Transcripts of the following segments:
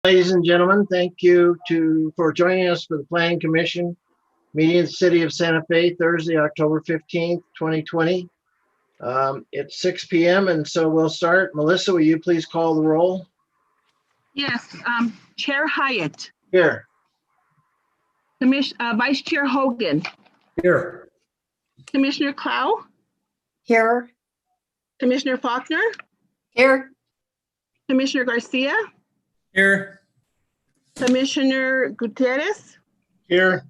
Ladies and gentlemen, thank you for joining us for the Planning Commission meeting in the city of Santa Fe, Thursday, October 15th, 2020. It's 6 p.m. and so we'll start. Melissa, will you please call the roll? Yes, Chair Hyatt, Here. Vice Chair Hogan, Here. Commissioner Clow, Here. Commissioner Faulkner, Here. Commissioner Garcia, Here. Commissioner Gutierrez, Here.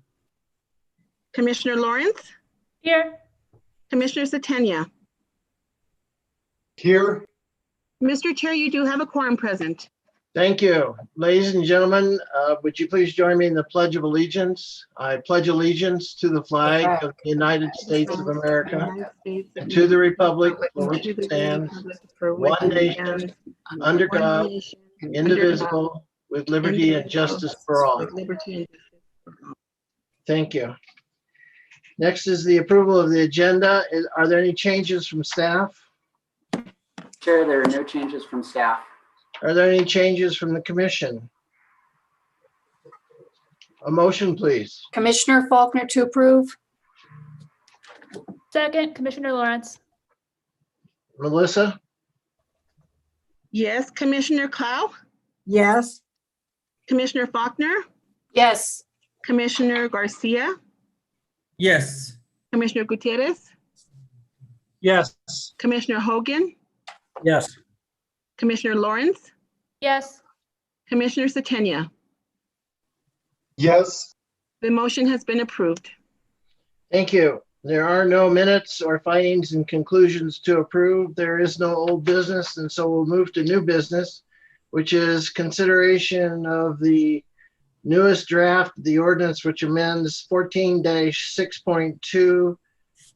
Commissioner Lawrence, Here. Commissioner Satenia. Here. Mr. Chair, you do have a quorum present. Thank you. Ladies and gentlemen, would you please join me in the Pledge of Allegiance? I pledge allegiance to the flag of the United States of America and to the republic for which it stands, one nation, under God, indivisible, with liberty and justice for all. Thank you. Next is the approval of the agenda. Are there any changes from staff? Chair, there are no changes from staff. Are there any changes from the commission? A motion, please. Commissioner Faulkner to approve. Second, Commissioner Lawrence. Melissa? Yes, Commissioner Clow, Yes. Commissioner Faulkner, Yes. Commissioner Garcia, Yes. Commissioner Gutierrez, Yes. Commissioner Hogan, Yes. Commissioner Lawrence, Yes. Commissioner Satenia. Yes. The motion has been approved. Thank you. There are no minutes or findings and conclusions to approve. There is no old business, and so we'll move to new business, which is consideration of the newest draft, the ordinance which amends 14-6.2,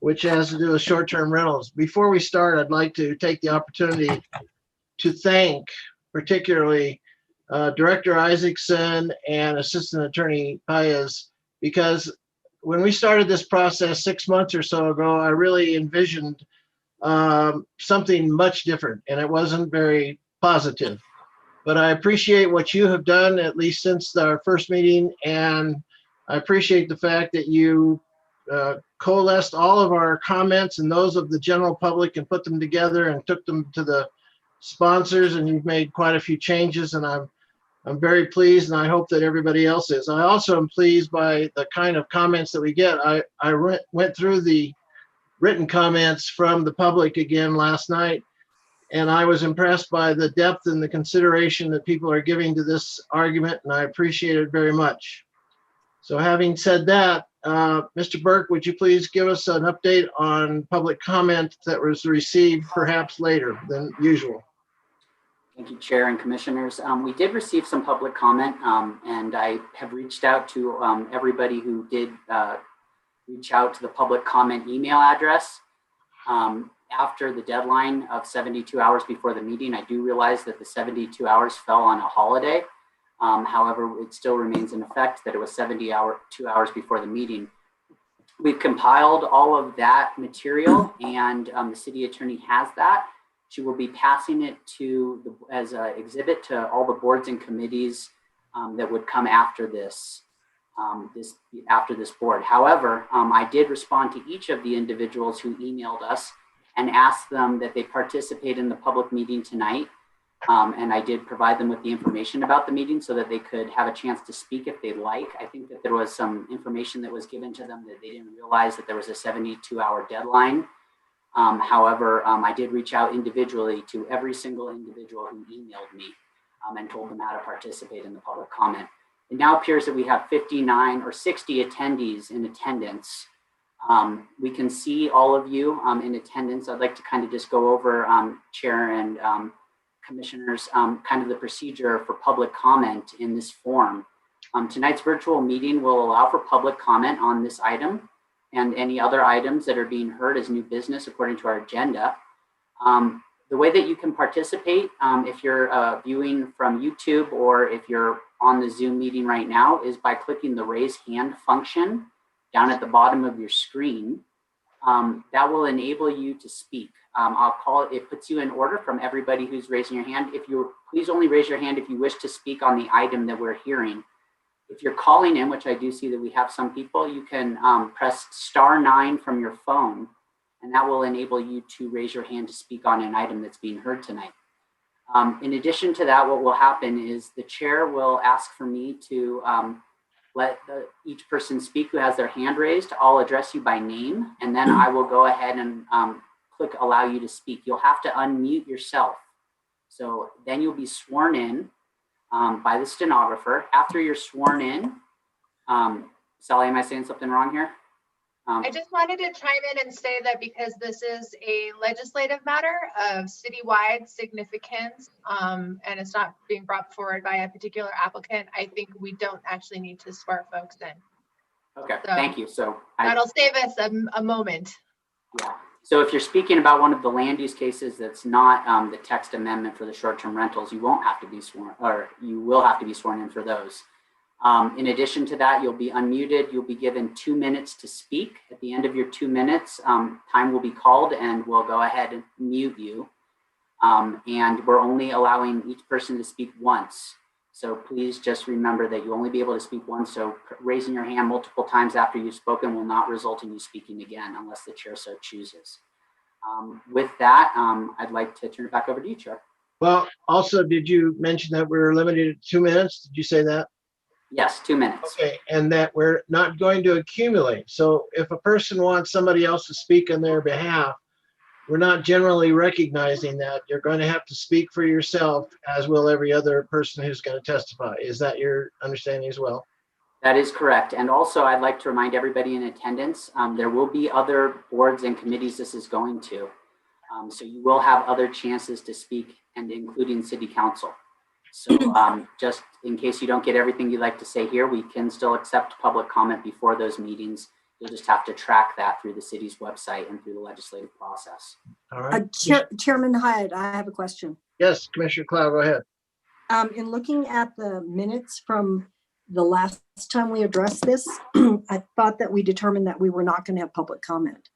which has to do with short-term rentals. Before we start, I'd like to take the opportunity to thank particularly Director Isaacson and Assistant Attorney Paez, because when we started this process 6 months or so ago, I really envisioned something much different, and it wasn't very positive. But I appreciate what you have done, at least since our first meeting, and I appreciate the fact that you coalesced all of our comments and those of the general public and put them together and took them to the sponsors, and you've made quite a few changes, and I'm very pleased, and I hope that everybody else is. I also am pleased by the kind of comments that we get. I went through the written comments from the public again last night, and I was impressed by the depth and the consideration that people are giving to this argument, and I appreciate it very much. So having said that, Mr. Burke, would you please give us an update on public comment that was received perhaps later than usual? Thank you, Chair and Commissioners. We did receive some public comment, and I have reached out to everybody who did reach out to the public comment email address. After the deadline of 72 hours before the meeting, I do realize that the 72 hours fell on a holiday. However, it still remains in effect that it was 72 hours before the meeting. We've compiled all of that material, and the city attorney has that. She will be passing it to as an exhibit to all the boards and committees that would come after this board. However, I did respond to each of the individuals who emailed us and asked them that they participate in the public meeting tonight. And I did provide them with the information about the meeting so that they could have a chance to speak if they'd like. I think that there was some information that was given to them that they didn't realize that there was a 72-hour deadline. However, I did reach out individually to every single individual who emailed me and told them how to participate in the public comment. It now appears that we have 59 or 60 attendees in attendance. We can see all of you in attendance. I'd like to kind of just go over, Chair and Commissioners, kind of the procedure for public comment in this form. Tonight's virtual meeting will allow for public comment on this item and any other items that are being heard as new business according to our agenda. The way that you can participate, if you're viewing from YouTube or if you're on the Zoom meeting right now, is by clicking the raise hand function down at the bottom of your screen. that will enable you to speak. I'll call it, it puts you in order from everybody who's raising your hand. Please only raise your hand if you wish to speak on the item that we're hearing. If you're calling in, which I do see that we have some people, you can press *9 from your phone, and that will enable you to raise your hand to speak on an item that's being heard tonight. In addition to that, what will happen is the chair will ask for me to let each person speak who has their hand raised. I'll address you by name, and then I will go ahead and click allow you to speak. You'll have to unmute yourself. So then you'll be sworn in by the stenographer. After you're sworn in, Sally, am I saying something wrong here? I just wanted to chime in and say that because this is a legislative matter of citywide significance, and it's not being brought forward by a particular applicant, I think we don't actually need to swear folks in. Okay, So thank you. So that'll save us a moment. yeah. So if you're speaking about one of the land use cases that's not the text amendment for the short-term rentals, you won't have to be sworn, or you will have to be sworn in for those. In addition to that, you'll be unmuted. You'll be given 2 minutes to speak. At the end of your 2 minutes, time will be called and we'll go ahead and mute you. And we're only allowing each person to speak once. So please just remember that you'll only be able to speak once. So raising your hand multiple times after you've spoken will not result in you speaking again unless the chair so chooses. With that, I'd like to turn it back over to you, Chair. Well, also, did you mention that we're limited to 2 minutes? Did you say that? Yes, 2 minutes. Okay, and that we're not going to accumulate. So if a person wants somebody else to speak on their behalf, we're not generally recognizing that. You're going to have to speak for yourself, as will every other person who's going to testify. Is that your understanding as well? That is correct. And also, I'd like to remind everybody in attendance, there will be other boards and committees this is going to. So you will have other chances to speak, and including City Council. So just in case you don't get everything you'd like to say here, we can still accept public comment before those meetings. You'll just have to track that through the city's website and through the legislative process. All right. Chairman Hyatt, I have a question. Yes, Commissioner Cloud, go ahead. In looking at the minutes from the last time we addressed this, I thought that we determined that we were not going to have public comment.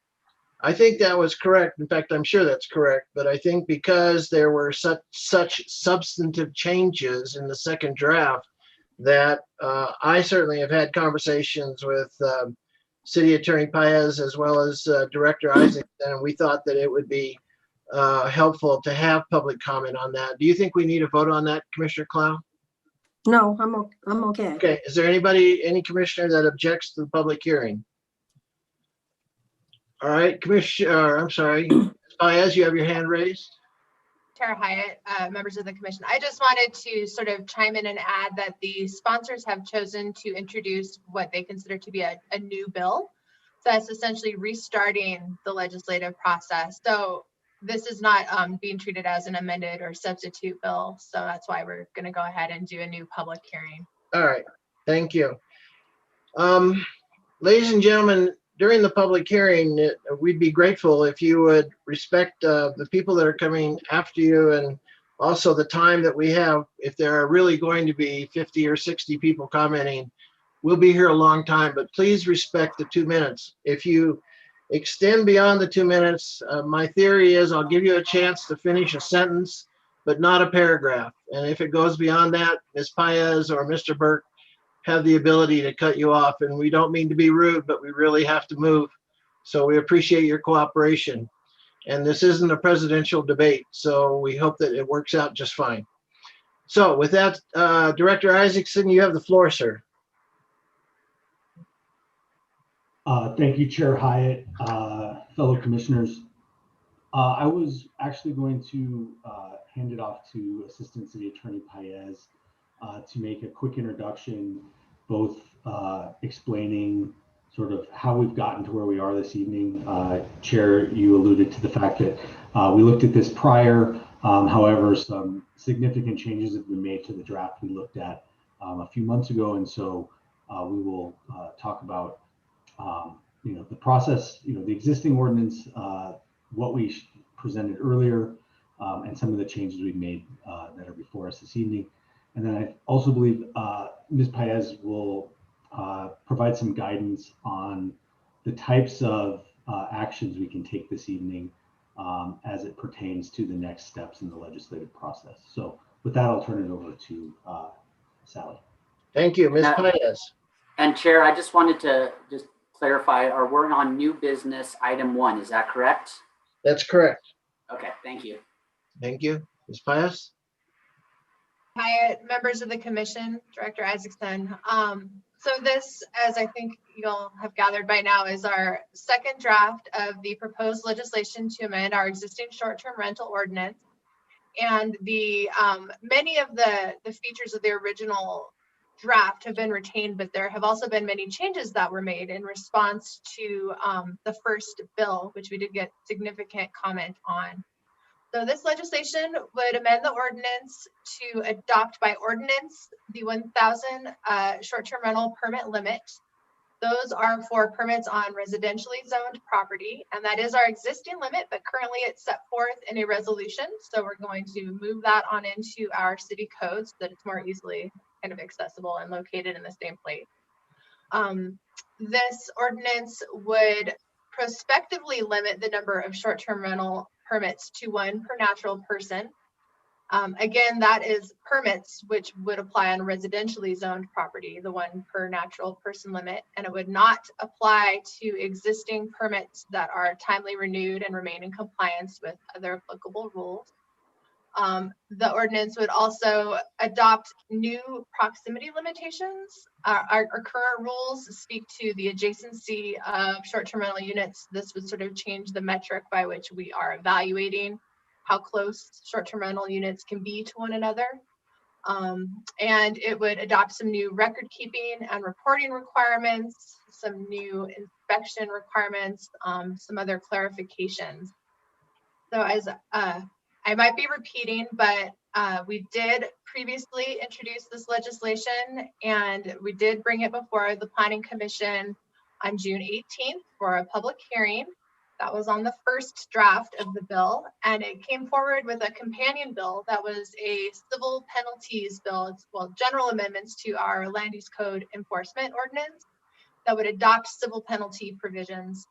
I think that was correct. In fact, I'm sure that's correct. But I think because there were such substantive changes in the second draft that I certainly have had conversations with City Attorney Paez as well as Director Isaacson, and we thought that it would be helpful to have public comment on that. Do you think we need a vote on that, Commissioner Cloud? No, I'm okay. Okay. Is there any commissioner that objects to the public hearing? All right, Commissioner, I'm sorry, Paez, you have your hand raised. Tara Hyatt, members of the commission. I just wanted to sort of chime in and add that the sponsors have chosen to introduce what they consider to be a new bill. So that's essentially restarting the legislative process. So this is not being treated as an amended or substitute bill. So that's why we're going to go ahead and do a new public hearing. All right, thank you. Ladies and gentlemen, during the public hearing, we'd be grateful if you would respect the people that are coming after you, and also the time that we have. If there are really going to be 50 or 60 people commenting, we'll be here a long time, but please respect the 2 minutes. If you extend beyond the 2 minutes, my theory is I'll give you a chance to finish a sentence, but not a paragraph. And if it goes beyond that, Ms. Paez or Mr. Burke have the ability to cut you off. And we don't mean to be rude, but we really have to move. So we appreciate your cooperation. And this isn't a presidential debate, so we hope that it works out just fine. So with that, Director Isaacson, you have the floor, sir. Thank you, Chair Hyatt, fellow commissioners. I was actually going to hand it off to Assistant City Attorney Paez to make a quick introduction, both explaining sort of how we've gotten to where we are this evening. Chair, you alluded to the fact that we looked at this prior. However, some significant changes have been made to the draft we looked at a few months ago. And so we will talk about the process, the existing ordinance, what we presented earlier, and some of the changes we've made that are before us this evening. And then I also believe Ms. Paez will provide some guidance on the types of actions we can take this evening as it pertains to the next steps in the legislative process. So with that, I'll turn it over to Sally. Thank you, Ms. Paez. And Chair, I just wanted to just clarify, we're on new business item 1, is that correct? That's correct. Okay, thank you. Thank you, Ms. Paez. Hyatt, members of the commission, Director Isaacson. So this, as I think you'll have gathered by now, is our second draft of the proposed legislation to amend our existing short-term rental ordinance. And the many of the features of the original draft have been retained, but there have also been many changes that were made in response to the first bill, which we did get significant comment on. So this legislation would amend the ordinance to adopt by ordinance the 1,000 short-term rental permit limit. Those are for permits on residentially zoned property, and that is our existing limit, but currently it's set forth in a resolution. So we're going to move that on into our city code so that it's more easily kind of accessible and located in the same place. This ordinance would prospectively limit the number of short-term rental permits to 1 per natural person. Again, that is permits which would apply on residentially zoned property, the 1 per natural person limit, and it would not apply to existing permits that are timely renewed and remain in compliance with other applicable rules. The ordinance would also adopt new proximity limitations. Our current rules speak to the adjacency of short-term rental units. This would sort of change the metric by which we are evaluating how close short-term rental units can be to one another. And it would adopt some new record keeping and reporting requirements, some new inspection requirements, some other clarifications. So as I might be repeating, but we did previously introduce this legislation and we did bring it before the Planning Commission on June 18th for a public hearing. That was on the first draft of the bill, and it came forward with a companion bill that was a civil penalties bill. It's, well, general amendments to our land use code enforcement ordinance that would adopt civil penalty provisions.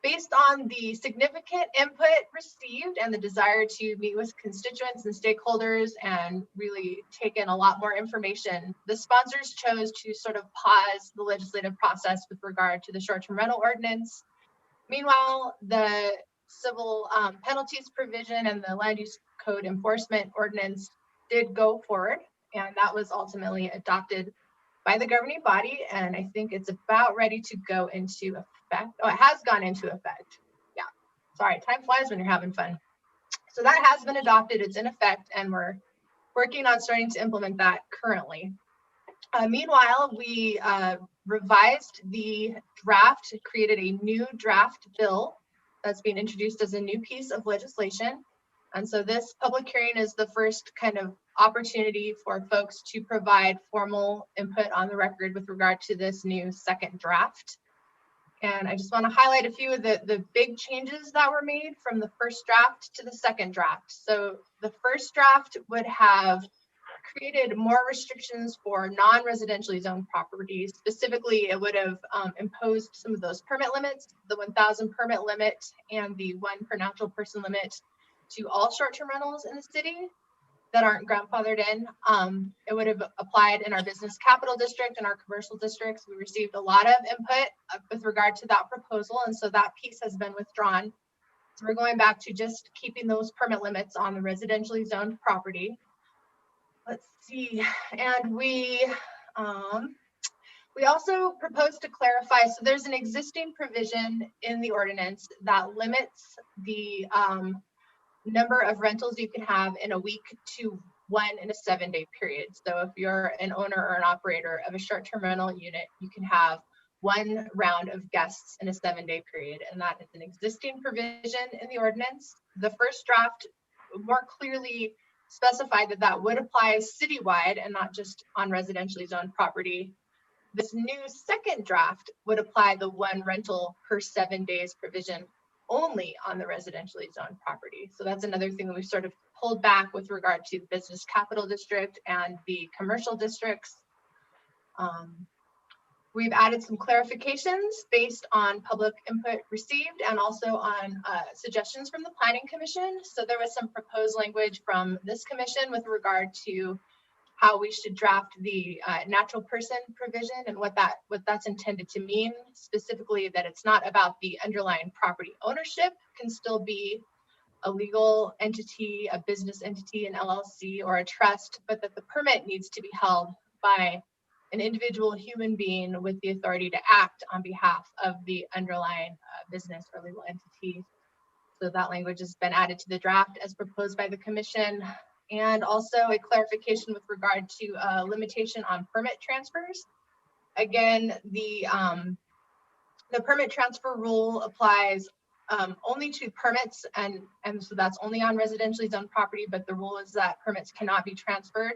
Based on the significant input received and the desire to meet with constituents and stakeholders and really take in a lot more information, the sponsors chose to sort of pause the legislative process with regard to the short-term rental ordinance. Meanwhile, the civil penalties provision and the land use code enforcement ordinance did go forward, and that was ultimately adopted by the governing body, and I think it's about ready to go into effect. Oh, it has gone into effect. Yeah, sorry, time flies when you're having fun. So that has been adopted, it's in effect, and we're working on starting to implement that currently. Meanwhile, we revised the draft, created a new draft bill that's being introduced as a new piece of legislation. And so this public hearing is the first kind of opportunity for folks to provide formal input on the record with regard to this new second draft. And I just want to highlight a few of the big changes that were made from the first draft to the second draft. So the first draft would have created more restrictions for non-residentially zoned properties. Specifically, it would have imposed some of those permit limits, the 1,000 permit limit and the 1 per natural person limit to all short-term rentals in the city that aren't grandfathered in. It would have applied in our business capital district and our commercial districts. We received a lot of input with regard to that proposal, and so that piece has been withdrawn. So we're going back to just keeping those permit limits on the residentially zoned property. Let's see, and we also proposed to clarify, so there's an existing provision in the ordinance that limits the number of rentals you can have in a week to 1 in a 7-day period. So if you're an owner or an operator of a short-term rental unit, you can have 1 round of guests in a 7-day period, and that is an existing provision in the ordinance. The first draft more clearly specified that that would apply citywide and not just on residentially zoned property. This new second draft would apply the 1 rental per 7 days provision only on the residentially zoned property. So that's another thing that we've sort of pulled back with regard to the business capital district and the commercial districts. We've added some clarifications based on public input received and also on suggestions from the Planning Commission. So there was some proposed language from this commission with regard to how we should draft the natural person provision and what that's intended to mean, specifically that it's not about the underlying property ownership, can still be a legal entity, a business entity, an LLC, or a trust, but that the permit needs to be held by an individual human being with the authority to act on behalf of the underlying business or legal entity. So that language has been added to the draft as proposed by the commission, and also a clarification with regard to a limitation on permit transfers. Again, the permit transfer rule applies only to permits, and so that's only on residentially zoned property, but the rule is that permits cannot be transferred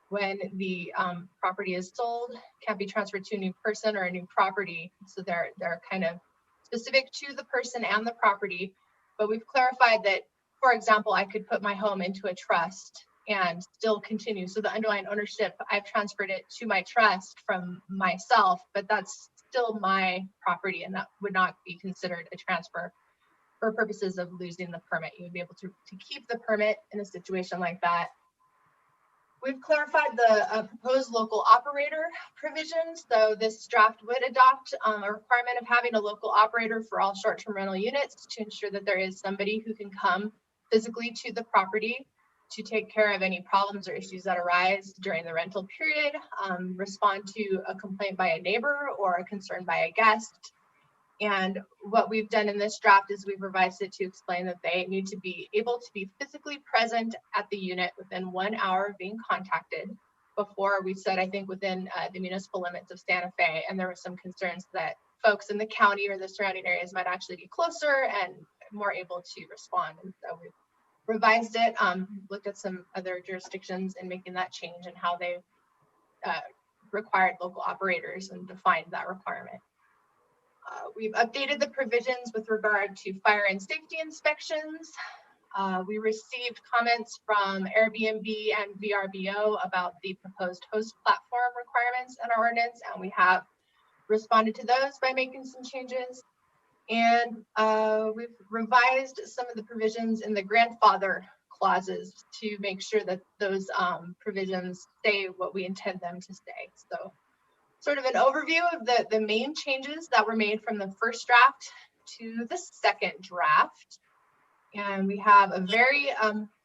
when the property is sold, can't be transferred to a new person or a new property. So they're kind of specific to the person and the property, but we've clarified that, for example, I could put my home into a trust and still continue. So the underlying ownership, I've transferred it to my trust from myself, but that's still my property, and that would not be considered a transfer for purposes of losing the permit. You would be able to keep the permit in a situation like that. We've clarified the proposed local operator provisions. So this draft would adopt a requirement of having a local operator for all short-term rental units to ensure that there is somebody who can come physically to the property to take care of any problems or issues that arise during the rental period, respond to a complaint by a neighbor or a concern by a guest. And what we've done in this draft is we've revised it to explain that they need to be able to be physically present at the unit within 1 hour of being contacted. Before we said, I think, within the municipal limits of Santa Fe, and there were some concerns that folks in the county or the surrounding areas might actually be closer and more able to respond. And so we've revised it, looked at some other jurisdictions in making that change and how they required local operators and defined that requirement. We've updated the provisions with regard to fire and safety inspections. We received comments from Airbnb and VRBO about the proposed host platform requirements in our ordinance, and we have responded to those by making some changes. And we've revised some of the provisions in the grandfather clauses to make sure that those provisions say what we intend them to say. So sort of an overview of the main changes that were made from the first draft to the second draft. And we have a very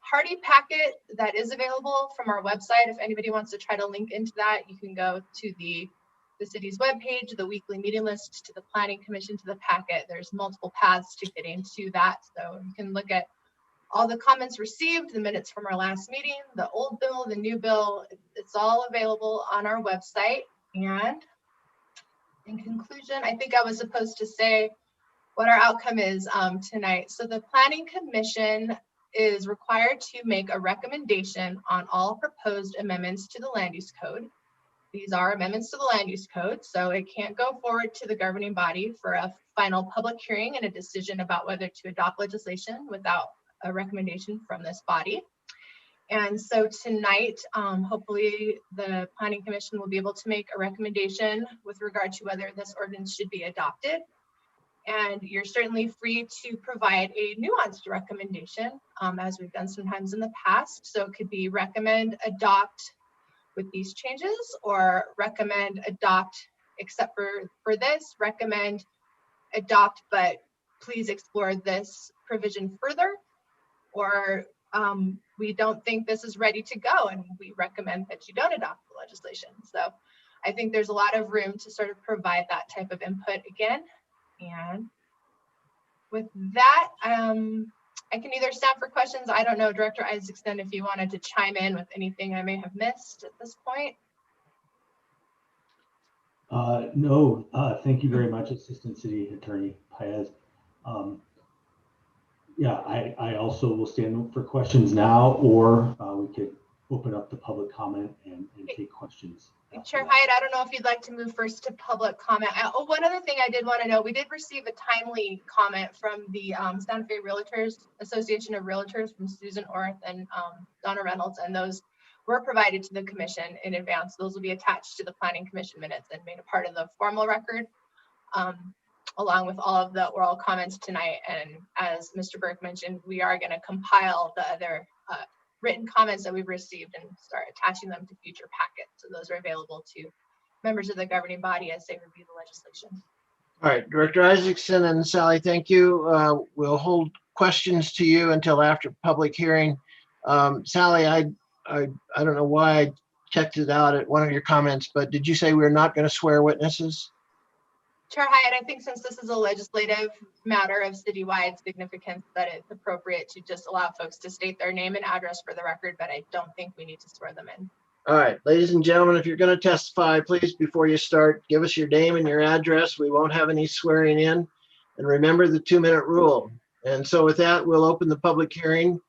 hearty packet that is available from our website. If anybody wants to try to link into that, you can go to the city's webpage, the weekly meeting list, to the Planning Commission, to the packet. There's multiple paths to getting to that. So you can look at all the comments received, the minutes from our last meeting, the old bill, the new bill. It's all available on our website. And in conclusion, I think I was supposed to say what our outcome is tonight. So the Planning Commission is required to make a recommendation on all proposed amendments to the land use code. These are amendments to the land use code, so it can't go forward to the governing body for a final public hearing and a decision about whether to adopt legislation without a recommendation from this body. And so tonight, hopefully the Planning Commission will be able to make a recommendation with regard to whether this ordinance should be adopted. And you're certainly free to provide a nuanced recommendation, as we've done sometimes in the past. So it could be recommend adopt with these changes, or recommend adopt except for this, recommend adopt, but please explore this provision further, or we don't think this is ready to go and we recommend that you don't adopt the legislation. So I think there's a lot of room to sort of provide that type of input again. And with that, I can either stand for questions. I don't know, Director Isaacson, if you wanted to chime in with anything I may have missed at this point. No, thank you very much, Assistant City Attorney Paez. Yeah, I also will stand for questions now, or we could open up the public comment and take questions. Chair Hyatt, I don't know if you'd like to move first to public comment. Oh, one other thing I did want to know, we did receive a timely comment from the Santa Fe Realtors, Association of Realtors, from Susan Orth and Donna Reynolds, and those were provided to the commission in advance. Those will be attached to the planning commission minutes and made a part of the formal record, along with all of the oral comments tonight. And as Mr. Burke mentioned, we are going to compile the other written comments that we've received and start attaching them to future packets. So those are available to members of the governing body as they review the legislation. All right, Director Isaacson and Sally, thank you. We'll hold questions to you until after public hearing. Sally, I don't know why I checked it out at one of your comments, but did you say we're not going to swear witnesses? Chair Hyatt, I think since this is a legislative matter of citywide significance, that it's appropriate to just allow folks to state their name and address for the record, but I don't think we need to swear them in. All right, ladies and gentlemen, if you're going to testify, please, before you start, give us your name and your address. We won't have any swearing in. And remember the 2-minute rule. And so with that, we'll open the public hearing.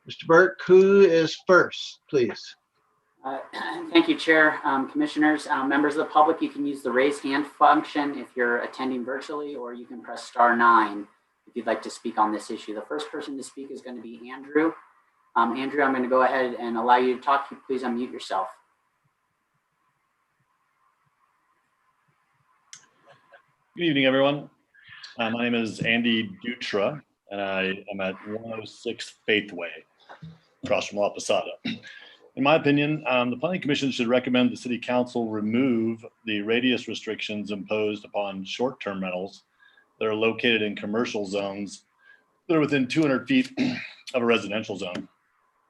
Mr. Burke, who is first, please? Thank you, Chair. Commissioners, members of the public, you can use the raise hand function if you're attending virtually, or you can press *9 if you'd like to speak on this issue. The first person to speak is going to be Andrew. Andrew, I'm going to go ahead and allow you to talk. Please unmute yourself. Good evening, everyone. My name is Andy Dutra, and I am at 106 Faithway, across from La Posada. In my opinion, the Planning Commission should recommend the City Council remove the radius restrictions imposed upon short-term rentals that are located in commercial zones that are within 200 feet of a residential zone.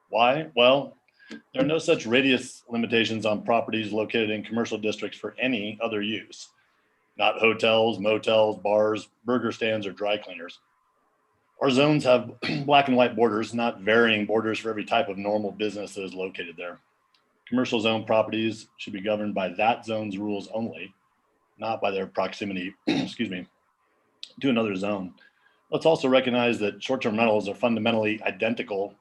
Why? Well, there are no such radius limitations on properties located in commercial districts for any other use, not hotels, motels, bars, burger stands, or dry cleaners. Our zones have black and white borders, not varying borders for every type of normal business that is located there. Commercial zone properties should be governed by that zone's rules only, not by their proximity, excuse me, to another zone. Let's also recognize that short-term rentals are fundamentally identical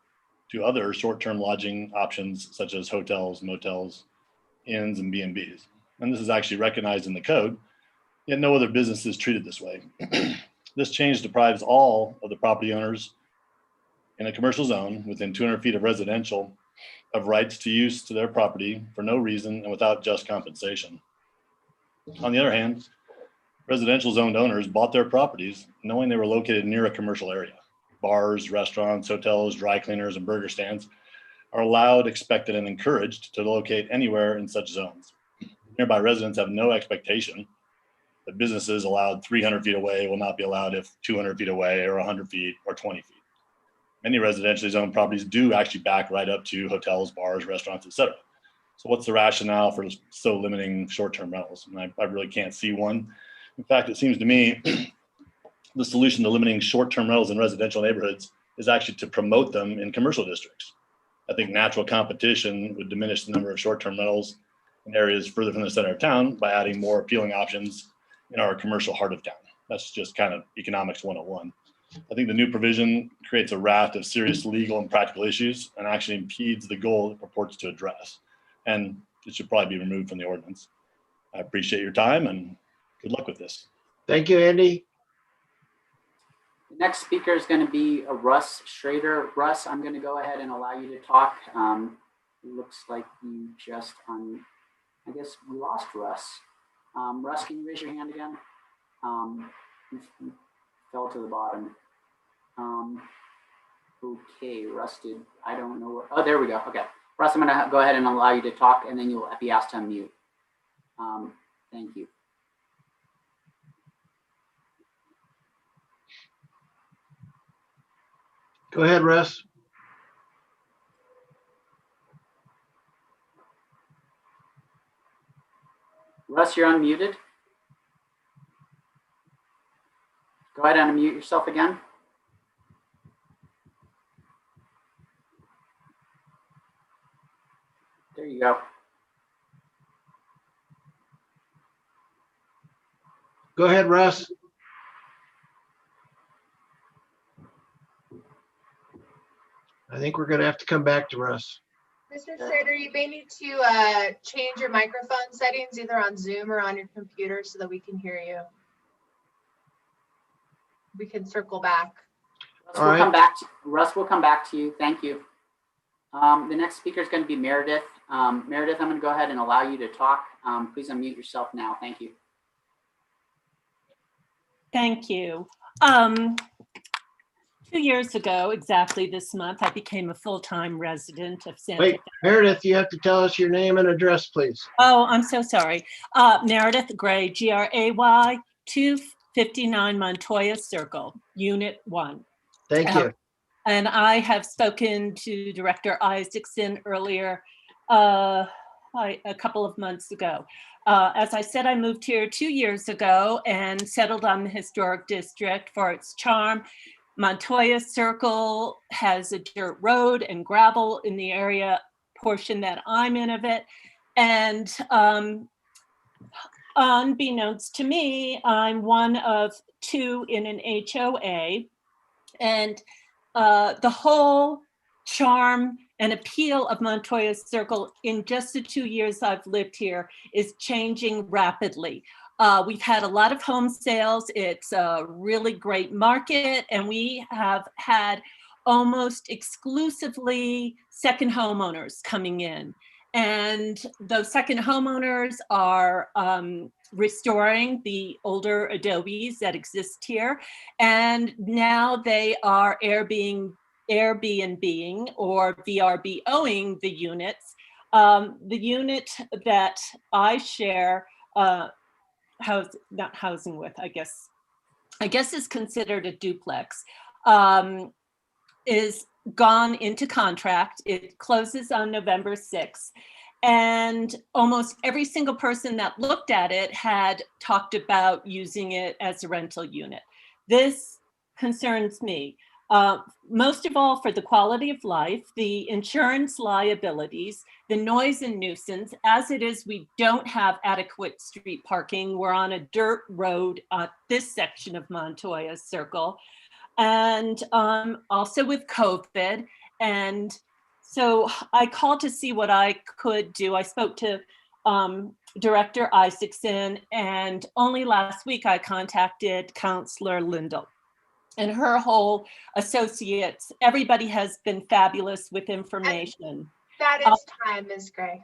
to other short-term lodging options such as hotels, motels, inns, and B&Bs. And this is actually recognized in the code, yet no other business is treated this way. This change deprives all of the property owners in a commercial zone within 200 feet of residential of rights to use to their property for no reason and without just compensation. On the other hand, residential zoned owners bought their properties knowing they were located near a commercial area. Bars, restaurants, hotels, dry cleaners, and burger stands are allowed, expected, and encouraged to locate anywhere in such zones. Nearby residents have no expectation that businesses allowed 300 feet away will not be allowed if 200 feet away or 100 feet or 20 feet. Many residentially zoned properties do actually back right up to hotels, bars, restaurants, etc. So what's the rationale for so limiting short-term rentals? And I really can't see one. In fact, it seems to me the solution to limiting short-term rentals in residential neighborhoods is actually to promote them in commercial districts. I think natural competition would diminish the number of short-term rentals in areas further from the center of town by adding more appealing options in our commercial heart of town. That's just kind of economics 101. I think the new provision creates a raft of serious legal and practical issues and actually impedes the goal it purports to address. And it should probably be removed from the ordinance. I appreciate your time and good luck with this. Thank you, Andy. The next speaker is going to be Russ Schrader. Russ, I'm going to go ahead and allow you to talk. It looks like you just, I guess we lost Russ. Russ, can you raise your hand again? You fell to the bottom. Okay, Russ did, I don't know. Oh, there we go. Okay. Russ, I'm going to go ahead and allow you to talk and then you'll be asked to unmute. Thank you. Go ahead, Russ. Russ, you're unmuted. Go ahead and unmute yourself again. There you go. Go ahead, Russ. I think we're going to have to come back to Russ. Mr. Schrader, you may need to change your microphone settings either on Zoom or on your computer so that we can hear you. We can circle back. Russ, we'll come back to you. Thank you. The next speaker is going to be Meredith. Meredith, I'm going to go ahead and allow you to talk. Please unmute yourself now. Thank you. Thank you. 2 years ago, exactly this month, I became a full-time resident of Santa Fe. Wait, Meredith, you have to tell us your name and address, please. Oh, I'm so sorry. Meredith Gray, Gray, 259 Montoya Circle, Unit 1. Thank you. And I have spoken to Director Isaacson earlier, a couple of months ago. As I said, I moved here 2 years ago and settled on the historic district for its charm. Montoya Circle has a dirt road and gravel in the area portion that I'm in of it. And unbeknownst to me, I'm one of two in an HOA. And the whole charm and appeal of Montoya Circle in just the 2 years I've lived here is changing rapidly. We've had a lot of home sales. It's a really great market, and we have had almost exclusively second homeowners coming in. And those second homeowners are restoring the older adobes that exist here. And now they are Airbnb-ing or VRBOing the units. The unit that I share, not housing with, I guess is considered a duplex, is gone into contract. It closes on November 6th. And almost every single person that looked at it had talked about using it as a rental unit. This concerns me. Most of all for the quality of life, the insurance liabilities, the noise and nuisance. As it is, we don't have adequate street parking. We're on a dirt road on this section of Montoya Circle. And also with COVID. And so I called to see what I could do. I spoke to Director Isaacson, and only last week I contacted Counselor Lindell. And her whole associates, everybody has been fabulous with information. That is time, Ms. Gray.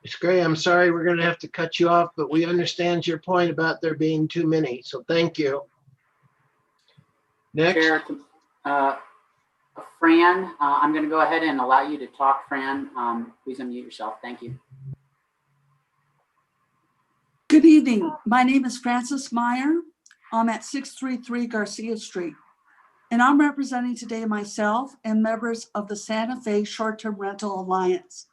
Ms. Gray, I'm sorry, we're going to have to cut you off, but we understand your point about there being too many. So thank you. Next. Chair, Fran, I'm going to go ahead and allow you to talk, Fran. Please unmute yourself. Thank you. Good evening. My name is Frances Meyer. I'm at 633 Garcia Street, and I'm representing today myself and members of the Santa Fe Short-Term Rental Alliance.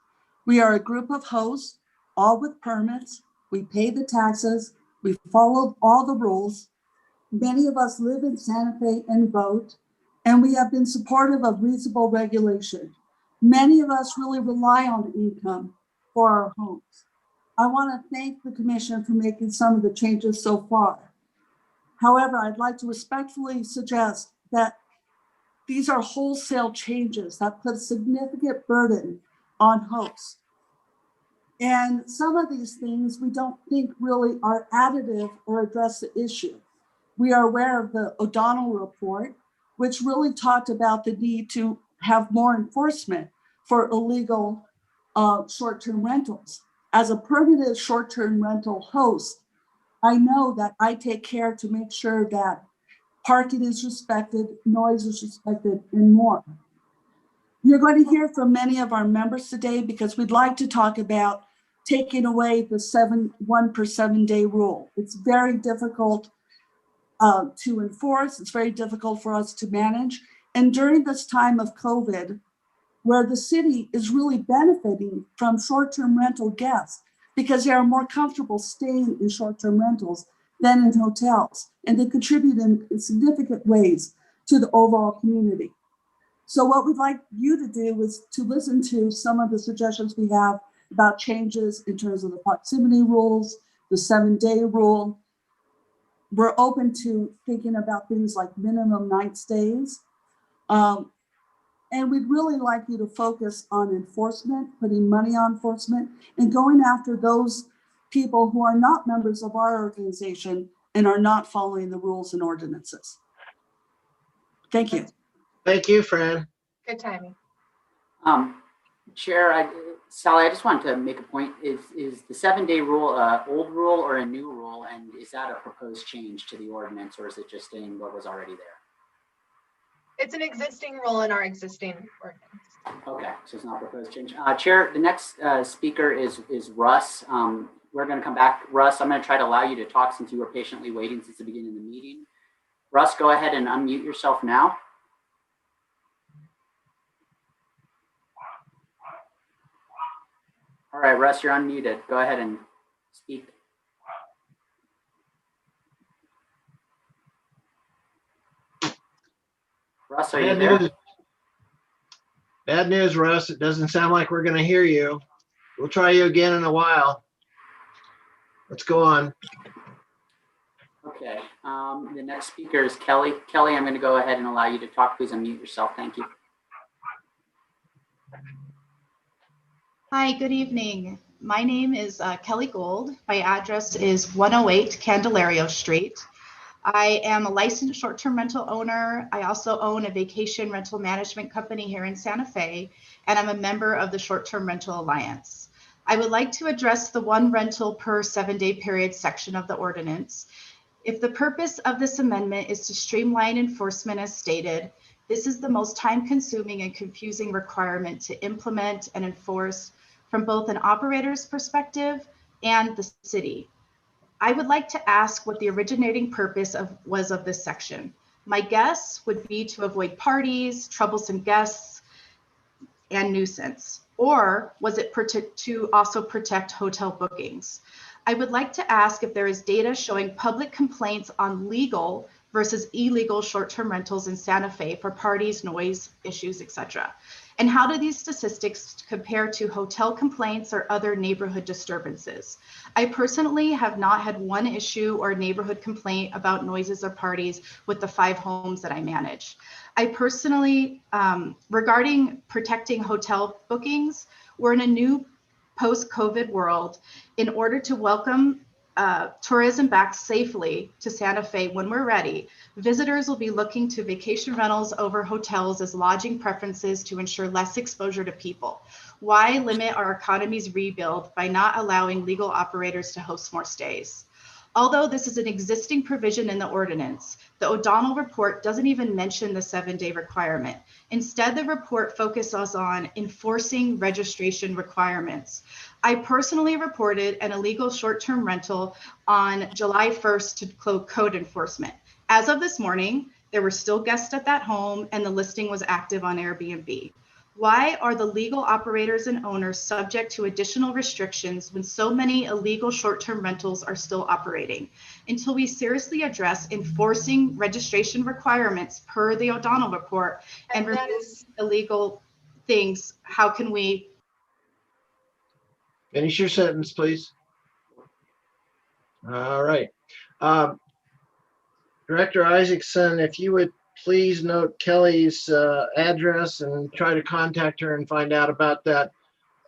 We are a group of hosts, all with permits. We pay the taxes. We follow all the rules. Many of us live in Santa Fe and vote, and we have been supportive of reasonable regulation. Many of us really rely on income for our homes. I want to thank the commission for making some of the changes so far. However, I'd like to respectfully suggest that these are wholesale changes that put a significant burden on hosts. And some of these things we don't think really are additive or address the issue. We are aware of the O'Donnell report, which really talked about the need to have more enforcement for illegal short-term rentals. As a permanent short-term rental host, I know that I take care to make sure that parking is respected, noise is respected, and more. You're going to hear from many of our members today because we'd like to talk about taking away the 1 per 7 day rule. It's very difficult to enforce. It's very difficult for us to manage. And during this time of COVID, where the city is really benefiting from short-term rental guests because they are more comfortable staying in short-term rentals than in hotels, and they contribute in significant ways to the overall community. So what we'd like you to do is to listen to some of the suggestions we have about changes in terms of the proximity rules, the 7 day rule. We're open to thinking about things like minimum night stays. And we'd really like you to focus on enforcement, putting money on enforcement, and going after those people who are not members of our organization and are not following the rules and ordinances. Thank you. Thank you, Fran. Good timing. Chair, Sally, I just wanted to make a point. Is the 7-day rule a old rule or a new rule? And is that a proposed change to the ordinance, or is it just staying what was already there? It's an existing rule in our existing ordinance. Okay, so it's not a proposed change. Chair, the next speaker is Russ. We're going to come back. Russ, I'm going to try to allow you to talk since you were patiently waiting since the beginning of the meeting. Russ, go ahead and unmute yourself now. All right, Russ, you're unmuted. Go ahead and speak. Russ, are you there? Bad news, Russ. It doesn't sound like we're going to hear you. We'll try you again in a while. Let's go on. Okay, the next speaker is Kelly. Kelly, I'm going to go ahead and allow you to talk. Please unmute yourself. Thank you. Hi, good evening. My name is Kelly Gold. My address is 108 Candelario Street. I am a licensed short-term rental owner. I also own a vacation rental management company here in Santa Fe, and I'm a member of the Short-Term Rental Alliance. I would like to address the 1 rental per 7-day period section of the ordinance. If the purpose of this amendment is to streamline enforcement as stated, this is the most time-consuming and confusing requirement to implement and enforce from both an operator's perspective and the city. I would like to ask what the originating purpose was of this section. My guess would be to avoid parties, troublesome guests, and nuisance. Or was it to also protect hotel bookings? I would like to ask if there is data showing public complaints on legal versus illegal short-term rentals in Santa Fe for parties, noise issues, etc. And how do these statistics compare to hotel complaints or other neighborhood disturbances? I personally have not had one issue or neighborhood complaint about noises or parties with the 5 homes that I manage. I personally, regarding protecting hotel bookings, we're in a new post-COVID world. In order to welcome tourism back safely to Santa Fe when we're ready, visitors will be looking to vacation rentals over hotels as lodging preferences to ensure less exposure to people. Why limit our economy's rebuild by not allowing legal operators to host more stays? Although this is an existing provision in the ordinance, the O'Donnell report doesn't even mention the 7-day requirement. Instead, the report focuses on enforcing registration requirements. I personally reported an illegal short-term rental on July 1st to code enforcement. As of this morning, there were still guests at that home and the listing was active on Airbnb. Why are the legal operators and owners subject to additional restrictions when so many illegal short-term rentals are still operating? Until we seriously address enforcing registration requirements per the O'Donnell report and remove illegal things, how can we? Finish your sentence, please. All right. Director Isaacson, if you would please note Kelly's address and try to contact her and find out about that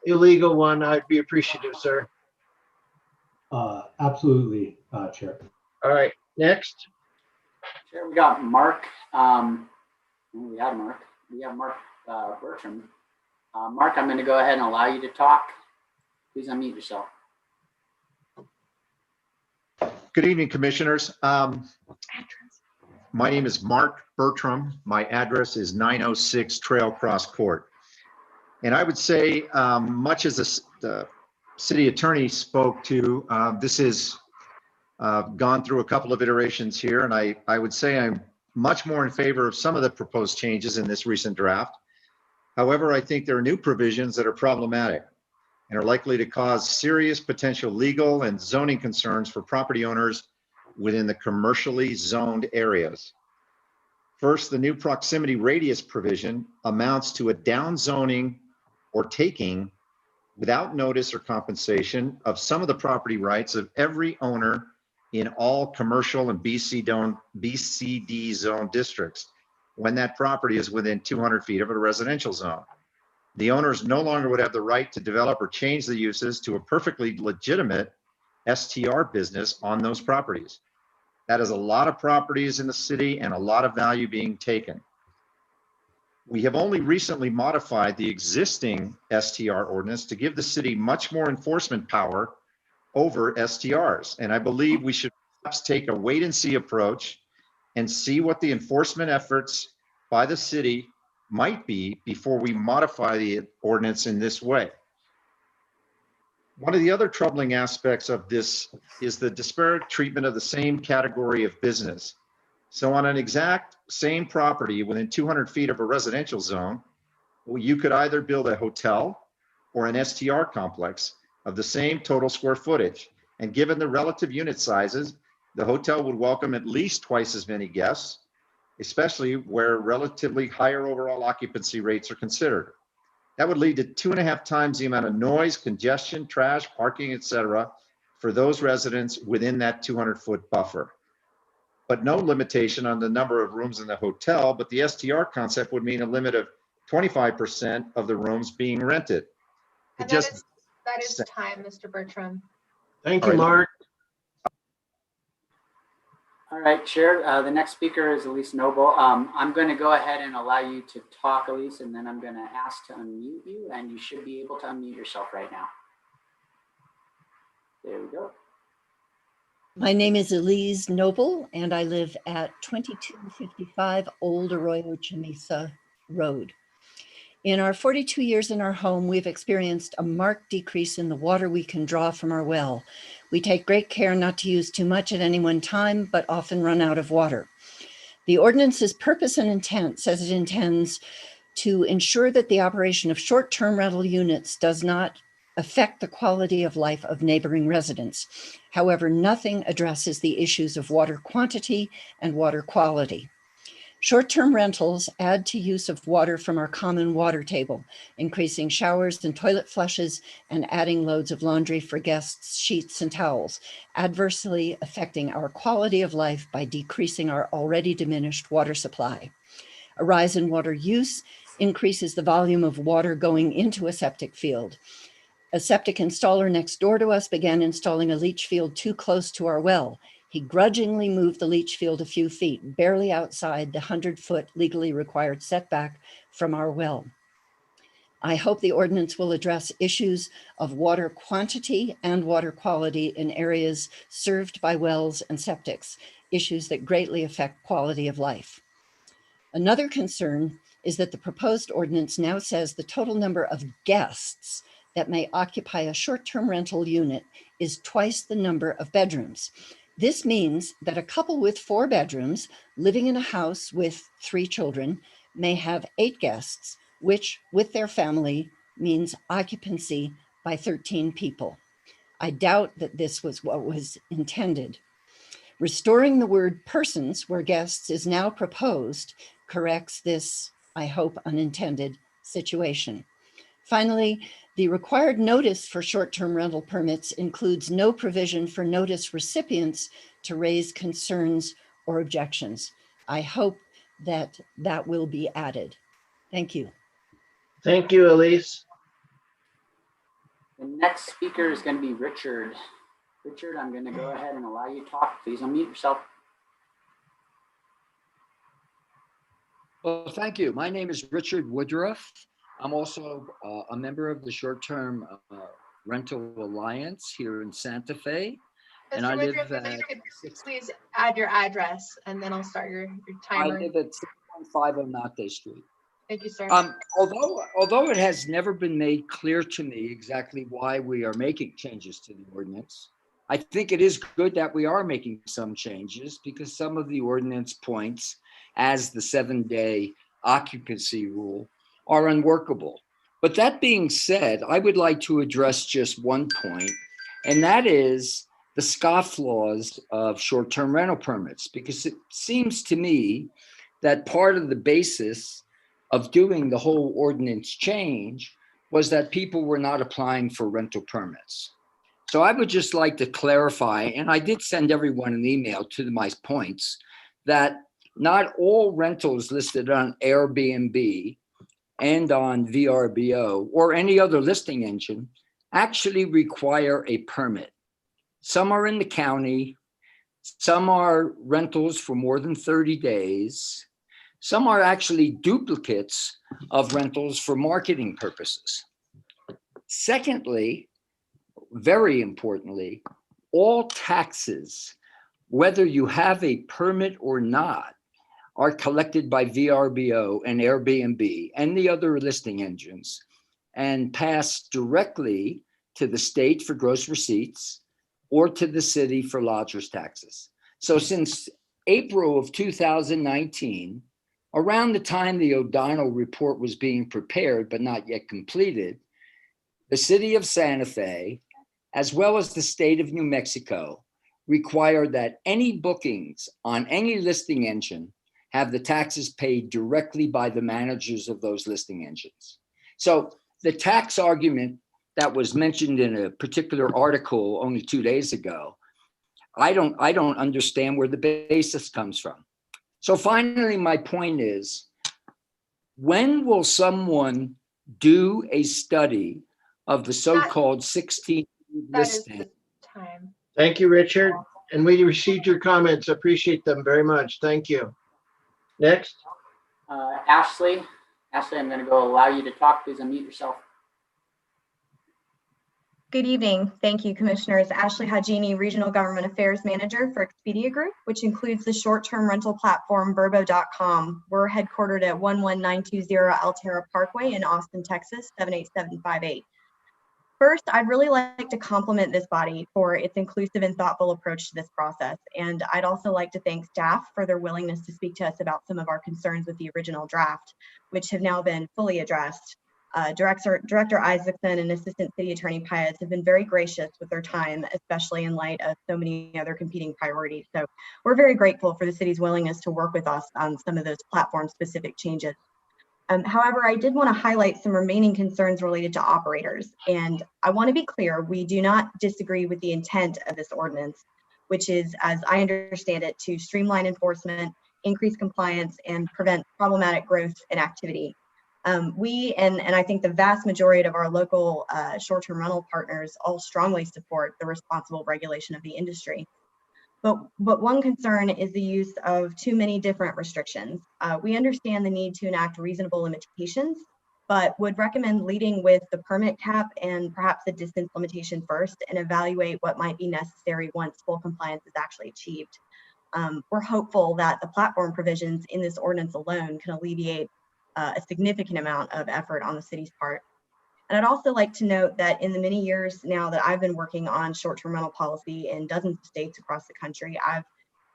illegal one, I'd be appreciative, sir. Absolutely, Chair. All right, next. Chair, we got Mark. We have Mark Bertram. Mark, I'm going to go ahead and allow you to talk. Please unmute yourself. Good evening, Commissioners. My name is Mark Bertram. My address is 906 Trail Cross Court. And I would say, much as the city attorney spoke to, this has gone through a couple of iterations here. And I would say I'm much more in favor of some of the proposed changes in this recent draft. However, I think there are new provisions that are problematic and are likely to cause serious potential legal and zoning concerns for property owners within the commercially zoned areas. First, the new proximity radius provision amounts to a downzoning or taking without notice or compensation of some of the property rights of every owner in all commercial and BCD zone districts when that property is within 200 feet of a residential zone. The owners no longer would have the right to develop or change the uses to a perfectly legitimate STR business on those properties. That is a lot of properties in the city and a lot of value being taken. We have only recently modified the existing STR ordinance to give the city much more enforcement power over STRs. And I believe we should perhaps take a wait and see approach and see what the enforcement efforts by the city might be before we modify the ordinance in this way. One of the other troubling aspects of this is the disparate treatment of the same category of business. So on an exact same property within 200 feet of a residential zone, well, you could either build a hotel or an STR complex of the same total square footage. And given the relative unit sizes, the hotel would welcome at least twice as many guests, especially where relatively higher overall occupancy rates are considered. That would lead to 2.5 times the amount of noise, congestion, trash, parking, et cetera, for those residents within that 200-foot buffer. But no limitation on the number of rooms in the hotel, but the STR concept would mean a limit of 25% of the rooms being rented. And that is time, Mr. Bertram. Thank All you, right. Mark. All right, Chair. The next speaker is Elise Noble. I'm going to go ahead and allow you to talk, Elise, and then I'm going to ask to unmute you, and you should be able to unmute yourself right now. There we go. My name is Elise Noble, and I live at 2255 Old Arroyo Chamisa Road. In our 42 years in our home, we've experienced a marked decrease in the water we can draw from our well. We take great care not to use too much at any one time, but often run out of water. The ordinance's purpose and intent says it intends to ensure that the operation of short-term rental units does not affect the quality of life of neighboring residents. However, nothing addresses the issues of water quantity and water quality. Short-term rentals add to use of water from our common water table, increasing showers and toilet flushes and adding loads of laundry for guests' sheets and towels, adversely affecting our quality of life by decreasing our already diminished water supply. A rise in water use increases the volume of water going into a septic field. A septic installer next door to us began installing a leach field too close to our well. He grudgingly moved the leach field a few feet, barely outside the 100-foot legally required setback from our well. I hope the ordinance will address issues of water quantity and water quality in areas served by wells and septics, issues that greatly affect quality of life. Another concern is that the proposed ordinance now says the total number of guests that may occupy a short-term rental unit is twice the number of bedrooms. This means that a couple with 4 bedrooms living in a house with 3 children may have 8 guests, which with their family means occupancy by 13 people. I doubt that this was what was intended. Restoring the word persons where guests is now proposed corrects this, I hope, unintended situation. Finally, the required notice for short-term rental permits includes no provision for notice recipients to raise concerns or objections. I hope that that will be added. Thank you. Thank you, Elise. The next speaker is going to be Richard. Richard, I'm going to go ahead and allow you to talk. Please unmute yourself. Well, thank you. My name is Richard Woodruff. I'm also a member of the Short-Term Rental Alliance here in Santa Fe. And I live Woodruff, if at, you could please add your address and then I'll start your timer. I live at 615 Onate Street. Thank you, sir. Although it has never been made clear to me exactly why we are making changes to the ordinance, I think it is good that we are making some changes because some of the ordinance points, as the 7-day occupancy rule, are unworkable. But that being said, I would like to address just one point, and that is the scofflaws of short-term rental permits, because it seems to me that part of the basis of doing the whole ordinance change was that people were not applying for rental permits. So I would just like to clarify, and I did send everyone an email to my points, that not all rentals listed on Airbnb and on VRBO or any other listing engine actually require a permit. Some are in the county, some are rentals for more than 30 days. Some are actually duplicates of rentals for marketing purposes. Secondly, very importantly, all taxes, whether you have a permit or not, are collected by VRBO and Airbnb and the other listing engines and pass directly to the state for gross receipts or to the city for lodger's taxes. So since April of 2019, around the time the O'Donnell report was being prepared but not yet completed, the city of Santa Fe, as well as the state of New Mexico, required that any bookings on any listing engine have the taxes paid directly by the managers of those listing engines. So the tax argument that was mentioned in a particular article only 2 days ago, I don't understand where the basis comes from. So finally, my point is, when will someone do a study of the so-called 16 That is listing? the time. Thank you, Richard. And we received your comments. Appreciate them very much. Thank you. Next. Ashley, I'm going to go allow you to talk. Please unmute yourself. Good evening. Thank you, Commissioners. Ashley Hajini, Regional Government Affairs Manager for Expedia Group, which includes the short-term rental platform Vrbo.com. We're headquartered at 11920 Altera Parkway in Austin, Texas, 78758. First, I'd really like to compliment this body for its inclusive and thoughtful approach to this process. And I'd also like to thank staff for their willingness to speak to us about some of our concerns with the original draft, which have now been fully addressed. Director Isaacson and Assistant City Attorney Paez have been very gracious with their time, especially in light of so many other competing priorities. So we're very grateful for the city's willingness to work with us on some of those platform-specific changes. However, I did want to highlight some remaining concerns related to operators. And I want to be clear, we do not disagree with the intent of this ordinance, which is, as I understand it, to streamline enforcement, increase compliance, and prevent problematic growth and activity. We and I think the vast majority of our local short-term rental partners all strongly support the responsible regulation of the industry. But one concern is the use of too many different restrictions. We understand the need to enact reasonable limitations, but would recommend leading with the permit cap and perhaps the distance limitation first and evaluate what might be necessary once full compliance is actually achieved. We're hopeful that the platform provisions in this ordinance alone can alleviate a significant amount of effort on the city's part. And I'd also like to note that in the many years now that I've been working on short-term rental policy in dozens of states across the country, I've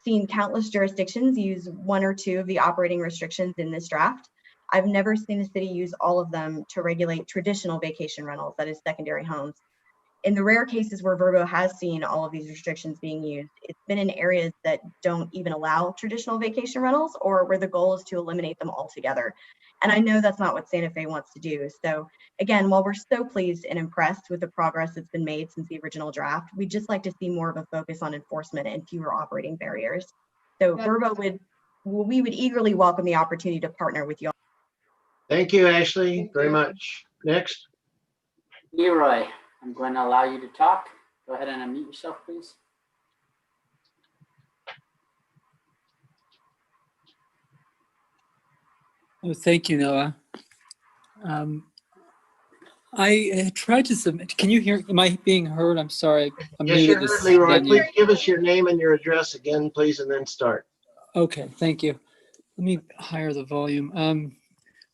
seen countless jurisdictions use one or two of the operating restrictions in this draft. I've never seen a city use all of them to regulate traditional vacation rentals, that is secondary homes. In the rare cases where Vrbo has seen all of these restrictions being used, it's been in areas that don't even allow traditional vacation rentals or where the goal is to eliminate them altogether. And I know that's not what Santa Fe wants to do. So again, while we're so pleased and impressed with the progress that's been made since the original draft, we'd just like to see more of a focus on enforcement and fewer operating barriers. So Vrbo we would eagerly welcome the opportunity to partner with you all. Thank you, Ashley, very much. Next. Leroy, I'm going to allow you to talk. Go ahead and unmute yourself, please. Oh, thank you, Noah. I tried to submit. Can you hear? Am I being heard? I'm sorry. I'm Yes, new you're to this heard, Leroy. venue. Please give us your name and your address again, please, and then start. Okay, thank you. Let me higher the volume.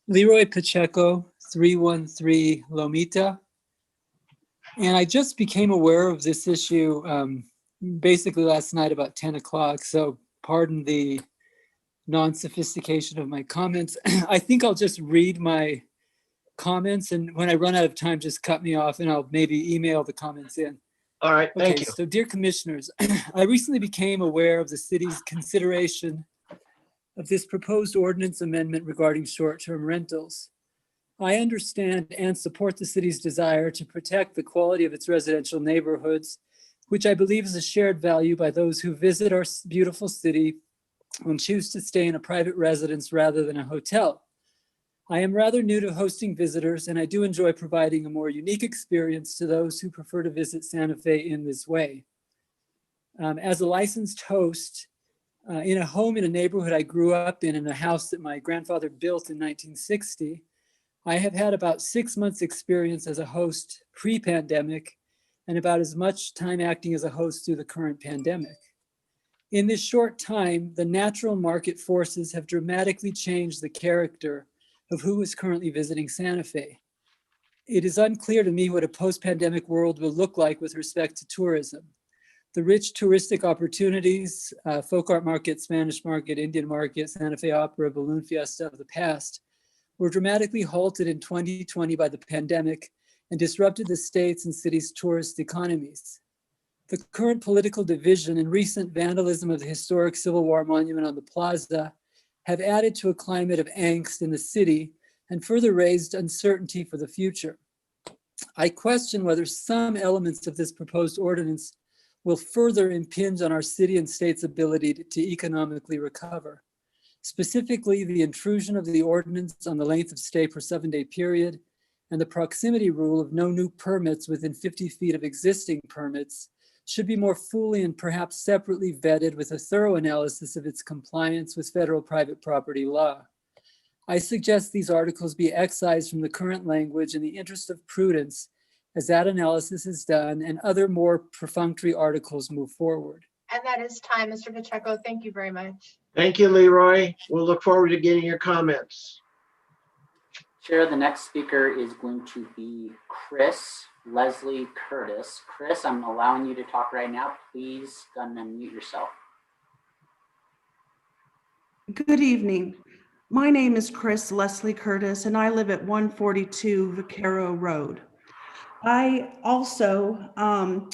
Leroy Pacheco, 313 Lomita. And I just became aware of this issue basically last night about 10 o'clock. So pardon the non-sophistication of my comments. I think I'll just read my comments, and when I run out of time, just cut me off and I'll maybe email the comments in. All right, thank you. So dear commissioners, I recently became aware of the city's consideration of this proposed ordinance amendment regarding short-term rentals. I understand and support the city's desire to protect the quality of its residential neighborhoods, which I believe is a shared value by those who visit our beautiful city and choose to stay in a private residence rather than a hotel. I am rather new to hosting visitors, and I do enjoy providing a more unique experience to those who prefer to visit Santa Fe in this way. As a licensed host, In a home in a neighborhood I grew up in a house that my grandfather built in 1960, I have had about 6 months experience as a host pre-pandemic and about as much time acting as a host through the current pandemic. In this short time, the natural market forces have dramatically changed the character of who is currently visiting Santa Fe. It is unclear to me what a post-pandemic world will look like with respect to tourism. The rich touristic opportunities, folk art market, Spanish market, Indian market, Santa Fe Opera, Balloon Fiesta of the past were dramatically halted in 2020 by the pandemic and disrupted the state's and city's tourist economies. The current political division and recent vandalism of the historic Civil War monument on the plaza have added to a climate of angst in the city and further raised uncertainty for the future. I question whether some elements of this proposed ordinance will further impinge on our city and state's ability to economically recover. Specifically, the intrusion of the ordinance on the length of stay per 7-day period and the proximity rule of no new permits within 50 feet of existing permits should be more fully and perhaps separately vetted with a thorough analysis of its compliance with federal private property law. I suggest these articles be excised from the current language in the interest of prudence as that analysis is done and other more perfunctory articles move forward. And that is time, Mr. Pacheco. Thank you very much. Thank you, Leroy. We'll look forward to getting your comments. Chair, the next speaker is going to be Chris Leslie Curtis. Chris, I'm allowing you to talk right now. Please go and unmute yourself. Good evening. My name is Chris Leslie Curtis, and I live at 142 Vaquero Road. I also am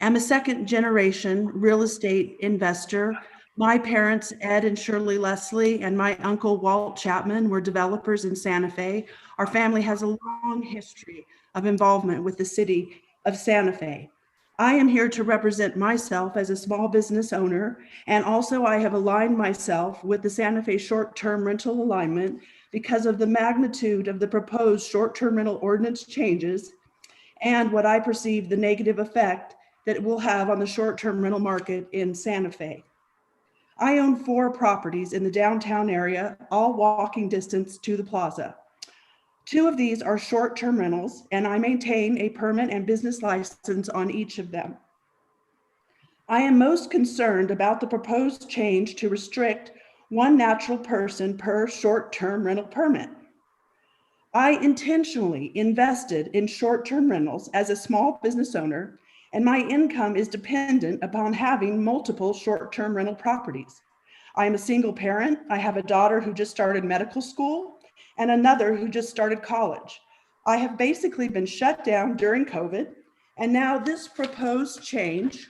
a second generation real estate investor. My parents, Ed and Shirley Leslie, and my uncle Walt Chapman were developers in Santa Fe. Our family has a long history of involvement with the city of Santa Fe. I am here to represent myself as a small business owner, and also I have aligned myself with the Santa Fe short-term rental alignment because of the magnitude of the proposed short-term rental ordinance changes and what I perceive the negative effect that it will have on the short-term rental market in Santa Fe. I own 4 properties in the downtown area, all walking distance to the plaza. 2 of these are short-term rentals, and I maintain a permit and business license on each of them. I am most concerned about the proposed change to restrict 1 natural person per short-term rental permit. I intentionally invested in short-term rentals as a small business owner, and my income is dependent upon having multiple short-term rental properties. I am a single parent. I have a daughter who just started medical school and another who just started college. I have basically been shut down during COVID, and now this proposed change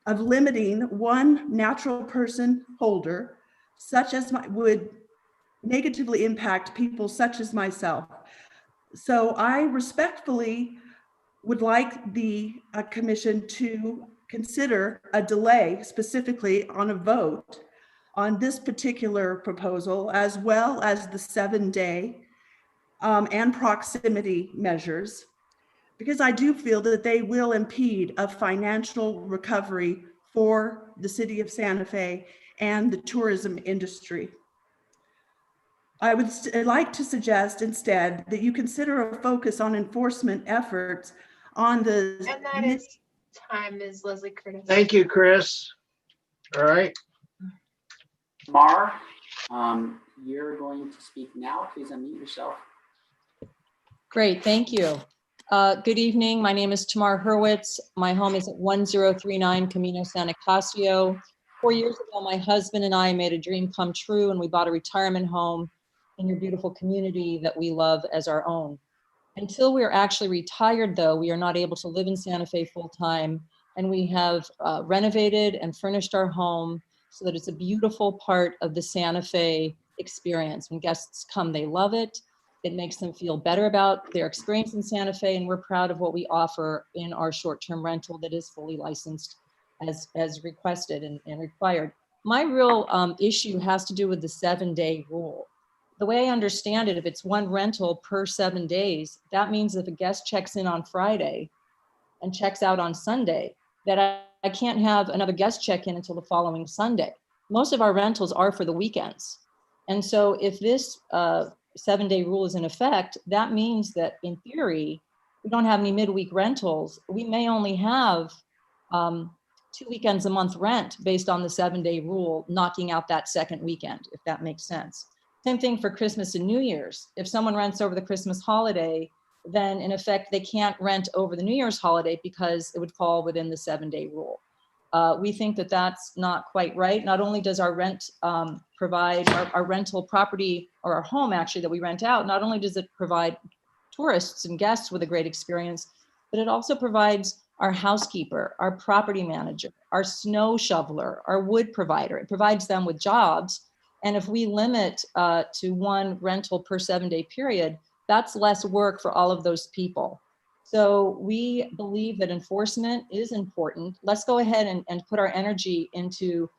of limiting 1 natural person holder, such as would negatively impact people such as myself. So I respectfully would like the commission to consider a delay specifically on a vote on this particular proposal, as well as the 7-day and proximity measures, because I do feel that they will impede a financial recovery for the city of Santa Fe and the tourism industry. I would like to suggest instead that you consider a focus on enforcement efforts on the— And that is time, Ms. Leslie Curtis. Thank you, Chris. All right. Mar, you're going to speak now. Please unmute yourself. Great, thank you. Good evening. My name is Tamar Hurwitz. My home is at 1039 Camino San Nicasio. 4 years ago, my husband and I made a dream come true, and we bought a retirement home in your beautiful community that we love as our own. Until we are actually retired, though, we are not able to live in Santa Fe full time, and we have renovated and furnished our home so that it's a beautiful part of the Santa Fe experience. When guests come, they love it. It makes them feel better about their experience in Santa Fe, and we're proud of what we offer in our short-term rental that is fully licensed as requested and required. My real issue has to do with the 7-day rule. The way I understand it, if it's 1 rental per 7 days, that means if a guest checks in on Friday and checks out on Sunday, that I can't have another guest check in until the following Sunday. Most of our rentals are for the weekends. And so if this 7-day rule is in effect, that means that in theory, we don't have any midweek rentals. We may only have 2 weekends a month rent based on the 7-day rule, knocking out that second weekend, if that makes sense. Same thing for Christmas and New Year's. If someone rents over the Christmas holiday, then in effect, they can't rent over the New Year's holiday because it would fall within the 7-day rule. We think that that's not quite right. Not only does our rent provide our rental property, or our home actually that we rent out, not only does it provide tourists and guests with a great experience, but it also provides our housekeeper, our property manager, our snow shoveler, our wood provider. It provides them with jobs. And if we limit to one rental per 7-day period, that's less work for all of those people. So we believe that enforcement is important. Let's go ahead and put our energy into,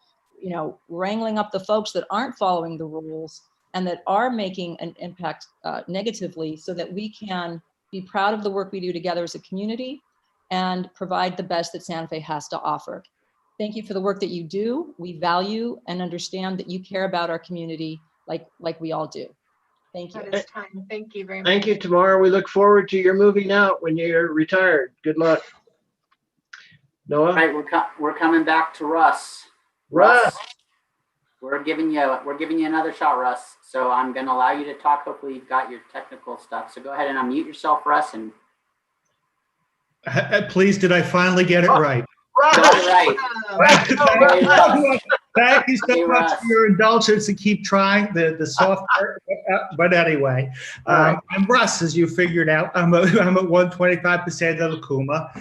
wrangling up the folks that aren't following the rules and that are making an impact negatively, so that we can be proud of the work we do together as a community and provide the best that Santa Fe has to offer. Thank you for the work that you do. We value and understand that you care about our community like we all do. Thank you. That is time. Thank you very much. Thank you, Tamara. We look forward to your moving out when you're retired. Good luck. Noah? All right, we're coming back to Russ. Russ. We're giving you another shot, Russ. So I'm going to allow you to talk. Hopefully you've got your technical stuff. So go ahead and unmute yourself, Russ. And please, did I finally get it right? right. Thank you so much for your indulgence and keep trying the software. But anyway, I'm Russ, as you figured out. I'm at 125 Paseo de la Cuma.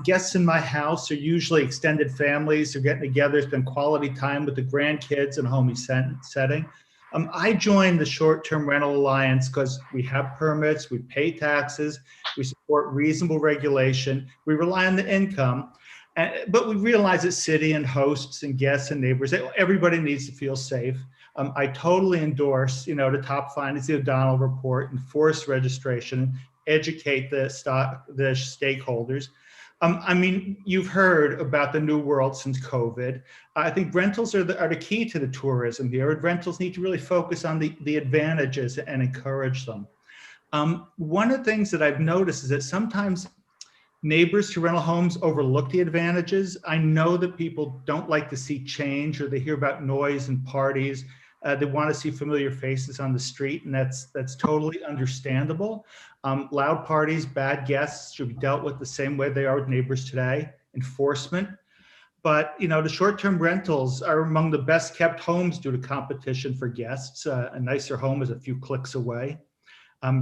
Guests in my house are usually extended families. They're getting together, spend quality time with the grandkids in a homey setting. I joined the Short-Term Rental Alliance because we have permits, we pay taxes, we support reasonable regulation, we rely on the income. But we realize that city and hosts and guests and neighbors, everybody needs to feel safe. I totally endorse, the top findings of the O'Donnell report, enforce registration, educate the stakeholders. I mean, you've heard about the new world since COVID. I think rentals are the key to the tourism here. Rentals need to really focus on the advantages and encourage them. One of the things that I've noticed is that sometimes neighbors to rental homes overlook the advantages. I know that people don't like to see change, or they hear about noise and parties. They want to see familiar faces on the street, and that's totally understandable. Loud parties, bad guests should be dealt with the same way they are with neighbors today. Enforcement. But, the short-term rentals are among the best kept homes due to competition for guests. A nicer home is a few clicks away.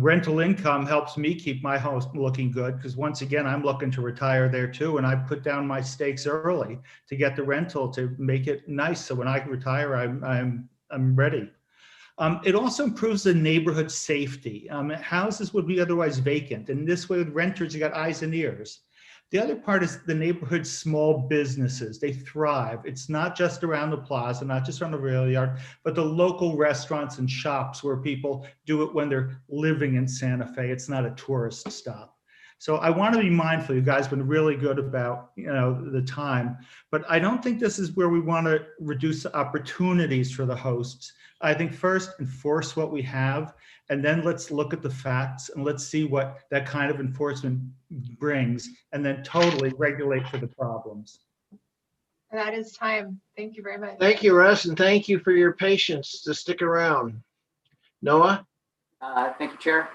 Rental income helps me keep my house looking good, because once again, I'm looking to retire there too. And I put down my stakes early to get the rental to make it nice. So when I retire, I'm ready. It also improves the neighborhood safety. Houses would be otherwise vacant. And this way with renters, you got eyes and ears. The other part is the neighborhood small businesses. They thrive. It's not just around the plaza, not just around the rail yard, but the local restaurants and shops where people do it when they're living in Santa Fe. It's not a tourist stop. So I want to be mindful. You guys have been really good about, the time, but I don't think this is where we want to reduce the opportunities for the hosts. I think first enforce what we have, and then let's look at the facts and let's see what that kind of enforcement brings, and then totally regulate for the problems. That is time. Thank you very much. Thank you, Russ, and thank you for your patience to stick around. Noah? Thank you, Chair.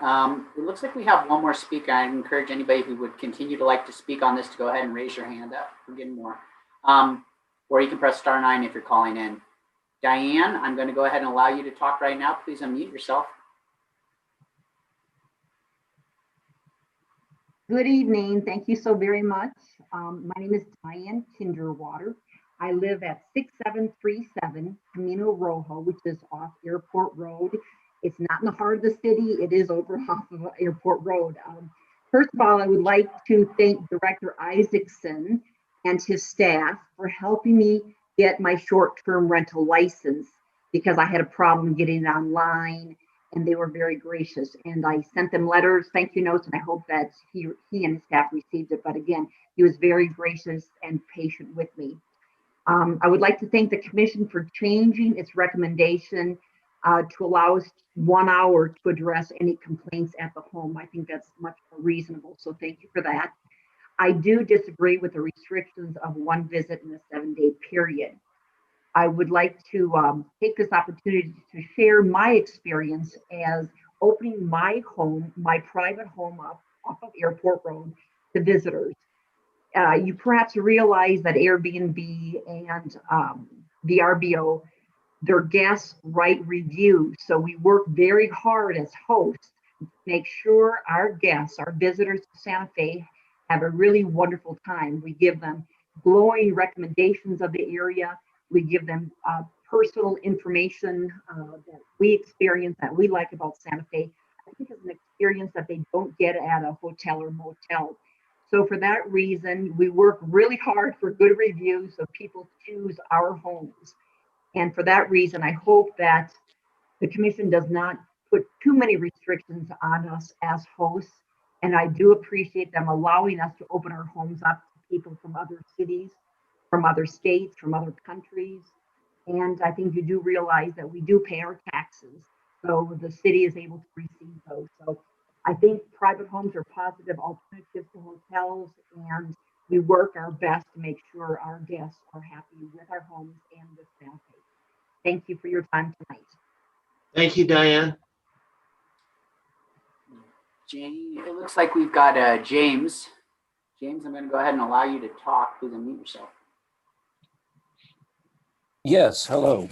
It looks like we have one more speaker. I encourage anybody who would continue to like to speak on this to go ahead and raise your hand up. We're getting more. Or you can press *9 if you're calling in. Diane, I'm going to go ahead and allow you to talk right now. Please unmute yourself. Good evening. Thank you so very much. My name is Diane Kinderwater. I live at 6737 Camino Rojo, which is off Airport Road. It's not in the heart of the city. It is over off of Airport Road. First of all, I would like to thank Director Isaacson and his staff for helping me get my short-term rental license, because I had a problem getting it online and they were very gracious. And I sent them letters, thank you notes, and I hope that he and his staff received it. But again, he was very gracious and patient with me. I would like to thank the commission for changing its recommendation to allow us 1 hour to address any complaints at the home. I think that's much more reasonable, so thank you for that. I do disagree with the restrictions of 1 visit in a 7-day period. I would like to take this opportunity to share my experience as opening my home, my private home up off of Airport Road to visitors. You perhaps realize that Airbnb and VRBO, their guests write reviews. So we work very hard as hosts to make sure our guests, our visitors to Santa Fe, have a really wonderful time. We give them glowing recommendations of the area. We give them personal information that we experience, that we like about Santa Fe. I think it's an experience that they don't get at a hotel or motel. So for that reason, we work really hard for good reviews so people choose our homes. And for that reason, I hope that the commission does not put too many restrictions on us as hosts. And I do appreciate them allowing us to open our homes up to people from other cities, from other states, from other countries. And I think you do realize that we do pay our taxes, so the city is able to receive those. So I think private homes are positive alternatives to hotels, and we work our best to make sure our guests are happy with our homes and with Santa Fe. Thank you for your time tonight. Thank you, Diane. Janie, it looks like we've got James. James, I'm going to go ahead and allow you to talk. Please unmute yourself. Yes, hello.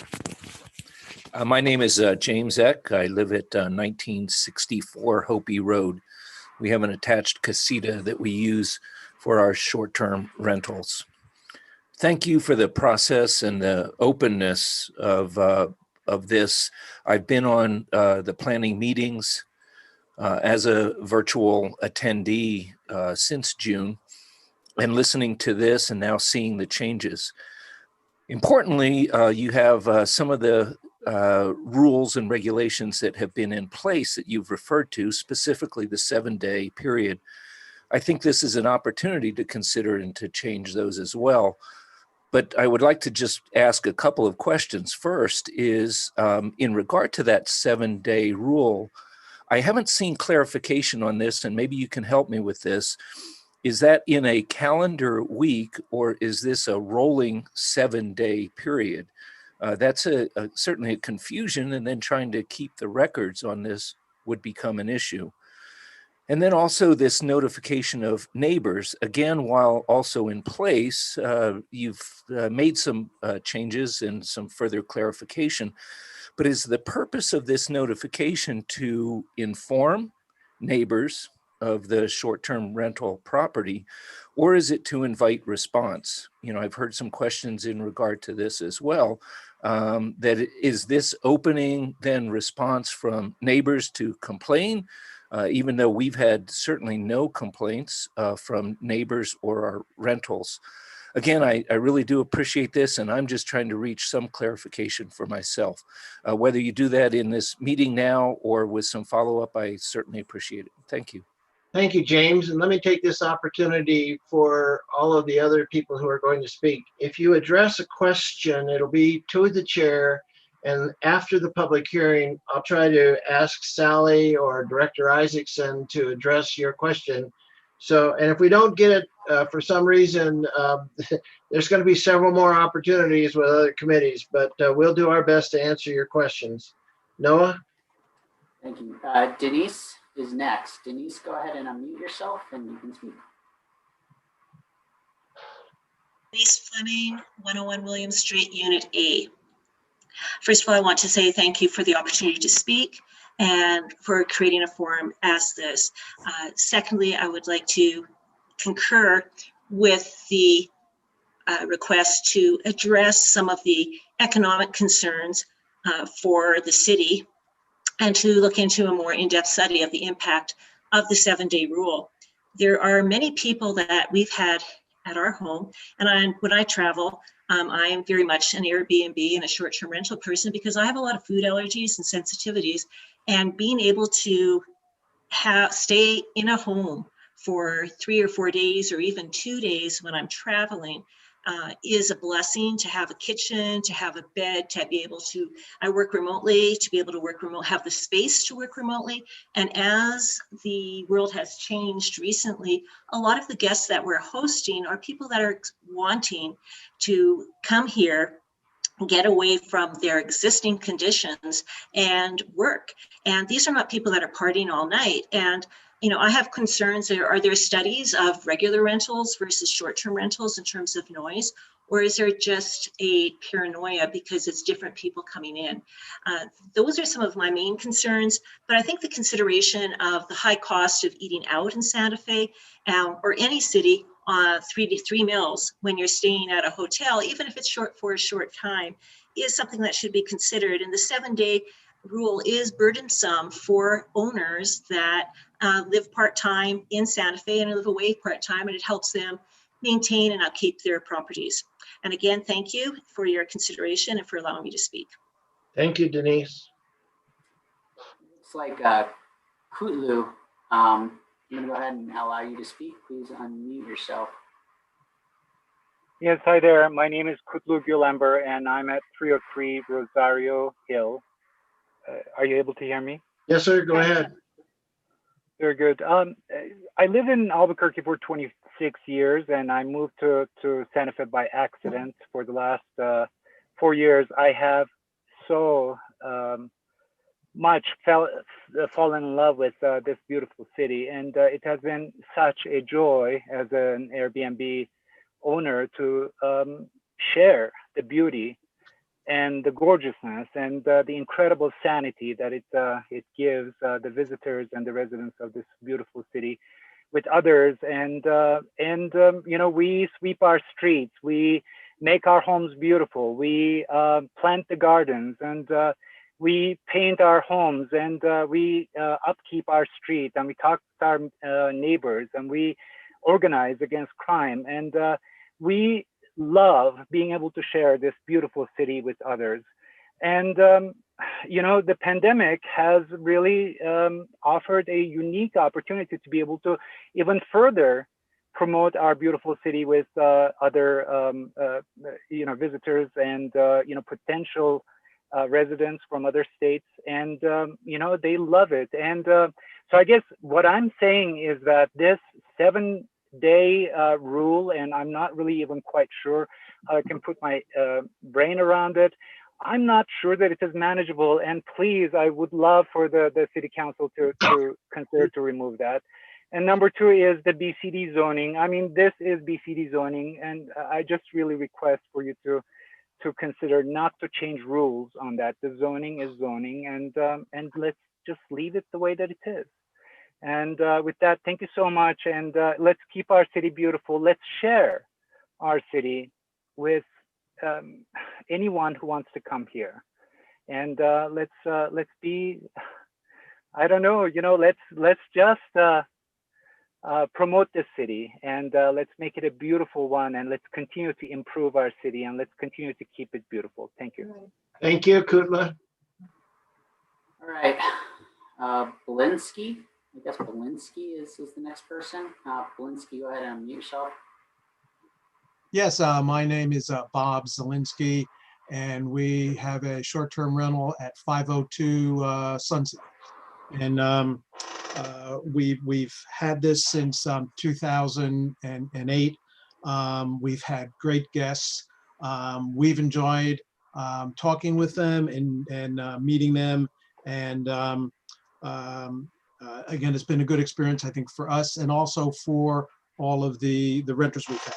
My name is James Eck. I live at 1964 Hopi Road. We have an attached casita that we use for our short-term rentals. Thank you for the process and the openness of this. I've been on the planning meetings as a virtual attendee since June, and listening to this and now seeing the changes. Importantly, you have some of the rules and regulations that have been in place that you've referred to, specifically the 7-day period. I think this is an opportunity to consider and to change those as well. But I would like to just ask a couple of questions. First is, in regard to that 7-day rule, I haven't seen clarification on this, and maybe you can help me with this. Is that in a calendar week, or is this a rolling 7-day period? That's certainly a confusion, and then trying to keep the records on this would become an issue. And then also this notification of neighbors, again, while also in place, you've made some changes and some further clarification. But is the purpose of this notification to inform neighbors of the short-term rental property, or is it to invite response? You know, I've heard some questions in regard to this as well. That is this opening then response from neighbors to complain, even though we've had certainly no complaints from neighbors or our rentals. Again, I really do appreciate this, and I'm just trying to reach some clarification for myself. Whether you do that in this meeting now or with some follow-up, I certainly appreciate it. Thank you. Thank you, James. And let me take this opportunity for all of the other people who are going to speak. If you address a question, it'll be to the chair. And after the public hearing, I'll try to ask Sally or Director Isaacson to address your question. So, and if we don't get it for some reason, there's going to be several more opportunities with other committees, but we'll do our best to answer your questions. Noah? Thank you. Denise is next. Denise, go ahead and unmute yourself and you can speak. Denise Fleming, 101 William Street, Unit A. First of all, I want to say thank you for the opportunity to speak and for creating a forum as this. Secondly, I would like to concur with the request to address some of the economic concerns for the city and to look into a more in-depth study of the impact of the 7-day rule. There are many people that we've had at our home. And when I travel, I'm very much an Airbnb and a short-term rental person because I have a lot of food allergies and sensitivities. And being able to stay in a home for 3 or 4 days or even 2 days when I'm traveling is a blessing. To have a kitchen, to have a bed, to be able to, I work remotely, to be able to work remote, have the space to work remotely. And as the world has changed recently, a lot of the guests that we're hosting are people that are wanting to come here, get away from their existing conditions and work. And these are not people that are partying all night. And I have concerns. Are there studies of regular rentals versus short-term rentals in terms of noise? Or is there just a paranoia because it's different people coming in? Those are some of my main concerns. But I think the consideration of the high cost of eating out in Santa Fe or any city, 3 meals when you're staying at a hotel, even if it's for a short time, is something that should be considered. And the 7-day rule is burdensome for owners that live part-time in Santa Fe and live away part-time, and it helps them maintain and upkeep their properties. And again, thank you for your consideration and for allowing me to speak. Thank you, Denise. It's like Kutlu. I'm going to go ahead and allow you to speak. Please unmute yourself. Yes, hi there. My name is Kutlu Gulamber, and I'm at 303 Rosario Hill. Are you able to hear me? Yes, sir. Go ahead. Very good. I live in Albuquerque for 26 years, and I moved to Santa Fe by accident for the last 4 years. I have so much fallen in love with this beautiful city, and it has been such a joy as an Airbnb owner to share the beauty and the gorgeousness and the incredible sanity that it gives the visitors and the residents of this beautiful city with others. And we sweep our streets, we make our homes beautiful, we plant the gardens, and we paint our homes, and we upkeep our street, and we talk to our neighbors, and we organize against crime, and we love being able to share this beautiful city with others. And the pandemic has really offered a unique opportunity to be able to even further promote our beautiful city with other visitors and potential residents from other states, and they love it. And so I guess what I'm saying is that this 7-day rule, and I'm not really even quite sure how I can put my brain around it. I'm not sure that it is manageable, and please, I would love for the city council to consider to remove that. And number 2 is the BCD zoning. I mean, this is BCD zoning, and I just really request for you to consider not to change rules on that. The zoning is zoning, and let's just leave it the way that it is. And with that, thank you so much. And let's keep our city beautiful. Let's share our city with anyone who wants to come here. And let's be, I don't know, let's just promote this city, and let's make it a beautiful one, and let's continue to improve our city, and let's continue to keep it beautiful. Thank you. Thank you, Kutla. All right. Belinsky. I guess Belinsky is the next person. Belinsky, go ahead and unmute yourself. Yes, my name is Bob Zielinski, and we have a short-term rental at 502 Sunset. And we've had this since 2008. We've had great guests. We've enjoyed talking with them and meeting them. And again, it's been a good experience, I think, for us and also for all of the renters we've had.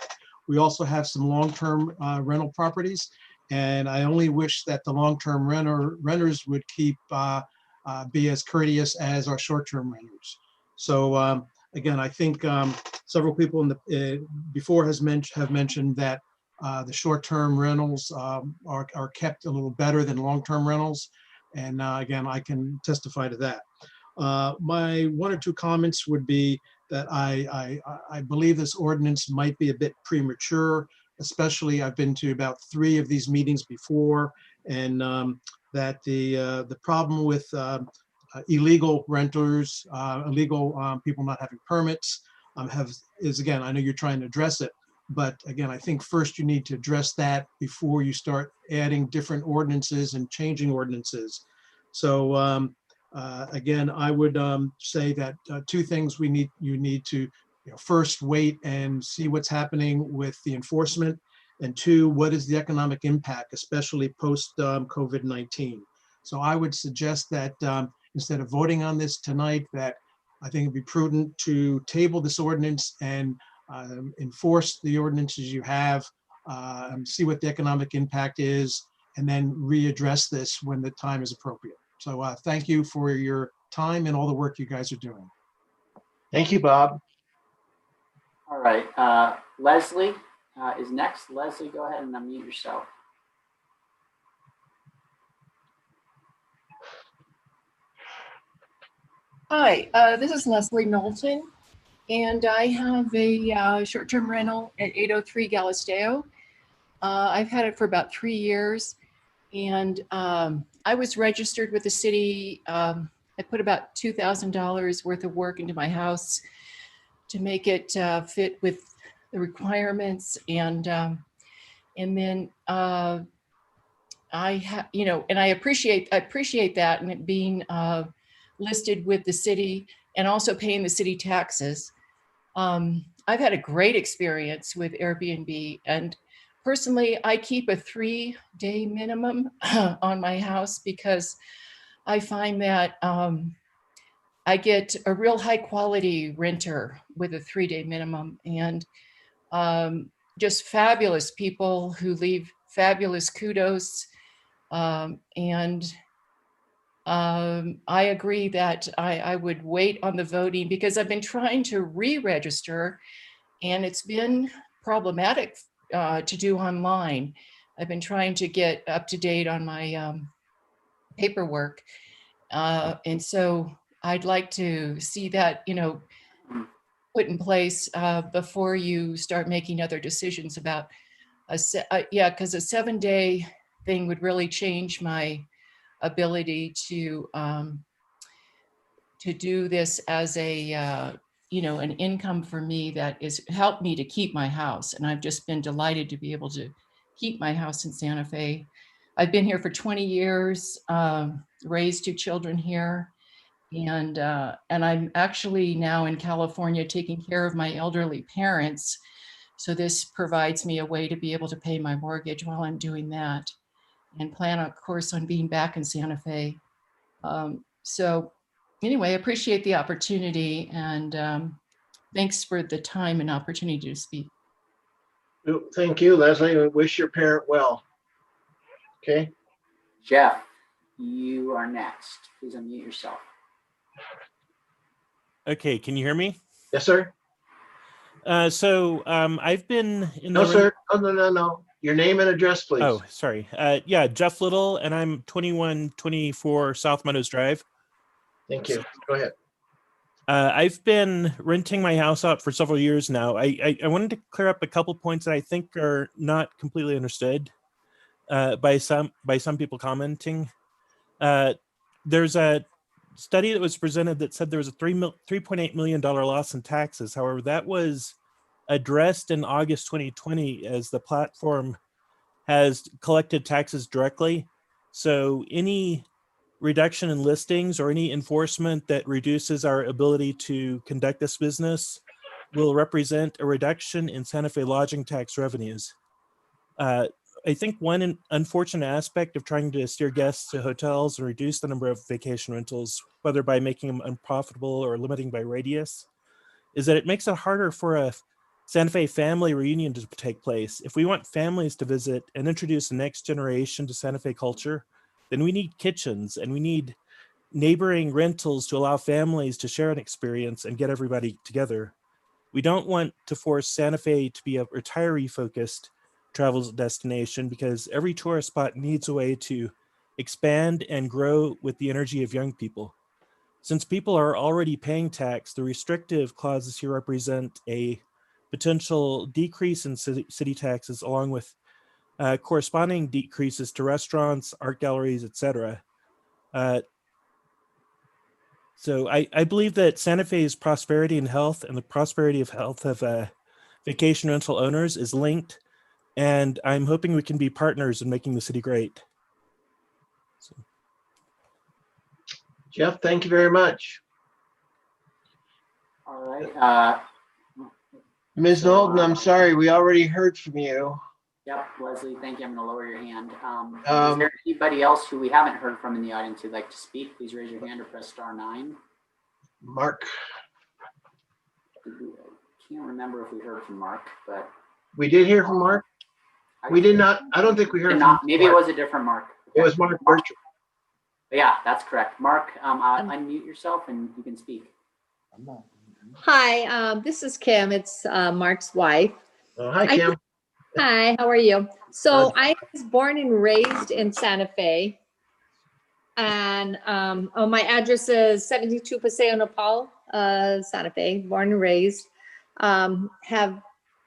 We also have some long-term rental properties, and I only wish that the long-term renters would be as courteous as our short-term renters. So again, I think several people before have mentioned that the short-term rentals are kept a little better than long-term rentals, and again, I can testify to that. My 1 or 2 comments would be that I believe this ordinance might be a bit premature, especially I've been to about 3 of these meetings before, and that the problem with illegal renters, illegal people not having permits is, again, I know you're trying to address it, but again, I think first you need to address that before you start adding different ordinances and changing ordinances. So again, I would say that 2 things you need to first wait and see what's happening with the enforcement, and 2, what is the economic impact, especially post COVID-19. So I would suggest that instead of voting on this tonight, that I think it'd be prudent to table this ordinance and enforce the ordinances you have, see what the economic impact is, and then readdress this when the time is appropriate. So thank you for your time and all the work you guys are doing. Thank you, Bob. All right, Leslie is next. Leslie, go ahead and unmute yourself. Hi, this is Leslie Knowlton, and I have a short-term rental at 803 Galisteo. I've had it for about 3 years, and I was registered with the city. I put about $2,000 worth of work into my house to make it fit with the requirements, and then and I appreciate that, and it being listed with the city and also paying the city taxes. I've had a great experience with Airbnb, and personally, I keep a 3-day minimum on my house because I find that I get a real high quality renter with a 3-day minimum, and just fabulous people who leave fabulous kudos. I agree that I would wait on the voting because I've been trying to re-register, and it's been problematic to do online. I've been trying to get up to date on my paperwork. And so I'd like to see that, put in place before you start making other decisions about because a 7-day thing would really change my ability to do this as a an income for me that is helped me to keep my house. And I've just been delighted to be able to keep my house in Santa Fe. I've been here for 20 years, raised 2 children here, and I'm actually now in California taking care of my elderly parents. So this provides me a way to be able to pay my mortgage while I'm doing that, and plan, of course, on being back in Santa Fe. So anyway, I appreciate the opportunity, and thanks for the time and opportunity to speak. Thank you, Leslie. We wish your parent well. Okay. Jeff, you are next. Please unmute yourself. Okay, can you hear me? Yes, sir. I've been in the... No, sir. Oh, no. Your name and address, please. Oh, sorry. Yeah, Jeff Little, and I'm 2124 South Meadows Drive. Thank you. Go ahead. I've been renting my house out for several years now. I wanted to clear up a couple points that I think are not completely understood by some people commenting. There's a study that was presented that said there was a $3.8 million loss in taxes. However, that was addressed in August 2020 as the platform has collected taxes directly. So any reduction in listings or any enforcement that reduces our ability to conduct this business will represent a reduction in Santa Fe lodging tax revenues. I think one unfortunate aspect of trying to steer guests to hotels and reduce the number of vacation rentals, whether by making them unprofitable or limiting by radius, is that it makes it harder for a Santa Fe family reunion to take place. If we want families to visit and introduce the next generation to Santa Fe culture, then we need kitchens and we need neighboring rentals to allow families to share an experience and get everybody together. We don't want to force Santa Fe to be a retiree-focused travel destination because every tourist spot needs a way to expand and grow with the energy of young people. Since people are already paying tax, the restrictive clauses here represent a potential decrease in city taxes, along with corresponding decreases to restaurants, art galleries, etc. So I believe that Santa Fe's prosperity and health and the prosperity of health of vacation rental owners is linked, and I'm hoping we can be partners in making the city great. So. Jeff, thank you very much. All right. Ms. Knowlton, I'm sorry, we already heard from you. Yep, Leslie, thank you. I'm going to lower your hand. Is there anybody else who we haven't heard from in the audience who'd like to speak? Please raise your hand or press *9. Mark. I can't remember if we heard from Mark, but. We did hear from Mark? We did not. I don't think we heard from Maybe Mark. It was a different Mark. It was Mark Bertram. Yeah, that's correct. Mark, unmute yourself and you can speak. Hi, this is Kim. It's Mark's wife. Oh, hi, Kim. Hi, how are you? So I was born and raised in Santa Fe. And my address is 72 Paseo Nopal, Santa Fe, born and raised. Have a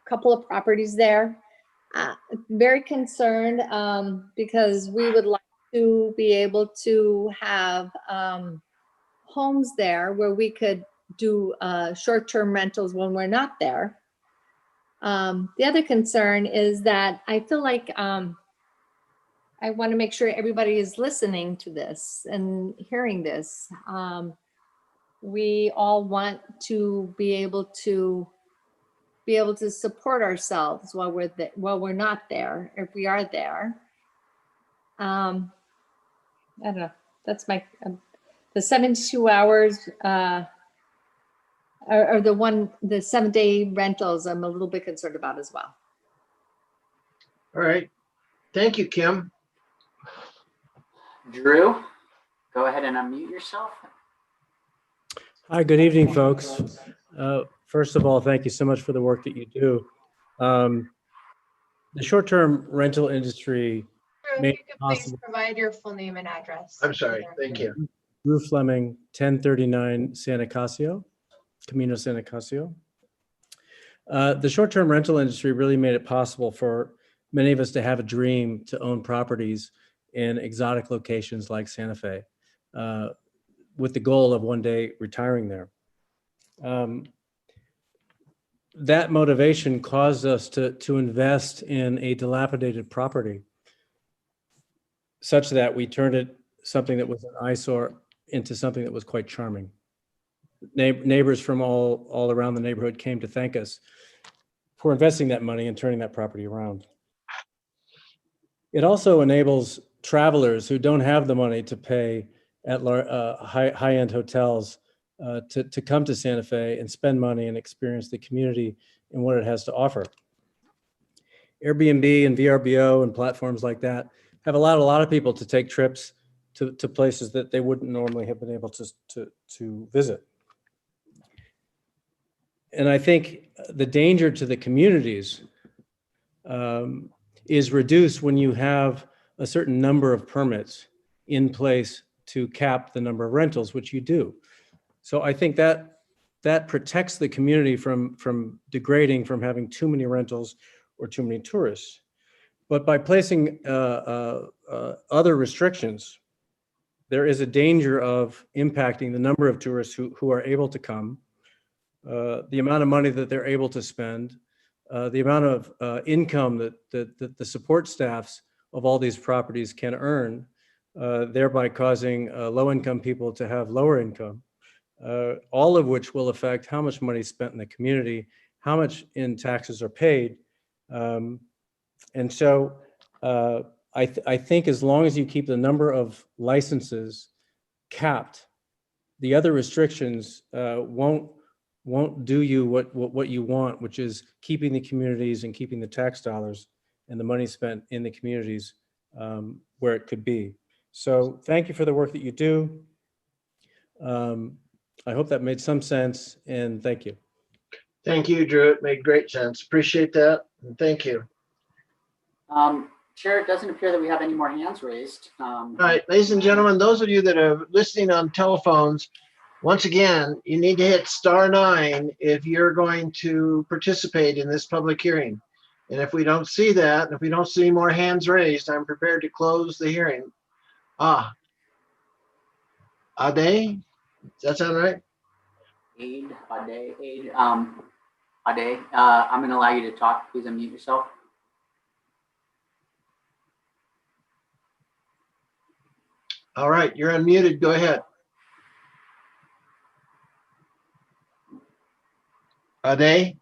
couple of properties there. Very concerned because we would like to be able to have homes there where we could do short-term rentals when we're not there. The other concern is that I feel like I want to make sure everybody is listening to this and hearing this. We all want to be able to support ourselves while we're not there. If we are there, I don't know. That's my the 72 hours. Or the 7-day rentals, I'm a little bit concerned about as well. All right. Thank you, Kim. Drew, go ahead and unmute yourself. Hi, good evening, folks. First of all, thank you so much for the work that you do. The short-term rental industry Drew, if you could please provide your full name and address. I'm sorry. Thank you. Drew Fleming, 1039 Santa Casio. Camino Santa Casio. The short-term rental industry really made it possible for many of us to have a dream to own properties in exotic locations like Santa Fe, with the goal of one day retiring there. That motivation caused us to invest in a dilapidated property such that we turned it, something that was an eyesore, into something that was quite charming. Neighbors from all around the neighborhood came to thank us for investing that money and turning that property around. It also enables travelers who don't have the money to pay at high-end hotels to come to Santa Fe and spend money and experience the community and what it has to offer. Airbnb and VRBO and platforms like that have allowed a lot of people to take trips to places that they wouldn't normally have been able to visit. And I think the danger to the communities is reduced when you have a certain number of permits in place to cap the number of rentals, which you do. So I think that protects the community from degrading, from having too many rentals or too many tourists. But by placing other restrictions, there is a danger of impacting the number of tourists who are able to come, the amount of money that they're able to spend, the amount of income that the support staffs of all these properties can earn, thereby causing low-income people to have lower income, all of which will affect how much money is spent in the community, how much in taxes are paid. And so I think as long as you keep the number of licenses capped, the other restrictions won't do you what you want, which is keeping the communities and keeping the tax dollars and the money spent in the communities where it could be. So thank you for the work that you do. I hope that made some sense, and thank you. Thank you, Drew. It made great sense. Appreciate that, and thank you. Chair, it doesn't appear that we have any more hands raised. All right, ladies and gentlemen, those of you that are listening on telephones, Once again, you need to hit *9 if you're going to participate in this public hearing. And if we don't see that, and if we don't see more hands raised, I'm prepared to close the hearing. Ade, does that sound right? Ade, I'm going to allow you to talk. Please unmute yourself. All right, you're unmuted. Go ahead. Ade?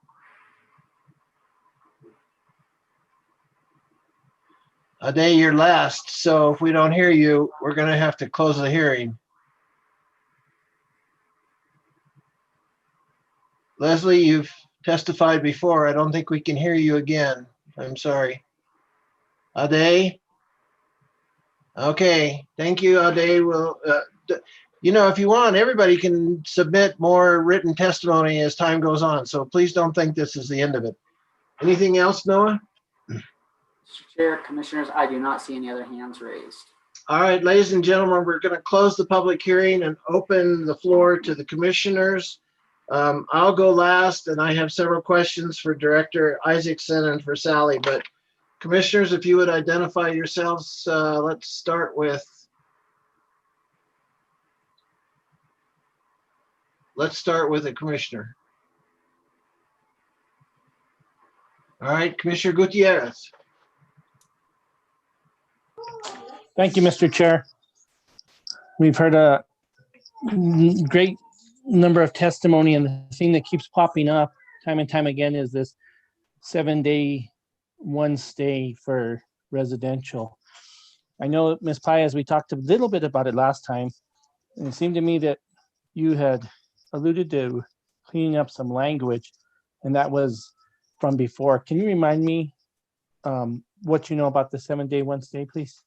Ade, you're last. So if we don't hear you, we're going to have to close the hearing. Leslie, you've testified before. I don't think we can hear you again. I'm sorry. Ade? Okay, thank you, Ade. Well, you know, if you want, everybody can submit more written testimony as time goes on. So please don't think this is the end of it. Anything else, Noah? Mr. Chair, Commissioners, I do not see any other hands raised. All right, ladies and gentlemen, we're going to close the public hearing and open the floor to the commissioners. I'll go last, and I have several questions for Director Isaacson and for Sally, but commissioners, if you would identify yourselves, let's start with a commissioner. All right, Commissioner Gutierrez. Thank you, Mr. Chair. We've heard a great number of testimony, and the thing that keeps popping up time and time again is this 7-day one stay for residential. I know, Ms. Paez, we talked a little bit about it last time, and it seemed to me that you had alluded to cleaning up some language, and that was from before. Can you remind me what you know about the 7-day one stay, please?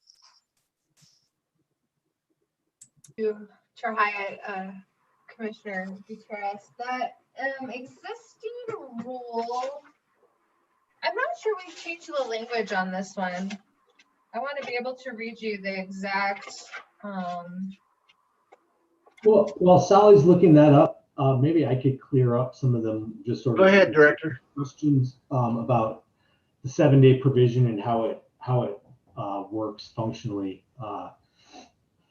Chair Hyatt, Commissioner Gutierrez, that existing rule, I'm not sure we've changed the language on this one. I want to be able to read you the exact. Well, while Sally's looking that up, maybe I could clear up some of them. Just sort of. Go ahead, Director. Questions about the 7-day provision and how it works functionally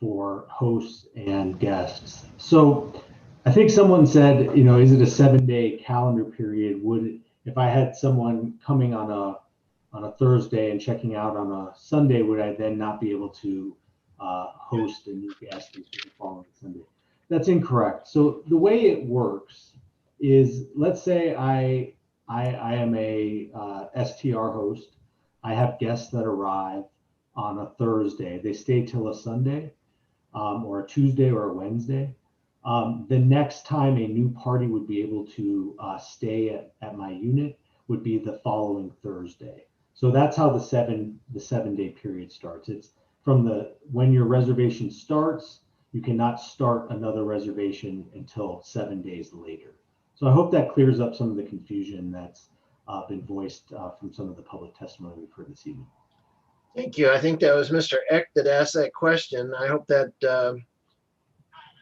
for hosts and guests. So I think someone said, you know, is it a 7-day calendar period? If I had someone coming on a Thursday and checking out on a Sunday, would I then not be able to host a new guest the following Sunday? That's incorrect. So the way it works is, let's say I am a STR host. I have guests that arrive on a Thursday. They stay till a Sunday, or a Tuesday or a Wednesday. The next time a new party would be able to stay at my unit would be the following Thursday. So that's how the 7-day period starts. It's from when your reservation starts. You cannot start another reservation until 7 days later. So I hope that clears up some of the confusion that's been voiced from some of the public testimony we've heard this evening. Thank you. I think that was Mr. Eck that asked that question. I hope that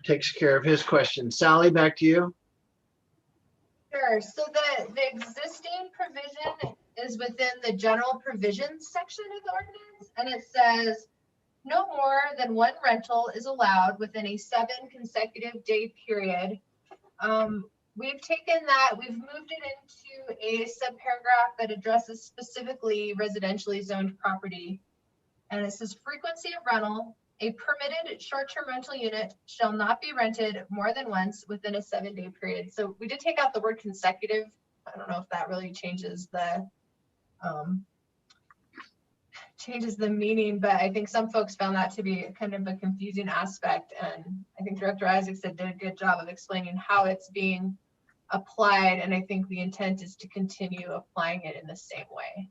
takes care of his question. Sally, back to you. Sure. So the existing provision is within the general provisions section of the ordinance, and it says no more than one rental is allowed within a 7 consecutive day period. We've taken that, we've moved it into a subparagraph that addresses specifically residentially zoned property. And it says frequency of rental, a permitted short-term rental unit shall not be rented more than once within a 7-day period. So we did take out the word consecutive. I don't know if that really changes the meaning, but I think some folks found that to be kind of a confusing aspect. And I think Director Isaacson did a good job of explaining how it's being applied. And I think the intent is to continue applying it in the same way.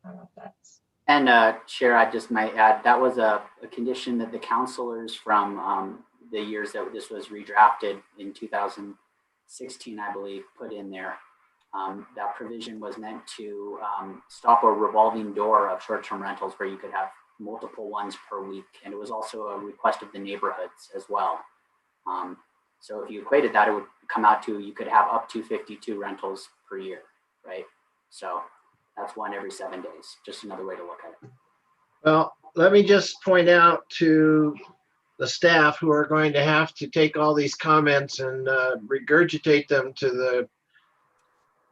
I don't know if that's. And Chair, I just might add, that was a condition that the counselors from the years that this was redrafted in 2016, I believe, put in there. That provision was meant to stop a revolving door of short-term rentals where you could have multiple ones per week. And it was also a request of the neighborhoods as well. So if you equated that, it would come out to, you could have up to 52 rentals per year, right? So that's one every 7 days, just another way to look at it. Well, let me just point out to the staff who are going to have to take all these comments and regurgitate them to the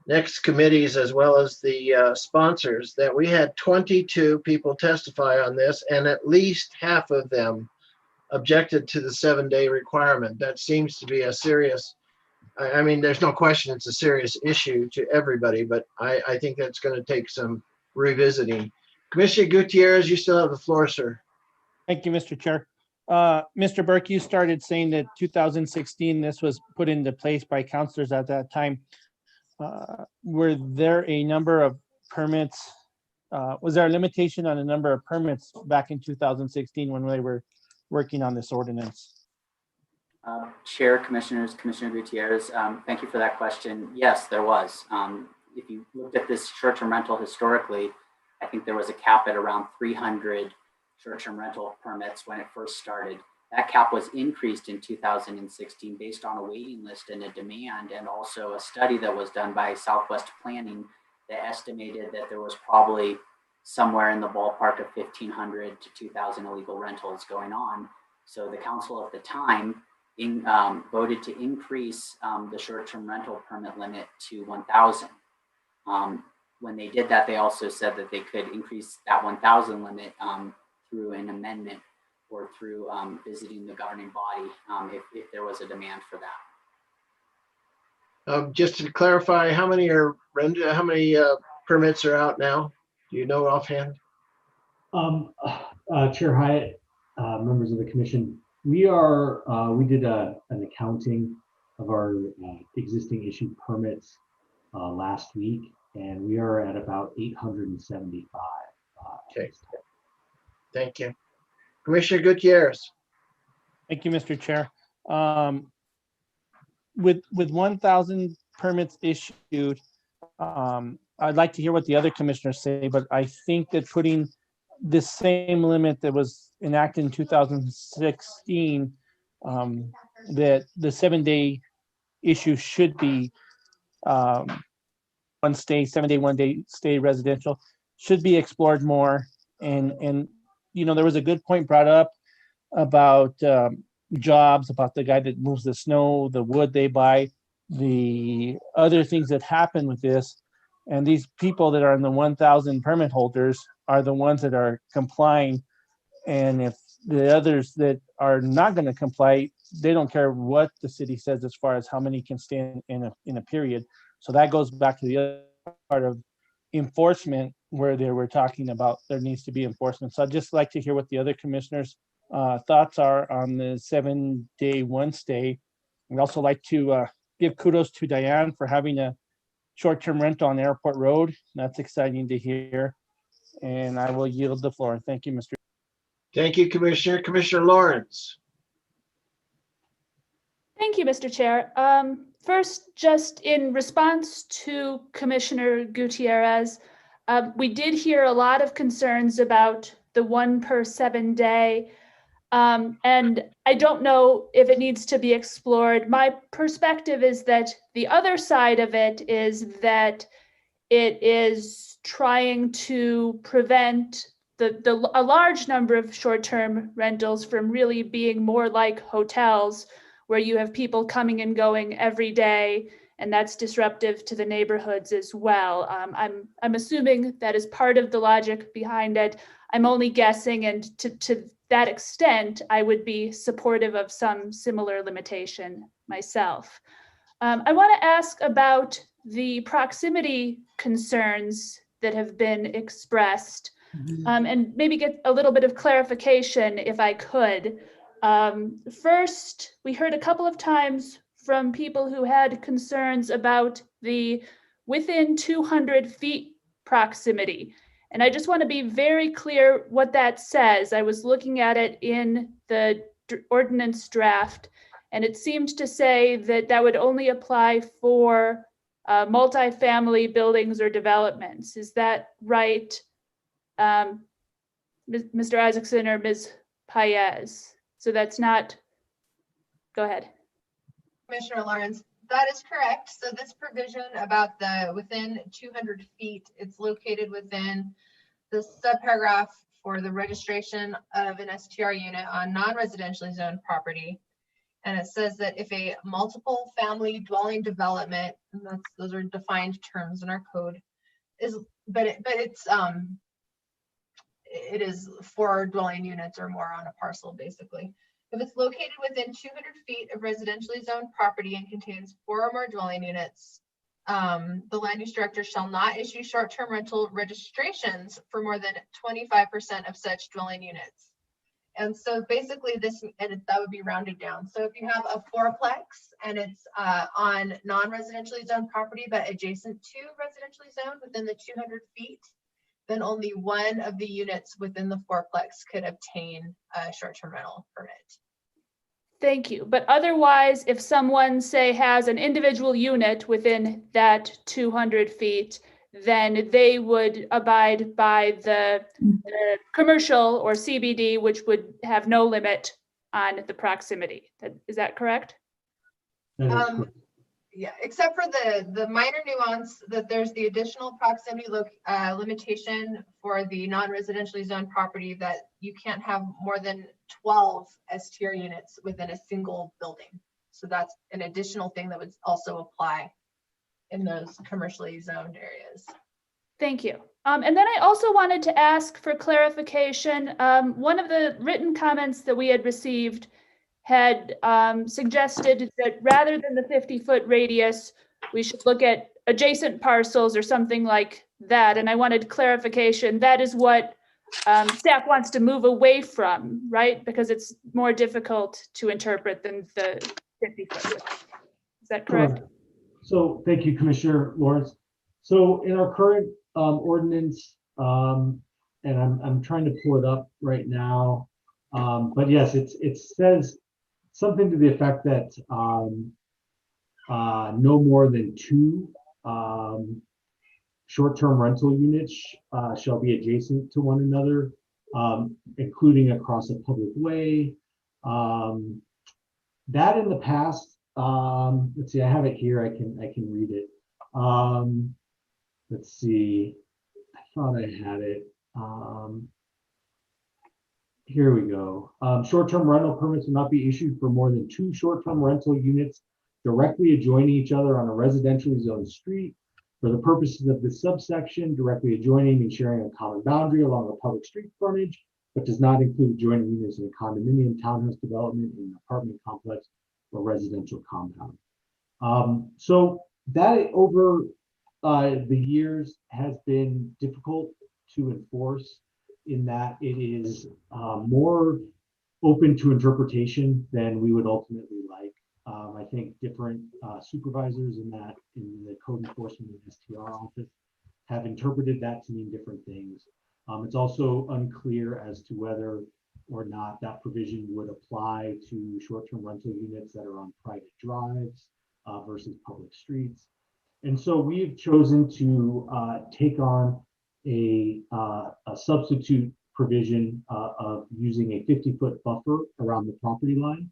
next committees as well as the sponsors, that we had 22 people testify on this, and at least half of them objected to the 7-day requirement. That seems to be a serious, I mean, there's no question it's a serious issue to everybody, but I think that's going to take some revisiting. Commissioner Gutierrez, you still have the floor, sir. Thank you, Mr. Chair. Mr. Burke, you started saying that 2016, this was put into place by councilors at that time. Were there a number of permits? Was there a limitation on the number of permits back in 2016 when they were working on this ordinance? Chair, Commissioners, Commissioner Gutierrez, thank you for that question. Yes, there was. If you looked at this short-term rental historically, I think there was a cap at around 300 short-term rental permits when it first started. That cap was increased in 2016 based on a waiting list and a demand, and also a study that was done by Southwest Planning that estimated that there was probably somewhere in the ballpark of 1,500 to 2,000 illegal rentals going on. So the council at the time voted to increase the short-term rental permit limit to 1,000. When they did that, they also said that they could increase that 1,000 limit through an amendment or through visiting the governing body if there was a demand for that. Just to clarify, how many permits are out now? Do you know offhand? Chair Hyatt, members of the commission, we did an accounting of our existing issued permits last week, and we are at about 875. Okay. Thank you. Commissioner Gutierrez. Thank you, Mr. Chair. With 1,000 permits issued, I'd like to hear what the other commissioners say, but I think that putting the same limit that was enacted in 2016, that the 7-day issue should be 7-day stay residential, should be explored more. And you know, there was a good point brought up about jobs, about the guy that moves the snow, the wood they buy, the other things that happen with this. And these people that are in the 1,000 permit holders are the ones that are complying. And if the others that are not going to comply, they don't care what the city says as far as how many can stand in a period. So that goes back to the other part of enforcement, where they were talking about there needs to be enforcement. So I'd just like to hear what the other commissioners' thoughts are on the 7-day one stay. We'd also like to give kudos to Diane for having a short-term rental on Airport Road. That's exciting to hear. And I will yield the floor. Thank you, Mr. Thank you, Commissioner. Commissioner Lawrence. Thank you, Mr. Chair. First, just in response to Commissioner Gutierrez, we did hear a lot of concerns about the 1 per 7 day. And I don't know if it needs to be explored. My perspective is that the other side of it is that it is trying to prevent a large number of short-term rentals from really being more like hotels, where you have people coming and going every day, and that's disruptive to the neighborhoods as well. I'm assuming that is part of the logic behind it. I'm only guessing, and to that extent, I would be supportive of some similar limitation myself. I want to ask about the proximity concerns that have been expressed, and maybe get a little bit of clarification if I could. First, we heard a couple of times from people who had concerns about the within 200 feet proximity. And I just want to be very clear what that says. I was looking at it in the ordinance draft, and it seemed to say that that would only apply for multifamily buildings or developments. Is that right, Mr. Isaacson or Ms. Paez? So that's not, go ahead. Commissioner Lawrence, that is correct. So this provision about the within 200 feet, it's located within the subparagraph for the registration of an STR unit on non-residentially zoned property. And it says that if a multiple family dwelling development, and those are defined terms in our code, it is 4 dwelling units or more on a parcel, basically. If it's located within 200 feet of residentially zoned property and contains 4 or more dwelling units, the land use director shall not issue short-term rental registrations for more than 25% of such dwelling units. And so basically that would be rounded down. So if you have a 4-plex and it's on non-residentially zoned property, but adjacent to residentially zoned within the 200 feet, then only one of the units within the 4-plex could obtain a short-term rental permit. Thank you. But otherwise, if someone, say, has an individual unit within that 200 feet, then they would abide by the commercial or CBD, which would have no limit on the proximity. Is that correct? Yeah, except for the minor nuance that there's the additional proximity limitation for the non-residentially zoned property that you can't have more than 12 STR units within a single building. So that's an additional thing that would also apply in those commercially zoned areas. Thank you. And then I also wanted to ask for clarification. One of the written comments that we had received had suggested that rather than the 50-foot radius, we should look at adjacent parcels or something like that. And I wanted clarification. That is what staff wants to move away from, right? Because it's more difficult to interpret than the 50-foot. Is that correct? So thank you, Commissioner Lawrence. So in our current ordinance, and I'm trying to pull it up right now, but yes, it says something to the effect that no more than 2 short-term rental units shall be adjacent to one another, including across a public way. That in the past, let's see, I have it here. I can read it. Let's see. I thought I had it. Here we go. Short-term rental permits will not be issued for more than 2 short-term rental units directly adjoining each other on a residentially zoned street. For the purposes of this subsection, directly adjoining and sharing a common boundary along a public street frontage, but does not include adjoining units in a condominium, townhouse development, in an apartment complex, or residential compound. So that over the years has been difficult to enforce, in that it is more open to interpretation than we would ultimately like. I think different supervisors in the code enforcement and STR office have interpreted that to mean different things. It's also unclear as to whether or not that provision would apply to short-term rental units that are on private drives versus public streets. And so we've chosen to take on a substitute provision of using a 50-foot buffer around the property line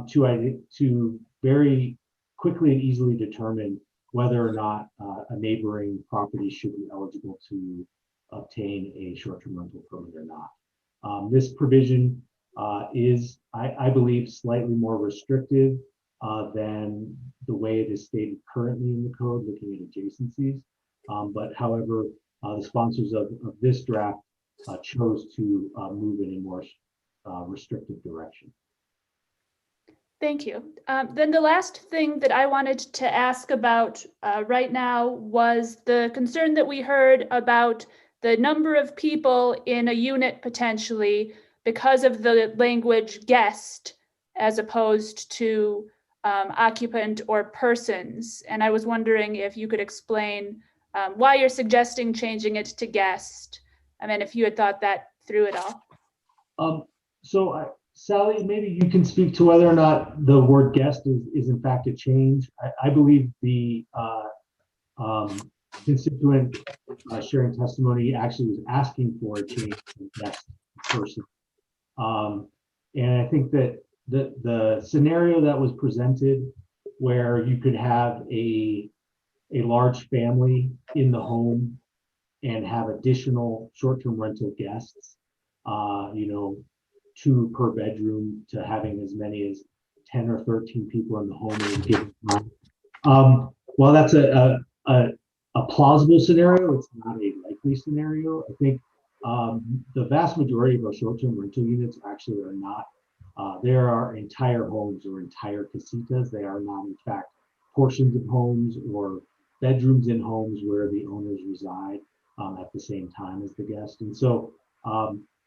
to very quickly and easily determine whether or not a neighboring property should be eligible to obtain a short-term rental permit or not. This provision is, I believe, slightly more restrictive than the way it is stated currently in the code, looking at adjacencies. But however, the sponsors of this draft chose to move in a more restrictive direction. Thank you. Then the last thing that I wanted to ask about right now was the concern that we heard about the number of people in a unit potentially because of the language guest as opposed to occupant or persons. And I was wondering if you could explain why you're suggesting changing it to guest. I mean, if you had thought that through at all. Sally, maybe you can speak to whether or not the word guest is in fact a change. I believe the constituent sharing testimony actually was asking for a change from guest to person. And I think that the scenario that was presented where you could have a large family in the home and have additional short-term rental guests, you know, 2 per bedroom, to having as many as 10 or 13 people in the home at a given time. While that's a plausible scenario, it's not a likely scenario. I think the vast majority of our short-term rental units actually are not. There are entire homes or entire casitas. They are not, in fact, portions of homes or bedrooms in homes where the owners reside at the same time as the guest. And so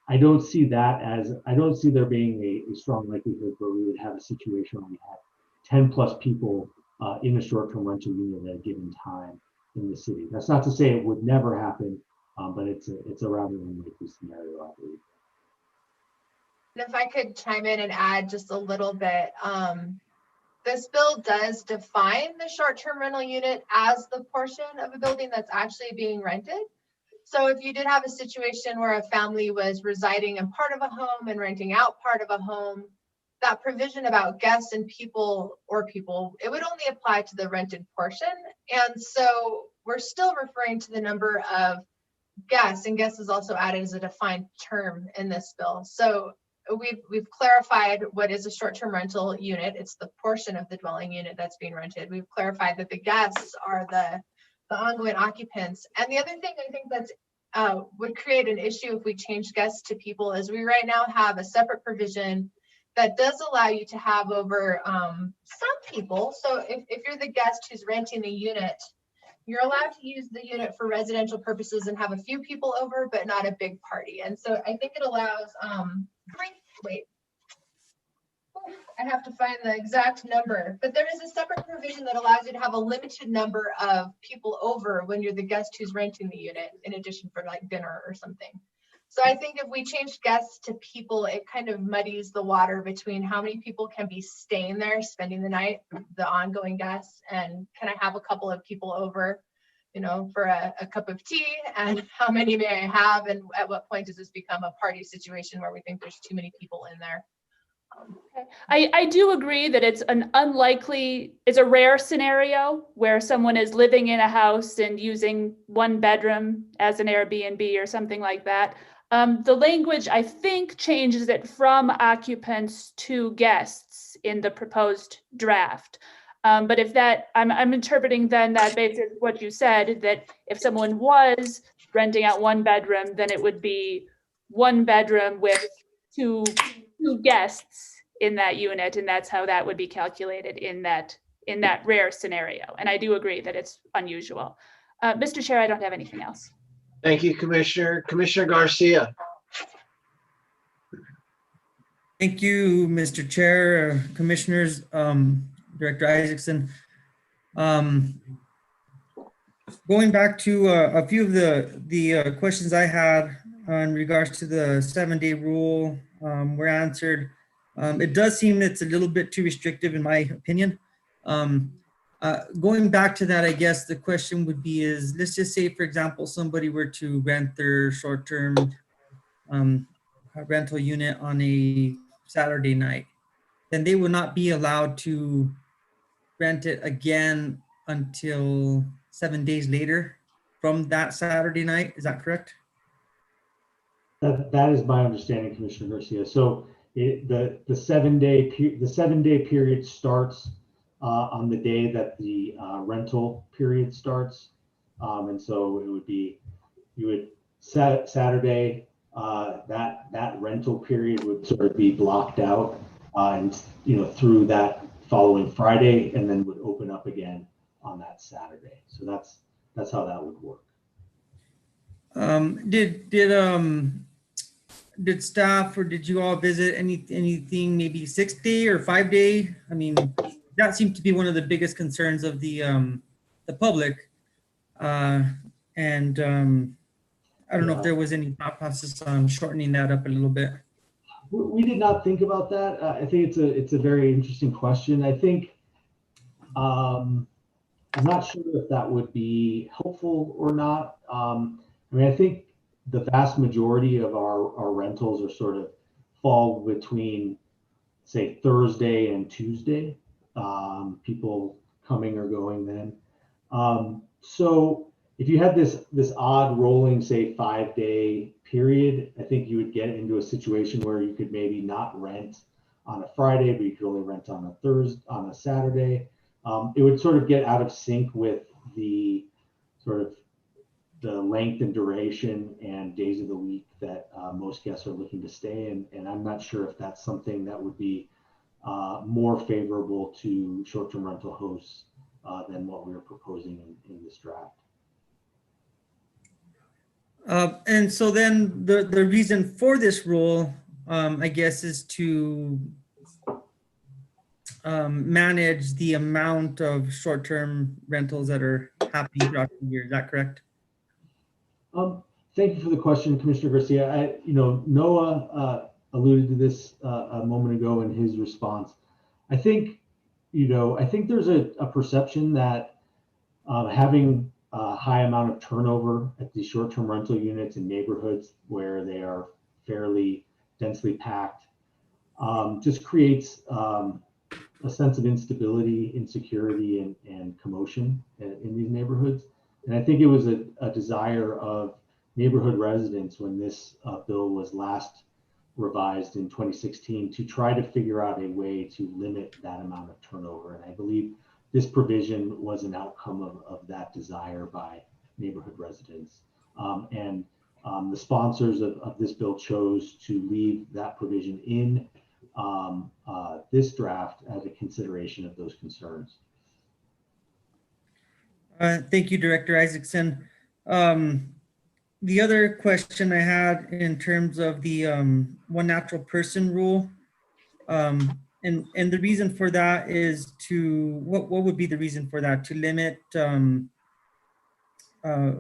I don't see there being a strong likelihood where we would have a situation where we have 10 plus people in a short-term rental unit at a given time in the city. That's not to say it would never happen, but it's a rather unlikely scenario, I believe. And if I could chime in and add just a little bit, this bill does define the short-term rental unit as the portion of a building that's actually being rented. So if you did have a situation where a family was residing in part of a home and renting out part of a home, that provision about guests and people, it would only apply to the rented portion. And so we're still referring to the number of guests, and guests is also added as a defined term in this bill. So we've clarified what is a short-term rental unit. It's the portion of the dwelling unit that's being rented. We've clarified that the guests are the ongoing occupants. And the other thing I think that's would create an issue if we change guests to people is we right now have a separate provision that does allow you to have over some people. So if you're the guest who's renting the unit, you're allowed to use the unit for residential purposes and have a few people over, but not a big party. And so I think it allows, I have to find the exact number, but there is a separate provision that allows you to have a limited number of people over when you're the guest who's renting the unit, in addition for like dinner or something. So I think if we change guests to people, it kind of muddies the water between how many people can be staying there, spending the night, the ongoing guests, and can I have a couple of people over, you know, for a cup of tea, and how many may I have, and at what point does this become a party situation where we think there's too many people in there? I do agree that it's a rare scenario where someone is living in a house and using one bedroom as an Airbnb or something like that. The language, I think, changes it from occupants to guests in the proposed draft. But if that, I'm interpreting then that based on what you said, that if someone was renting out one bedroom, then it would be one bedroom with two guests in that unit, and that's how that would be calculated in that rare scenario. And I do agree that it's unusual. Mr. Chair, I don't have anything else. Thank you, Commissioner. Commissioner Garcia. Thank you, Mr. Chair, Commissioners, Director Isaacson. Going back to a few of the questions I had in regards to the 7-day rule were answered. It does seem it's a little bit too restrictive in my opinion. Going back to that, I guess the question would be is, let's just say, for example, somebody were to rent their short-term rental unit on a Saturday night, then they would not be allowed to rent it again until 7 days later from that Saturday night. Is that correct? That is my understanding, Commissioner Garcia. So the 7 day period starts on the day that the rental period starts, and so it would be, you would set Saturday, that rental period would sort of be blocked out, and through that following Friday, and then would open up again on that Saturday. So that's how that would work. Did staff or did you all visit anything maybe 6 day or 5 day? I mean, that seemed to be one of the biggest concerns of the public. I don't know if there was any thought process on shortening that up a little bit. We did not think about that. I think it's a very interesting question. I think I'm not sure if that would be helpful or not. I mean, I think the vast majority of our rentals are sort of fall between, say, Thursday and Tuesday. people coming or going then. So if you had this odd rolling, say 5-day period, I think you would get into a situation where you could maybe not rent on a Friday, but you could only rent on a Saturday. It would sort of get out of sync with the sort of the length and duration and days of the week that most guests are looking to stay in. And I'm not sure if that's something that would be more favorable to short-term rental hosts than what we were proposing in this draft. And so then the reason for this rule, I guess, is to manage the amount of short-term rentals that are happening throughout the year. Is that correct? Thank you for the question, Commissioner Garcia. Noah alluded to this a moment ago in his response. I think there's a perception that having a high amount of turnover at these short-term rental units in neighborhoods where they are fairly densely packed just creates a sense of instability, insecurity, and commotion in these neighborhoods. And I think it was a desire of neighborhood residents when this bill was last revised in 2016 to try to figure out a way to limit that amount of turnover. And I believe this provision was an outcome of that desire by neighborhood residents. The sponsors of this bill chose to leave that provision in this draft as a consideration of those concerns. Thank you, Director Isaacson. The other question I had in terms of the one natural person rule, and the reason for that is what would be the reason for that? To limit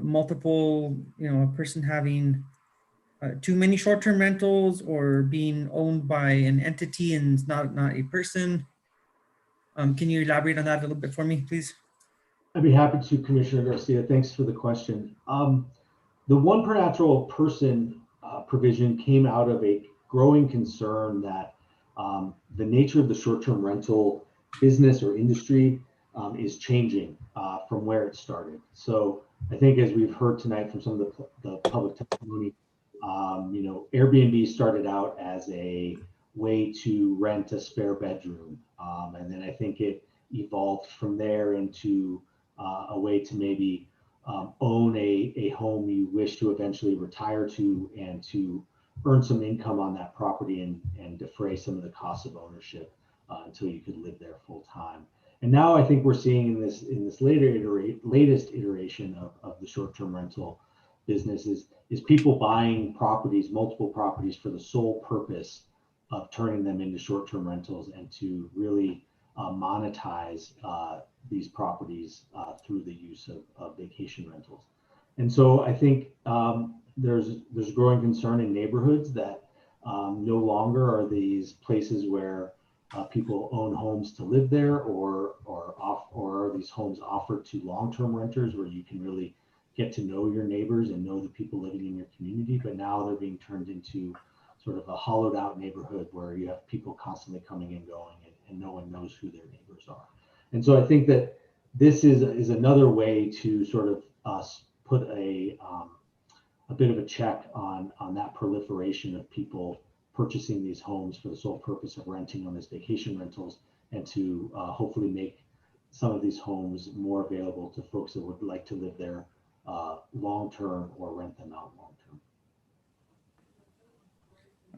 multiple, a person having too many short-term rentals or being owned by an entity and not a person. Can you elaborate on that a little bit for me, please? I'd be happy to, Commissioner Garcia. Thanks for the question. The one per natural person provision came out of a growing concern that the nature of the short-term rental business or industry is changing from where it started. So I think, as we've heard tonight from some of the public testimony, Airbnb started out as a way to rent a spare bedroom. And then I think it evolved from there into a way to maybe own a home you wish to eventually retire to and to earn some income on that property and defray some of the costs of ownership until you could live there full time. And now I think we're seeing in this latest iteration of the short-term rental business is people buying properties, multiple properties, for the sole purpose of turning them into short-term rentals and to really monetize these properties through the use of vacation rentals. And so I think there's growing concern in neighborhoods that no longer are these places where people own homes to live there, or are these homes offered to long-term renters where you can really get to know your neighbors and know the people living in your community. But now they're being turned into sort of a hollowed out neighborhood where you have people constantly coming and going, and no one knows who their neighbors are. And so I think that this is another way to sort of put a bit of a check on that proliferation of people purchasing these homes for the sole purpose of renting them as vacation rentals, and to hopefully make some of these homes more available to folks that would like to live there long-term or rent them out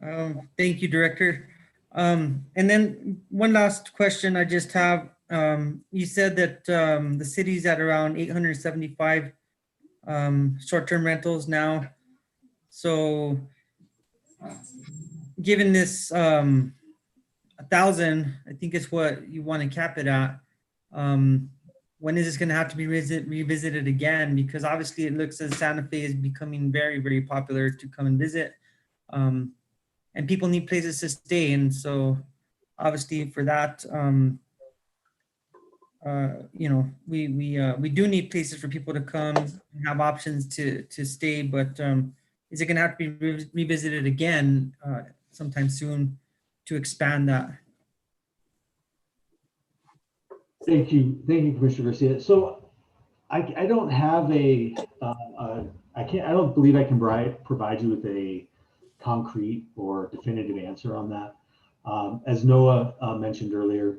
long-term. Thank you, Director. And then one last question I just have. You said that the city's at around 875 short-term rentals now. So given this 1,000, I think is what you want to cap it at. When is this going to have to be revisited again? Because obviously it looks as Santa Fe is becoming very, very popular to come and visit. And people need places to stay. And so obviously for that, we do need places for people to come and have options to stay, but is it going to have to be revisited again sometime soon to expand that? Thank you, Commissioner Garcia. So I don't have I don't believe I can provide you with a concrete or definitive answer on that. As Noah mentioned earlier,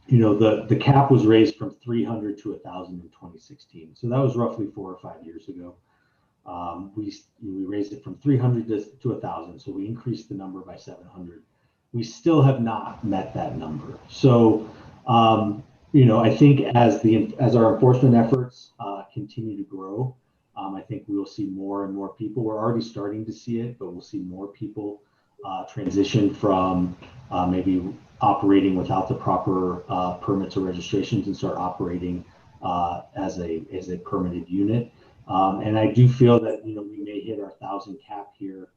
you know, the cap was raised from 300 to 1,000 in 2016. So that was roughly 4 or 5 years ago. We raised it from 300 to 1,000. So we increased the number by 700. We still have not met that number. So, you know, I think as our enforcement efforts continue to grow, I think we will see more and more people. We're already starting to see it, but we'll see more people transition from maybe operating without the proper permits or registrations and start operating as a permitted unit. And I do feel that, you know, we may hit our 1,000 cap here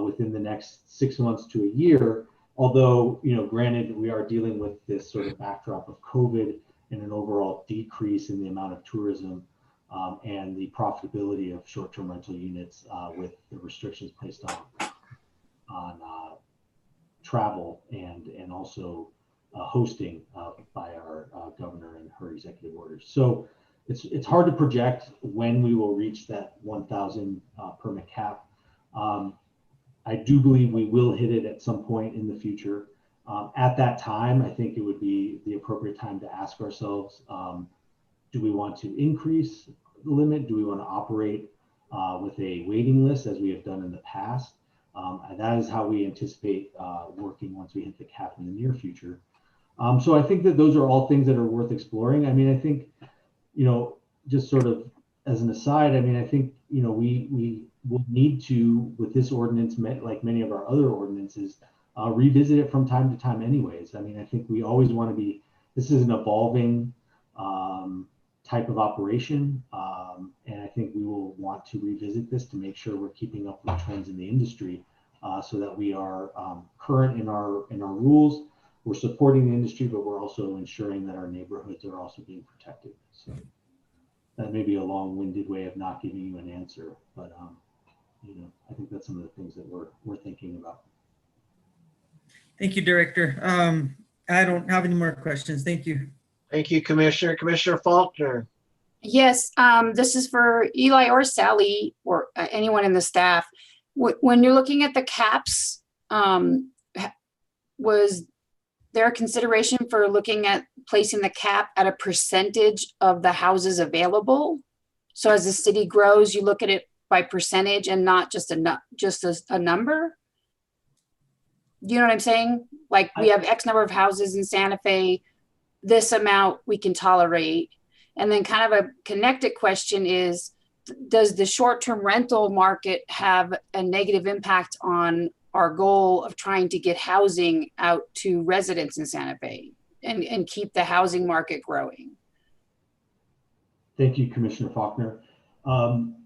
within the next 6 months to a year. Although, you know, granted, we are dealing with this sort of backdrop of COVID and an overall decrease in the amount of tourism and the profitability of short-term rental units with the restrictions placed on travel and also hosting by our governor and her executive orders. So it's hard to project when we will reach that 1,000 permit cap. I do believe we will hit it at some point in the future. At that time, I think it would be the appropriate time to ask ourselves, do we want to increase the limit? Do we want to operate with a waiting list as we have done in the past? That is how we anticipate working once we hit the cap in the near future. So I think that those are all things that are worth exploring. I mean, I think, you know, just sort of as an aside, I mean, I think, you know, we will need to, with this ordinance, like many of our other ordinances, revisit it from time to time anyways. I mean, I think we always want to be, this is an evolving type of operation. And I think we will want to revisit this to make sure we're keeping up with trends in the industry so that we are current in our rules. We're supporting the industry, but we're also ensuring that our neighborhoods are also being protected. So that may be a long-winded way of not giving you an answer, but you know, I think that's some of the things that we're thinking about. Thank you, Director. I don't have any more questions. Thank you. Thank you, Commissioner. Commissioner Faulkner. Yes, this is for Eli or Sally or anyone in the staff. When you're looking at the caps, was there a consideration for looking at placing the cap at a percentage of the houses available? So as the city grows, you look at it by percentage and not just a number? Do you know what I'm saying? Like we have X number of houses in Santa Fe, this amount we can tolerate. And then kind of a connected question is, does the short-term rental market have a negative impact on our goal of trying to get housing out to residents in Santa Fe and keep the housing market growing? Thank you, Commissioner Faulkner.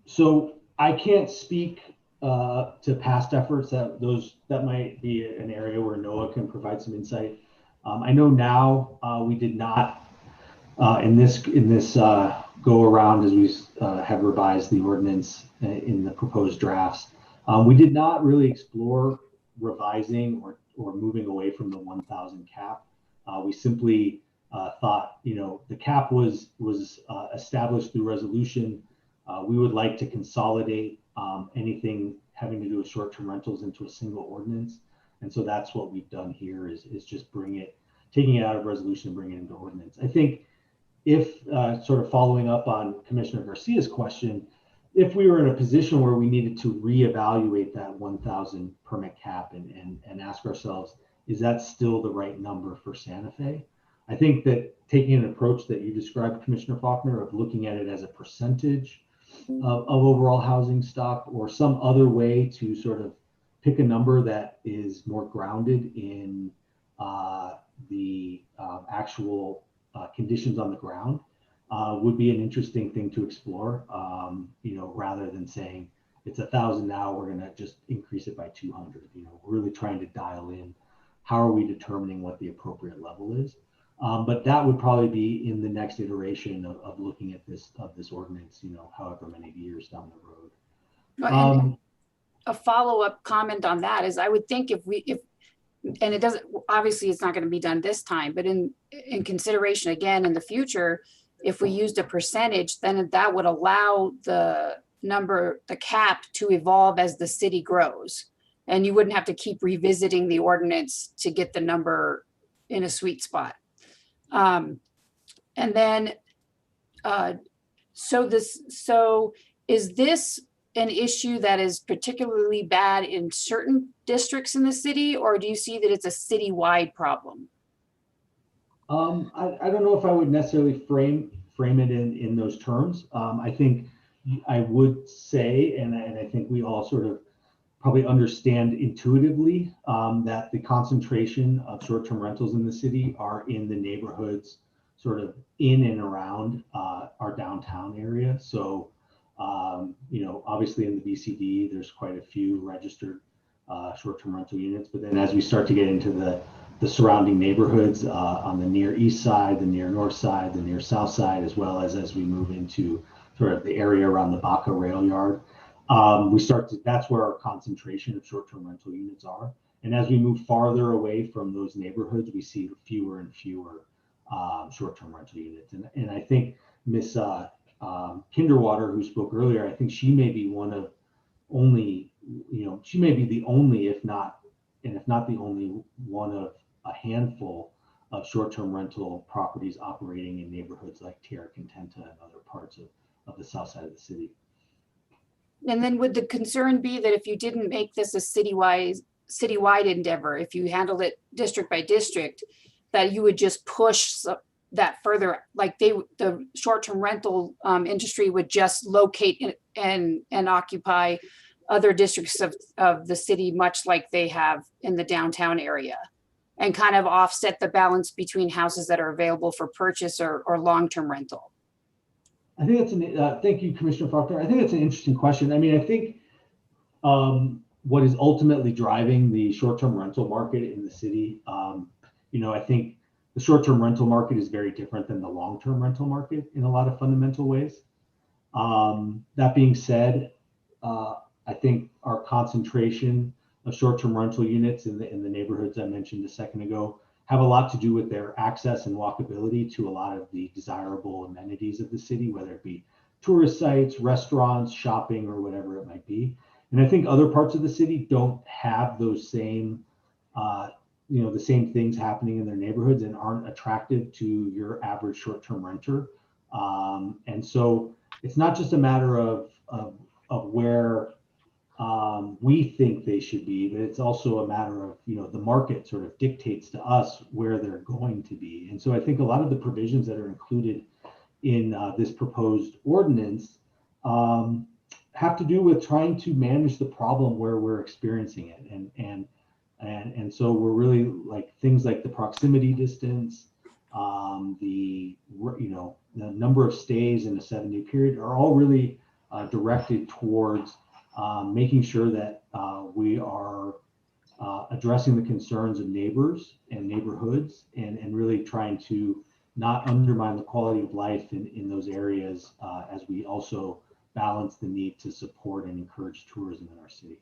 So I can't speak to past efforts. That might be an area where Noah can provide some insight. I know now we did not in this go around as we have revised the ordinance in the proposed drafts. We did not really explore revising or moving away from the 1,000 cap. We simply thought, you know, the cap was established through resolution. We would like to consolidate anything having to do with short-term rentals into a single ordinance. And so that's what we've done here is just taking it out of resolution and bringing it into ordinance. I think if sort of following up on Commissioner Garcia's question, if we were in a position where we needed to reevaluate that 1,000 permit cap and ask ourselves, is that still the right number for Santa Fe? I think that taking an approach that you described, Commissioner Faulkner, of looking at it as a percentage of overall housing stock or some other way to sort of pick a number that is more grounded in the actual conditions on the ground would be an interesting thing to explore, you know, rather than saying it's 1,000 now, we're going to just increase it by 200. You know, we're really trying to dial in how are we determining what the appropriate level is. But that would probably be in the next iteration of looking at this ordinance, you know, however many years down the road. A follow-up comment on that is I would think if and it doesn't, obviously it's not going to be done this time, but in consideration again in the future, if we used a percentage, then that would allow the cap to evolve as the city grows. And you wouldn't have to keep revisiting the ordinance to get the number in a sweet spot. And then, so is this an issue that is particularly bad in certain districts in the city, or do you see that it's a citywide problem? I don't know if I would necessarily frame it in those terms. I think I would say, and I think we all sort of probably understand intuitively that the concentration of short-term rentals in the city are in the neighborhoods sort of in and around our downtown area. So, obviously in the BCD, there's quite a few registered short-term rental units, but then as we start to get into the surrounding neighborhoods on the near east side, the near north side, the near south side, as well as we move into sort of the area around the Baca Rail Yard, that's where our concentration of short-term rental units are. And as we move farther away from those neighborhoods, we see fewer and fewer short-term rental units. And I think Miss Kinderwater, who spoke earlier, I think she may be one of she may be the only, if not the only one of a handful of short-term rental properties operating in neighborhoods like Tierra Contenta and other parts of the south side of the city. And then would the concern be that if you didn't make this a citywide endeavor, if you handled it district by district, that you would just push that further, like the short-term rental industry would just locate and occupy other districts of the city, much like they have in the downtown area, and kind of offset the balance between houses that are available for purchase or long-term rental? I think that's thank you, Commissioner Faulkner. I think that's an interesting question. I mean, I think what is ultimately driving the short-term rental market in the city, I think the short-term rental market is very different than the long-term rental market in a lot of fundamental ways. That being said, I think our concentration of short-term rental units in the neighborhoods I mentioned a second ago have a lot to do with their access and walkability to a lot of the desirable amenities of the city, whether it be tourist sites, restaurants, shopping, or whatever it might be. And I think other parts of the city don't have those same, the same things happening in their neighborhoods and aren't attractive to your average short-term renter. And so it's not just a matter of where we think they should be, but it's also a matter of, the market sort of dictates to us where they're going to be. And so I think a lot of the provisions that are included in this proposed ordinance have to do with trying to manage the problem where we're experiencing it. And so we're really like things like the proximity distance, the number of stays in a 7-day period are all really directed towards making sure that we are addressing the concerns of neighbors and neighborhoods and really trying to not undermine the quality of life in those areas as we also balance the need to support and encourage tourism in our city.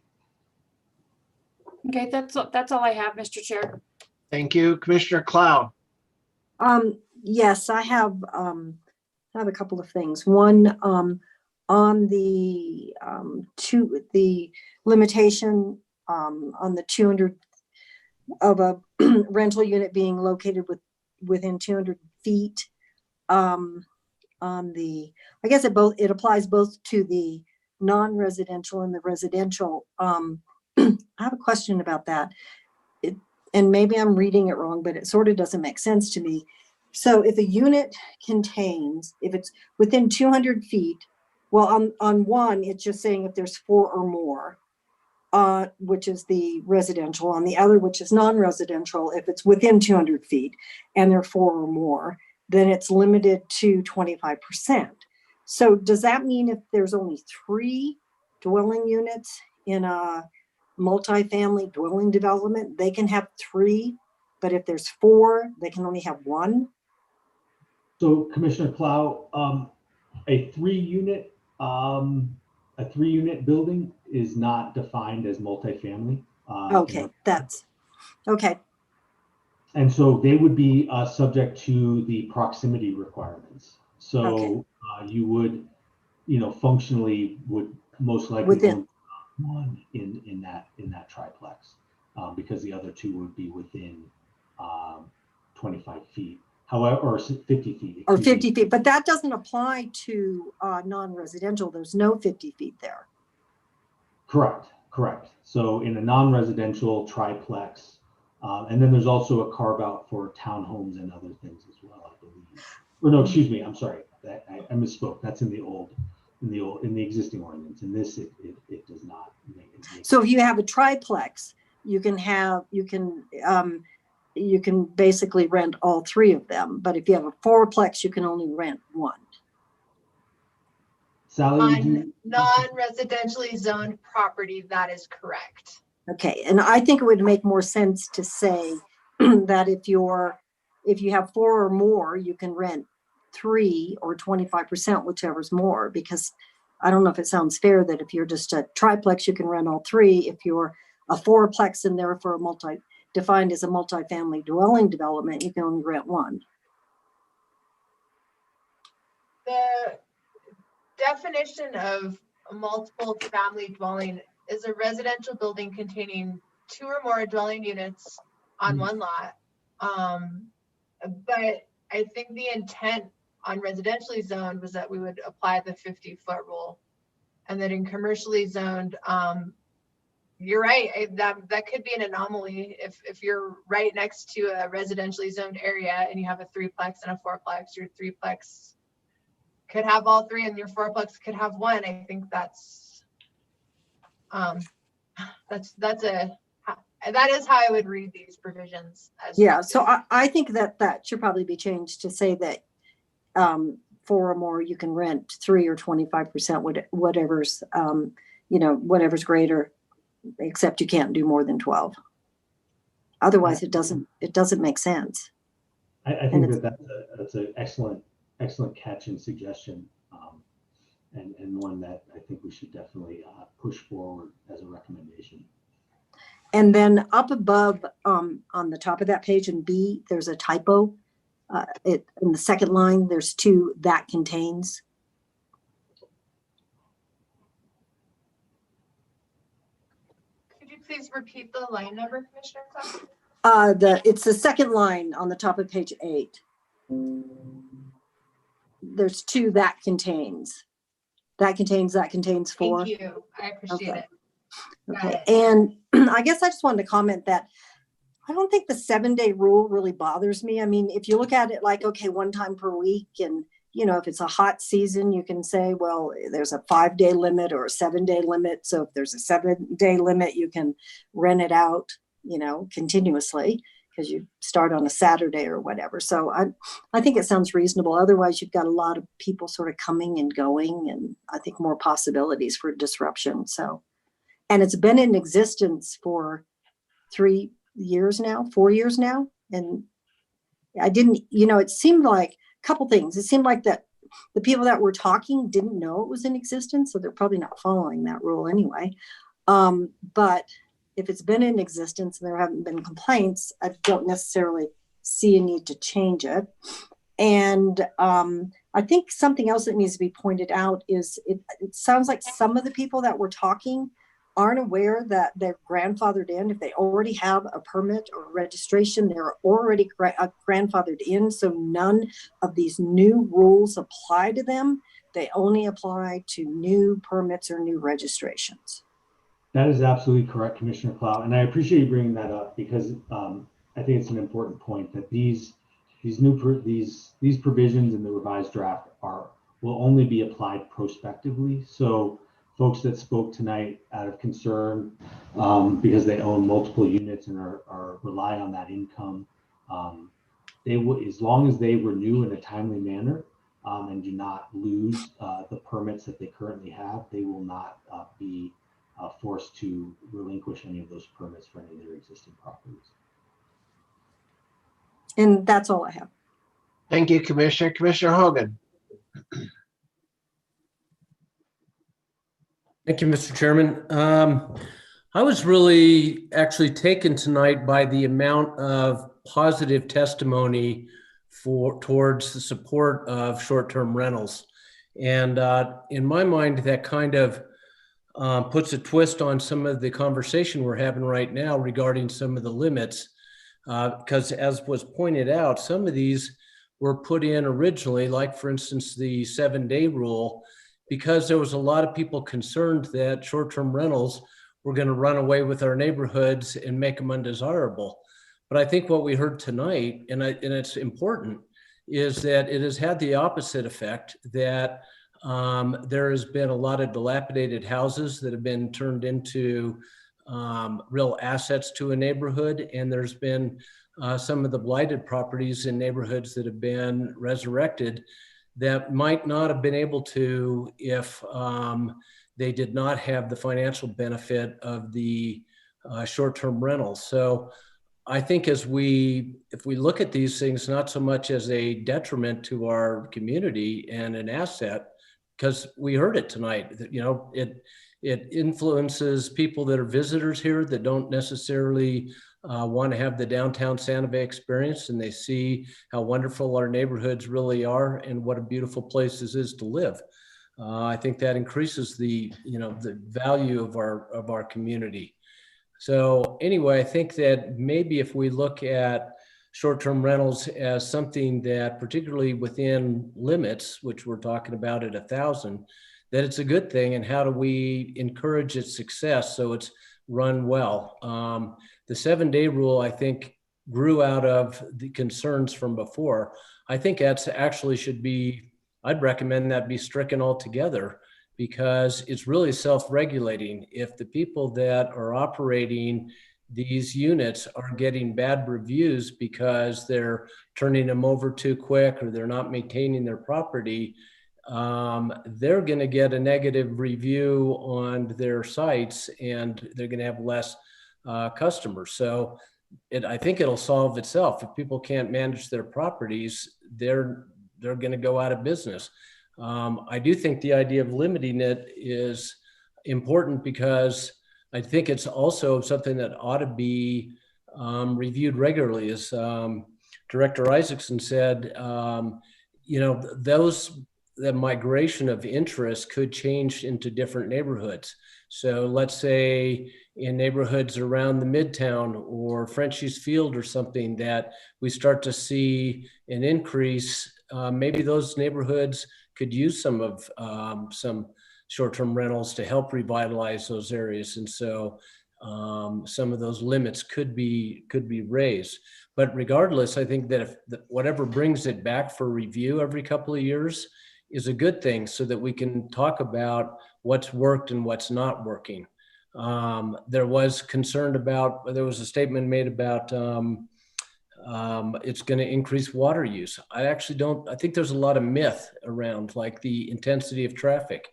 Okay, that's all I have, Mr. Chair. Thank you. Commissioner Cloud. Yes, I have a couple of things. One, on the limitation on the 200 of a rental unit being located within 200 feet. I guess it applies both to the non-residential and the residential. I have a question about that. And maybe I'm reading it wrong, but it sort of doesn't make sense to me. So if a unit contains, if it's within 200 feet, well, on one, it's just saying if there's 4 or more, which is the residential. On the other, which is non-residential, if it's within 200 feet and there are 4 or more, then it's limited to 25%. So does that mean if there's only 3 dwelling units in a multifamily dwelling development, they can have 3, but if there's 4, they can only have 1? So Commissioner Clow, a 3-unit building is not defined as multifamily. Okay, that's Okay, And so they would be subject to the proximity requirements. So you would, functionally would most likely Within. own one in that triplex, because the other two would be within 25 feet. However, or 50 feet. or excuse me. 50 feet, but that doesn't apply to non-residential. There's no 50 feet there. Correct. So in a non-residential triplex, and then there's also a carve out for townhomes and other things as well, I believe. Or no, excuse me, I'm sorry, I misspoke. That's in the existing ordinance. In this, it does not make it. So if you have a triplex, you can basically rent all three of them. But if you have a fourplex, you can only rent one. Sally, On non-residentially zoned property, that is correct. Okay, and I think it would make more sense to say that if you have four or more, you can rent 3 or 25%, whichever's more, because I don't know if it sounds fair that if you're just a triplex, you can rent all 3. If you're a fourplex and therefore defined as a multifamily dwelling development, you can only rent 1. The definition of a multiple family dwelling is a residential building containing 2 or more dwelling units on one lot. But I think the intent on residentially zoned was that we would apply the 50-foot rule, and that in commercially zoned, you're right, that could be an anomaly if you're right next to a residentially zoned area and you have a 3-plex and a 4-plex. Your 3-plex could have all 3 and your 4-plex could have 1. I think that is how I would read these provisions. Yeah, so I think that should probably be changed to say that 4 or more, you can rent 3 or 25%, whatever's whatever's greater, except you can't do more than 12. Otherwise, it doesn't make sense. I think that's an excellent catch and suggestion, and one that I think we should definitely push forward as a recommendation. And then up above, on the top of that page in B, there's a typo. In the second line, there's 2 that contains. Could you please repeat the line number, Commissioner Clark? It's the second line on the top of page 8. There's 2 that contains. That contains 4. Thank you. I appreciate it. Okay, and I guess I just wanted to comment that I don't think the 7-day rule really bothers me. I mean, if you look at it like, okay, 1 time per week, and if it's a hot season, you can say, well, there's a 5-day limit or a 7-day limit. So if there's a 7-day limit, you can rent it out, continuously, because you start on a Saturday or whatever. So I think it sounds reasonable. Otherwise, you've got a lot of people sort of coming and going, and I think more possibilities for disruption. So, and it's been in existence for 4 years now. And I didn't, it seemed like a couple things. It seemed like that the people that were talking didn't know it was in existence. So they're probably not following that rule anyway. But if it's been in existence and there haven't been complaints, I don't necessarily see a need to change it. And I think something else that needs to be pointed out is it sounds like some of the people that were talking aren't aware that they're grandfathered in. If they already have a permit or registration, they're already grandfathered in. So none of these new rules apply to them. They only apply to new permits or new registrations. That is absolutely correct, Commissioner Clow. And I appreciate you bringing that up, because I think it's an important point that these provisions in the revised draft will only be applied prospectively. So folks that spoke tonight out of concern because they own multiple units and rely on that income, they will, as long as they renew in a timely manner and do not lose the permits that they currently have, they will not be forced to relinquish any of those permits for any of their existing properties. And that's all I have. Thank you, Commissioner. Commissioner Hogan. Thank you, Mr. Chairman. I was really actually taken tonight by the amount of positive testimony towards the support of short-term rentals. And in my mind, that kind of puts a twist on some of the conversation we're having right now regarding some of the limits. Because as was pointed out, some of these were put in originally, like for instance, the 7-day rule, because there was a lot of people concerned that short-term rentals were going to run away with our neighborhoods and make them undesirable. But I think what we heard tonight, and it's important, is that it has had the opposite effect, that there has been a lot of dilapidated houses that have been turned into real assets to a neighborhood. And there's been some of the blighted properties in neighborhoods that have been resurrected that might not have been able to if they did not have the financial benefit of the short-term rentals. So I think if we look at these things, not so much as a detriment to our community and an asset, because we heard it tonight, that, you know, it influences people that are visitors here that don't necessarily want to have the downtown Santa Fe experience, and they see how wonderful our neighborhoods really are and what a beautiful place this is to live. I think that increases the value of our community. So anyway, I think that maybe if we look at short-term rentals as something that, particularly within limits, which we're talking about at 1,000, that it's a good thing, and how do we encourage its success so it's run well? The 7-day rule, I think, grew out of the concerns from before. I think that's actually should be, I'd recommend that be stricken altogether, because it's really self-regulating. If the people that are operating these units are getting bad reviews because they're turning them over too quick or they're not maintaining their property, they're going to get a negative review on their sites, and they're going to have less customers. So I think it'll solve itself. If people can't manage their properties, they're going to go out of business. I do think the idea of limiting it is important, because I think it's also something that ought to be reviewed regularly. As Director Isaacson said, the migration of interest could change into different neighborhoods. So let's say in neighborhoods around the Midtown or Frenchie's Field or something, that we start to see an increase, maybe those neighborhoods could use some short-term rentals to help revitalize those areas. And so some of those limits could be raised. But regardless, I think that whatever brings it back for review every couple of years is a good thing, so that we can talk about what's worked and what's not working. There was a statement made about it's going to increase water use. I think there's a lot of myth around, like the intensity of traffic.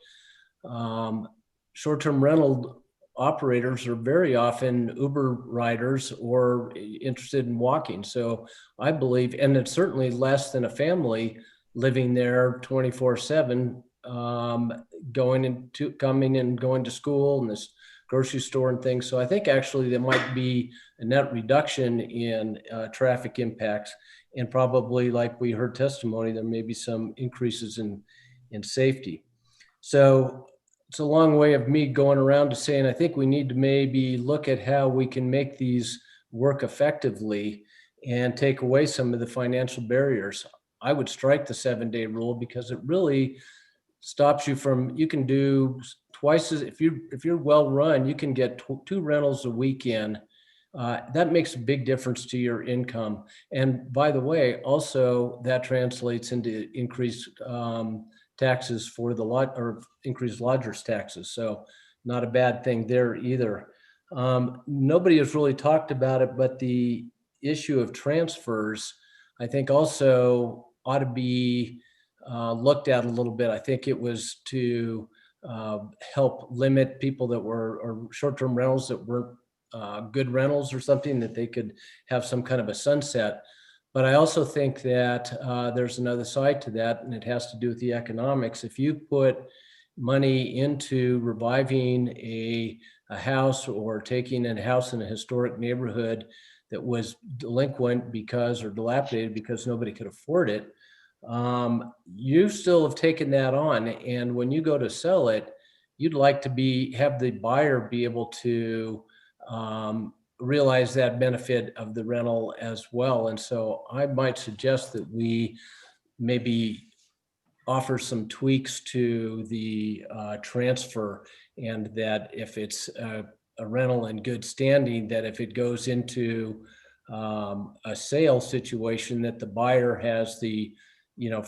Short-term rental operators are very often Uber riders or interested in walking. So I believe, and it's certainly less than a family living there 24/7, coming and going to school and this grocery store and things. So I think actually there might be a net reduction in traffic impacts, and probably, like we heard testimony, there may be some increases in safety. So it's a long way of me going around to saying, I think we need to maybe look at how we can make these work effectively and take away some of the financial barriers. I would strike the 7-day rule, because it really stops you from, you can do twice as, if you're well run, you can get 2 rentals a weekend. That makes a big difference to your income. And by the way, also that translates into increased taxes for the lot, or increased lodgers taxes. So not a bad thing there either. Nobody has really talked about it, but the issue of transfers, I think also ought to be looked at a little bit. I think it was to help limit people that or short-term rentals that weren't good rentals or something, that they could have some kind of a sunset. But I also think that there's another side to that, and it has to do with the economics. If you put money into reviving a a house or taking a house in a historic neighborhood that was delinquent because, or dilapidated because nobody could afford it, you still have taken that on. And when you go to sell it, you'd like to have the buyer be able to realize that benefit of the rental as well. And so I might suggest that we maybe offer some tweaks to the transfer, and that if it's a rental in good standing, that if it goes into a sale situation, that the buyer has the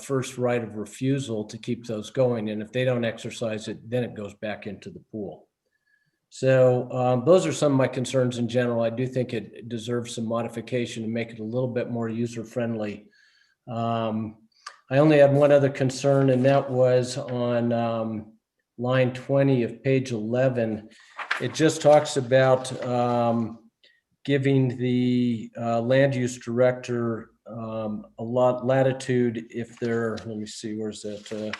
first right of refusal to keep those going. And if they don't exercise it, then it goes back into the pool. So those are some of my concerns in general. I do think it deserves some modification to make it a little bit more user-friendly. I only had one other concern, and that was on line 20 of page 11. It just talks about giving the land use director a lot latitude if they're, let me see, where's that?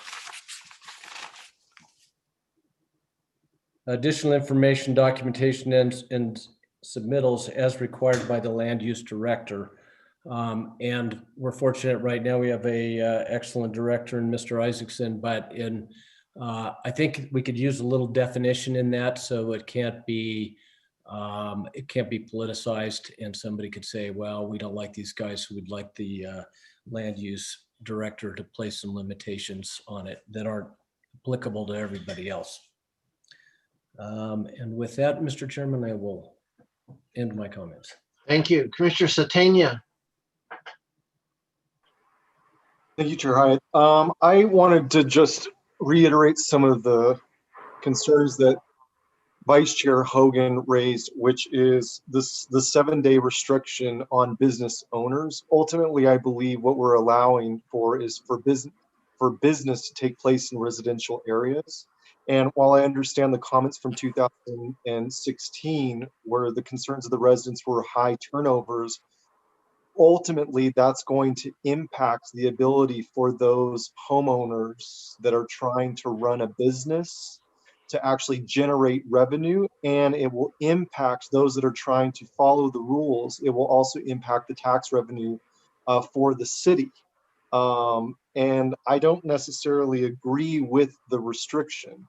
Additional information, documentation, and submittals as required by the land use director. And we're fortunate right now we have a excellent director in Mr. Isaacson, but I think we could use a little definition in that so it can't be politicized, and somebody could say, well, we don't like these guys, so we'd like the land use director to place some limitations on it that aren't applicable to everybody else. And with that, Mr. Chairman, I will end my comments. Thank you. Commissioner Satania. Thank you, Chair Hyatt. I wanted to just reiterate some of the concerns that Vice Chair Hogan raised, which is the 7-day restriction on business owners. Ultimately, I believe what we're allowing for is for business to take place in residential areas. And while I understand the comments from 2016, where the concerns of the residents were high turnovers, ultimately that's going to impact the ability for those homeowners that are trying to run a business to actually generate revenue, and it will impact those that are trying to follow the rules. It will also impact the tax revenue for the city. And I don't necessarily agree with the restriction,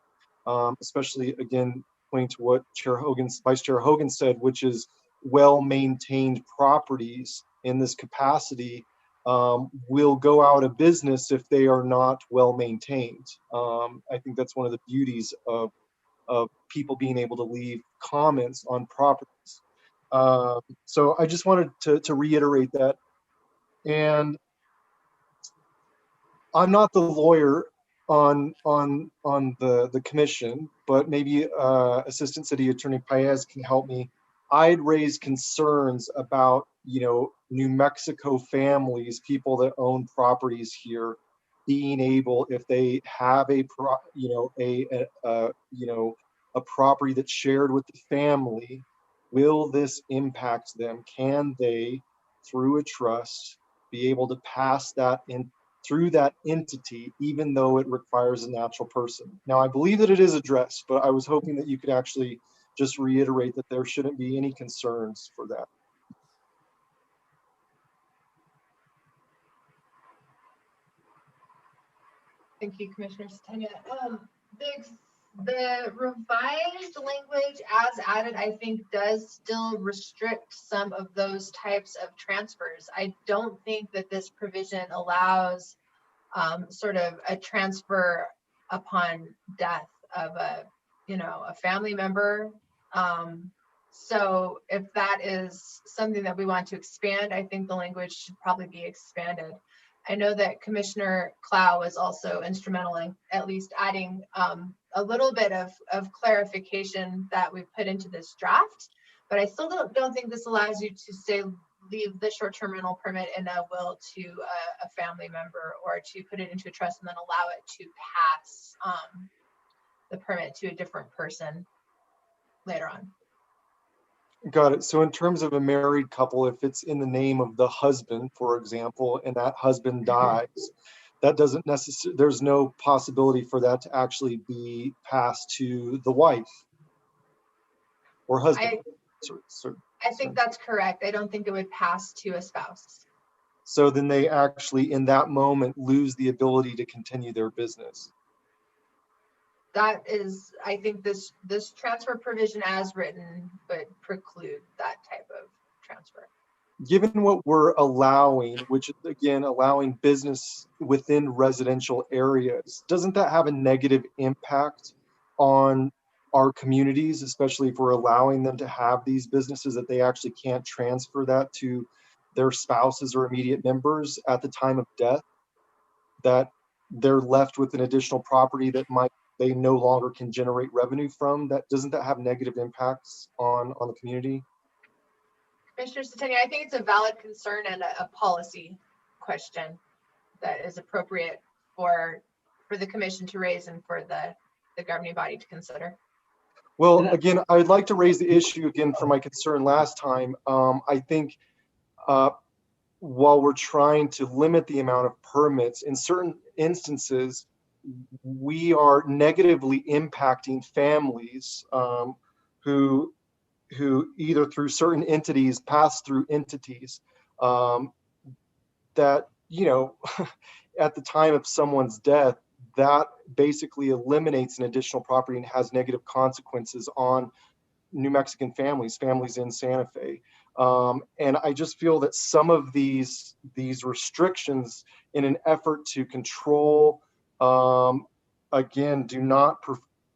especially again, pointing to what Vice Chair Hogan said, which is well-maintained properties in this capacity will go out of business if they are not well maintained. I think that's one of the beauties of people being able to leave comments on properties. So I just wanted to reiterate that. And I'm not the lawyer on the commission, but maybe Assistant City Attorney Paez can help me. I'd raise concerns about, New Mexico families, people that own properties here, being able, if they have a property that's shared with the family, will this impact them? Can they, through a trust, be able to pass that in through that entity, even though it requires a natural person? Now, I believe that it is addressed, but I was hoping that you could actually just reiterate that there shouldn't be any concerns for that. Thank you, Commissioner Satania. The revised language as added, I think, does still restrict some of those types of transfers. I don't think that this provision allows sort of a transfer upon death of a family member. So if that is something that we want to expand, I think the language should probably be expanded. I know that Commissioner Clow was also instrumental in at least adding a little bit of clarification that we put into this draft, but I still don't think this allows you to say leave the short-term rental permit in a will to a family member, or to put it into a trust and then allow it to pass the permit to a different person later on. Got it. So in terms of a married couple, if it's in the name of the husband, for example, and that husband dies, that doesn't necessarily, there's no possibility for that to actually be passed to the wife. or husband. I think that's correct. I don't think it would pass to a spouse. So then they actually, in that moment, lose the ability to continue their business. That is, I think this transfer provision as written would preclude that type of transfer. Given what we're allowing, which again, allowing business within residential areas, doesn't that have a negative impact on our communities, especially if we're allowing them to have these businesses that they actually can't transfer that to their spouses or immediate members at the time of death, that they're left with an additional property that they no longer can generate revenue from? That doesn't that have negative impacts on the community? Commissioner Satania, I think it's a valid concern and a policy question that is appropriate for the commission to raise and for the governing body to consider. Well, again, I'd like to raise the issue again for my concern last time. I think while we're trying to limit the amount of permits, in certain instances, we are negatively impacting families who either through certain entities, pass through entities, that, you know, at the time of someone's death, that basically eliminates an additional property and has negative consequences on New Mexican families in Santa Fe. And I just feel that some of these restrictions, in an effort to control, again, do not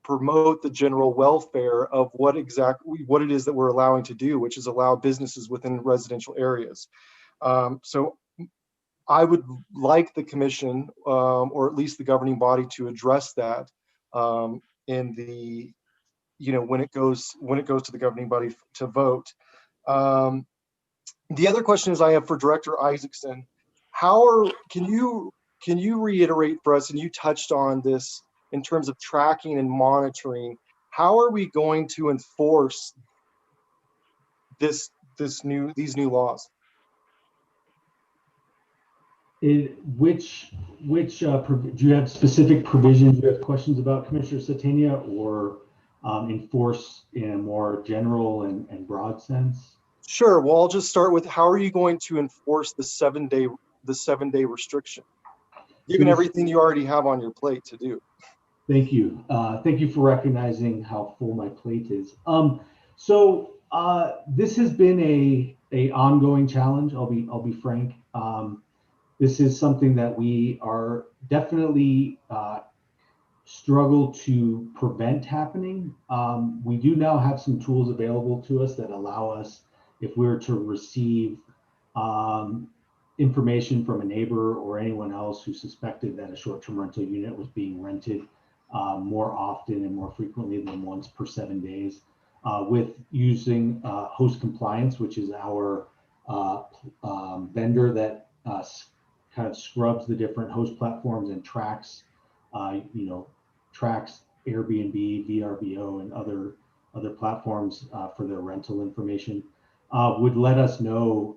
promote the general welfare of what it is that we're allowing to do, which is allow businesses within residential areas. So I would like the commission, or at least the governing body, to address that in the, you know, when it goes to the governing body to vote. The other questions I have for Director Isaacson, can you reiterate for us, and you touched on this in terms of tracking and monitoring, how are we going to enforce these new laws? Do you have specific provisions you have questions about, Commissioner Satania, or enforce in a more general and broad sense? Sure. Well, I'll just start with, how are you going to enforce the 7-day restriction, given everything you already have on your plate to do? Thank you. Thank you for recognizing how full my plate is. So this has been a ongoing challenge. I'll be frank. This is something that we are definitely struggle to prevent happening. We do now have some tools available to us that allow us, if we were to receive information from a neighbor or anyone else who suspected that a short-term rental unit was being rented more often and more frequently than once per 7 days, with using Host Compliance, which is our vendor that kind of scrubs the different host platforms and tracks Airbnb, VRBO, and other platforms for their rental information, would let us know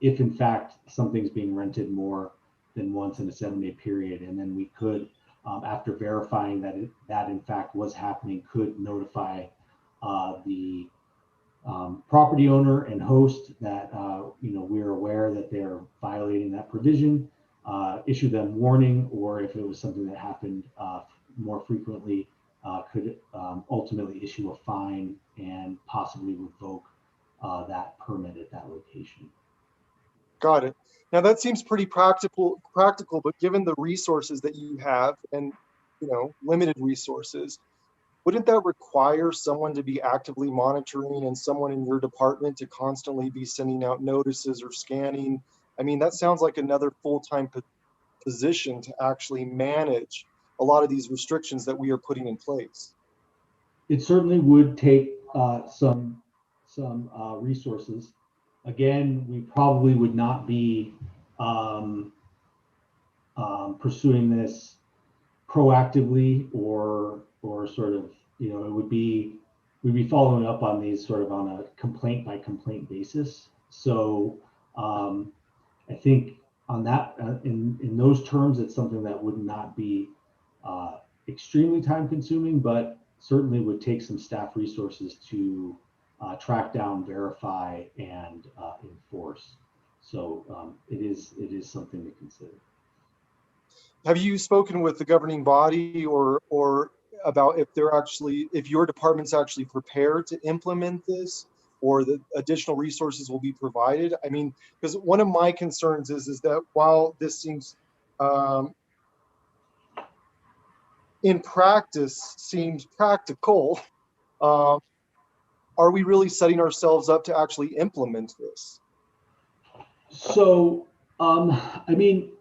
if in fact something's being rented more than once in a 7-day period. And then we could, after verifying that in fact was happening, could notify the property owner and host that we're aware that they're violating that provision, issue them warning, or if it was something that happened more frequently, could ultimately issue a fine and possibly revoke that permit at that location. Got it. Now that seems pretty practical, but given the resources that you have and, limited resources, wouldn't that require someone to be actively monitoring and someone in your department to constantly be sending out notices or scanning? I mean, that sounds like another full-time position to actually manage a lot of these restrictions that we are putting in place. It certainly would take some resources. Again, we probably would not be pursuing this proactively or sort of, we'd be following up on these sort of on a complaint by complaint basis. So I think on that, in those terms, it's something that would not be extremely time consuming, but certainly would take some staff resources to track down, verify, and enforce. So it is something to consider. Have you spoken with the governing body or about if your department's actually prepared to implement this, or the additional resources will be provided? I mean, because one of my concerns is that while this seems in practice seems practical, are we really setting ourselves up to actually implement this? So, I mean,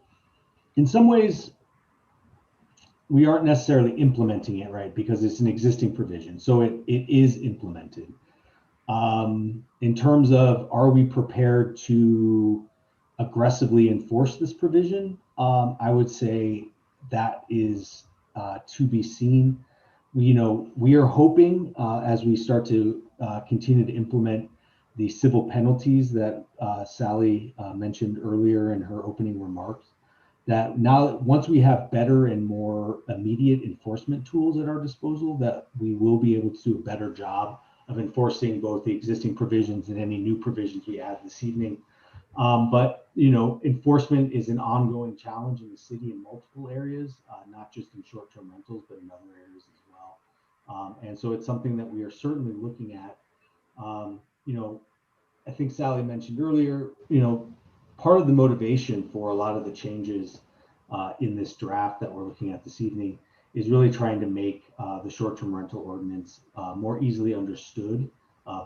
in some ways, we aren't necessarily implementing it, right? Because it's an existing provision. So it is implemented. In terms of, are we prepared to aggressively enforce this provision? I would say that is to be seen. We are hoping as we start to continue to implement the civil penalties that Sally mentioned earlier in her opening remarks, that now once we have better and more immediate enforcement tools at our disposal, that we will be able to do a better job of enforcing both the existing provisions and any new provisions we add this evening. But enforcement is an ongoing challenge in the city in multiple areas, not just in short-term rentals, but in other areas as well. And so it's something that we are certainly looking at. I think Sally mentioned earlier, part of the motivation for a lot of the changes in this draft that we're looking at this evening is really trying to make the short-term rental ordinance more easily understood,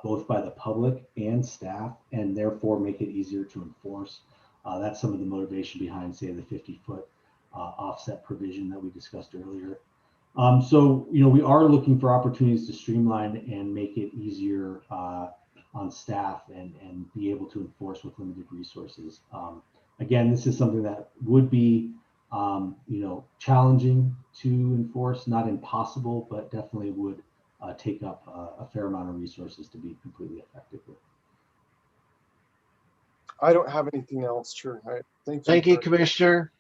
both by the public and staff, and therefore make it easier to enforce. That's some of the motivation behind, say, the 50-foot offset provision that we discussed earlier. So, we are looking for opportunities to streamline and make it easier on staff and be able to enforce with limited resources. Again, this is something that would be, challenging to enforce, not impossible, but definitely would take up a fair amount of resources to be completely effective with. I don't have anything else, Chair. Thank you. Thank you, Commissioner.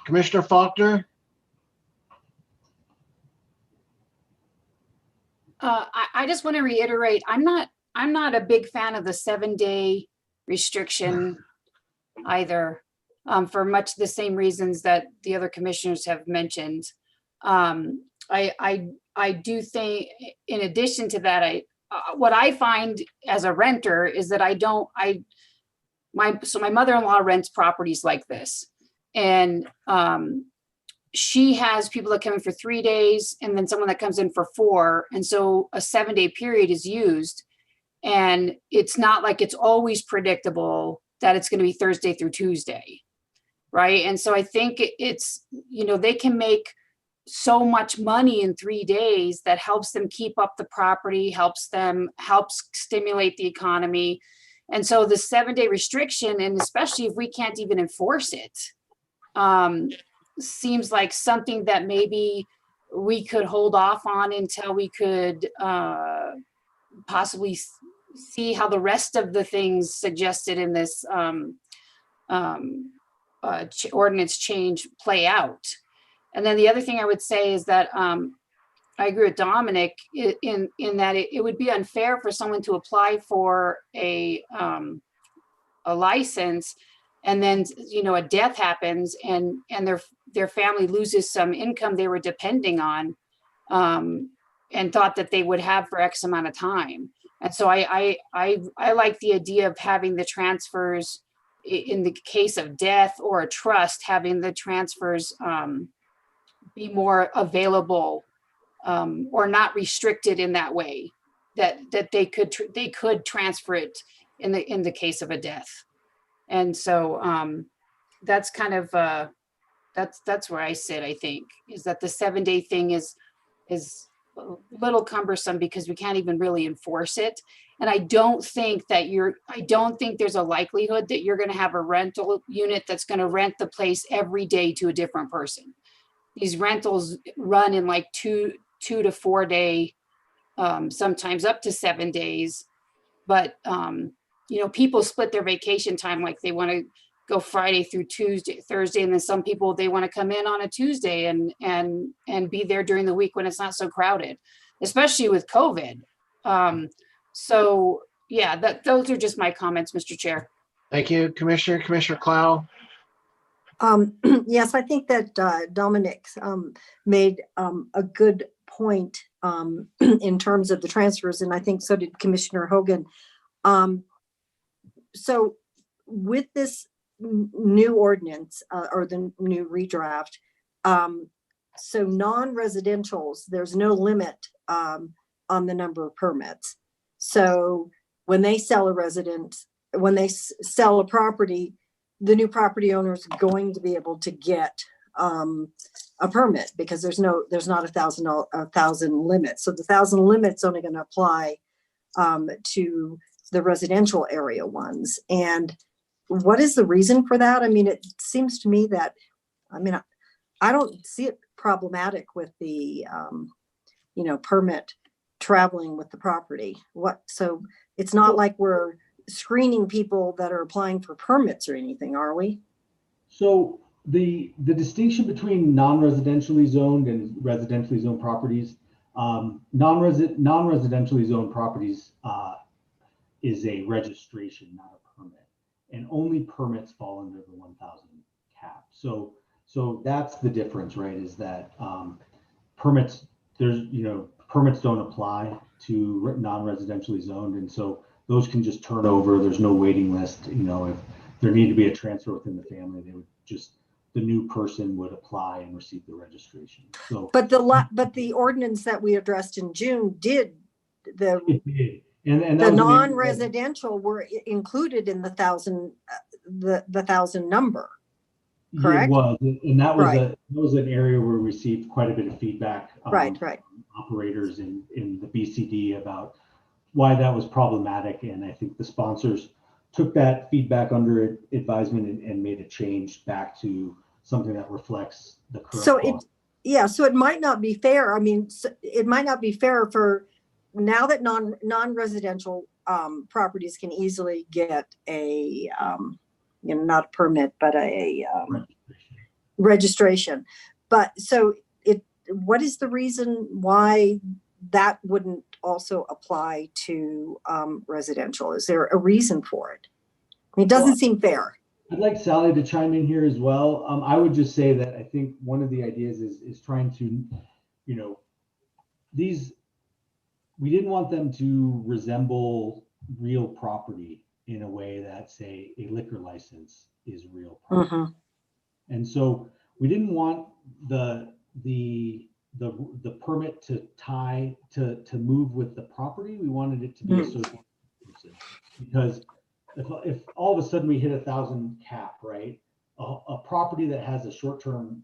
Commissioner Faulkner? I just want to reiterate, I'm not a big fan of the 7-day restriction either, for much the same reasons that the other commissioners have mentioned. I do think, in addition to that, what I find as a renter is that my mother-in-law rents properties like this, and she has people that come in for 3 days and then someone that comes in for 4. And so a 7-day period is used, and it's not like it's always predictable that it's going to be Thursday through Tuesday. Right. And so I think it's, they can make so much money in 3 days that helps them keep up the property, helps stimulate the economy. And so the 7-day restriction, and especially if we can't even enforce it, seems like something that maybe we could hold off on until we could possibly see how the rest of the things suggested in this ordinance change play out. And then the other thing I would say is that I agree with Dominic in that it would be unfair for someone to apply for a license, and then a death happens and their family loses some income they were depending on, and thought that they would have for X amount of time. And so I like the idea of having the transfers in the case of death or a trust, having the transfers be more available, or not restricted in that way, that they could transfer it in the case of a death. And so that's kind of that's where I sit. I think is that the 7-day thing is a little cumbersome because we can't even really enforce it. And I don't think there's a likelihood that you're going to have a rental unit that's going to rent the place every day to a different person. These rentals run in like 2 to 4 day, sometimes up to 7 days. But, people split their vacation time. Like they want to go Friday through Thursday. And then some people, they want to come in on a Tuesday and be there during the week when it's not so crowded. especially with COVID. So yeah, those are just my comments, Mr. Chair. Thank you, Commissioner Clow. Yes, I think that Dominic made a good point in terms of the transfers, and I think so did Commissioner Hogan. So with this new ordinance or the new redraft, so non-residentials, there's no limit on the number of permits. So when they sell a residence, when they sell a property, the new property owner is going to be able to get a permit because there's not a thousand limit. So the 1,000 limit's only going to apply to the residential area ones. And what is the reason for that? I mean, it seems to me that, I don't see it problematic with the, permit traveling with the property. So it's not like we're screening people that are applying for permits or anything, are we? So the distinction between non-residentially zoned and residentially zoned properties, non-residentially zoned properties is a registration, not a permit, and only permits fall under the 1,000 cap. So that's the difference, right? Is that permits? Permits don't apply to non-residentially zoned, and so those can just turn over. There's no waiting list. If there needed to be a transfer within the family, the new person would apply and receive the registration. So, but the ordinance that we addressed in June did the non-residential were included in the 1,000 1,000 number. Correct. It was, and that was right. that was an area where we received quite a bit of feedback. Right. From operators in the BCD about why that was problematic, and I think the sponsors took that feedback under advisement and made a change back to something that reflects the current. So it might not be fair. I mean, it might not be fair for now that non-residential properties can easily get a not a permit, but a registration. But so what is the reason why that wouldn't also apply to residential? Is there a reason for it? I mean, it doesn't seem fair. I'd like Sally to chime in here as well. I would just say that I think one of the ideas is trying to, we didn't want them to resemble real property in a way that, say, a liquor license is real property. Mm-hmm. And so we didn't want the permit to tie to move with the property. We wanted it to be associated with the person, because if all of a sudden we hit 1,000 cap, right, a property that has a short-term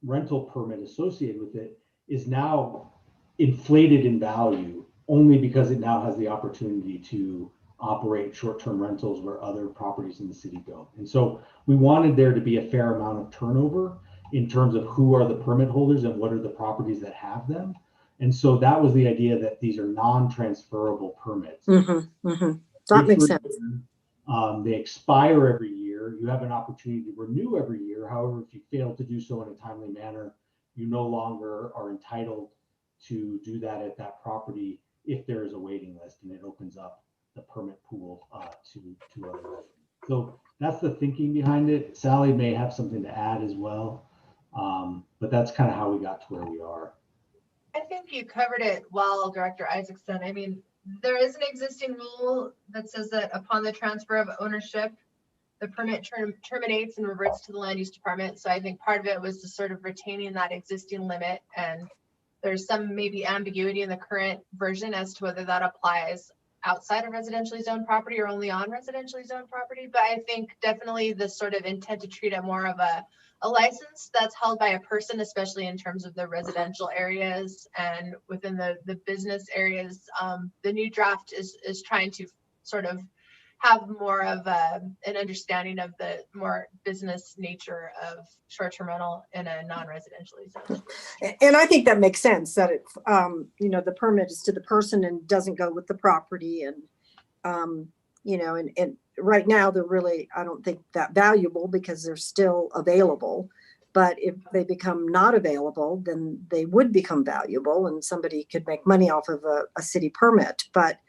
rental permit associated with it is now inflated in value only because it now has the opportunity to operate short-term rentals where other properties in the city don't. And so we wanted there to be a fair amount of turnover in terms of who are the permit holders and what are the properties that have them. And so that was the idea, that these are non-transferable permits. Mm-hmm, mm-hmm. That makes sense. They expire every year. You have an opportunity to renew every year. However, if you fail to do so in a timely manner, you no longer are entitled to do that at that property if there is a waiting list, and it opens up the permit pool to other residents. So that's the thinking behind it. Sally may have something to add as well, but that's kind of how we got to where we are. I think you covered it well, Director Isaacson. I mean, there is an existing rule that says that upon the transfer of ownership, the permit terminates and reverts to the land use department. So I think part of it was to sort of retaining that existing limit, and there's some maybe ambiguity in the current version as to whether that applies outside of residentially zoned property or only on residentially zoned property. But I think definitely the sort of intent to treat it more of a license that's held by a person, especially in terms of the residential areas and within the business areas. The new draft is trying to sort of have more of an understanding of the more business nature of short-term rental in a non-residentially zoned. And I think that makes sense, that it, the permit is to the person and doesn't go with the property. And, and right now they're really, I don't think that valuable because they're still available. But if they become not available, then they would become valuable and somebody could make money off of a city permit. But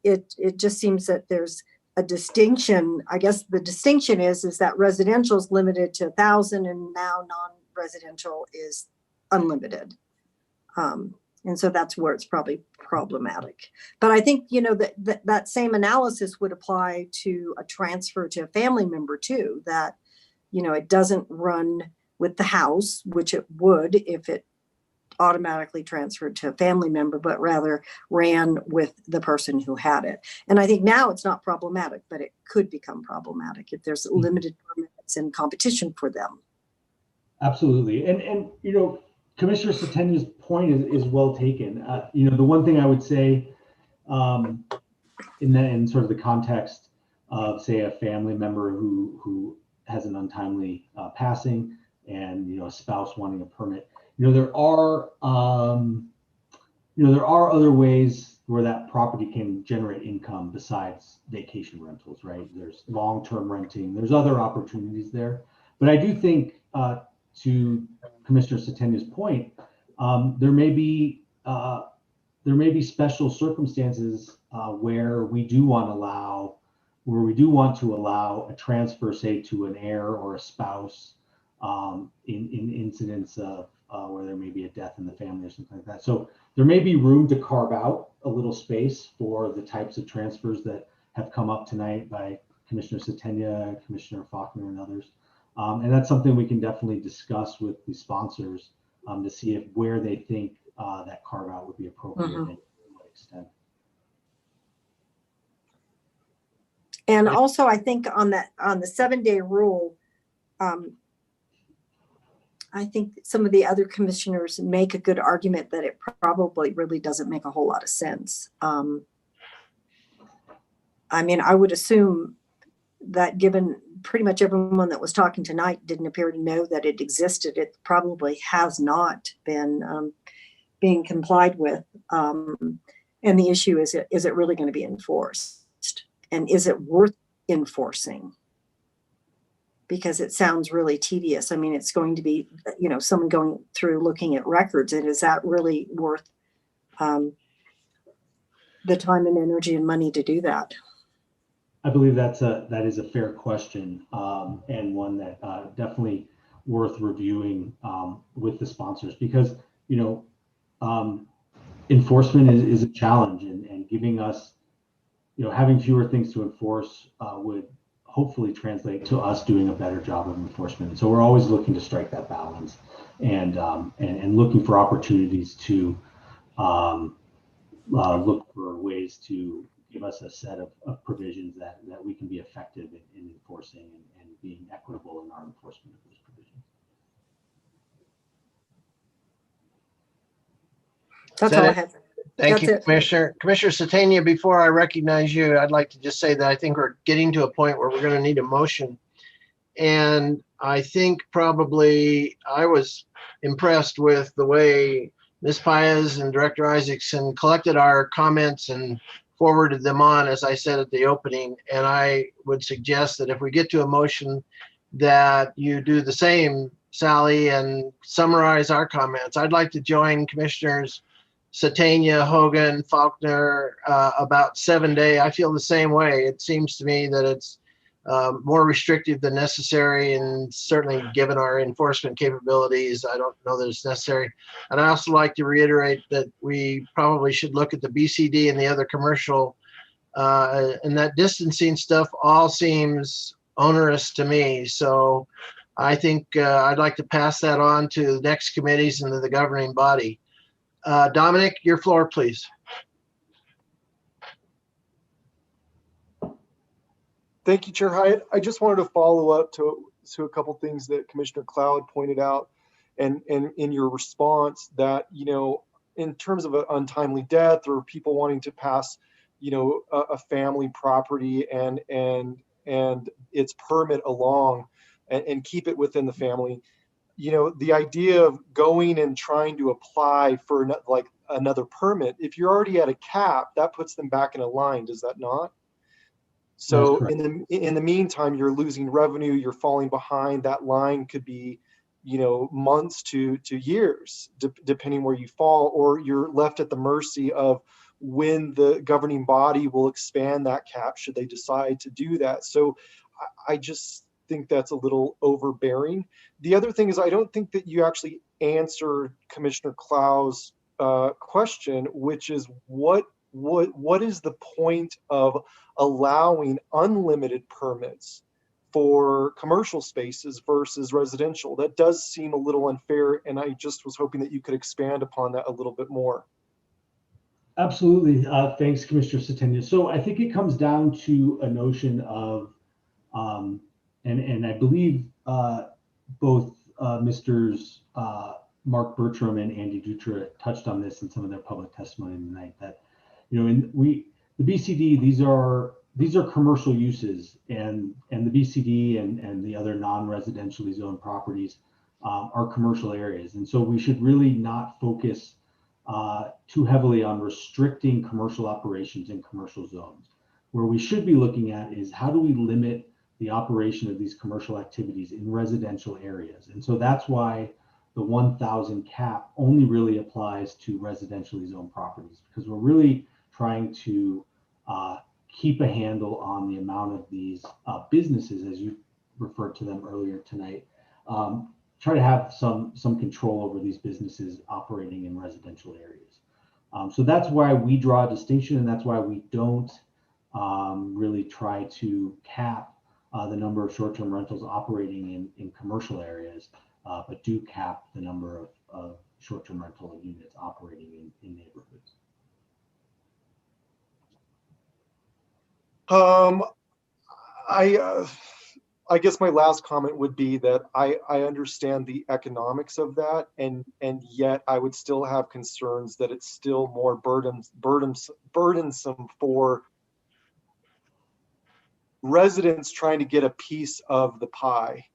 it just seems that there's a distinction. I guess the distinction is that residential is limited to 1,000 and now non-residential is unlimited. And so that's where it's probably problematic. But I think, you know, that same analysis would apply to a transfer to a family member too, that, you know, it doesn't run with the house, which it would if it automatically transferred to a family member, but rather ran with the person who had it. And I think now it's not problematic, but it could become problematic if there's limited permits and competition for them. Absolutely. And you know, Commissioner Setenya's point is well taken. You know, the one thing I would say in sort of the context of, say, a family member who has an untimely passing and, you know, a spouse wanting a permit, you know, there are other ways where that property can generate income besides vacation rentals, right? There's long-term renting, there's other opportunities there. But I do think, to Commissioner Setenya's point, there may be special circumstances where we do want to allow a transfer, say, to an heir or a spouse in incidents of where there may be a death in the family or something like that. So there may be room to carve out a little space for the types of transfers that have come up tonight by Commissioner Setenya, Commissioner Faulkner, and others. And that's something we can definitely discuss with the sponsors to see if where they think that carve out would be appropriate and to what extent. And also, I think on the 7-day rule, I think some of the other commissioners make a good argument that it probably really doesn't make a whole lot of sense. I mean, I would assume that given pretty much everyone that was talking tonight didn't appear to know that it existed, it probably has not been being complied with. And the issue is it really going to be enforced? And is it worth enforcing? Because it sounds really tedious. I mean, it's going to be, you know, someone going through looking at records, and is that really worth the time and energy and money to do that? I believe that is a fair question, and one that definitely worth reviewing with the sponsors, because, you know, enforcement is a challenge, and giving us, you know, having fewer things to enforce would hopefully translate to us doing a better job of enforcement. So we're always looking to strike that balance and looking for opportunities to look for ways to give us a set of provisions that we can be effective in enforcing and being equitable in our enforcement of those provisions. That's all I have. Thank you, Commissioner. Commissioner Setenya, before I recognize you, I'd like to just say that I think we're getting to a point where we're going to need a motion. And I think probably I was impressed with the way Ms. Paez and Director Isaacson collected our comments and forwarded them on, as I said at the opening. And I would suggest that if we get to a motion, that you do the same, Sally, and summarize our comments. I'd like to join Commissioners Setenya, Hogan, Faulkner about 7-day. I feel the same way. It seems to me that it's more restrictive than necessary, and certainly given our enforcement capabilities, I don't know that it's necessary. And I also like to reiterate that we probably should look at the BCD and the other commercial, and that distancing stuff all seems onerous to me. So I think I'd like to pass that on to the next committees and to the governing body. Dominic, your floor, please. Thank you, Chair Hyatt. I just wanted to follow up to a couple things that Commissioner Cloud pointed out, and in your response that, you know, in terms of an untimely death or people wanting to pass, you know, a family property and its permit along and keep it within the family. You know, the idea of going and trying to apply for like another permit, if you're already at a cap, that puts them back in a line, does that not? So correct. in the meantime, you're losing revenue, you're falling behind. That line could be, months to years, depending where you fall, or you're left at the mercy of when the governing body will expand that cap, should they decide to do that. So I just think that's a little overbearing. The other thing is, I don't think that you actually answered Commissioner Klau's question, which is what is the point of allowing unlimited permits for commercial spaces versus residential? That does seem a little unfair, and I just was hoping that you could expand upon that a little bit more. Absolutely. Thanks, Commissioner Satenia. So I think it comes down to a notion of, and I believe both Misters Mark Bertram and Andy Dutra touched on this in some of their public testimony tonight, that the BCD, these are commercial uses, and the BCD and the other non-residentially zoned properties are commercial areas, and so we should really not focus too heavily on restricting commercial operations in commercial zones. Where we should be looking at is, how do we limit the operation of these commercial activities in residential areas? And so that's why the 1,000 cap only really applies to residentially zoned properties, because we're really trying to keep a handle on the amount of these businesses, as you referred to them earlier tonight, try to have some control over these businesses operating in residential areas. So that's why we draw a distinction, and that's why we don't really try to cap the number of short-term rentals operating in commercial areas, but do cap the number of short-term rental units operating in neighborhoods. I guess my last comment would be that I understand the economics of that, and yet I would still have concerns that it's still more burdensome for residents trying to get a piece of the pie,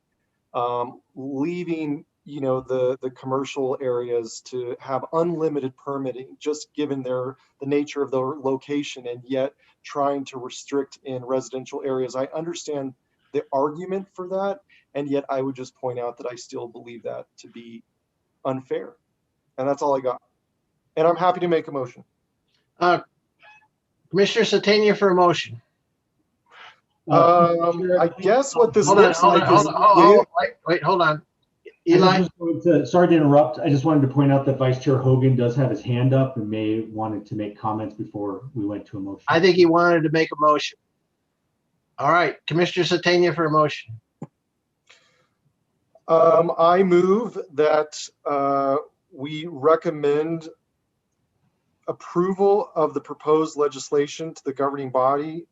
leaving the commercial areas to have unlimited permitting, just given the nature of their location, and yet trying to restrict in residential areas. I understand the argument for that, and yet I would just point out that I still believe that to be unfair. And that's all I got. And I'm happy to make a motion. Commissioner Satenia for a motion. I guess what this Hold on, looks like is... wait, hold on. Eli? Sorry to interrupt. I just wanted to point out that Vice Chair Hogan does have his hand up and may wanted to make comments before we went to a motion. I think he wanted to make a motion. All right, Commissioner Satenia for a motion. I move that we recommend approval of the proposed legislation to the governing body,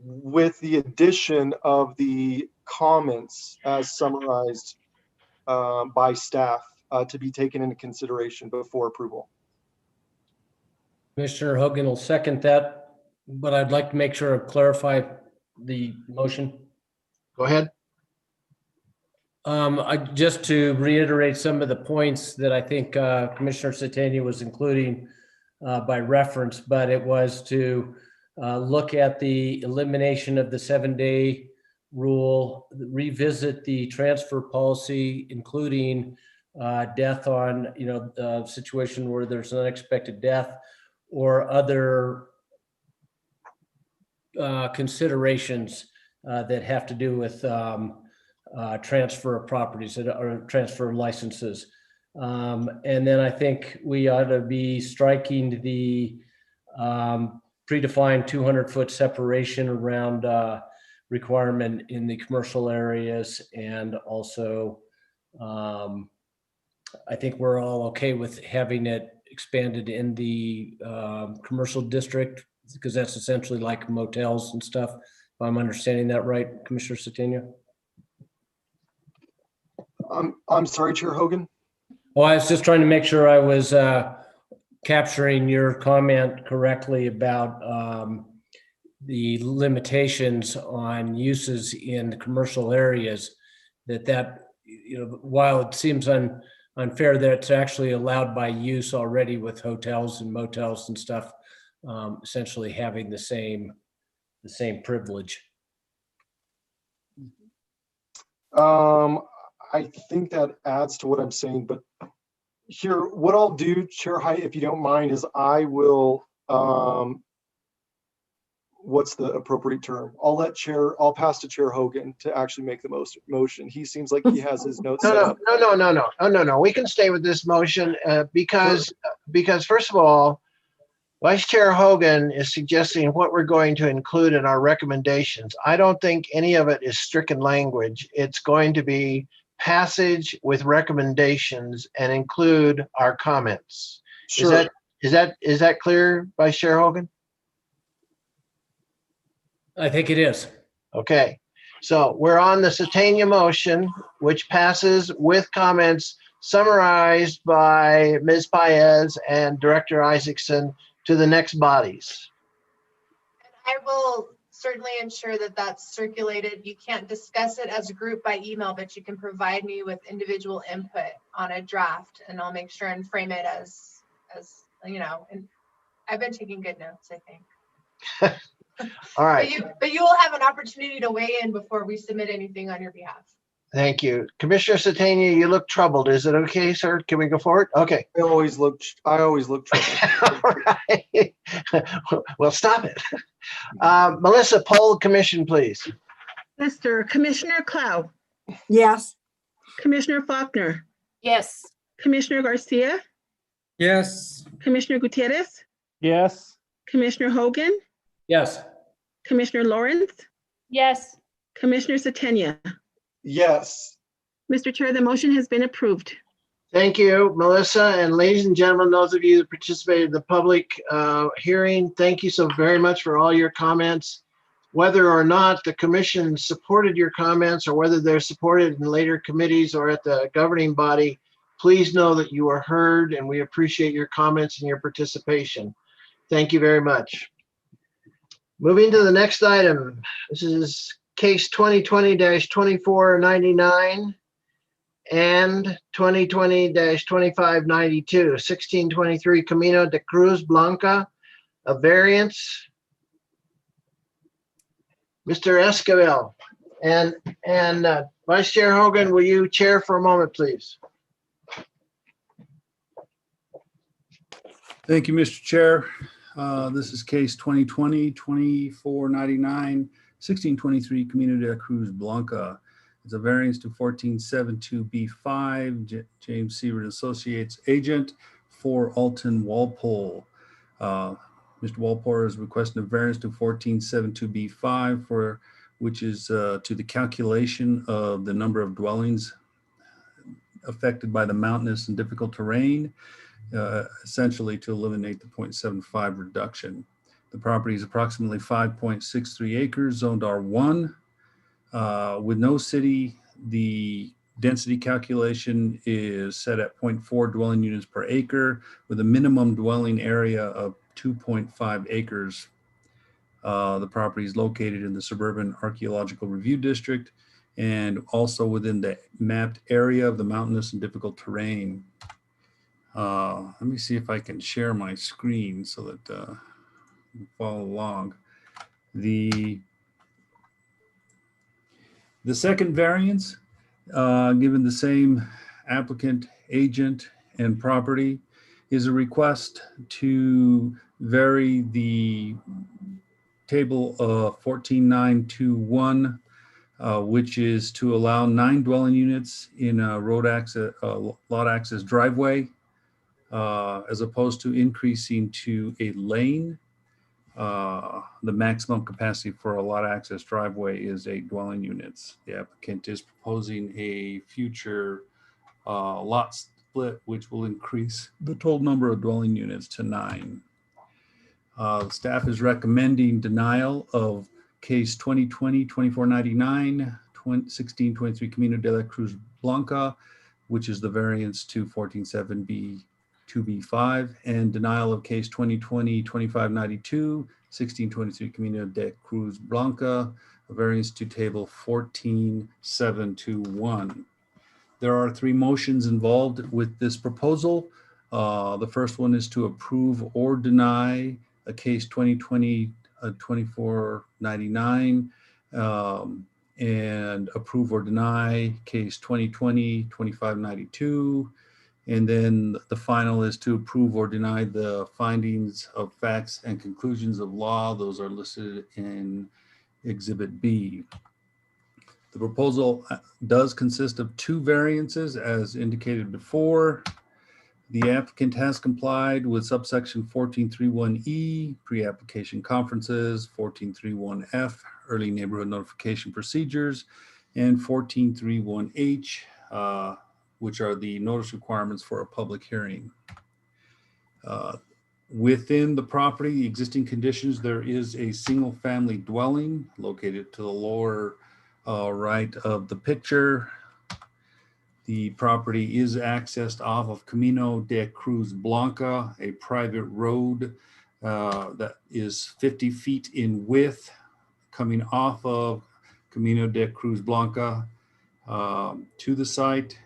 with the addition of the comments as summarized by staff to be taken into consideration before approval. Commissioner Hogan will second that, but I'd like to make sure I clarify the motion. Go ahead. Just to reiterate some of the points that I think Commissioner Satenia was including by reference, but it was to look at the elimination of the 7-day rule, revisit the transfer policy, including death on, a situation where there's an unexpected death or other considerations that have to do with transfer of properties or transfer of licenses. And then I think we ought to be striking the predefined 200-foot separation around requirement in the commercial areas. And also, I think we're all okay with having it expanded in the commercial district, because that's essentially like motels and stuff. If I'm understanding that right, Commissioner Satenia? I'm sorry, Chair Hogan. Oh, I was just trying to make sure I was capturing your comment correctly about the limitations on uses in commercial areas, that while it seems unfair that it's actually allowed by use already with hotels and motels and stuff, essentially having the same the same privilege. I think that adds to what I'm saying, but here, what I'll do, Chair Hyatt, if you don't mind, is I will, what's the appropriate term? I'll pass to Chair Hogan to actually make the motion. He seems like he has his notes set up. No. We can stay with this motion because first of all, Vice Chair Hogan is suggesting what we're going to include in our recommendations. I don't think any of it is stricken language. It's going to be passage with recommendations and include our comments. Sure. Is that clear, Vice Chair Hogan? I think it is. Okay. So we're on the Satania motion, which passes with comments summarized by Ms. Paez and Director Isaacson to the next bodies. I will certainly ensure that that's circulated. You can't discuss it as a group by email, but you can provide me with individual input on a draft, and I'll make sure and frame it as you know. And I've been taking good notes, I think. All right. But you will have an opportunity to weigh in before we submit anything on your behalf. Thank you. Commissioner Satania, you look troubled. Is it okay, sir? Can we go forward? Okay. I always look troubled. All right. Well, stop it. Melissa, poll the commission, please. Mr. Commissioner Clow, Yes. Commissioner Faulkner, Yes. Commissioner Garcia, Yes. Commissioner Gutierrez, Yes. Commissioner Hogan, Yes. Commissioner Lawrence, Yes. Commissioner Satania. Yes. Mr. Chair, the motion has been approved. Thank you, Melissa. And ladies and gentlemen, those of you that participated in the public hearing, thank you so very much for all your comments. Whether or not the commission supported your comments or whether they're supported in later committees or at the governing body, please know that you are heard and we appreciate your comments and your participation. Thank you very much. Moving to the next item. This is case 2020-2499 and 2020-2592, 1623 Camino de Cruz Blanca, a variance. Mr. Esquivel and Vice Chair Hogan, will you chair for a moment, please? Thank you, Mr. Chair. This is case 2020-2499, 1623 Camino de Cruz Blanca. It's a variance to 1472B5, James Siebert Associates agent for Alton Walpole. Mr. Walpole is requesting a variance to 1472B5 for which is to the calculation of the number of dwellings affected by the mountainous and difficult terrain, essentially to eliminate the 0.75 reduction. The property is approximately 5.63 acres, zoned R1. With no city, the density calculation is set at 0.4 dwelling units per acre with a minimum dwelling area of 2.5 acres. The property is located in the Suburban Archaeological Review District and also within the mapped area of the mountainous and difficult terrain. Let me see if I can share my screen so that you follow along. The second variance, given the same applicant, agent, and property, is a request to vary the table 14921, which is to allow 9 dwelling units in a road access, lot access driveway, as opposed to increasing to a lane. The maximum capacity for a lot access driveway is 8 dwelling units. The applicant is proposing a future lot split, which will increase the total number of dwelling units to 9. Staff is recommending denial of case 2020-2499, 1623 Camino de la Cruz Blanca, which is the variance to 147B2B5, and denial of case 2020-2592, 1623 Camino de Cruz Blanca, a variance to table 14721. There are 3 motions involved with this proposal. The first one is to approve or deny a case 2020 2499, and approve or deny case 2020-2592. And then the final is to approve or deny the findings of facts and conclusions of law. Those are listed in Exhibit B. The proposal does consist of 2 variances as indicated before. The applicant has complied with subsection 1431E, pre-application conferences, 1431F, early neighborhood notification procedures, and 1431H, which are the notice requirements for a public hearing. Within the property, the existing conditions, there is a single family dwelling located to the lower right of the picture. The property is accessed off of Camino de Cruz Blanca, a private road that is 50 feet in width, coming off of Camino de Cruz Blanca to the site.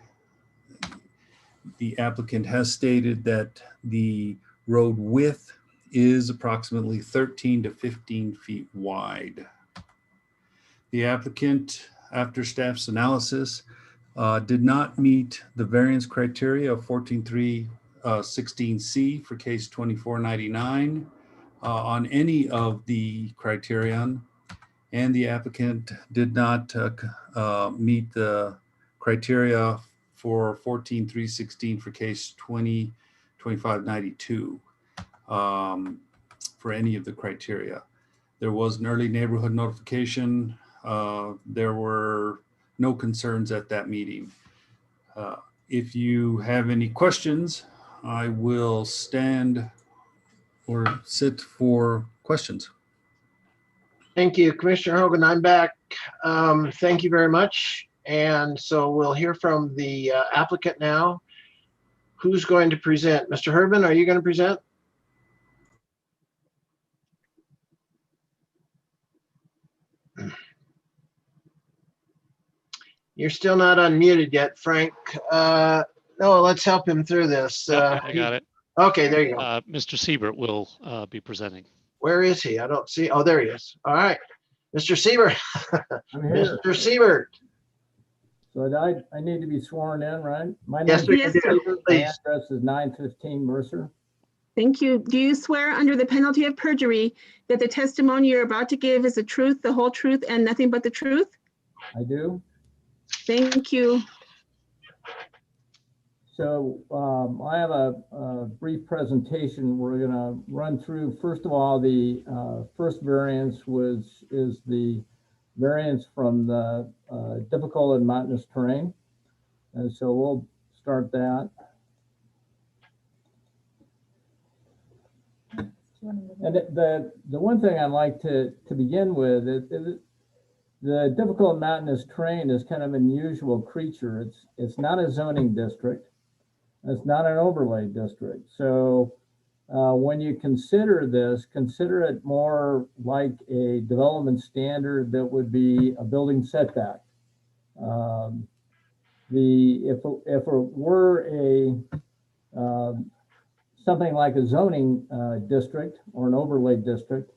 The applicant has stated that the road width is approximately 13 to 15 feet wide. The applicant, after staff's analysis, did not meet the variance criteria of 14.3.16C for case 2499 on any of the criterion, and the applicant did not meet the criteria for 14.3.16 for case 20.2592 for any of the criteria. There was an early neighborhood notification. There were no concerns at that meeting. If you have any questions, I will stand or sit for questions. Thank you, Commissioner Hogan. I'm back. Thank you very much. And so we'll hear from the applicant now. Who's going to present? Mr. Herdman, are you going to present? You're still not unmuted yet, Frank. No, let's help him through this. I got it. Okay, there you go. Mr. Siebert will be presenting. Where is he? I don't see. Oh, there he is. All right. Mr. Siebert. Mr. Siebert. So I need to be sworn in, right? My name Yes, is we Siebert. can do. My Please. address is 915 Mercer. Thank you. Do you swear under the penalty of perjury that the testimony you're about to give is the truth, the whole truth, and nothing but the truth? I do. Thank you. So I have a brief presentation. We're going to run through, first of all, the first variance is the variance from the difficult and mountainous terrain. And so we'll start that. And the one thing I'd like to begin with is the difficult mountainous terrain is kind of an unusual creature. It's not a zoning district. It's not an overlay district. So when you consider this, consider it more like a development standard that would be a building setback. If it were a something like a zoning district or an overlay district,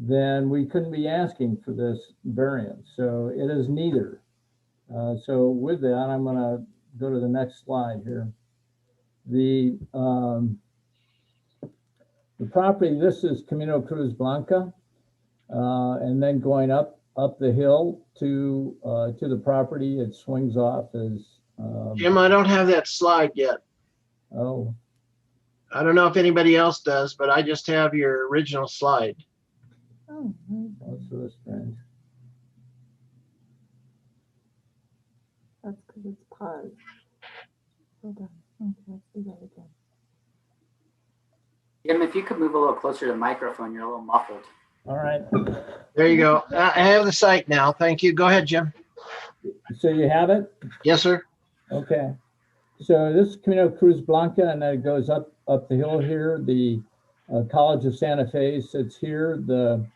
then we couldn't be asking for this variance. So it is neither. So with that, I'm going to go to the next slide here. The property, this is Camino Cruz Blanca, and then going up the hill to the property, it swings off as. Jim, I don't have that slide yet. Oh. I don't know if anybody else does, but I just have your original slide. Oh, that's so strange. That's because it's paused. Hold on. Okay, let's do that again. Jim, if you could move a little closer to the microphone, you're a little muffled. All right. There you go. I have the site now. Thank you. Go ahead, Jim. So you have it? Yes, sir. Okay. So this is Camino Cruz Blanca, and then it goes up the hill here. The College of Santa Fe sits here. The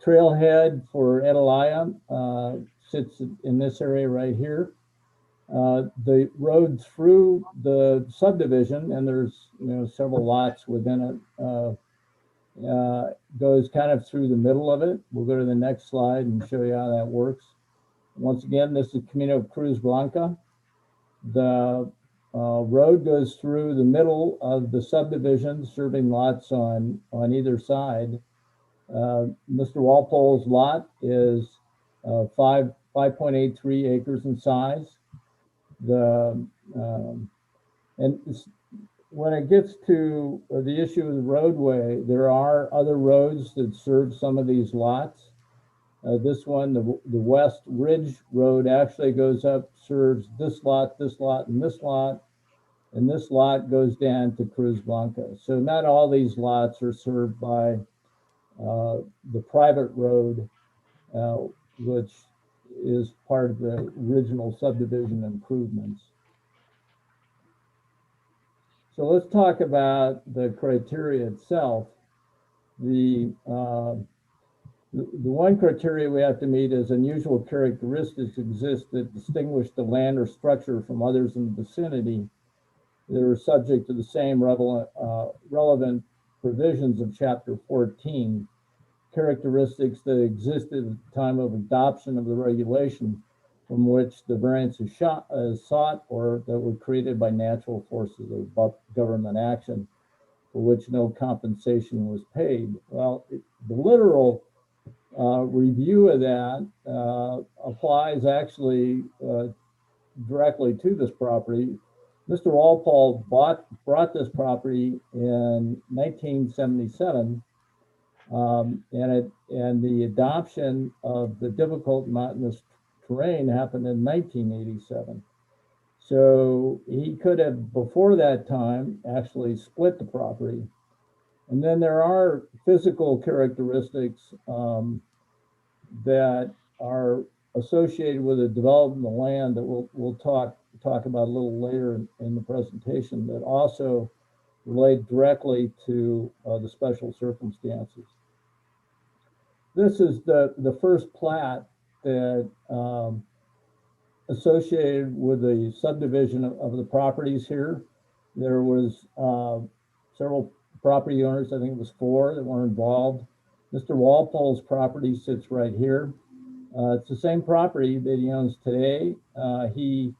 trailhead for Atalaya sits in this area right here. The road through the subdivision, and there's several lots within it, goes kind of through the middle of it. We'll go to the next slide and show you how that works. Once again, this is Camino Cruz Blanca. The road goes through the middle of the subdivision, serving lots on either side. Mr. Walpole's lot is 5.83 acres in size. When it gets to the issue of the roadway, there are other roads that serve some of these lots. This one, the West Ridge Road, actually goes up, serves this lot, and this lot. And this lot goes down to Cruz Blanca. So not all these lots are served by the private road, which is part of the original subdivision improvements. So let's talk about the criteria itself. The one criteria we have to meet is unusual characteristics exist that distinguish the land or structure from others in the vicinity that are subject to the same relevant provisions of Chapter 14, characteristics that existed at the time of adoption of the regulation from which the variance is sought or that were created by natural forces of government action for which no compensation was paid. Well, the literal review of that applies actually directly to this property. Mr. Walpole brought this property in 1977, and the adoption of the difficult mountainous terrain happened in 1987. So he could have, before that time, actually split the property. And then there are physical characteristics that are associated with the development of the land that we'll talk about a little later in the presentation that also relate directly to the special circumstances. This is the first plat that associated with the subdivision of the properties here. There was several property owners, I think it was 4 that were involved. Mr. Walpole's property sits right here. It's the same property that he owns today. He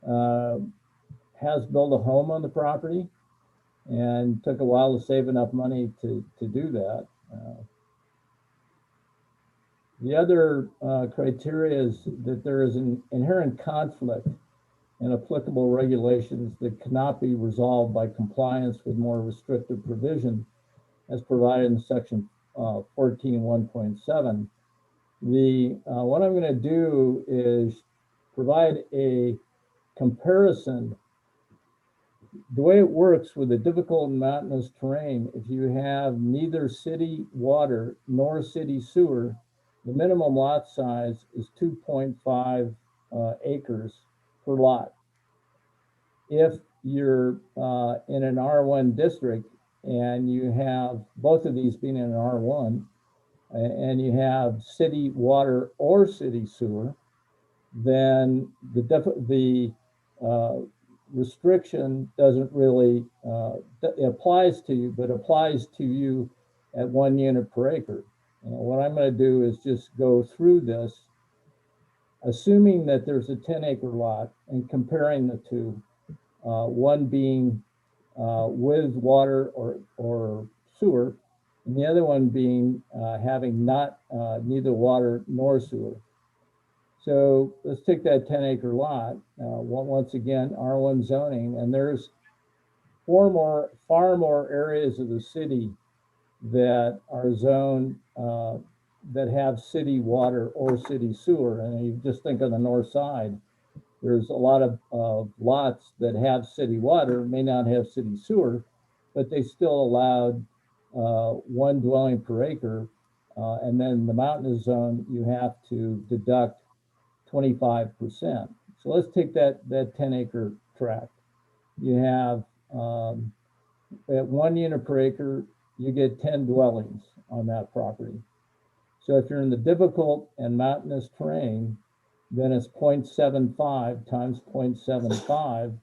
has built a home on the property and took a while to save enough money to do that. The other criteria is that there is an inherent conflict in applicable regulations that cannot be resolved by compliance with more restrictive provision as provided in section 14.1.7. What I'm going to do is provide a comparison. The way it works with the difficult and mountainous terrain, if you have neither city water nor city sewer, the minimum lot size is 2.5 acres per lot. If you're in an R1 district and you have both of these being in an R1, and you have city water or city sewer, then the restriction doesn't really, it applies to you, but applies to you at 1 unit per acre. And what I'm going to do is just go through this, assuming that there's a 10-acre lot and comparing the two, one being with water or sewer, and the other one being having neither water nor sewer. So let's take that 10-acre lot, once again, R1 zoning, and there's far more areas of the city that are zoned that have city water or city sewer. And you just think on the north side, there's a lot of lots that have city water, may not have city sewer, but they still allowed 1 dwelling per acre. And then the mountainous zone, you have to deduct 25%. So let's take that 10-acre tract. You have at 1 unit per acre, you get 10 dwellings on that property. So if you're in the difficult and mountainous terrain, then it's 0.75 times 0.75,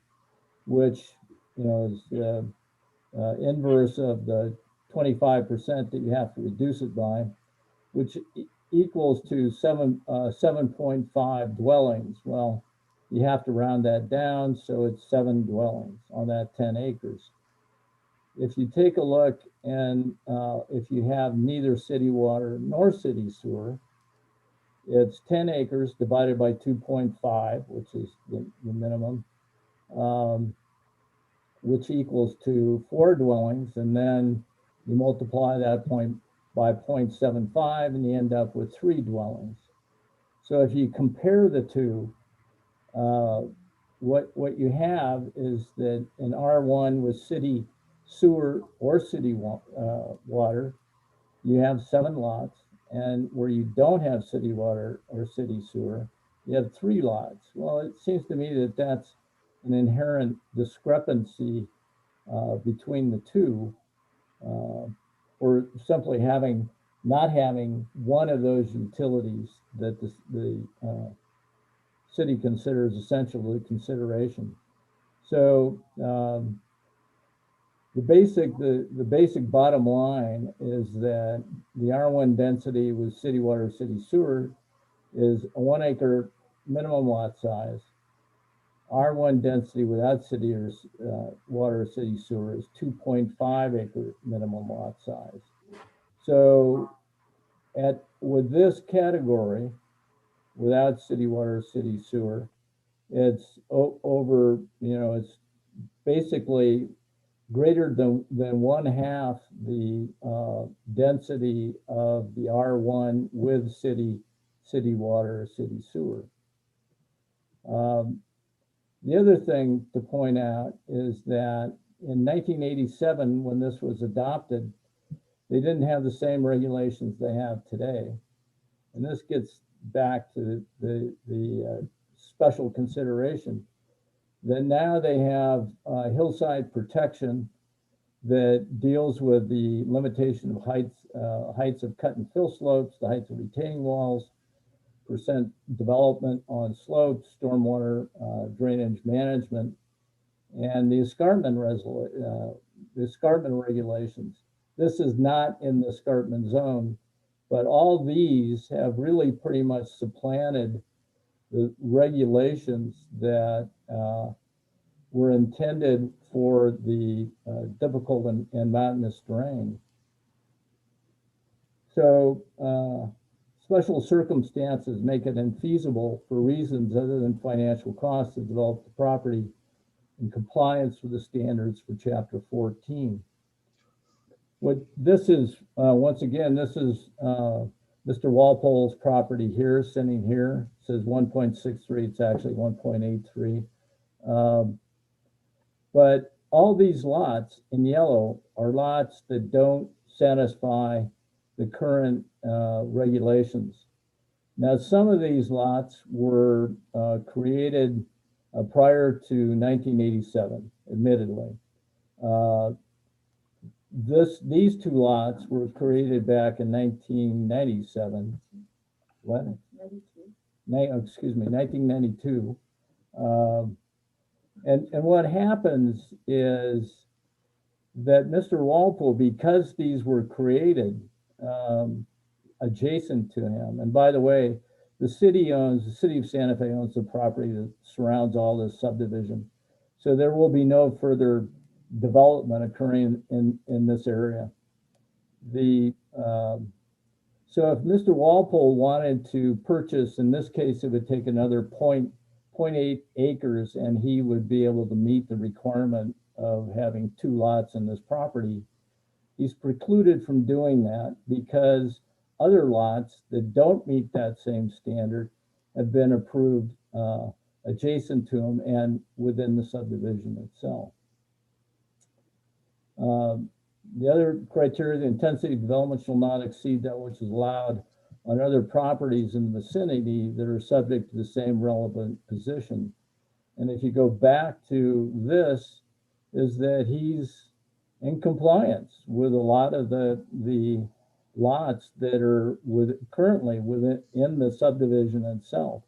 which is the inverse of the 25% that you have to reduce it by, which equals to 7.5 dwellings. Well, you have to round that down, so it's 7 dwellings on that 10 acres. If you take a look and if you have neither city water nor city sewer, it's 10 acres divided by 2.5, which is the minimum, which equals to 4 dwellings. And then you multiply that point by 0.75 and you end up with 3 dwellings. So if you compare the two, what you have is that in R1 with city sewer or city water, you have 7 lots. And where you don't have city water or city sewer, you have 3 lots. Well, it seems to me that that's an inherent discrepancy between the two, or simply not having one of those utilities that the city considers essential to consideration. So the basic bottom line is that the R1 density with city water, city sewer is a 1 acre minimum lot size. R1 density without city or water or city sewer is 2.5 acre minimum lot size. So with this category, without city water, city sewer, it's over, it's basically greater than 1/2 the density of the R1 with city water or city sewer. The other thing to point out is that in 1987, when this was adopted, they didn't have the same regulations they have today. And this gets back to the special consideration that now they have hillside protection that deals with the limitation of heights of cut and fill slopes, the heights of retaining walls, percent development on slopes, stormwater drainage management, and the escarpment regulations. This is not in the escarpment zone, but all these have really pretty much supplanted the regulations that were intended for the difficult and mountainous terrain. So special circumstances make it infeasible for reasons other than financial costs to develop the property in compliance with the standards for Chapter 14. What this is, once again, this is Mr. Walpole's property here, sitting here. It says 1.63, it's actually 1.83. But all these lots in yellow are lots that don't satisfy the current regulations. Now, some of these lots were created prior to 1987, admittedly. These 2 lots were created back in 1997. What? 1992. And what happens is that Mr. Walpole, because these were created adjacent to him, and by the way, the city of Santa Fe owns the property that surrounds all this subdivision. So there will be no further development occurring in this area. So if Mr. Walpole wanted to purchase, in this case, it would take another 0.8 acres, and he would be able to meet the requirement of having 2 lots in this property. He's precluded from doing that because other lots that don't meet that same standard have been approved adjacent to him and within the subdivision itself. The other criteria, the intensity of development shall not exceed that which is allowed on other properties in the vicinity that are subject to the same relevant position. And if you go back to this, is that he's in compliance with a lot of the lots that are currently within the subdivision itself.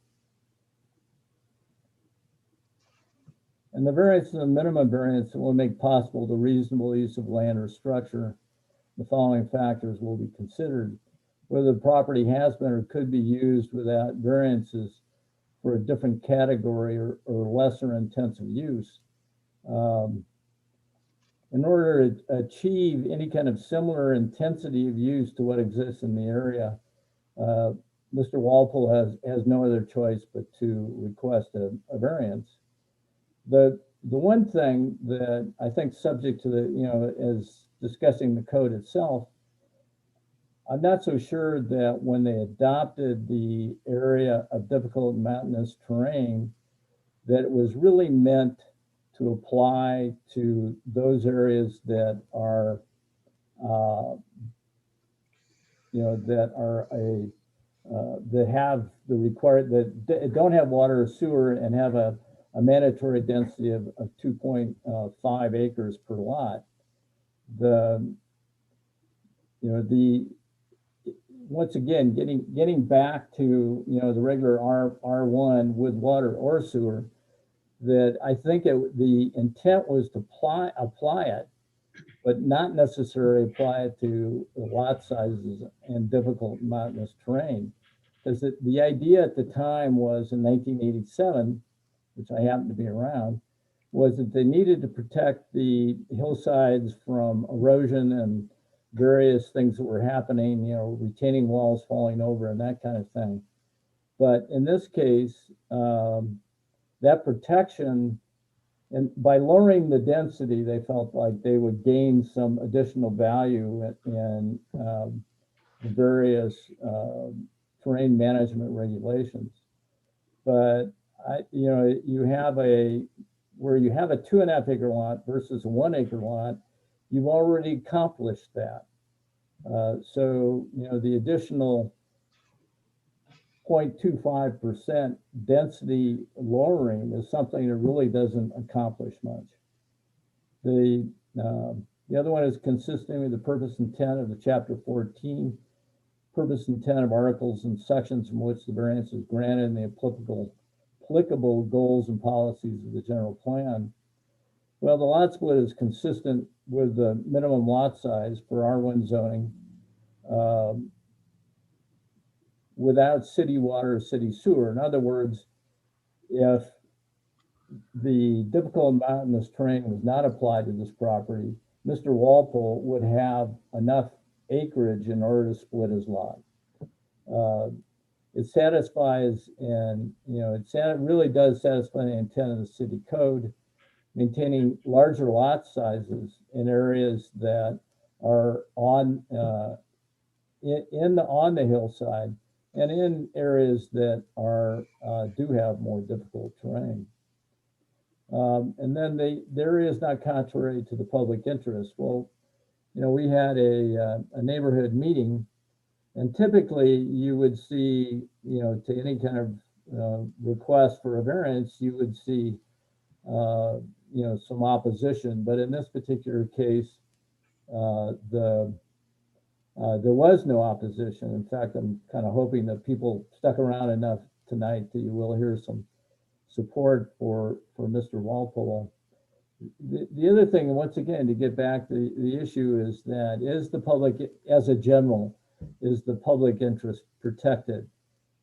And the variance and the minimum variance will make possible the reasonable use of land or structure the following factors will be considered: whether the property has been or could be used without variances for a different category or lesser intensive use. In order to achieve any kind of similar intensity of use to what exists in the area, Mr. Walpole has no other choice but to request a variance. The one thing that I think, subject to the, as discussing the code itself, I'm not so sure that when they adopted the area of difficult mountainous terrain, that it was really meant to apply to those areas that are, that have the required, that don't have water or sewer and have a mandatory density of 2.5 acres per lot. Once again, getting back to, the regular R1 with water or sewer, that I think the intent was to apply it, but not necessarily apply it to lot sizes and difficult mountainous terrain. Because the idea at the time was, in 1987, which I happened to be around, was that they needed to protect the hillsides from erosion and various things that were happening, retaining walls falling over and that kind of thing. But in this case, that protection, and by lowering the density, they felt like they would gain some additional value in various terrain management regulations. But you have where you have a 2.5 acre lot versus a 1 acre lot, you've already accomplished that. So the additional 0.25% density lowering is something that really doesn't accomplish much. The other one is consistent with the purpose intent of the Chapter 14, purpose intent of articles and sections from which the variance is granted, and the applicable goals and policies of the general plan. Well, the lot split is consistent with the minimum lot size for R1 zoning, without city water or city sewer. In other words, if the difficult mountainous terrain was not applied to this property, Mr. Walpole would have enough acreage in order to split his lot. It satisfies, and it really does satisfy the intent of the city code, maintaining larger lot sizes in areas that are on the hillside, and in areas that are do have more difficult terrain. And then the area is not contrary to the public interest. Well, we had a neighborhood meeting, and typically you would see, to any kind of request for a variance, you would see, some opposition. But in this particular case, there was no opposition. In fact, I'm kind of hoping that people stuck around enough tonight that you will hear some support for Mr. Walpole. The other thing, once again, to get back to the issue, is that is the public, as a general, is the public interest protected?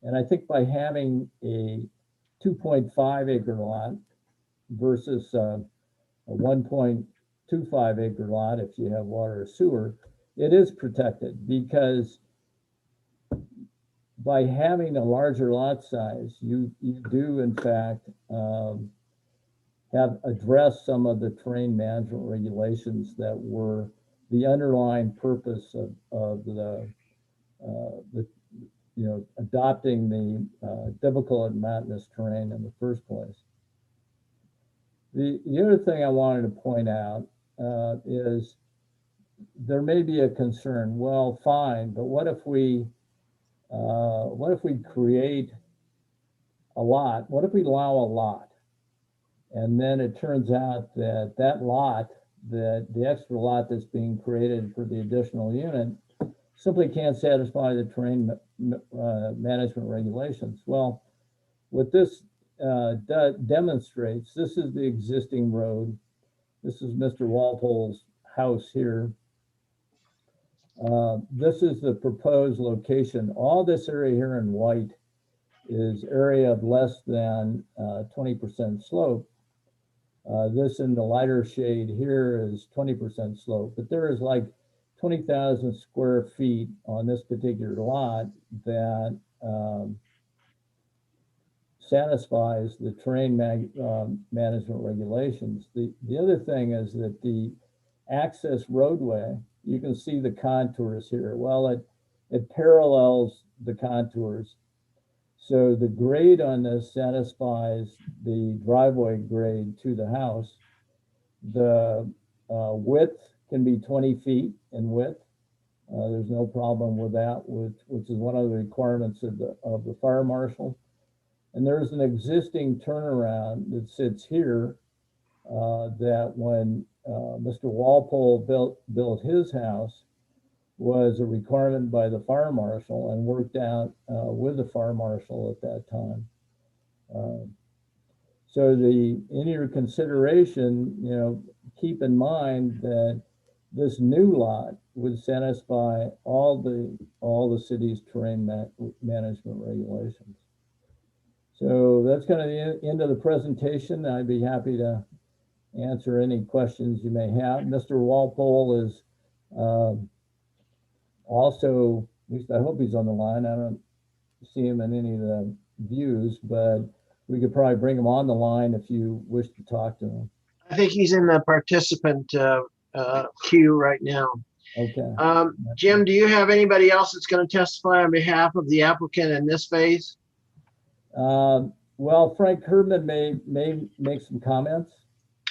And I think by having a 2.5 acre lot versus a 1.25 acre lot, if you have water or sewer, it is protected, because by having a larger lot size, you do in fact have addressed some of the terrain management regulations that were the underlying purpose of the adopting the difficult mountainous terrain in the first place. The other thing I wanted to point out is there may be a concern. Well, fine, but what if we create a lot? What if we allow a lot, and then it turns out that that lot, that the extra lot that's being created for the additional unit, simply can't satisfy the terrain management regulations? Well, what this demonstrates, this is the existing road. This is Mr. Walpole's house here. This is the proposed location. All this area here in white is area of less than 20% slope. This in the lighter shade here is 20% slope, but there is like 20,000 square feet on this particular lot that satisfies the terrain management regulations. The other thing is that the access roadway, you can see the contours here. Well, it parallels the contours. So the grade on this satisfies the driveway grade to the house. The width can be 20 feet in width. There's no problem with that, which is one of the requirements of the fire marshal. And there's an existing turnaround that sits here that when Mr. Walpole built his house was a requirement by the fire marshal and worked out with the fire marshal at that time. So in your consideration, keep in mind that this new lot would satisfy all the city's terrain management regulations. So that's kind of the end of the presentation. I'd be happy to answer any questions you may have. Mr. Walpole is also, at least I hope he's on the line. I don't see him in any of the views, but we could probably bring him on the line if you wish to talk to him. I think he's in the participant queue right now. Okay. Jim, do you have anybody else that's going to testify on behalf of the applicant in this phase? Well, Frank Herdman may make some comments.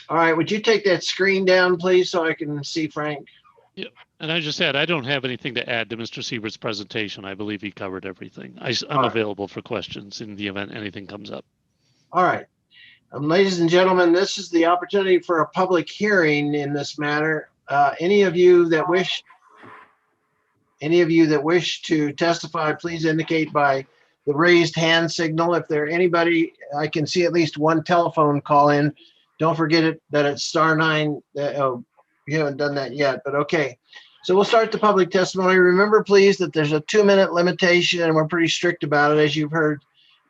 All right, would you take that screen down, please, so I can see Frank? Yeah, and I just said, I don't have anything to add to Mr. Siebert's presentation. I believe he covered everything. I'm available for questions in the event anything comes up. All right. Ladies and gentlemen, this is the opportunity for a public hearing in this matter. Any of you that wish to testify, please indicate by the raised hand signal. If there anybody, I can see at least one telephone call in. Don't forget that it's *9. Oh, you haven't done that yet, but okay. So we'll start the public testimony. Remember, please, that there's a 2-minute limitation, and we're pretty strict about it, as you've heard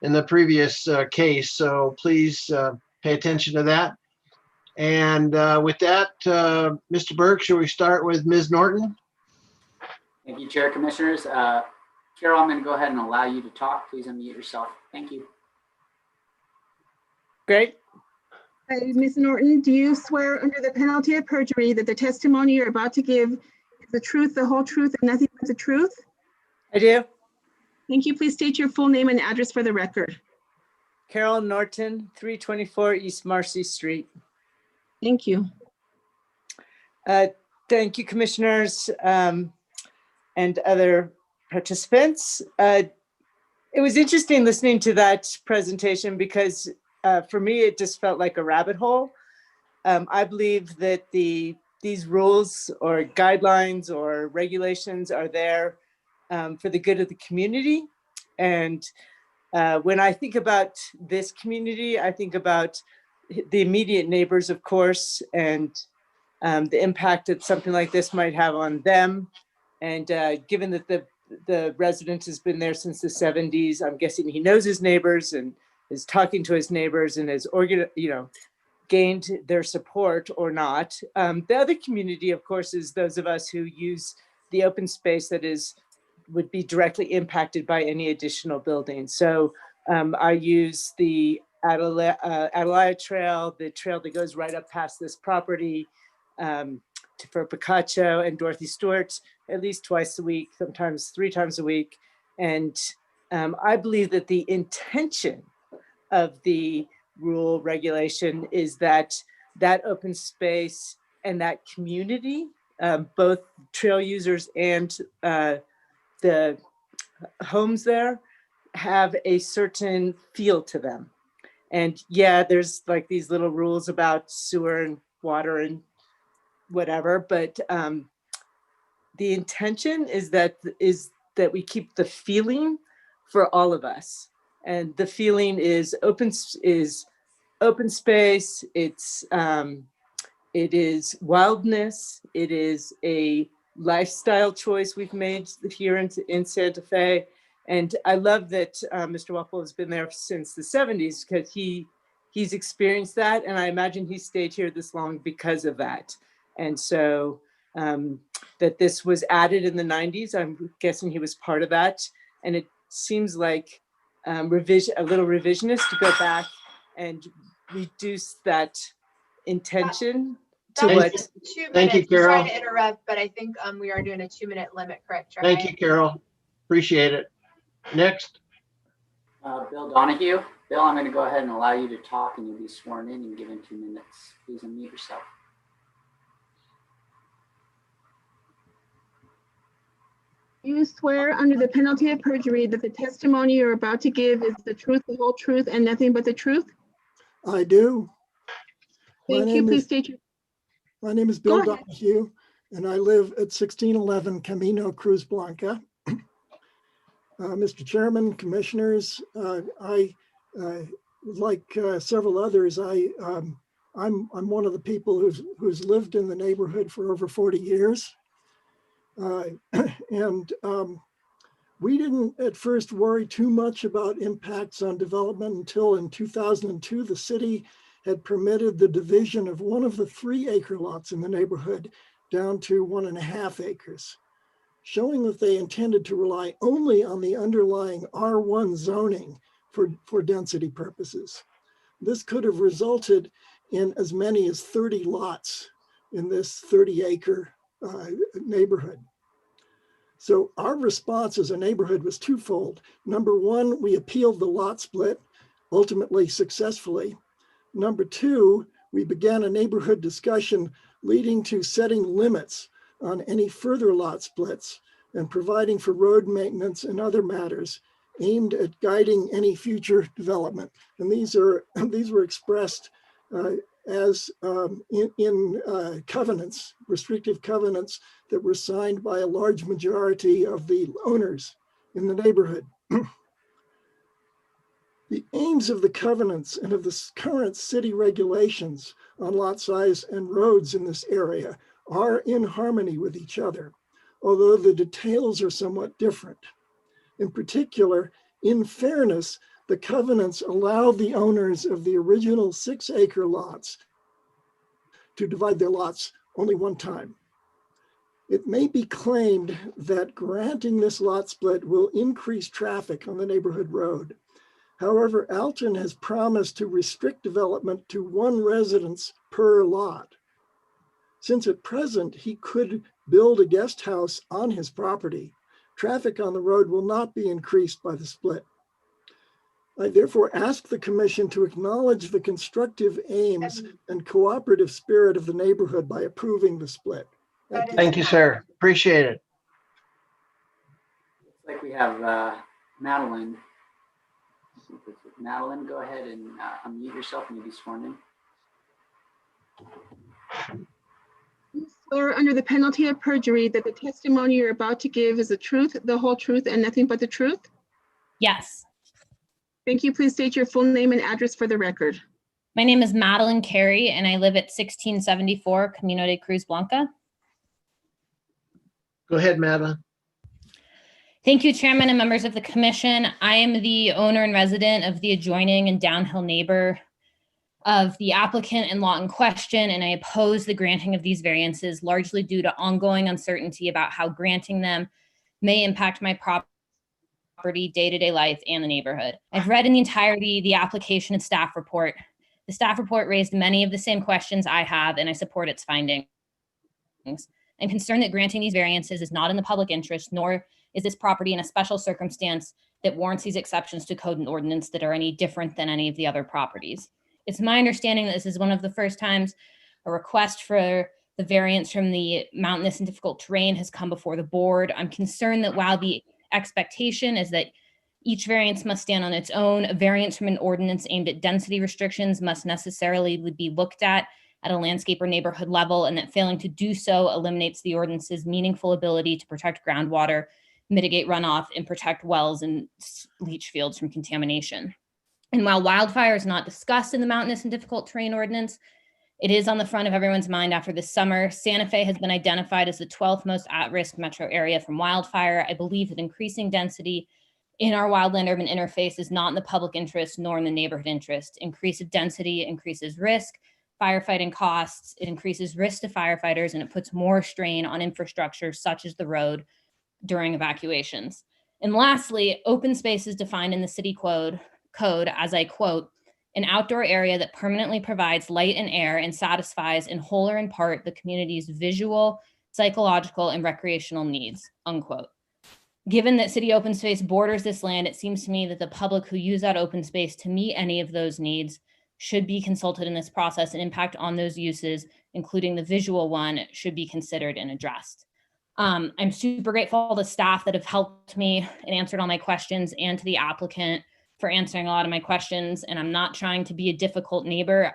in the previous case. So please pay attention to that. And with that, Mr. Burke, shall we start with Ms. Norton? Thank you, Chair, Commissioners. Carol, I'm going to go ahead and allow you to talk. Please unmute yourself. Thank you. Great. Ms. Norton, do you swear under the penalty of perjury that the testimony you're about to give is the truth, the whole truth, and nothing but the truth? I do. Thank you. Please state your full name and address for the record. Carol Norton, 324 East Marcy Street. Thank you. Thank you, Commissioners and other participants. It was interesting listening to that presentation because for me, it just felt like a rabbit hole. I believe that these rules or guidelines or regulations are there for the good of the community. And when I think about this community, I think about the immediate neighbors, of course, and the impact that something like this might have on them. And given that the resident has been there since the 70s, I'm guessing he knows his neighbors and is talking to his neighbors and has gained their support or not. The other community, of course, is those of us who use the open space that would be directly impacted by any additional buildings. So I use the Atalaya Trail, the trail that goes right up past this property for Picacho and Dorothy Stewart at least twice a week, sometimes 3 times a week. And I believe that the intention of the rule regulation is that open space and that community, both trail users and the homes there, have a certain feel to them. And yeah, there's like these little rules about sewer and water and whatever, but the intention is that we keep the feeling for all of us. And the feeling is open space. It is wildness. It is a lifestyle choice we've made here in Santa Fe. And I love that Mr. Walpole has been there since the 70s because he's experienced that. And I imagine he stayed here this long because of that. And so that this was added in the 90s, I'm guessing he was part of that. And it seems like a little revisionist to go back and reduce that intention to That what. was 2 minutes. Thank you, Carol. Sorry to interrupt, but I think we are doing a 2-minute limit, correct? Thank you, Carol. Appreciate it. Next. Bill Donahue. Bill, I'm going to go ahead and allow you to talk and you'll be sworn in and given 2 minutes. Please unmute yourself. You swear under the penalty of perjury that the testimony you're about to give is the truth, the whole truth, and nothing but the truth? I do. Thank you. Please state your. My name is Bill Donahue, and I live at 1611 Camino Cruz Blanca. Mr. Chairman, Commissioners, I like several others. I'm one of the people who's lived in the neighborhood for over 40 years. We didn't at first worry too much about impacts on development until in 2002, the city had permitted the division of one of the 3-acre lots in the neighborhood down to 1.5 acres, showing that they intended to rely only on the underlying R1 zoning for density purposes. This could have resulted in as many as 30 lots in this 30-acre neighborhood. So our response as a neighborhood was twofold. Number one, we appealed the lot split, ultimately successfully. Number two, we began a neighborhood discussion leading to setting limits on any further lot splits and providing for road maintenance and other matters aimed at guiding any future development. And these were expressed as in covenants, restrictive covenants that were signed by a large majority of the owners in the neighborhood. The aims of the covenants and of the current city regulations on lot size and roads in this area are in harmony with each other, although the details are somewhat different. In particular, in fairness, the covenants allow the owners of the original 6-acre lots to divide their lots only one time. It may be claimed that granting this lot split will increase traffic on the neighborhood road. However, Alton has promised to restrict development to 1 residence per lot. Since at present he could build a guest house on his property, traffic on the road will not be increased by the split. I therefore ask the commission to acknowledge the constructive aims and cooperative spirit of the neighborhood by approving the split. Thank you, sir. Appreciate it. Looks like we have Madeline. Madeline, go ahead and unmute yourself and you'll be sworn in. You swear under the penalty of perjury that the testimony you're about to give is the truth, the whole truth, and nothing but the truth? Yes. Thank you. Please state your full name and address for the record. My name is Madeline Carey, and I live at 1674 Camino de Cruz Blanca. Go ahead, Madeline. Thank you, Chairman and members of the Commission. I am the owner and resident of the adjoining and downhill neighbor of the applicant and lot in question, and I oppose the granting of these variances largely due to ongoing uncertainty about how granting them may impact my property, day-to-day life, and the neighborhood. I've read in the entirety the application and staff report. The staff report raised many of the same questions I have, and I support its findings. I'm concerned that granting these variances is not in the public interest, nor is this property in a special circumstance that warrants these exceptions to code and ordinance that are any different than any of the other properties. It's my understanding that this is one of the first times a request for the variance from the mountainous and difficult terrain has come before the board. I'm concerned that while the expectation is that each variance must stand on its own, a variance from an ordinance aimed at density restrictions must necessarily be looked at a landscape or neighborhood level, and that failing to do so eliminates the ordinance's meaningful ability to protect groundwater, mitigate runoff, and protect wells and leach fields from contamination. And while wildfire is not discussed in the mountainous and difficult terrain ordinance, It is on the front of everyone's mind after this summer. Santa Fe has been identified as the 12th most at-risk metro area from wildfire. I believe that increasing density in our wildland urban interface is not in the public interest nor in the neighborhood interest. Increase of density increases risk, firefighting costs, it increases risk to firefighters, and it puts more strain on infrastructure such as the road during evacuations. And lastly, open space is defined in the city code as, I quote, an outdoor area that permanently provides light and air and satisfies in whole or in part the community's visual, psychological, and recreational needs, unquote. Given that city open space borders this land, it seems to me that the public who use that open space to meet any of those needs should be consulted in this process, and impact on those uses, including the visual one, should be considered and addressed. I'm super grateful to staff that have helped me and answered all my questions, and to the applicant for answering a lot of my questions. And I'm not trying to be a difficult neighbor.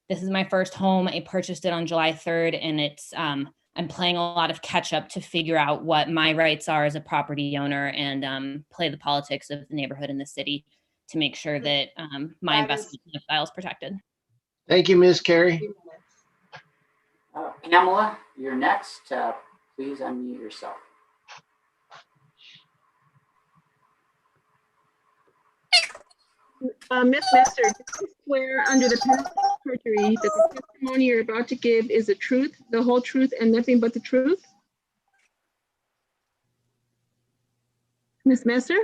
This is my first home. I purchased it on July 3rd, and it's I'm playing a lot of catch up to figure out what my rights are as a property owner, and play the politics of the neighborhood and the city to make sure that my investment lifestyle is protected. Thank you, Ms. Carey. Pamela, you're next. Please unmute yourself. Ms. Messer, do you swear under the penalty of perjury that the testimony you're about to give is the truth, the whole truth, and nothing but the truth? Ms. Messer?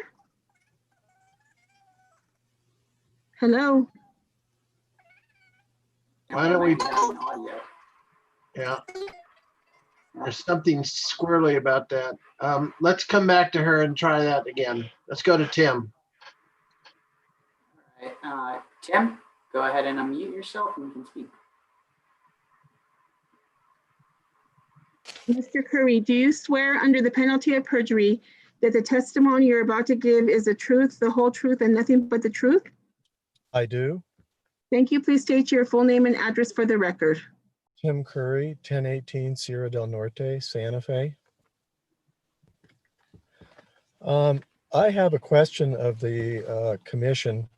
Hello? Why don't we? Yeah. There's something squirrely about that. Let's come back to her and try that again. Let's go to Tim. All right, Tim, go ahead and unmute yourself and you can speak. Mr. Curry, do you swear under the penalty of perjury that the testimony you're about to give is the truth, the whole truth, and nothing but the truth? I do. Thank you. Please state your full name and address for the record. Tim Curry, 1018 Sierra del Norte, Santa Fe. I have a question of the commission,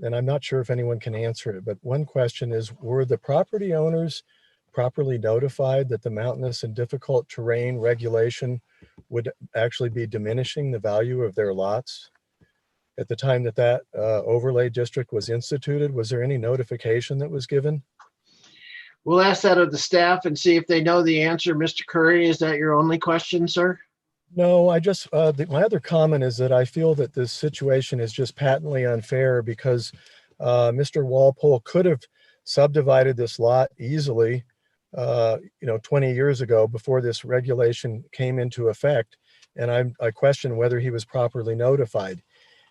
and I'm not sure if anyone can answer it, but one question is, were the property owners properly notified that the mountainous and difficult terrain regulation would actually be diminishing the value of their lots? At the time that overlay district was instituted, was there any notification that was given? We'll ask that of the staff and see if they know the answer. Mr. Curry, is that your only question, sir? No, I just, my other comment is that I feel that this situation is just patently unfair because Mr. Walpole could have subdivided this lot easily, 20 years ago before this regulation came into effect. And I question whether he was properly notified.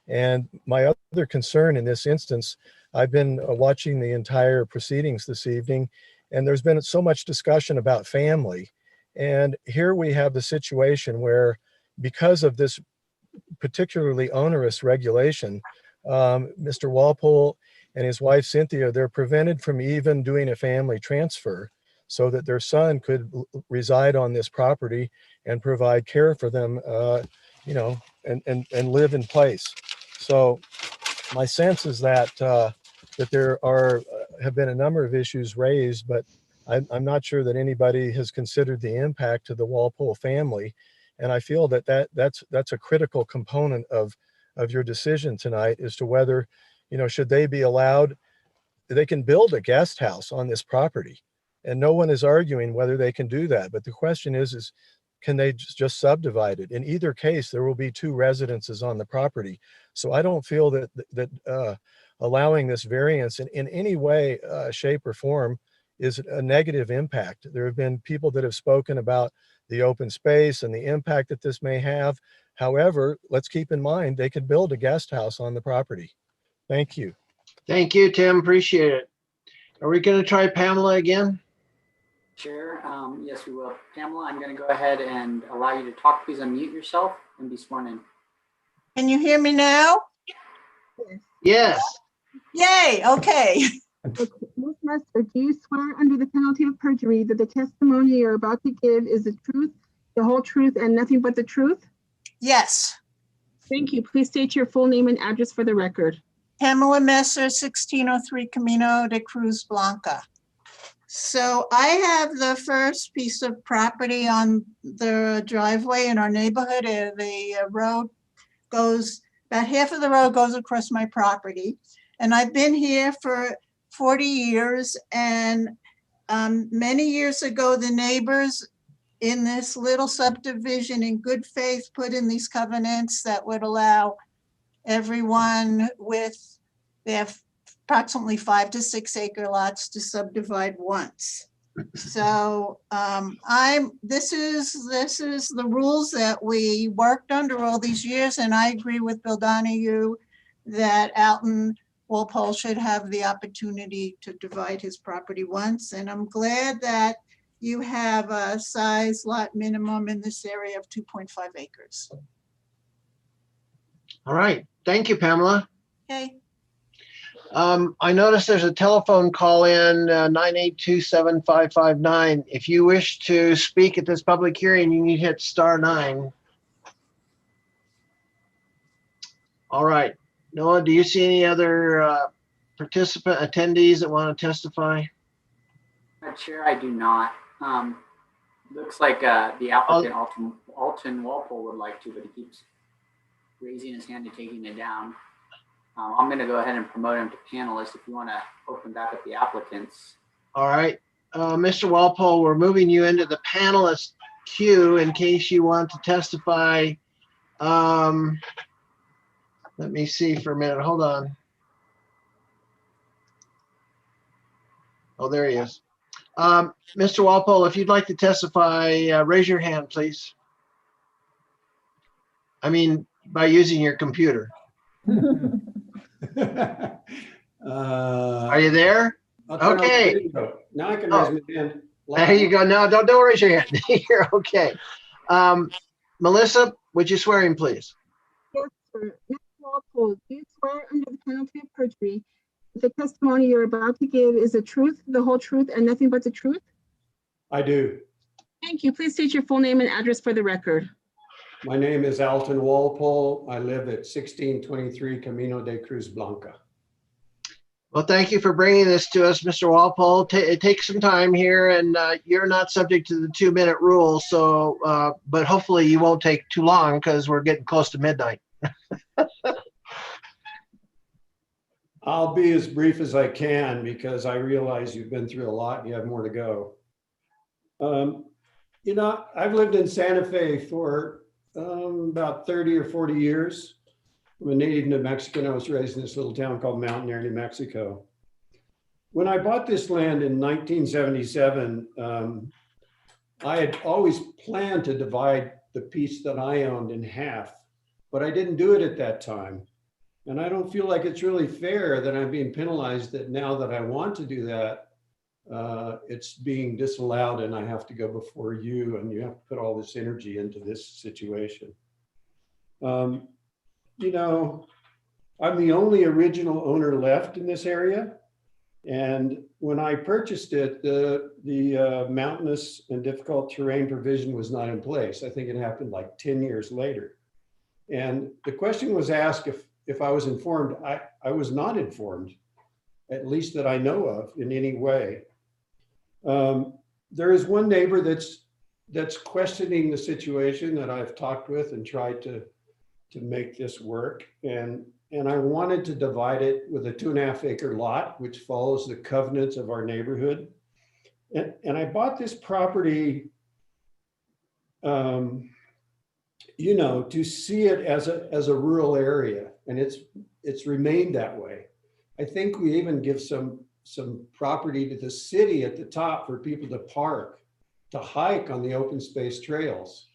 And my other concern in this instance, I've been watching the entire proceedings this evening, and there's been so much discussion about family. And here we have the situation where, because of this particularly onerous regulation, Mr. Walpole and his wife Cynthia, they're prevented from even doing a family transfer so that their son could reside on this property and provide care for them, and live in place. So my sense is that that there have been a number of issues raised, but I'm not sure that anybody has considered the impact to the Walpole family. And I feel that that's a critical component of your decision tonight as to whether, should they be allowed, they can build a guest house on this property. And no one is arguing whether they can do that. But the question is can they just subdivide it? In either case, there will be two residences on the property. So I don't feel that allowing this variance in any way, shape, or form is a negative impact. There have been people that have spoken about the open space and the impact that this may have. However, let's keep in mind they could build a guest house on the property. Thank you. Thank you, Tim. Appreciate it. Are we going to try Pamela again? Chair, yes, we will. Pamela, I'm going to go ahead and allow you to talk. Please unmute yourself and be sworn in. Can you hear me now? Yes. Yay, okay. Ms. Messer, do you swear under the penalty of perjury that the testimony you're about to give is the truth, the whole truth, and nothing but the truth? Yes. Thank you. Please state your full name and address for the record. Pamela Messer, 1603 Camino de Cruz Blanca. So I have the first piece of property on the driveway in our neighborhood. The road goes, about half of the road goes across my property. And I've been here for 40 years. And many years ago, the neighbors in this little subdivision in good faith put in these covenants that would allow everyone with, they have approximately 5 to 6 acre lots to subdivide once. So this is the rules that we worked under all these years, and I agree with Bill Donahue that Alton Walpole should have the opportunity to divide his property once, and I'm glad that you have a size lot minimum in this area of 2.5 acres. All right, thank you, Pamela. Okay. I noticed there's a telephone call in 982-7559. If you wish to speak at this public hearing, you need to hit *9. All right, Noah, do you see any other participant attendees that want to testify? Chair, I do not. Looks like the applicant Alton Walpole would like to, but he keeps raising his hand and taking it down. I'm going to go ahead and promote him to panelist if you want to open back up the applicants. All right, Mr. Walpole, we're moving you into the panelist queue in case you want to testify. Let me see for a minute. Hold on. Oh, there he is. Mr. Walpole, if you'd like to testify, raise your hand, please. I mean, by using your computer. Are you there? Okay. Now I can raise my hand. There you go. No, don't raise your hand. You're okay. Melissa, would you swear in, please? Yes, sir. Mr. Walpole, do you swear under the penalty of perjury that the testimony you're about to give is the truth, the whole truth, and nothing but the truth? I do. Thank you. Please state your full name and address for the record. My name is Alton Walpole. I live at 1623 Camino de Cruz Blanca. Well, thank you for bringing this to us, Mr. Walpole. It takes some time here, and you're not subject to the 2-minute rule. So, but hopefully you won't take too long because we're getting close to midnight. I'll be as brief as I can because I realize you've been through a lot and you have more to go. You know, I've lived in Santa Fe for about 30 or 40 years. I'm a native New Mexican. I was raised in this little town called Mountain Air, New Mexico. When I bought this land in 1977, I had always planned to divide the piece that I owned in half, but I didn't do it at that time. And I don't feel like it's really fair that I'm being penalized that now that I want to do that, it's being disallowed and I have to go before you and you have to put all this energy into this situation. You know, I'm the only original owner left in this area. And when I purchased it, the mountainous and difficult terrain provision was not in place. I think it happened like 10 years later. And the question was asked if I was informed. I was not informed, at least that I know of in any way. There is one neighbor that's questioning the situation that I've talked with and tried to make this work. And I wanted to divide it with a 2.5 acre lot, which follows the covenants of our neighborhood. And I bought this property, you know, to see it as a rural area, and it's remained that way. I think we even give some property to the city at the top for people to park, to hike on the open space trails,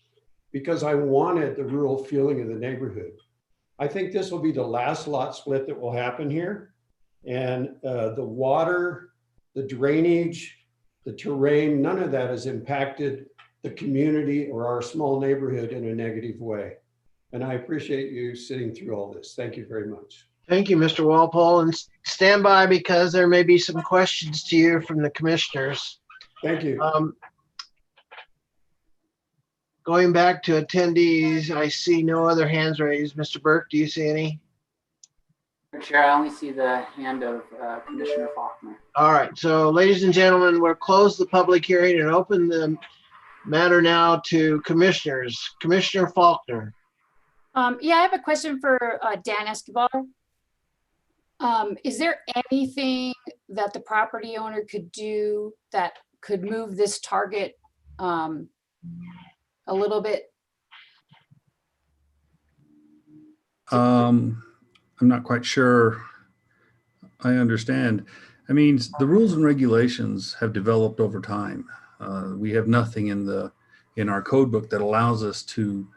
because I wanted the rural feeling of the neighborhood. I think this will be the last lot split that will happen here. And the water, the drainage, the terrain, none of that has impacted the community or our small neighborhood in a negative way. And I appreciate you sitting through all this. Thank you very much. Thank you, Mr. Walpole, and stand by because there may be some questions to you from the commissioners. Thank you. Going back to attendees, I see no other hands raised. Mr. Burke, do you see any? Chair, I only see the hand of Commissioner Faulkner. All right, so ladies and gentlemen, we'll close the public hearing and open the matter now to commissioners. Commissioner Faulkner. Yeah, I have a question for Dan Escobar. Is there anything that the property owner could do that could move this target a little bit? I'm not quite sure I understand. I mean, the rules and regulations have developed over time. We have nothing in our code book that allows us to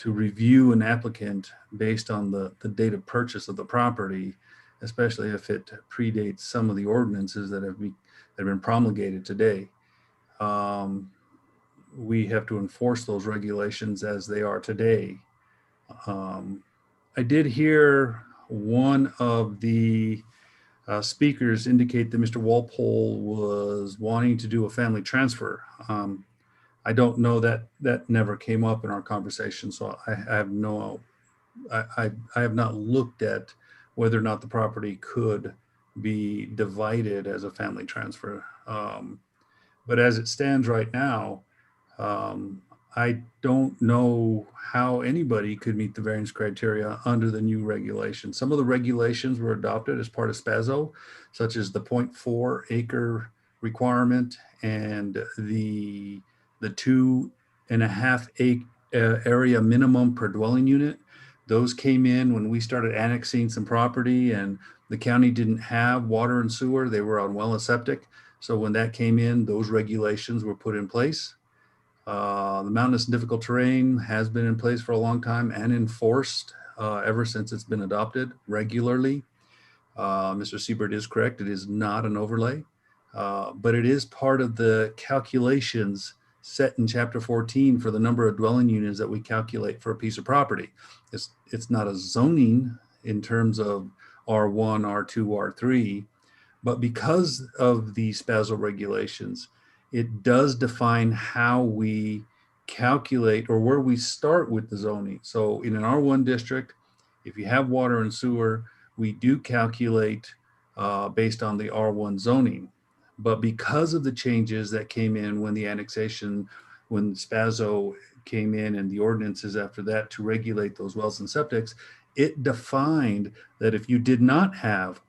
review an applicant based on the date of purchase of the property, especially if it predates some of the ordinances that have been promulgated today. We have to enforce those regulations as they are today. I did hear one of the speakers indicate that Mr. Walpole was wanting to do a family transfer. I don't know that never came up in our conversation, so I have not looked at whether or not the property could be divided as a family transfer. But as it stands right now, I don't know how anybody could meet the variance criteria under the new regulations. Some of the regulations were adopted as part of SPAZO, such as the 0.4 acre requirement and the 2.5 area minimum per dwelling unit. Those came in when we started annexing some property and the county didn't have water and sewer. They were on well and septic. So when that came in, those regulations were put in place. The mountainous and difficult terrain has been in place for a long time and enforced ever since it's been adopted regularly. Mr. Siebert is correct. It is not an overlay, but it is part of the calculations set in Chapter 14 for the number of dwelling units that we calculate for a piece of property. It's not a zoning in terms of R1, R2, R3, but because of the SPAZO regulations, it does define how we calculate or where we start with the zoning. So in an R1 district, if you have water and sewer, we do calculate based on the R1 zoning. But because of the changes that came in when the annexation, when SPAZO came in and the ordinances after that to regulate those wells and septics, it defined that if you did not have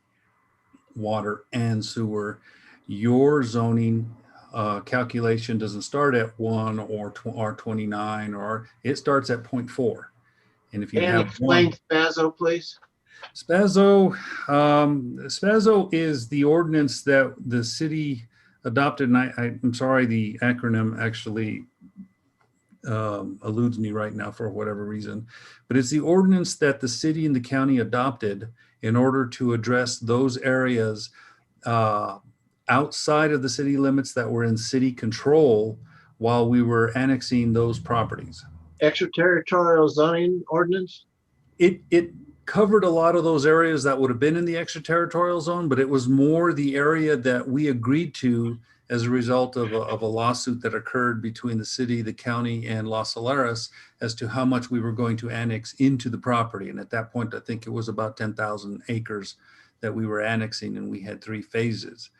water and sewer, your zoning calculation doesn't start at 1 or R29, or it starts at 0.4. And if you And have explain one, SPAZO, please. SPAZO is the ordinance that the city adopted, and I'm sorry, the acronym actually eludes me right now for whatever reason, but it's the ordinance that the city and the county adopted in order to address those areas outside of the city limits that were in city control while we were annexing those properties. Extraterritorial zoning ordinance? It covered a lot of those areas that would have been in the extraterritorial zone, but it was more the area that we agreed to as a result of a lawsuit that occurred between the city, the county, and Los Solares as to how much we were going to annex into the property. And at that point, I think it was about 10,000 acres that we were annexing, and we had 3 phases.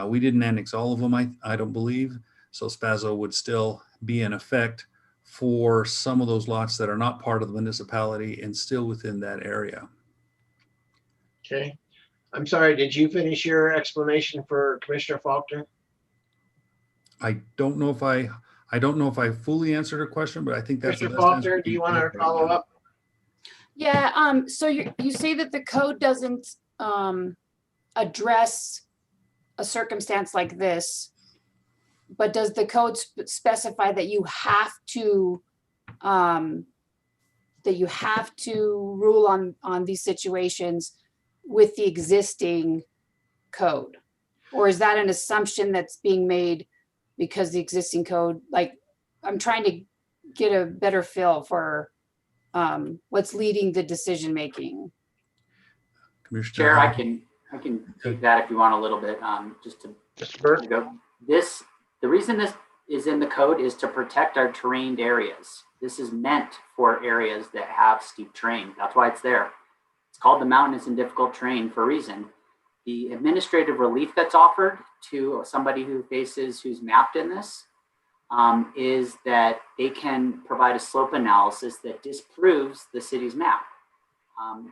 We didn't annex all of them, I don't believe. So SPAZO would still be in effect for some of those lots that are not part of the municipality and still within that area. Okay. I'm sorry, did you finish your explanation for Commissioner Faulkner? I don't know if I fully answered her question, but I think that's Commissioner Faulkner, do you want to follow up? Yeah, so you say that the code doesn't address a circumstance like this, but does the code specify that you have to rule on these situations with the existing code? Or is that an assumption that's being made because the existing code, like, I'm trying to get a better feel for what's leading the decision making. Commissioner, Chair, I can take that if you want a little bit, just to go. The reason this is in the code is to protect our terrained areas. This is meant for areas that have steep terrain. That's why it's there. It's called the mountainous and difficult terrain for a reason. The administrative relief that's offered to somebody who's mapped in this is that they can provide a slope analysis that disproves the city's map.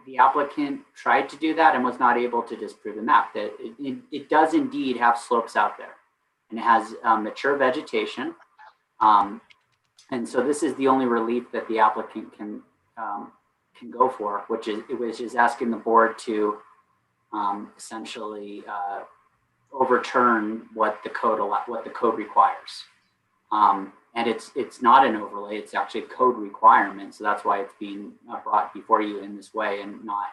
The applicant tried to do that and was not able to disprove the map. That it does indeed have slopes out there, and it has mature vegetation. And so this is the only relief that the applicant can go for, which is asking the board to essentially overturn what the code requires. And it's not an overlay, it's actually a code requirement. So that's why it's being brought before you in this way, and not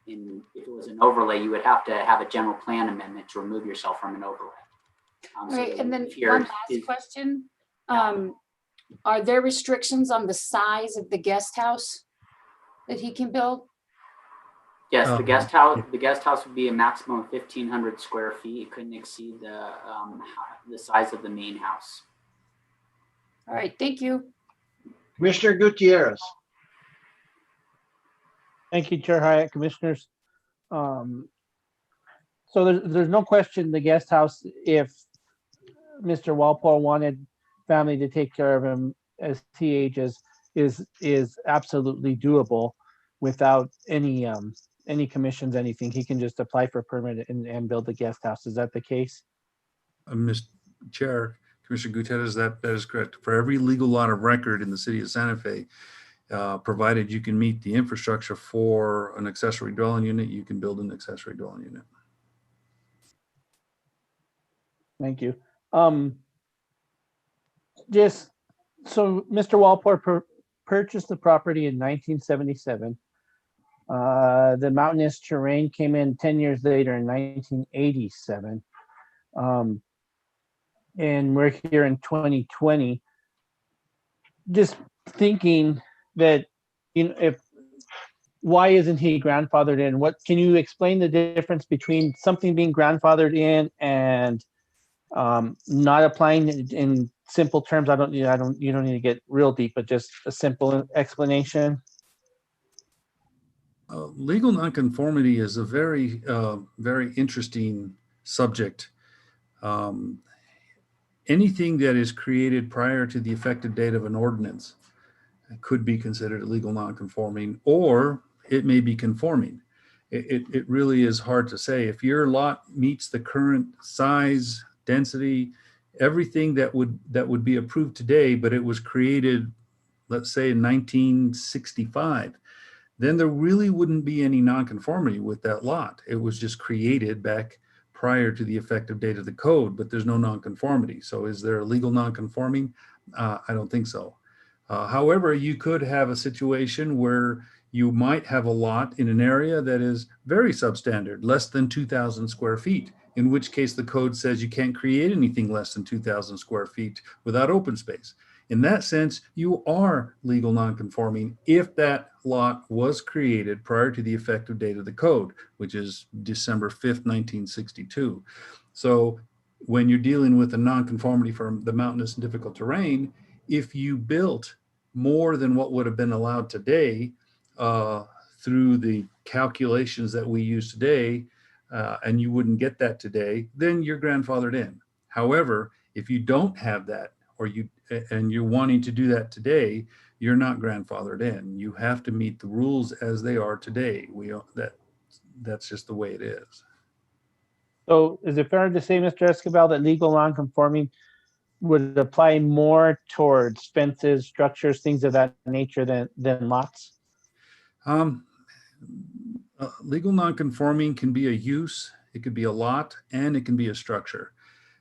in, if it was an overlay, you would have to have a general plan amendment to remove yourself from an overlay. Right, and then one last question. Are there restrictions on the size of the guest house that he can build? Yes, the guest house would be a maximum of 1,500 square feet. It couldn't exceed the size of the main house. All right, thank you. Commissioner Gutierrez. Thank you, Chair Hyatt, Commissioners. So there's no question the guest house, if Mr. Walpole wanted family to take care of him as he ages, is absolutely doable without any commissions, anything. He can just apply for a permit and build the guest house. Is that the case? Mr. Chair, Commissioner Gutierrez, that is correct. For every legal lot of record in the city of Santa Fe, provided you can meet the infrastructure for an accessory dwelling unit, you can build an accessory dwelling unit. Thank you. Just so Mr. Walpole purchased the property in 1977. The mountainous terrain came in 10 years later in 1987. And we're here in 2020. Just thinking that, why isn't he grandfathered in? What can you explain the difference between something being grandfathered in and not applying in simple terms? You don't need to get real deep, but just a simple explanation. Legal nonconformity is a very, very interesting subject. Anything that is created prior to the effective date of an ordinance could be considered illegal nonconforming, or it may be conforming. It really is hard to say. If your lot meets the current size, density, everything that would be approved today, but it was created, let's say in 1965, then there really wouldn't be any nonconformity with that lot. It was just created back prior to the effective date of the code, but there's no nonconformity. So is there a legal nonconforming? I don't think so. However, you could have a situation where you might have a lot in an area that is very substandard, less than 2,000 square feet, in which case the code says you can't create anything less than 2,000 square feet without open space. In that sense, you are legal nonconforming if that lot was created prior to the effective date of the code, which is December 5th, 1962. So when you're dealing with a nonconformity from the mountainous and difficult terrain, if you built more than what would have been allowed today through the calculations that we use today, and you wouldn't get that today, then you're grandfathered in. However, if you don't have that, and you're wanting to do that today, you're not grandfathered in. You have to meet the rules as they are today. That's just the way it is. So is it fair to say, Mr. Escobar, that legal nonconforming would apply more towards fences, structures, things of that nature than lots? Legal nonconforming can be a use, it could be a lot, and it can be a structure.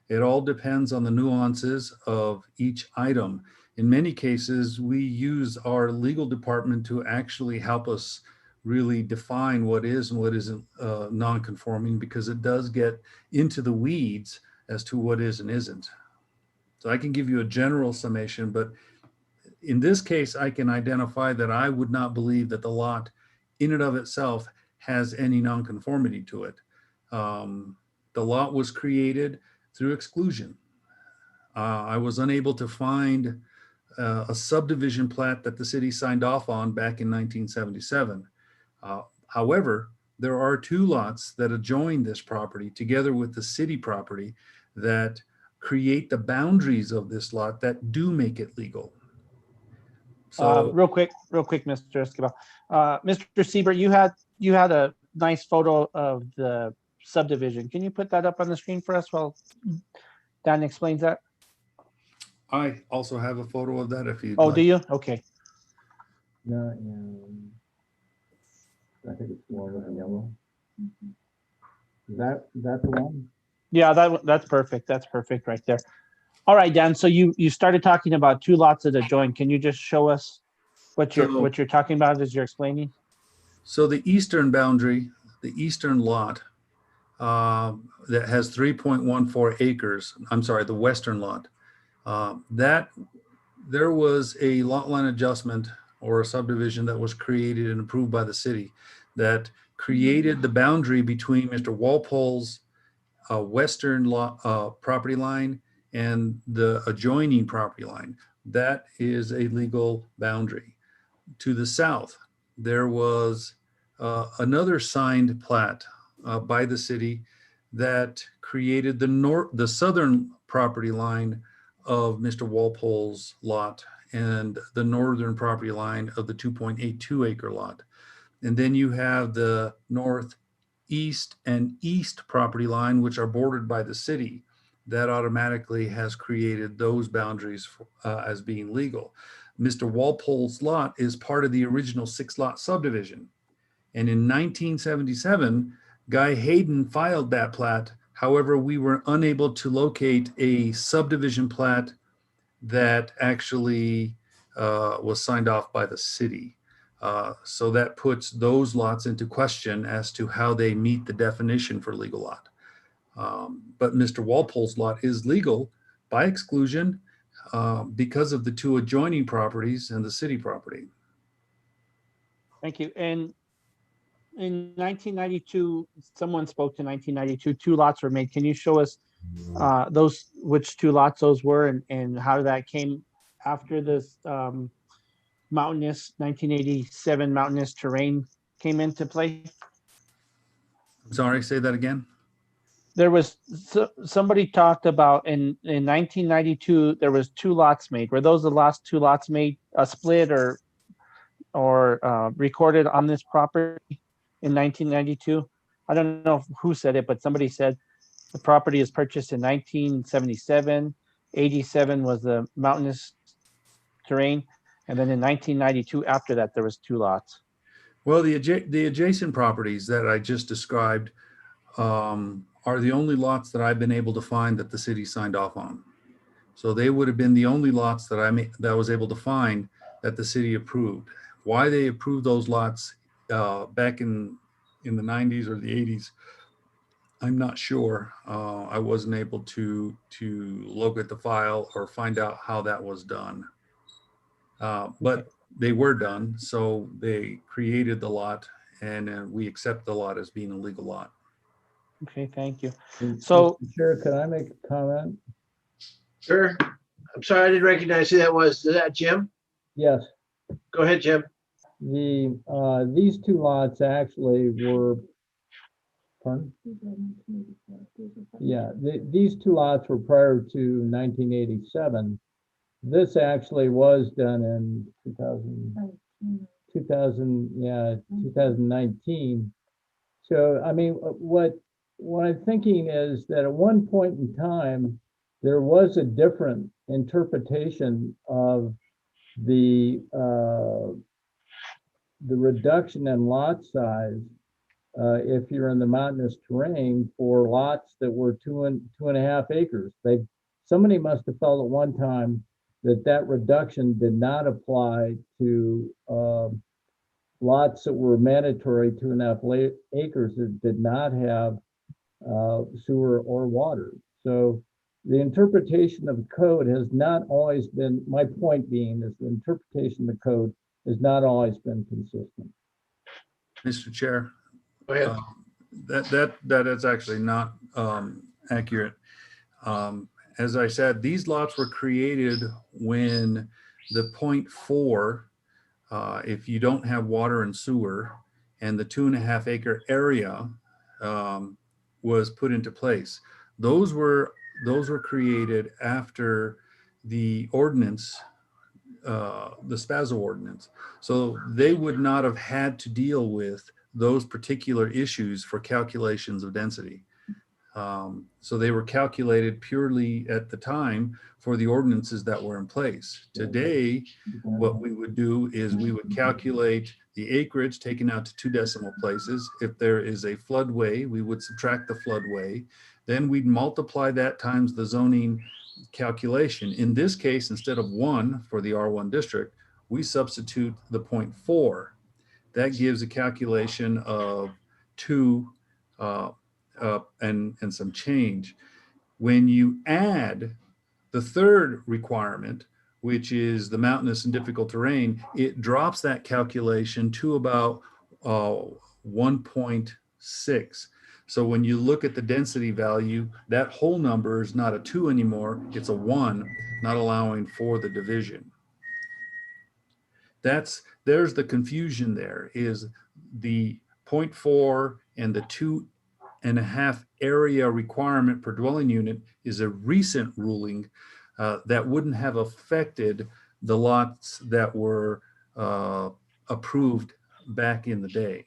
It all depends on the nuances of each item. In many cases, we use our legal department to actually help us really define what is and what isn't non-conforming, because it does get into the weeds as to what is and isn't. So I can give you a general summation, but in this case, I can identify that I would not believe that the lot in and of itself has any nonconformity to it. The lot was created through exclusion. I was unable to find a subdivision plat that the city signed off on back in 1977. However, there are 2 lots that adjoin this property together with the city property that create the boundaries of this lot that do make it legal. So Real quick, Mr. Escobar. Mr. Siebert, you had a nice photo of the subdivision. Can you put that up on the screen for us while Dan explains that? I also have a photo of that if you'd Oh, like. do you? Okay. No, I think it's more than yellow. Is that the one? Yeah, that's perfect. That's perfect right there. All right, Dan. So you started talking about 2 lots that adjoin. Can you just show us what you're talking about as you're explaining? So the eastern boundary, the eastern lot that has 3.14 acres, I'm sorry, the western lot, that there was a lot line adjustment or a subdivision that was created and approved by the city that created the boundary between Mr. Walpole's western lot, property line and the adjoining property line. That is a legal boundary. To the south, there was another signed plat by the city that created the southern property line of Mr. Walpole's lot and the northern property line of the 2.82 acre lot. And then you have the northeast and east property line, which are bordered by the city. That automatically has created those boundaries as being legal. Mr. Walpole's lot is part of the original 6-lot subdivision. And in 1977, Guy Hayden filed that plat. However, we were unable to locate a subdivision plat that actually was signed off by the city. So that puts those lots into question as to how they meet the definition for legal lot. But Mr. Walpole's lot is legal by exclusion because of the 2 adjoining properties and the city property. Thank you. And in 1992, someone spoke to 1992, 2 lots were made. Can you show us which 2 lots those were and how that came after this mountainous 1987 mountainous terrain came into play? I'm sorry, say that again. There was somebody talked about in 1992 there was 2 lots made. Were those the last 2 lots made, a split or recorded on this property in 1992? I don't know who said it, but somebody said the property is purchased in 1977. 87 was the mountainous terrain, and then in 1992 after that there was 2 lots. Well, the adjacent properties that I just described are the only lots that I've been able to find that the city signed off on. So they would have been the only lots that I was able to find that the city approved. Why they approved those lots back in the 90s or the 80s, I'm not sure. I wasn't able to look at the file or find out how that was done. But they were done, so they created the lot, and we accept the lot as being a legal lot. Okay, thank you. And So, Mr. Chair, could I make a comment? Sure. I'm sorry, I didn't recognize who that was. Is that Jim? Yes. Go ahead, Jim. These 2 lots actually were, pardon? Yeah, these 2 lots were prior to 1987. This actually was done in 2019. So, I mean, what I'm thinking is that at one point in time, there was a different interpretation of the reduction in lot size if you're in the mountainous terrain for lots that were 2.5 acres. Somebody must have felt at one time that reduction did not apply to lots that were mandatory 2.5 acres that did not have sewer or water. So the interpretation of the code has not always been, my point being is the interpretation of the code has not always been consistent. Mr. Chair, Go ahead. that is actually not accurate. As I said, these lots were created when the 0.4, if you don't have water and sewer, and the 2.5 acre area was put into place. Those were created after the ordinance, the SPAZO ordinance. So they would not have had to deal with those particular issues for calculations of density. So they were calculated purely at the time for the ordinances that were in place. Today, what we would do is we would calculate the acreage taken out to 2 decimal places. If there is a floodway, we would subtract the floodway. Then we'd multiply that times the zoning calculation. In this case, instead of 1 for the R1 district, we substitute the 0.4. That gives a calculation of 2 and some change. When you add the third requirement, which is the mountainous and difficult terrain, it drops that calculation to about 1.6. So when you look at the density value, that whole number is not a 2 anymore, it's a 1, not allowing for the division. There's the confusion there, is the 0.4 and the 2.5 area requirement per dwelling unit is a recent ruling that wouldn't have affected the lots that were approved back in the day.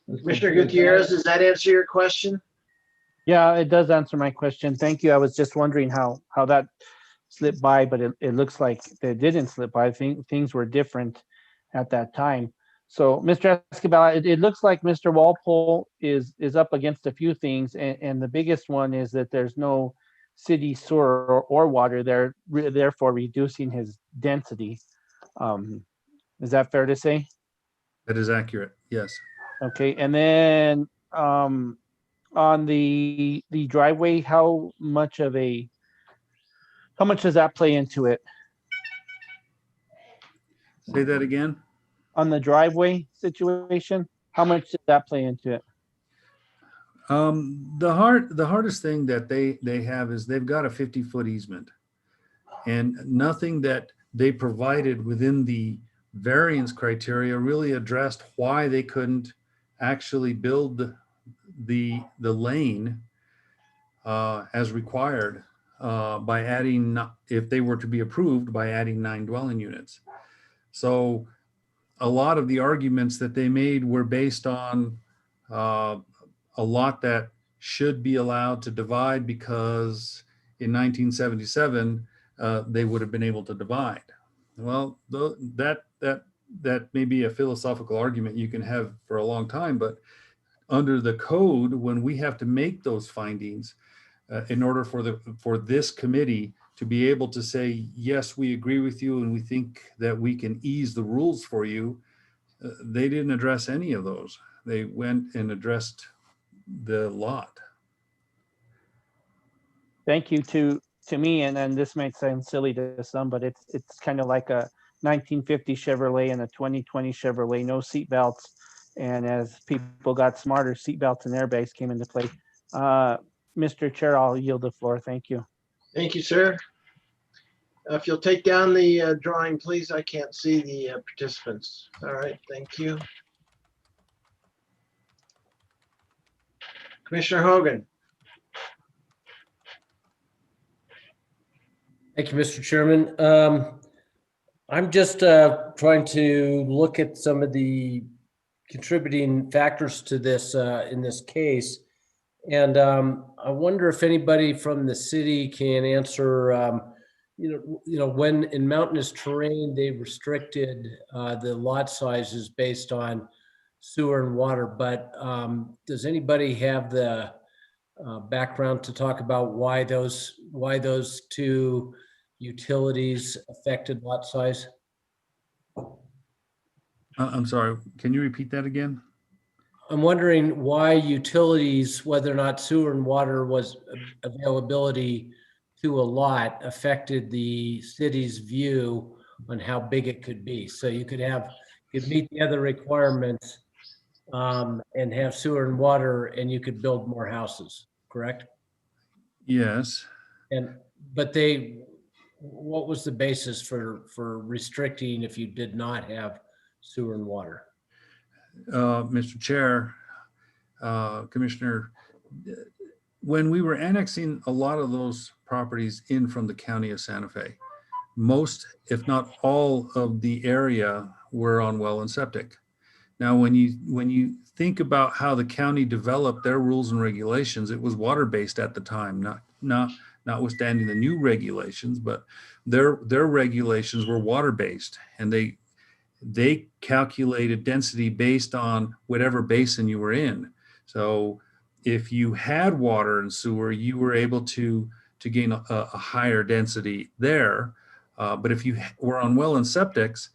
Commissioner Gutierrez, does that answer your question? Yeah, it does answer my question. Thank you. I was just wondering how that slipped by, but it looks like it didn't slip by. I think things were different at that time. So, Mr. Escobar, it looks like Mr. Walpole is up against a few things, and the biggest one is that there's no city sewer or water there, therefore reducing his density. Is that fair to say? That is accurate, yes. Okay, and then on the driveway, how much does that play into it? Say that again. On the driveway situation, how much did that play into it? The hardest thing that they have is they've got a 50-foot easement, and nothing that they provided within the variance criteria really addressed why they couldn't actually build the lane as required by adding, if they were to be approved, by adding 9 dwelling units. So a lot of the arguments that they made were based on a lot that should be allowed to divide because in 1977 they would have been able to divide. Well, that may be a philosophical argument you can have for a long time, but under the code, when we have to make those findings in order for this committee to be able to say, yes, we agree with you and we think that we can ease the rules for you, they didn't address any of those. They went and addressed the lot. Thank you to me, and then this might sound silly to some, but it's kind of like a 1950 Chevrolet and a 2020 Chevrolet, no seat belts. And as people got smarter, seat belts and airbags came into play. Mr. Chair, I'll yield the floor. Thank you. Thank you, sir. If you'll take down the drawing, please. I can't see the participants. All right, thank you. Commissioner Hogan. Thank you, Mr. Chairman. I'm just trying to look at some of the contributing factors to this in this case. And I wonder if anybody from the city can answer, you know, when in mountainous terrain, they restricted the lot sizes based on sewer and water, but does anybody have the background to talk about why those 2 utilities affected lot size? I'm sorry, can you repeat that again? I'm wondering why utilities, whether or not sewer and water was availability to a lot, affected the city's view on how big it could be. So you could meet the other requirements and have sewer and water, and you could build more houses, correct? Yes. But what was the basis for restricting if you did not have sewer and water? Mr. Chair, Commissioner, when we were annexing a lot of those properties in from the county of Santa Fe, most, if not all of the area were on well and septic. Now, when you think about how the county developed their rules and regulations, it was water-based at the time, notwithstanding the new regulations, but their regulations were water-based, and they calculated density based on whatever basin you were in. So if you had water and sewer, you were able to gain a higher density there. But if you were on well and septics,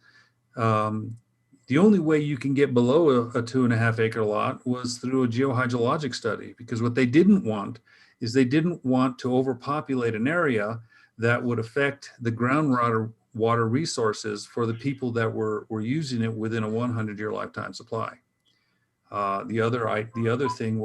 the only way you can get below a 2.5 acre lot was through a geohydrologic study, because what they didn't want is they didn't want to overpopulate an area that would affect the groundwater resources for the people that were using it within a 100-year lifetime supply. The other thing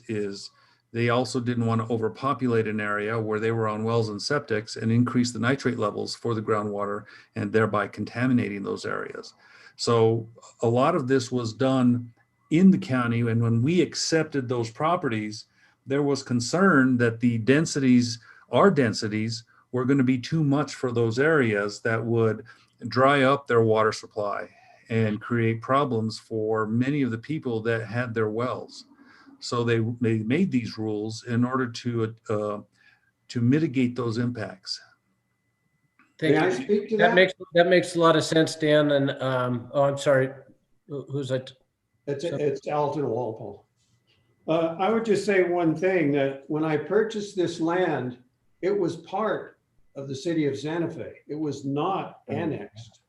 is they also didn't want to overpopulate an area where they were on wells and septics and increase the nitrate levels for the groundwater and thereby contaminating those areas. So a lot of this was done in the county, and when we accepted those properties, there was concern that the densities, our densities, were going to be too much for those areas that would dry up their water supply and create problems for many of the people that had their wells. So they made these rules in order to mitigate those impacts. Thank May I you. speak to That makes a lot of sense, Dan. And oh, I'm sorry. Who's that? It's Alton Walpole. I would just say one thing, that when I purchased this land, it was part of the city of Santa Fe. It was not annexed.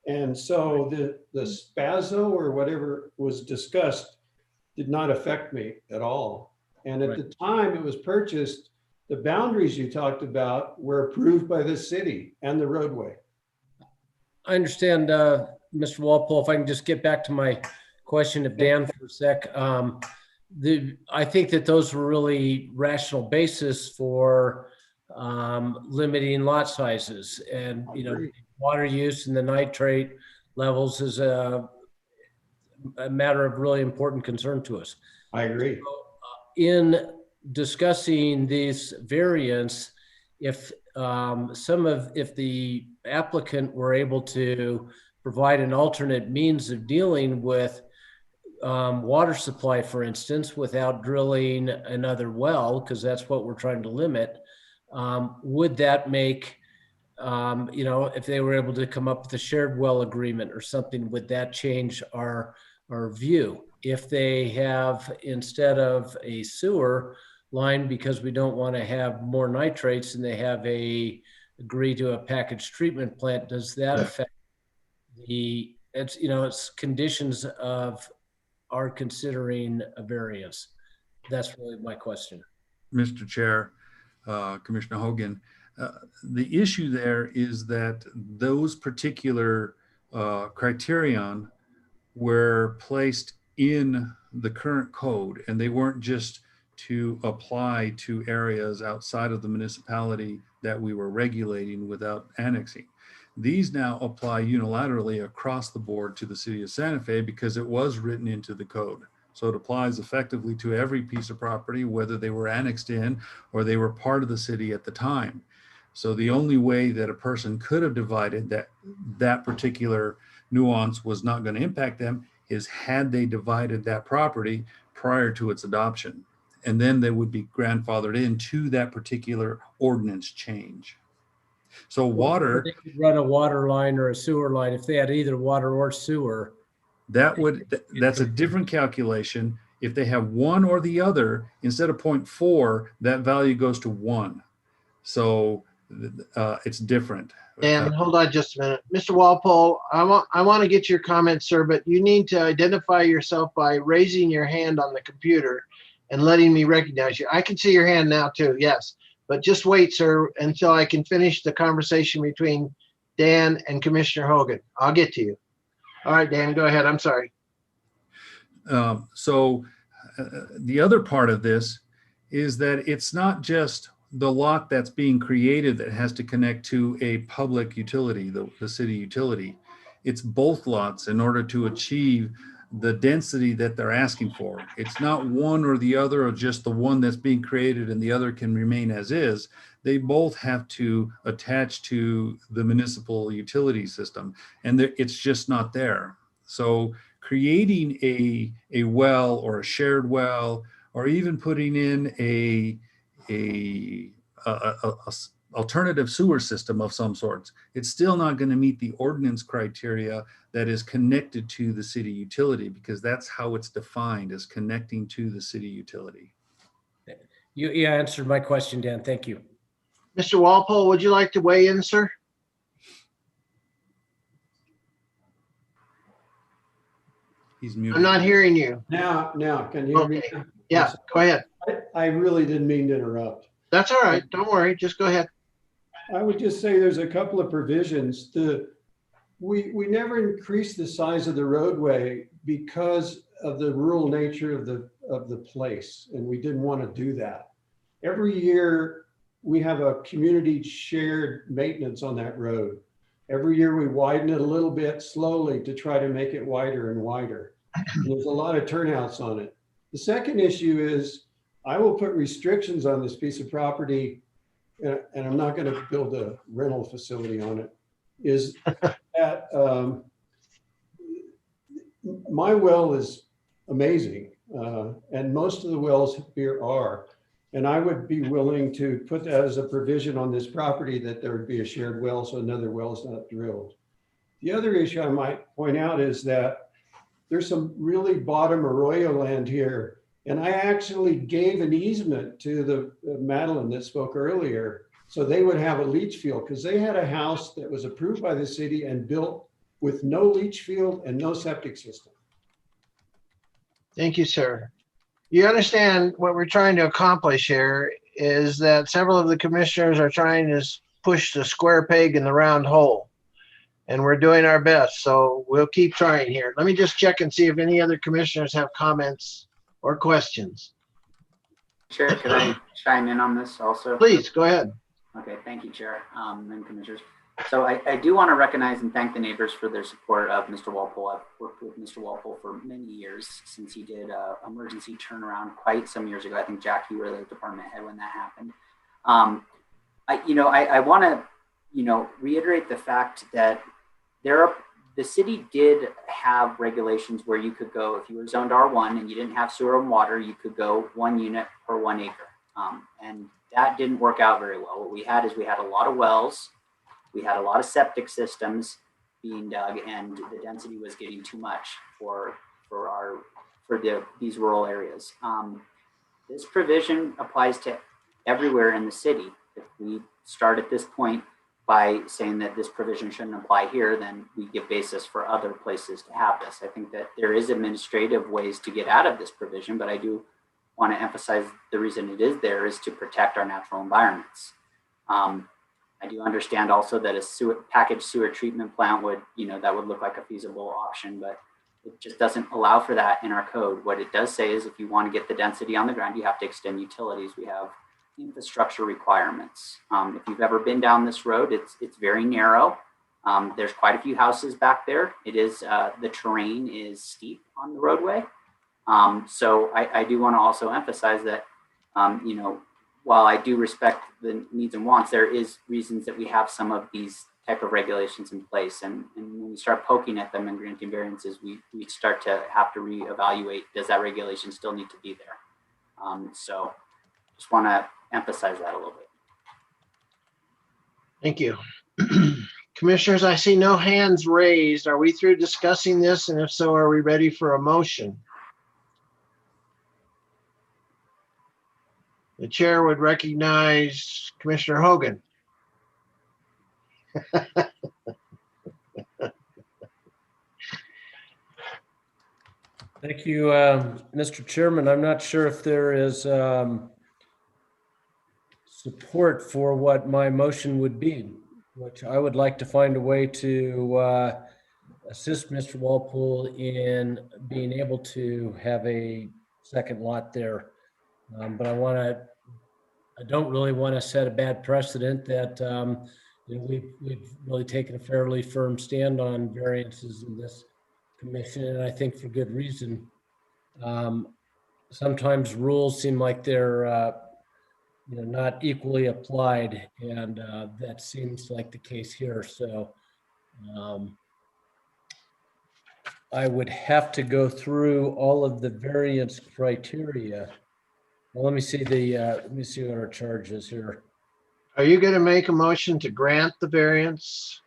And so the SPAZO or whatever was discussed did not affect me at all. And at the time it was purchased, the boundaries you talked about were approved by the city and the roadway. I understand, Mr. Walpole. If I can just get back to my question of Dan for a sec. I think that those were really rational basis for limiting lot sizes, and water use and the nitrate levels is a matter of really important concern to us. I agree. So, in discussing these variants, if the applicant were able to provide an alternate means of dealing with water supply, for instance, without drilling another well, because that's what we're trying to limit, would that make, if they were able to come up with a shared well agreement or something, would that change our view? If they have, instead of a sewer line, because we don't want to have more nitrates, and they have agree to a packaged treatment plant, does that affect it's conditions of our considering a variance? That's really my question. Mr. Chair, Commissioner Hogan, the issue there is that those particular criterion were placed in the current code, and they weren't just to apply to areas outside of the municipality that we were regulating without annexing. These now apply unilaterally across the board to the city of Santa Fe because it was written into the code. So it applies effectively to every piece of property, whether they were annexed in or they were part of the city at the time. So the only way that a person could have divided that particular nuance was not going to impact them is had they divided that property prior to its adoption. And then they would be grandfathered into that particular ordinance change. So water, they could run a water line or a sewer line if they had either water or sewer. That's a different calculation. If they have one or the other, instead of 0.4, that value goes to 1. So it's different. Dan, hold on just a minute. Mr. Walpole, I want to get your comment, sir, but you need to identify yourself by raising your hand on the computer and letting me recognize you. I can see your hand now too, yes. But just wait, sir, until I can finish the conversation between Dan and Commissioner Hogan. I'll get to you. All right, Dan, go ahead. I'm sorry. So the other part of this is that it's not just the lot that's being created that has to connect to a public utility, the city utility. It's both lots in order to achieve the density that they're asking for. It's not one or the other, or just the one that's being created and the other can remain as is. They both have to attach to the municipal utility system, and it's just not there. So creating a well or a shared well, or even putting in a alternative sewer system of some sorts, it's still not going to meet the ordinance criteria that is connected to the city utility, because that's how it's defined, as connecting to the city utility. You answered my question, Dan. Thank you. Mr. Walpole, would you like to weigh in, sir? He's muted. I'm not hearing you. Now, can you hear me? Okay. Yeah, go ahead. I really didn't mean to interrupt. That's all right. Don't worry. Just go ahead. I would just say there's a couple of provisions. We never increased the size of the roadway because of the rural nature of the place, and we didn't want to do that. Every year we have a community shared maintenance on that road. Every year we widen it a little bit slowly to try to make it wider and wider. And there's a lot of turnouts on it. The second issue is I will put restrictions on this piece of property, and I'm not going to build a rental facility on it, is that my well is amazing, and most of the wells here are. And I would be willing to put that as a provision on this property, that there would be a shared well so another well is not drilled. The other issue I might point out is that there's some really bottom arroyo land here. And I actually gave an easement to the Madeline that spoke earlier, so they would have a leach field, because they had a house that was approved by the city and built with no leach field and no septic system. Thank you, sir. You understand what we're trying to accomplish here is that several of the commissioners are trying to push the square peg in the round hole. And we're doing our best, so we'll keep trying here. Let me just check and see if any other commissioners have comments or questions. Chair, could I chime in on this also? Please, go ahead. Okay, thank you, Chair and Commissioners. So I do want to recognize and thank the neighbors for their support of Mr. Walpole. I've worked with Mr. Walpole for many years since he did emergency turnaround quite some years ago. I think, Jack, you were the department head when that happened. I want to, reiterate the fact that the city did have regulations where you could go, if you were zoned R1 and you didn't have sewer and water, you could go 1 unit per 1 acre. And that didn't work out very well. What we had is we had a lot of wells, we had a lot of septic systems being dug, and the density was getting too much for these rural areas. This provision applies to everywhere in the city. If we start at this point by saying that this provision shouldn't apply here, then we give basis for other places to have this. I think that there is administrative ways to get out of this provision, but I do want to emphasize the reason it is there is to protect our natural environments. I do understand also that a packaged sewer treatment plant would, that would look like a feasible option, but it just doesn't allow for that in our code. What it does say is if you want to get the density on the ground, you have to extend utilities. We have infrastructure requirements. If you've ever been down this road, it's very narrow. There's quite a few houses back there. It is, the terrain is steep on the roadway. So I do want to also emphasize that, while I do respect the needs and wants, there is reasons that we have some of these type of regulations in place. And when we start poking at them and granting variances, we start to have to reevaluate, does that regulation still need to be there? So just want to emphasize that a little bit. Thank you. Commissioners, I see no hands raised. Are we through discussing this? And if so, are we ready for a motion? The chair would recognize Commissioner Hogan. Thank you, Mr. Chairman. I'm not sure if there is support for what my motion would be, which I would like to find a way to assist Mr. Walpole in being able to have a second lot there. But I don't really want to set a bad precedent that we've really taken a fairly firm stand on variances in this commission, and I think for good reason. Sometimes rules seem like they're not equally applied, and that seems like the case here. So I would have to go through all of the variance criteria. Well, let me see what our charge is here. Are you going to make a motion to grant the variance?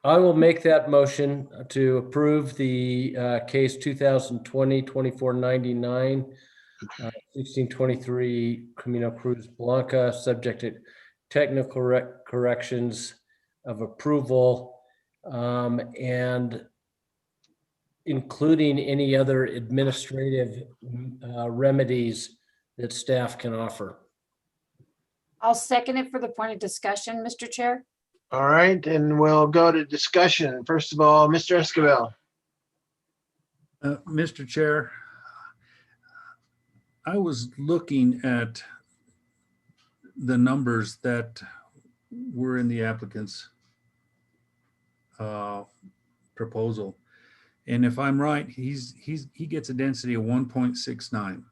I will make that motion to approve the case 2020-2499, 1623 Camino Cruz Blanca, subject to technical corrections of approval, and including any other administrative remedies that staff can offer. I'll second it for the point of discussion, Mr. Chair. All right, and we'll go to discussion. First of all, Mr. Escobar. Mr. Chair, I was looking at the numbers that were in the applicant's proposal. And if I'm right, he gets a density of 1.69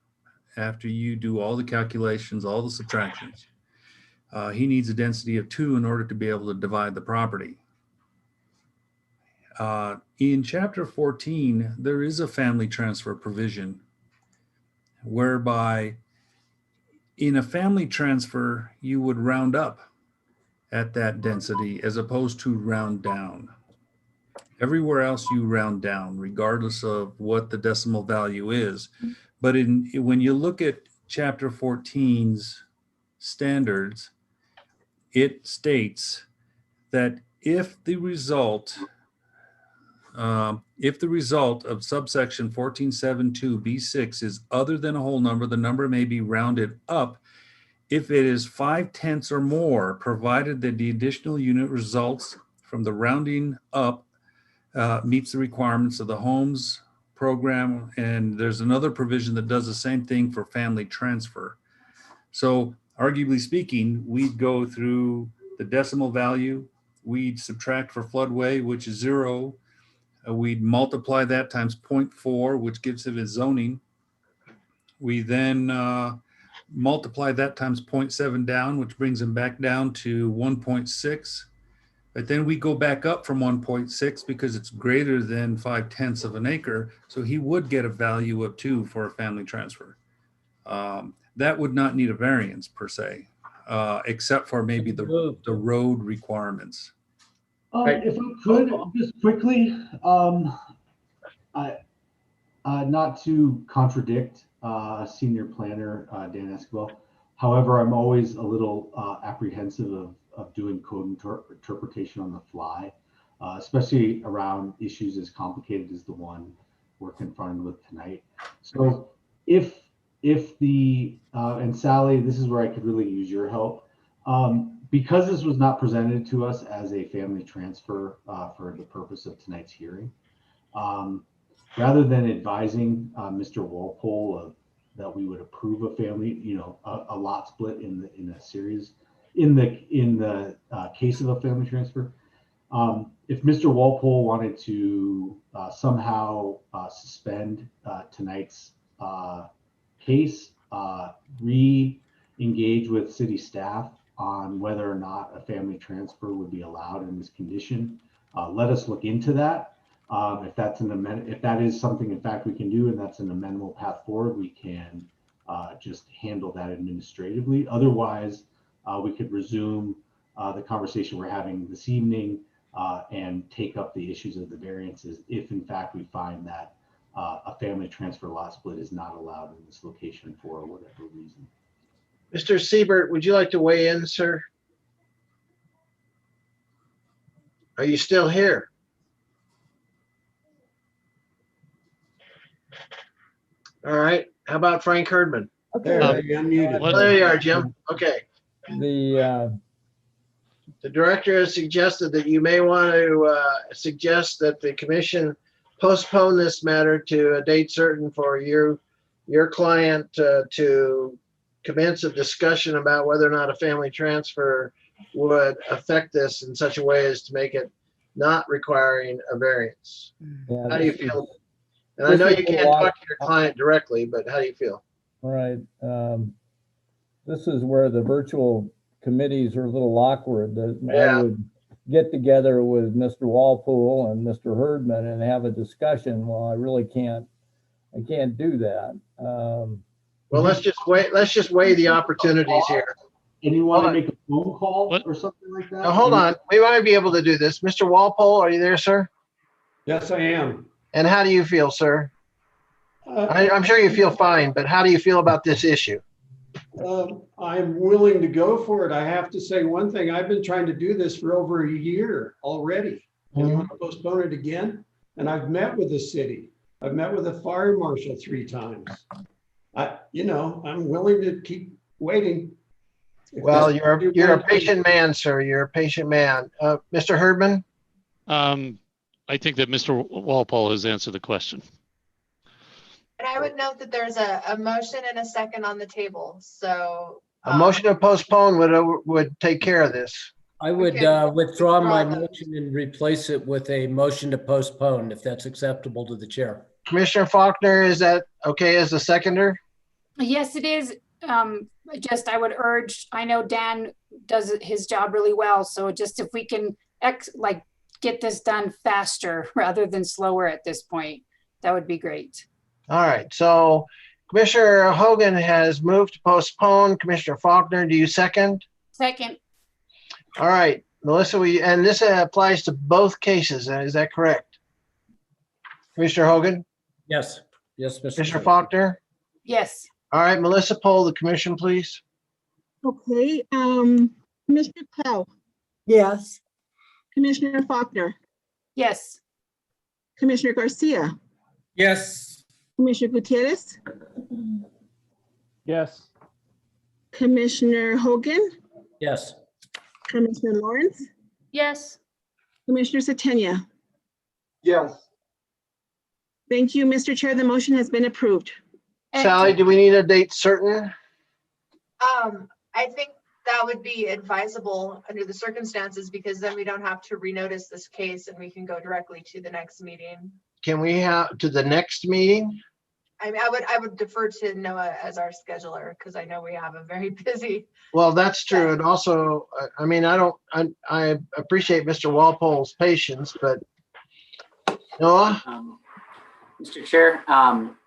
after you do all the calculations, all the subtractions. He needs a density of 2 in order to be able to divide the property. In Chapter 14, there is a family transfer provision whereby in a family transfer, you would round up at that density as opposed to round down. Everywhere else you round down, regardless of what the decimal value is. But when you look at Chapter 14's standards, it states that if the result of subsection 1472B6 is other than a whole number, the number may be rounded up if it is 5/10 or more, provided that the additional unit results from the rounding up meets the requirements of the Homes program. And there's another provision that does the same thing for family transfer. So arguably speaking, we'd go through the decimal value, we'd subtract for floodway, which is 0. We'd multiply that times 0.4, which gives it its zoning. We then multiply that times 0.7 down, which brings him back down to 1.6. But then we go back up from 1.6 because it's greater than 5/10 of an acre. So he would get a value of 2 for a family transfer. That would not need a variance per se, except for maybe the road requirements. If I could, just quickly, not to contradict Senior Planner Dan Escobar. However, I'm always a little apprehensive of doing code interpretation on the fly, especially around issues as complicated as the one we're confronted with tonight. So if the, and Sally, this is where I could really use your help. Because this was not presented to us as a family transfer for the purpose of tonight's hearing, rather than advising Mr. Walpole that we would approve a family, a lot split in a series, in the case of a family transfer, if Mr. Walpole wanted to somehow suspend tonight's case, re-engage with city staff on whether or not a family transfer would be allowed in this condition, let us look into that. If that's if that is something in fact we can do, and that's an amenable path forward, we can just handle that administratively. Otherwise, we could resume the conversation we're having this evening and take up the issues of the variances if in fact we find that a family transfer lot split is not allowed in this location for whatever reason. Mr. Siebert, would you like to weigh in, sir? Are you still here? All right. How about Frank Herdman? Okay. There you are, Jim. Okay. The director has suggested that you may want to suggest that the commission postpone this matter to a date certain for your client to commence a discussion about whether or not a family transfer would affect this in such a way as to make it not requiring a variance. Yeah, How do you this is- feel? And I know this you is a can't lot- talk to your client directly, but how do you feel? All right. This is where the virtual committees are a little awkward. That I Yeah. would get together with Mr. Walpole and Mr. Herdman and have a discussion. Well, I really can't. I can't do that. Well, let's just wait. Let's just weigh the opportunities here. And you want Hold to on. make a phone call or something like that? Now, hold on. We might be able to do this. Mr. Walpole, are you there, sir? Yes, I am. And how do you feel, sir? I'm sure you feel fine, but how do you feel about this issue? I'm willing to go for it. I have to say one thing. I've been trying to do this for over a year already. And you want to postpone it again? And I've met with the city. I've met with the fire marshal 3 times. I'm willing to keep waiting. Well, you're a patient man, sir. You're a patient man. Mr. Herdman? I think that Mr. Walpole has answered the question. And I would note that there's a motion and a second on the table. So A motion to postpone would take care of this. I would withdraw my motion and replace it with a motion to postpone, if that's acceptable to the chair. Commissioner Faulkner, is that okay as the seconder? Yes, it is. I would urge, I know Dan does his job really well. So just if we can get this done faster rather than slower at this point, that would be great. All right. So Commissioner Hogan has moved to postpone. Commissioner Faulkner, do you second? Second. All right, Melissa, and this applies to both cases. Is that correct? Commissioner Hogan? Yes. Yes, Mr. Commissioner Chair. Faulkner? Yes. All right, Melissa, poll the commission, please. Okay, Commissioner Pell, Yes. Commissioner Faulkner, Yes. Commissioner Garcia, Yes. Commissioner Gutierrez, Yes. Commissioner Hogan, Yes. Commissioner Lawrence, Yes. Commissioner Satenia. Yes. Thank you, Mr. Chair. The motion has been approved. Sally, do we need a date certain? I think that would be advisable under the circumstances, because then we don't have to renotice this case and we can go directly to the next meeting. Can we have to the next meeting? I mean, I would defer to Noah as our scheduler, because I know we have a very busy. Well, that's true. And also, I mean, I appreciate Mr. Walpole's patience, but Noah? Mr. Chair,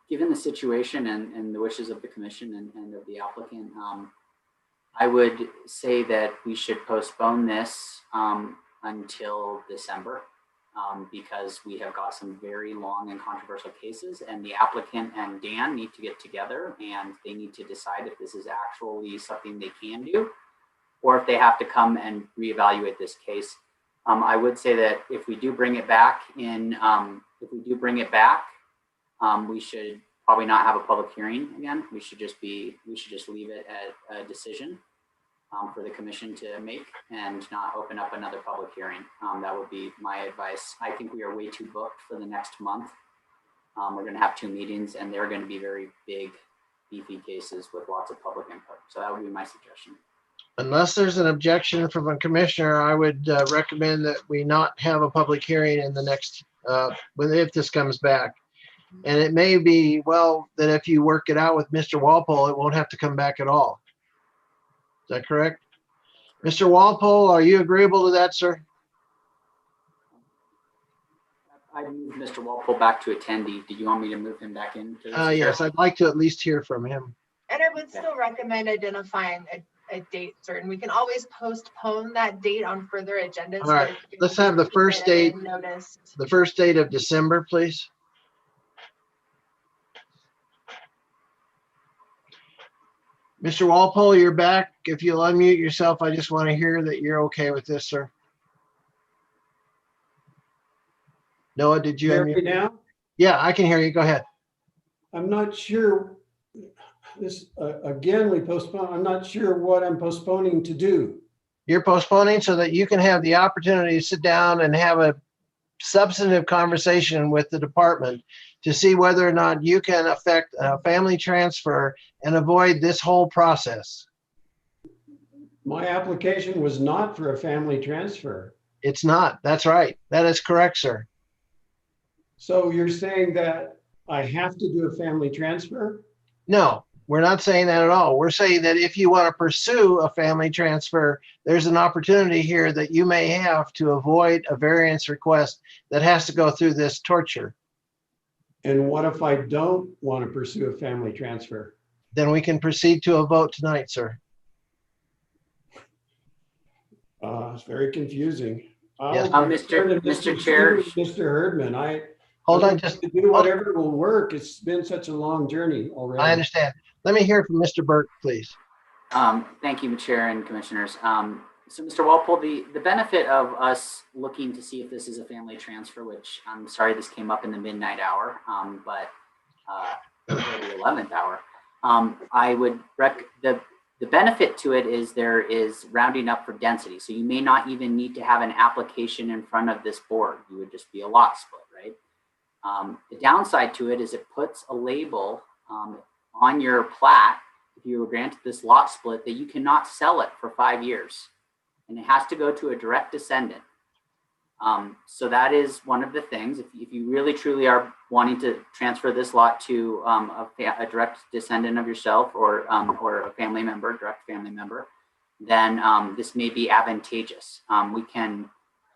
given the situation and the wishes of the commission and of the applicant, I would say that we should postpone this until December, because we have got some very long and controversial cases, and the applicant and Dan need to get together and they need to decide if this is actually something they can do, or if they have to come and reevaluate this case. I would say that if we do bring it back we should probably not have a public hearing again. We should just leave it at a decision for the commission to make and not open up another public hearing. That would be my advice. I think we are way too booked for the next month. We're going to have 2 meetings and they're going to be very big, beefy cases with lots of public input. So that would be my suggestion. Unless there's an objection from a commissioner, I would recommend that we not have a public hearing in the next, if this comes back. And it may be, well, that if you work it out with Mr. Walpole, it won't have to come back at all. Is that correct? Mr. Walpole, are you agreeable to that, sir? I moved Mr. Walpole back to attendee. Did you want me to move him back in? Yes, I'd like to at least hear from him. And I would still recommend identifying a date certain. We can always postpone that date on further agendas. All right, let's have the first date, the first date of December, please. Mr. Walpole, you're back. If you'll unmute yourself, I just want to hear that you're okay with this, sir. Noah, did you Hear unmute? me now? Yeah, I can hear you. Go ahead. I'm not sure. This, again, we postpone. I'm not sure what I'm postponing to do. You're postponing so that you can have the opportunity to sit down and have a substantive conversation with the department to see whether or not you can affect a family transfer and avoid this whole process. My application was not for a family transfer. It's not. That's right. That is correct, sir. So you're saying that I have to do a family transfer? No, we're not saying that at all. We're saying that if you want to pursue a family transfer, there's an opportunity here that you may have to avoid a variance request that has to go through this torture. And what if I don't want to pursue a family transfer? Then we can proceed to a vote tonight, sir. It's very confusing. Yes. Mr. Chair. Mr. Herdman, Hold I on, want just to do whatever will work. It's been such a long journey already. I understand. Let me hear from Mr. Burke, please. Thank you, Chair and Commissioners. So Mr. Walpole, the benefit of us looking to see if this is a family transfer, which I'm sorry this came up in the midnight hour, but or the 11th hour, I would the benefit to it is there is rounding up for density. So you may not even need to have an application in front of this board. You would just be a lot split, right? The downside to it is it puts a label on your plat, if you were granted this lot split, that you cannot sell it for 5 years. And it has to go to a direct descendant. So that is one of the things. If you really truly are wanting to transfer this lot to a direct descendant of yourself or a family member, direct family member, then this may be advantageous. We can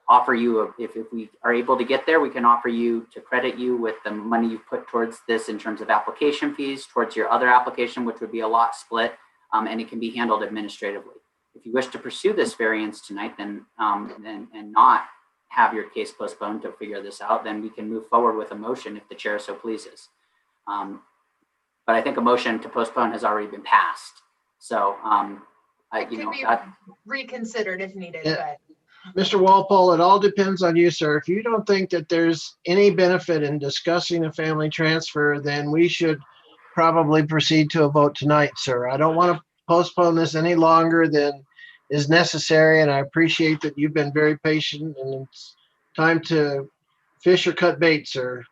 offer you, if we are able to get there, we can offer you to credit you with the money you put towards this in terms of application fees, towards your other application, which would be a lot split, and it can be handled administratively. If you wish to pursue this variance tonight, then and not have your case postponed to figure this out, then we can move forward with a motion if the chair so pleases. But I think a motion to postpone has already been passed. So It could be reconsidered if needed, but. Mr. Walpole, it all depends on you, sir. If you don't think that there's any benefit in discussing a family transfer, then we should probably proceed to a vote tonight, sir. I don't want to postpone this any longer than is necessary, and I appreciate that you've been very patient, and it's time to fish or cut bait, sir.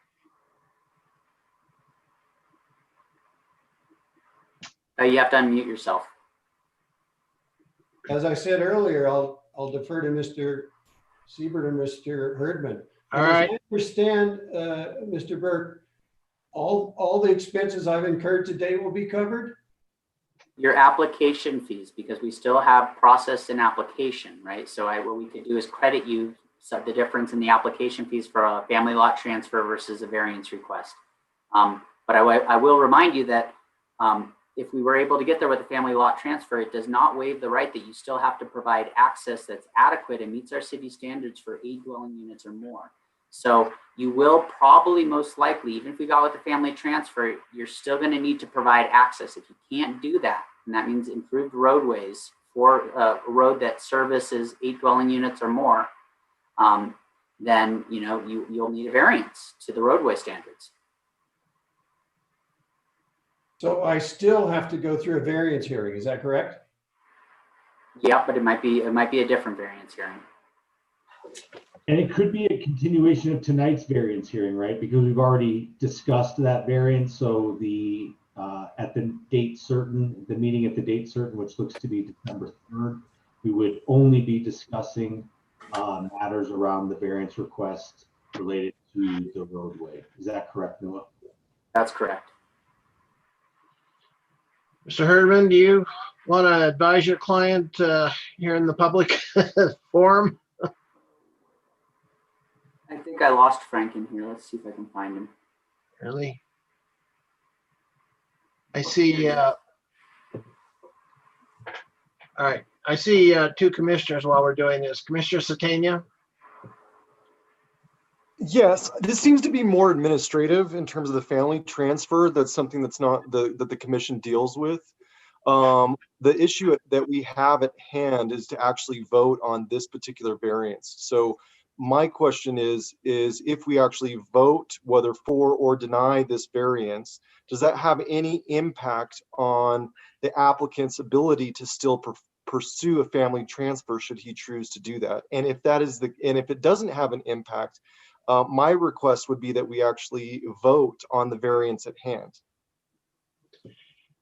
You have to unmute yourself. As I said earlier, I'll defer to Mr. Siebert and Mr. Herdman. All right. As I understand, Mr. Burke, all the expenses I've incurred today will be covered? Your application fees, because we still have process and application, right? So what we could do is credit you the difference in the application fees for a family lot transfer versus a variance request. But I will remind you that if we were able to get there with a family lot transfer, it does not waive the right that you still have to provide access that's adequate and meets our city standards for 8 dwelling units or more. So you will probably most likely, even if we got with the family transfer, you're still going to need to provide access. If you can't do that, and that means improved roadways for a road that services 8 dwelling units or more, then you'll need a variance to the roadway standards. So I still have to go through a variance hearing, is that correct? Yeah, but it might be a different variance hearing. And it could be a continuation of tonight's variance hearing, right? Because we've already discussed that variance. So the at the date certain, the meeting at the date certain, which looks to be December 3rd, we would only be discussing matters around the variance request related to the roadway. Is that correct, Noah? That's correct. Mr. Herdman, do you want to advise your client here in the public forum? I think I lost Frank in here. Let's see if I can find him. Really? I see. All right. I see 2 commissioners while we're doing this. Commissioner Satania? Yes, this seems to be more administrative in terms of the family transfer. That's something that's not that the commission deals with. The issue that we have at hand is to actually vote on this particular variance. So my question is if we actually vote whether for or deny this variance, does that have any impact on the applicant's ability to still pursue a family transfer should he choose to do that? And if it doesn't have an impact, my request would be that we actually vote on the variance at hand.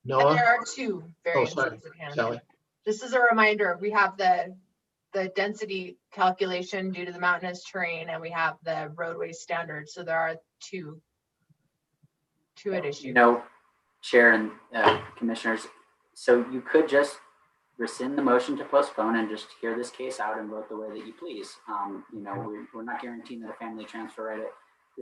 Noah? And there are 2 variances at hand. Sally. This is a reminder, we have the the density calculation due to the mountainous terrain, and we have the roadway standards. So there are two at issue. You know, Chair and Commissioners, so you could just rescind the motion to postpone and just hear this case out and vote the way that you please. You know, we're not guaranteeing that a family transfer right.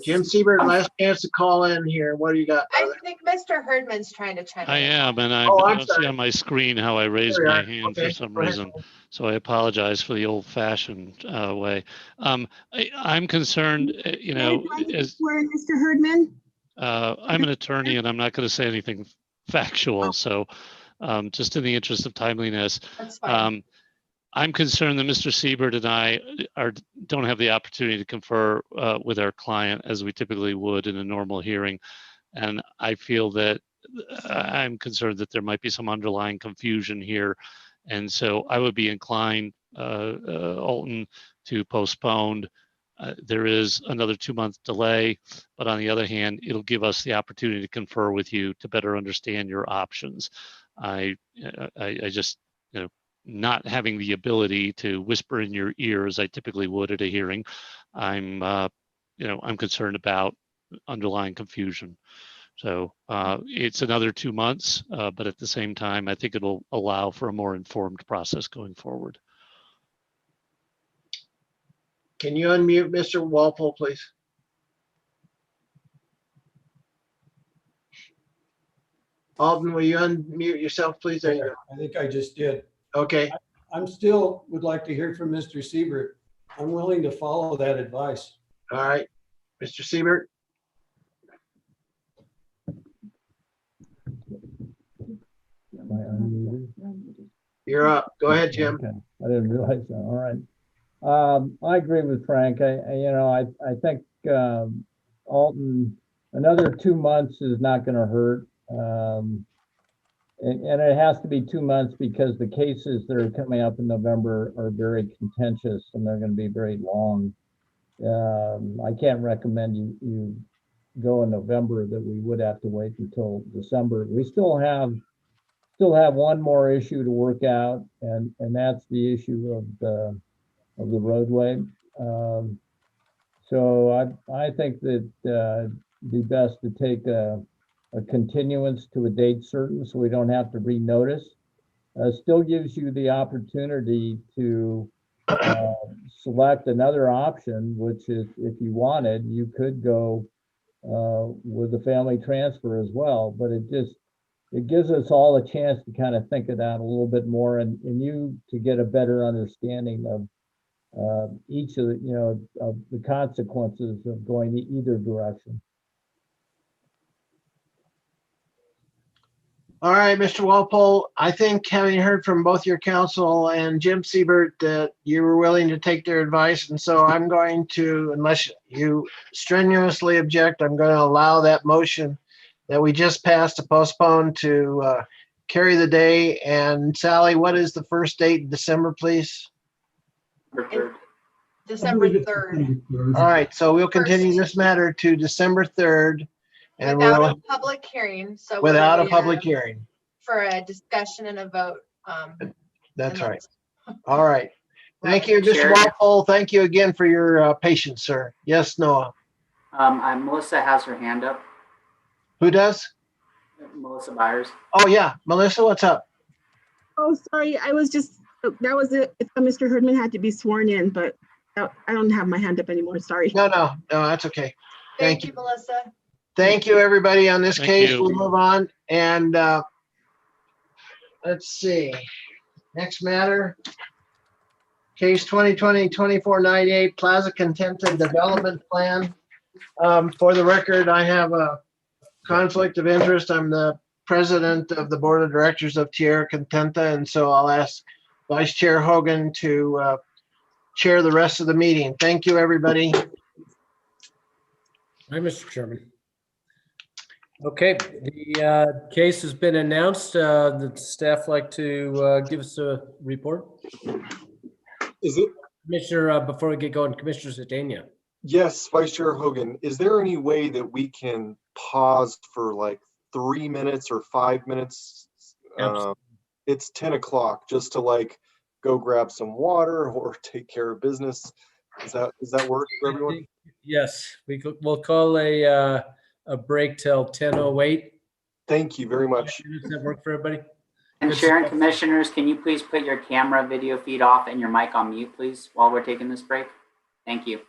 Jim Siebert, last chance to call in here. What do you got, I brother? think Mr. Herdman's trying to chime in. I am, and I Oh, I'm don't see sorry. on my screen how I raised There we my are. hand for Okay, some go ahead. reason. So I apologize for the old-fashioned way. I'm concerned, you know, as Swear, Mr. Herdman? I'm an attorney and I'm not going to say anything factual. So just in the interest of timeliness, That's fine. I'm concerned that Mr. Siebert and I don't have the opportunity to confer with our client as we typically would in a normal hearing. And I feel that I'm concerned that there might be some underlying confusion here. And so I would be inclined, Alton, to postpone. There is another 2-month delay, but on the other hand, it'll give us the opportunity to confer with you to better understand your options. I just, you know, not having the ability to whisper in your ear as I typically would at a hearing, I'm concerned about underlying confusion. So it's another 2 months, but at the same time, I think it'll allow for a more informed process going forward. Can you unmute Mr. Walpole, please? Alden, will you unmute yourself, please? There you go. I think I just did. Okay. I'm still would like to hear from Mr. Siebert. I'm willing to follow that advice. All right. Mr. Siebert? Am I unmuted? You're up. Go ahead, Jim. Okay. I didn't realize that. All right. I agree with Frank. I think Alton, another 2 months is not going to hurt. And it has to be 2 months because the cases that are coming up in November are very contentious and they're going to be very long. I can't recommend you go in November, that we would have to wait until December. We still have one more issue to work out, and that's the issue of the roadway. So I think that it'd be best to take a continuance to a date certain so we don't have to renotice. Still gives you the opportunity to select another option, which is, if you wanted, you could go with the family transfer as well. But it gives us all a chance to kind of think it out a little bit more, and you to get a better understanding of each of the, of the consequences of going either direction. All right, Mr. Walpole, I think having heard from both your counsel and Jim Siebert that you were willing to take their advice. And so I'm going to, unless you strenuously object, I'm going to allow that motion that we just passed to postpone to carry the day. And Sally, what is the first date in December, please? December 3rd. All right, so we'll continue this matter to December 3rd. And Without we'll, a public hearing. So without a we're public hearing. for a discussion and a vote. That's right. All right. Thank you, Mr. Chair. Walpole. Thank you again for your patience, sir. Yes, Noah. Melissa has her hand up. Who does? Melissa Byers. Oh, yeah. Melissa, what's up? Oh, sorry, I was just, that was it. I thought Mr. Herdman had to be sworn in, but I don't have my hand up anymore, sorry. No, that's okay. Thank you, Melissa. Thank you, everybody, on this Thank case. you. We'll move on. And let's see. Next matter. Case 2020-2498 Plaza Contenta Development Plan. For the record, I have a conflict of interest. I'm the president of the board of directors of Tierra Contenta, and so I'll ask Vice Chair Hogan to chair the rest of the meeting. Thank you, everybody. Hi, Mr. Chairman. Okay, the case has been announced. The staff like to give us a report? Is it? Commissioner, before we get going, Commissioner Zedania. Yes, Vice Chair Hogan, is there any way that we can pause for like 3 minutes or 5 minutes? It's 10 o'clock, just to like go grab some water or take care of business. Does that work for everyone? Yes, we'll call a break till 10:08. Thank you very much. Does that work for everybody? And Chair and Commissioners, can you please put your camera video feed off and your mic on mute, please, while we're taking this break? Thank you.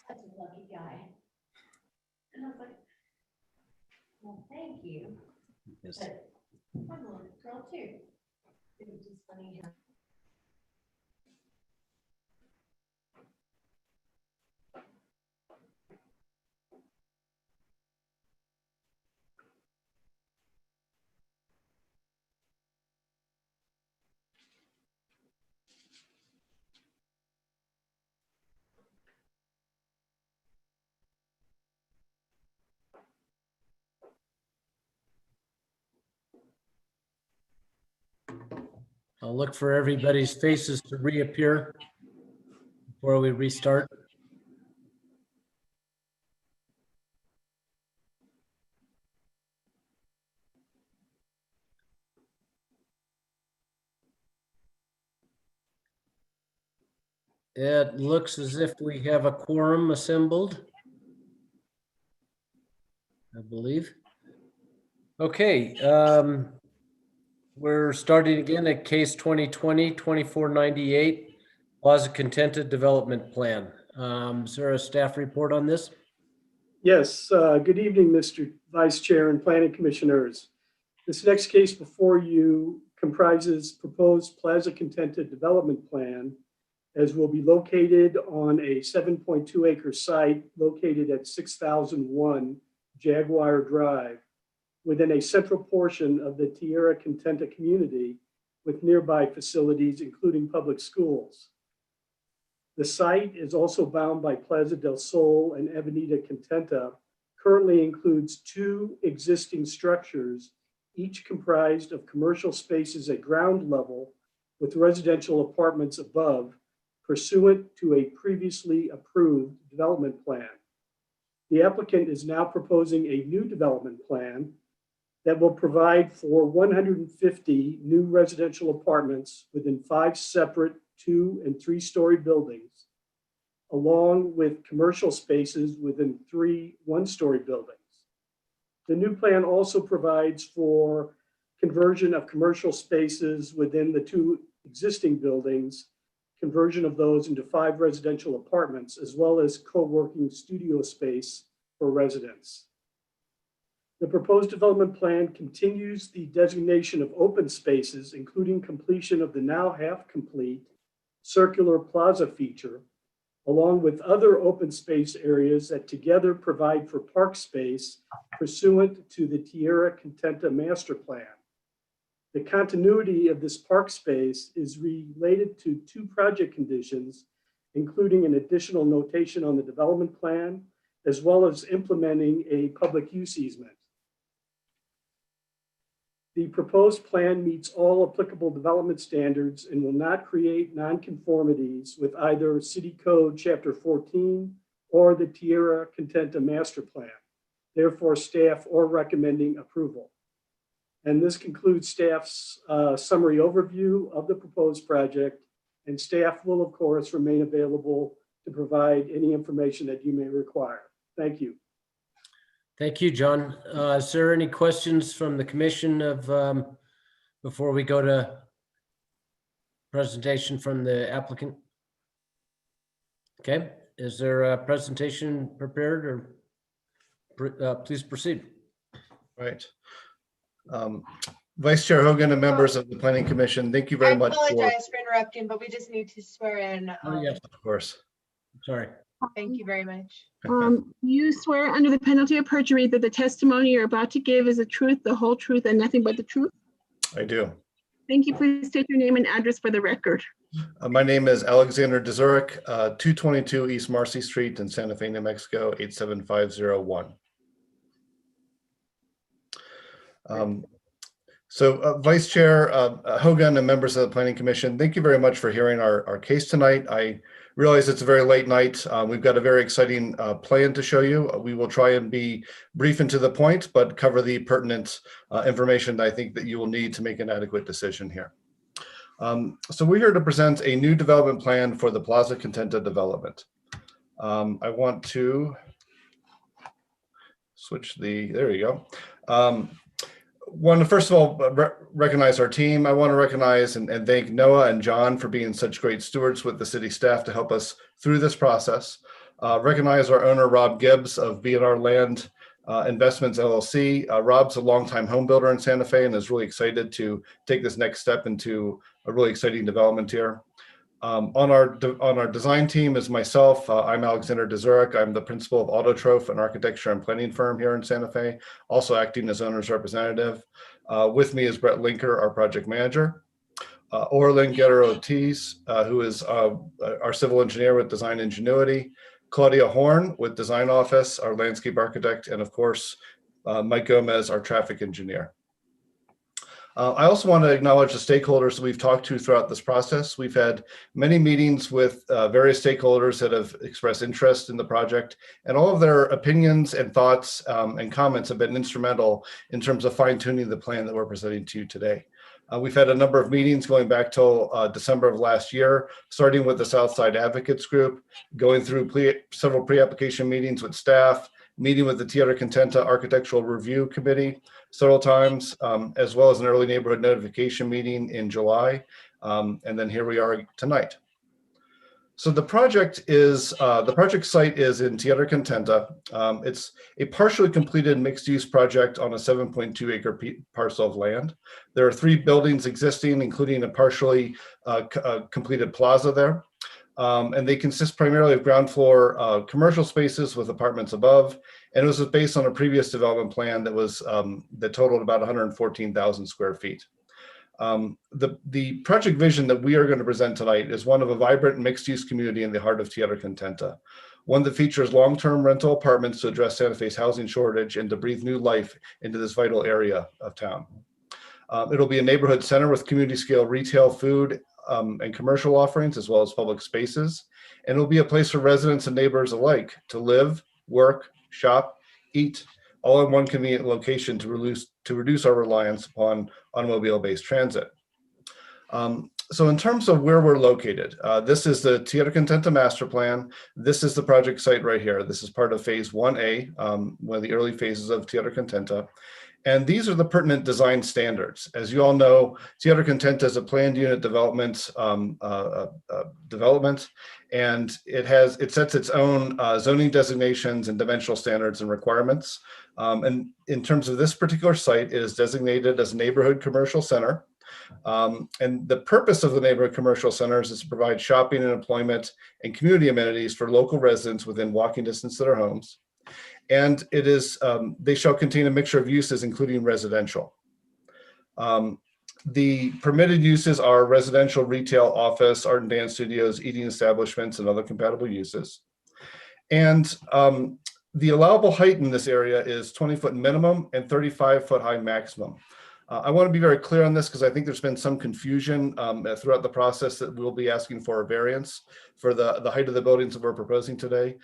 Such a lucky guy. And I was like, well, thank you. Yes. But I'm a little girl too. It was just funny how. I'll look for everybody's faces to reappear before we restart. It looks as if we have a quorum assembled, I believe. Okay, we're starting again at case 2020-2498, Plaza Contenta Development Plan. Is there a staff report on this? Yes, good evening, Mr. Vice Chair and Planning Commissioners. This next case before you comprises proposed Plaza Contenta Development Plan, as will be located on a 7.2 acre site located at 6001 Jaguar Drive within a central portion of the Tierra Contenta community with nearby facilities, including public schools. The site is also bound by Plaza del Sol and Avenida Contenta, currently includes 2 existing structures, each comprised of commercial spaces at ground level with residential apartments above, pursuant to a previously approved development plan. The applicant is now proposing a new development plan that will provide for 150 new residential apartments within 5 separate 2- and 3-story buildings, along with commercial spaces within 3 one-story buildings. The new plan also provides for conversion of commercial spaces within the 2 existing buildings, conversion of those into 5 residential apartments, as well as co-working studio space for residents. The proposed development plan continues the designation of open spaces, including completion of the now half-complete circular plaza feature, along with other open space areas that together provide for park space pursuant to the Tierra Contenta Master Plan. The continuity of this park space is related to 2 project conditions, including an additional notation on the development plan, as well as implementing a public use easement. The proposed plan meets all applicable development standards and will not create nonconformities with either City Code Chapter 14 or the Tierra Contenta Master Plan. Therefore, staff are recommending approval. And this concludes staff's summary overview of the proposed project, and staff will, of course, remain available to provide any information that you may require. Thank you. Thank you, John. Is there any questions from the commission before we go to presentation from the applicant? Okay, is there a presentation prepared, or please proceed. Right. Vice Chair Hogan and members of the Planning Commission, thank you very much. I apologize for interrupting, but we just need to swear in. Oh, yes, of course. Sorry. Thank you very much. You swear under the penalty of perjury that the testimony you're about to give is the truth, the whole truth, and nothing but the truth? I do. Thank you. Please state your name and address for the record. My name is Alexander Dezurek, 222 East Marcy Street in Santa Fe, New Mexico, 87501. Vice Chair Hogan and members of the Planning Commission, thank you very much for hearing our case tonight. I realize it's a very late night. We've got a very exciting plan to show you. We will try and be brief and to the point, but cover the pertinent information that I think that you will need to make an adequate decision here. So we're here to present a new development plan for the Plaza Contenta development. I want to switch there you go. Want to first of all recognize our team. I want to recognize and thank Noah and John for being such great stewards with the city staff to help us through this process. Recognize our owner, Rob Gibbs of B&R Land Investments LLC. Rob's a longtime home builder in Santa Fe and is really excited to take this next step into a really exciting development here. On our design team is myself. I'm Alexander Dezurek. I'm the principal of Autotroph, an architecture and planning firm here in Santa Fe, also acting as owner's representative. With me is Brett Linker, our project manager. Orlin Guerrero-Ortiz, who is our civil engineer with Design Ingenuity. Claudia Horn with Design Office, our landscape architect. And of course, Mike Gomez, our traffic engineer. I also want to acknowledge the stakeholders that we've talked to throughout this process. We've had many meetings with various stakeholders that have expressed interest in the project, and all of their opinions and thoughts and comments have been instrumental in terms of fine-tuning the plan that we're presenting to you today. We've had a number of meetings going back till December of last year, starting with the Southside Advocates Group, going through several pre-application meetings with staff, meeting with the Tierra Contenta Architectural Review Committee several times, as well as an early neighborhood notification meeting in July. And then here we are tonight. So the project site is in Tierra Contenta. It's a partially completed mixed-use project on a 7.2 acre parcel of land. There are 3 buildings existing, including a partially completed plaza there. And they consist primarily of ground floor commercial spaces with apartments above. And it was based on a previous development plan that totaled about 114,000 square feet. The project vision that we are going to present tonight is one of a vibrant mixed-use community in the heart of Tierra Contenta, one that features long-term rental apartments to address Santa Fe's housing shortage and to breathe new life into this vital area of town. It'll be a neighborhood center with community-scale retail, food, and commercial offerings, as well as public spaces. And it'll be a place for residents and neighbors alike to live, work, shop, eat, all in one convenient location to reduce our reliance upon automobile-based transit. So in terms of where we're located, this is the Tierra Contenta Master Plan. This is the project site right here. This is part of Phase 1A, one of the early phases of Tierra Contenta. And these are the pertinent design standards. As you all know, Tierra Contenta is a planned unit development, and it sets its own zoning designations and dimensional standards and requirements. And in terms of this particular site, it is designated as a neighborhood commercial center. And the purpose of the neighborhood commercial centers is to provide shopping and employment and community amenities for local residents within walking distance to their homes. And it is, they shall contain a mixture of uses, including residential. The permitted uses are residential, retail, office, art and dance studios, eating establishments, and other compatible uses. And the allowable height in this area is 20-foot minimum and 35-foot high maximum. I want to be very clear on this because I think there's been some confusion throughout the process that we'll be asking for a variance for the height of the buildings that we're proposing today.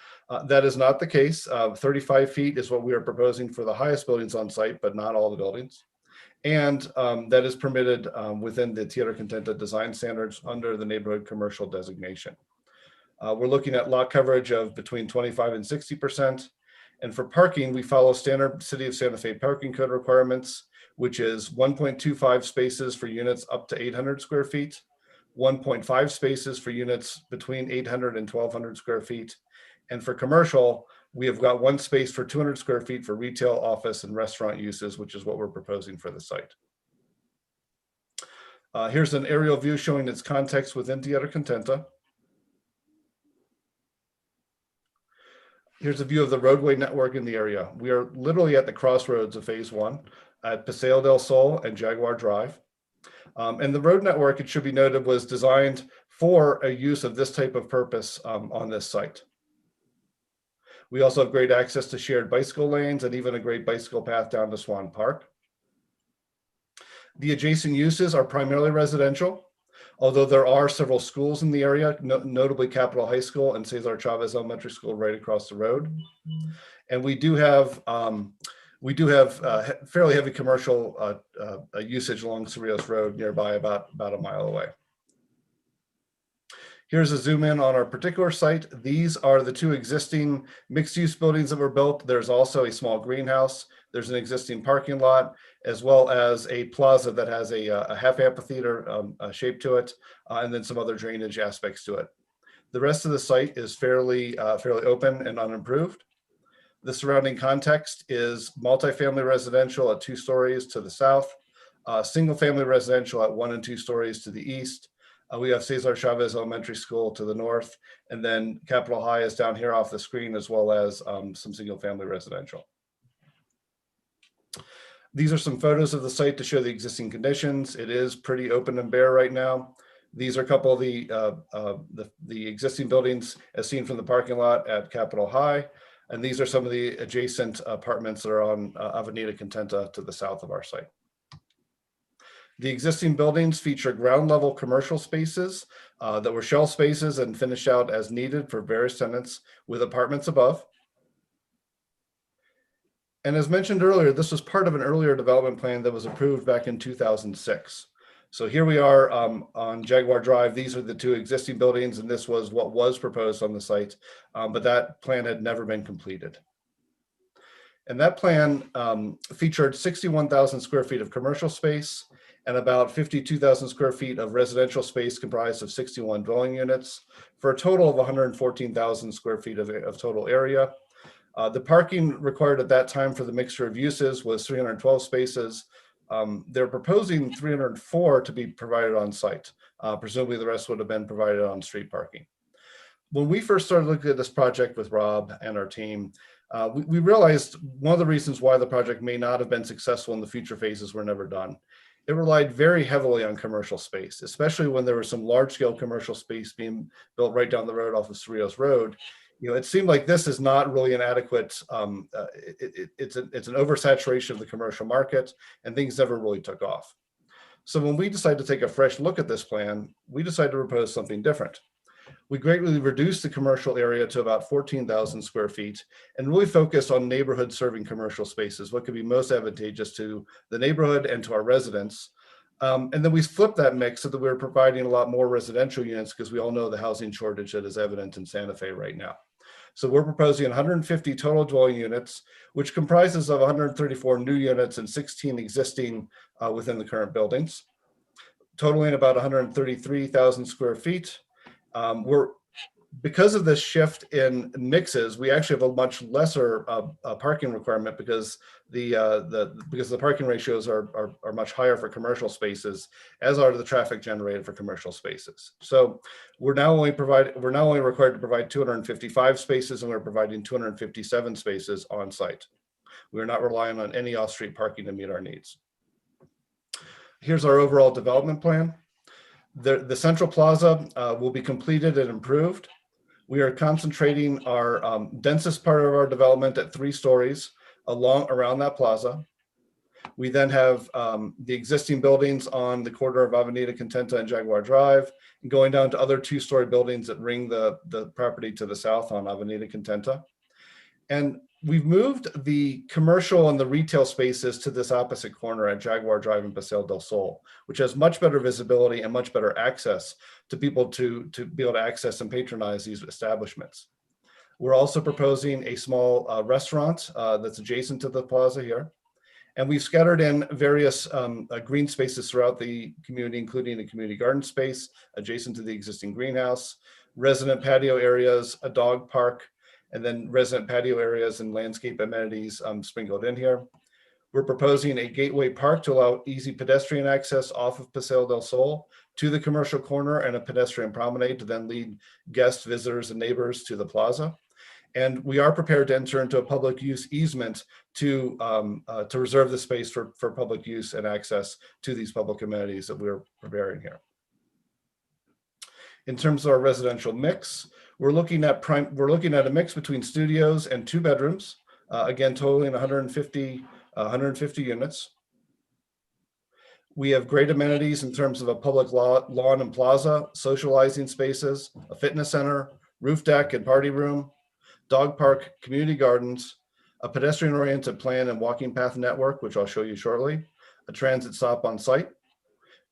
That is not the case. 35 feet is what we are proposing for the highest buildings on site, but not all the buildings. And that is permitted within the Tierra Contenta design standards under the neighborhood commercial designation. We're looking at lot coverage of between 25 and 60%. And for parking, we follow standard City of Santa Fe parking code requirements, which is 1.25 spaces for units up to 800 square feet, 1.5 spaces for units between 800 and 1200 square feet. And for commercial, we have got 1 space for 200 square feet for retail, office, and restaurant uses, which is what we're proposing for the site. Here's an aerial view showing its context within Tierra Contenta. Here's a view of the roadway network in the area. We are literally at the crossroads of Phase 1 at Paseo del Sol and Jaguar Drive. And the road network, it should be noted, was designed for a use of this type of purpose on this site. We also have great access to shared bicycle lanes and even a great bicycle path down to Swan Park. The adjacent uses are primarily residential, although there are several schools in the area, notably Capitol High School and Cesar Chavez Elementary School right across the road. And we do have fairly heavy commercial usage along Cerrillos Road nearby, about a mile away. Here's a zoom in on our particular site. These are the 2 existing mixed-use buildings that were built. There's also a small greenhouse. There's an existing parking lot, as well as a plaza that has a half amphitheater shape to it, and then some other drainage aspects to it. The rest of the site is fairly open and unimproved. The surrounding context is multifamily residential at 2 stories to the south, single-family residential at 1 and 2 stories to the east. We have Cesar Chavez Elementary School to the north, and then Capitol High is down here off the screen, as well as some single-family residential. These are some photos of the site to show the existing conditions. It is pretty open and bare right now. These are a couple of the existing buildings as seen from the parking lot at Capitol High. And these are some of the adjacent apartments that are on Avenida Contenta to the south of our site. The existing buildings feature ground level commercial spaces that were shell spaces and finished out as needed for various tenants with apartments above. And as mentioned earlier, this was part of an earlier development plan that was approved back in 2006. So here we are on Jaguar Drive. These are the two existing buildings, and this was what was proposed on the site, but that plan had never been completed. And that plan featured 61,000 square feet of commercial space and about 52,000 square feet of residential space comprised of 61 dwelling units for a total of 114,000 square feet of total area. The parking required at that time for the mixture of uses was 312 spaces. They're proposing 304 to be provided on site. Presumably the rest would have been provided on street parking. When we first started looking at this project with Rob and our team, we realized one of the reasons why the project may not have been successful in the future phases were never done. It relied very heavily on commercial space, especially when there was some large scale commercial space being built right down the road off of Cerritos Road. You know, it seemed like this is not really an adequate, it's an oversaturation of the commercial market, and things never really took off. So when we decided to take a fresh look at this plan, we decided to propose something different. We greatly reduced the commercial area to about 14,000 square feet and really focused on neighborhood serving commercial spaces, what could be most advantageous to the neighborhood and to our residents. And then we flipped that mix so that we were providing a lot more residential units because we all know the housing shortage that is evident in Santa Fe right now. So we're proposing 150 total dwelling units, which comprises of 134 new units and 16 existing within the current buildings, totaling about 133,000 square feet. Because of this shift in mixes, we actually have a much lesser parking requirement because the parking ratios are much higher for commercial spaces, as are the traffic generated for commercial spaces. So we're now only required to provide 255 spaces, and we're providing 257 spaces on site. We're not relying on any off-street parking to meet our needs. Here's our overall development plan. The Central Plaza will be completed and improved. We are concentrating our densest part of our development at 3 stories around that plaza. We then have the existing buildings on the corner of Avenida Contenta and Jaguar Drive, going down to other 2-story buildings that ring the property to the south on Avenida Contenta. And we've moved the commercial and the retail spaces to this opposite corner at Jaguar Drive and Paseo del Sol, which has much better visibility and much better access to people to be able to access and patronize these establishments. We're also proposing a small restaurant that's adjacent to the plaza here. And we've scattered in various green spaces throughout the community, including a community garden space adjacent to the existing greenhouse, resident patio areas, a dog park, and then resident patio areas and landscape amenities sprinkled in here. We're proposing a gateway park to allow easy pedestrian access off of Paseo del Sol to the commercial corner, and a pedestrian promenade to then lead guests, visitors, and neighbors to the plaza. And we are prepared to enter into a public use easement to reserve the space for public use and access to these public amenities that we're preparing here. In terms of our residential mix, we're looking at a mix between studios and 2 bedrooms, again totaling 150 units. We have great amenities in terms of a public lawn and plaza, socializing spaces, a fitness center, roof deck and party room, dog park, community gardens, a pedestrian-oriented plan and walking path network, which I'll show you shortly, a transit stop on site,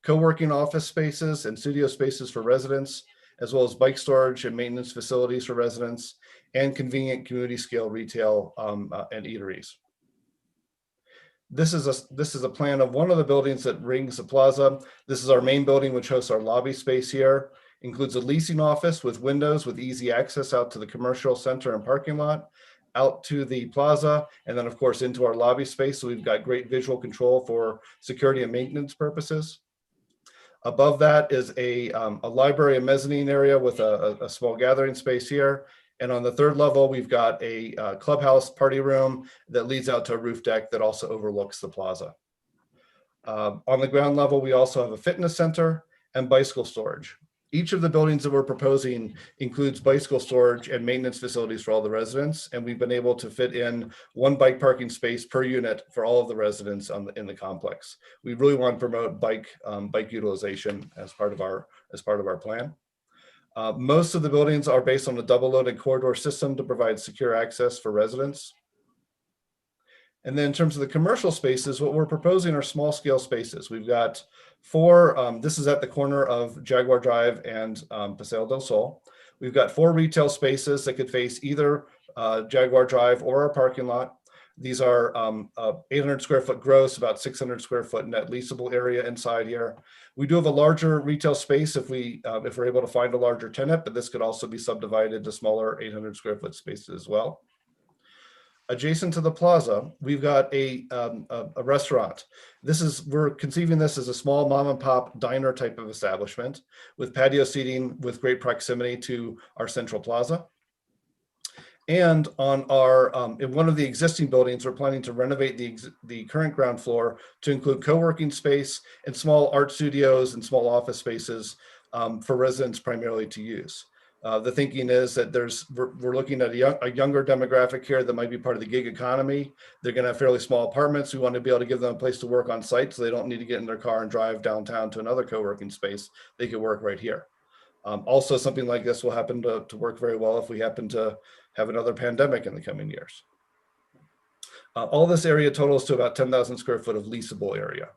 co-working office spaces and studio spaces for residents, as well as bike storage and maintenance facilities for residents, and convenient community scale retail and eateries. This is a plan of one of the buildings that rings the plaza. This is our main building, which hosts our lobby space here. Includes a leasing office with windows with easy access out to the commercial center and parking lot, out to the plaza, and then of course into our lobby space. So we've got great visual control for security and maintenance purposes. Above that is a library and mezzanine area with a small gathering space here. And on the 3rd level, we've got a clubhouse party room that leads out to a roof deck that also overlooks the plaza. On the ground level, we also have a fitness center and bicycle storage. Each of the buildings that we're proposing includes bicycle storage and maintenance facilities for all the residents, and we've been able to fit in 1 bike parking space per unit for all of the residents in the complex. We really want to promote bike utilization as part of our plan. Most of the buildings are based on a double loaded corridor system to provide secure access for residents. And then in terms of the commercial spaces, what we're proposing are small scale spaces. We've got 4, this is at the corner of Jaguar Drive and Paseo del Sol. We've got 4 retail spaces that could face either Jaguar Drive or our parking lot. These are 800 square foot gross, about 600 square foot net leasable area inside here. We do have a larger retail space if we're able to find a larger tenant, but this could also be subdivided to smaller 800 square foot spaces as well. Adjacent to the plaza, we've got a restaurant. We're conceiving this as a small mom and pop diner type of establishment with patio seating with great proximity to our central plaza. And on our, in one of the existing buildings, we're planning to renovate the current ground floor to include co-working space and small art studios and small office spaces for residents primarily to use. The thinking is that we're looking at a younger demographic here that might be part of the gig economy. They're going to have fairly small apartments. We want to be able to give them a place to work on site so they don't need to get in their car and drive downtown to another co-working space. They could work right here. Also, something like this will happen to work very well if we happen to have another pandemic in the coming years. All this area totals to about 10,000 square foot of leasable area.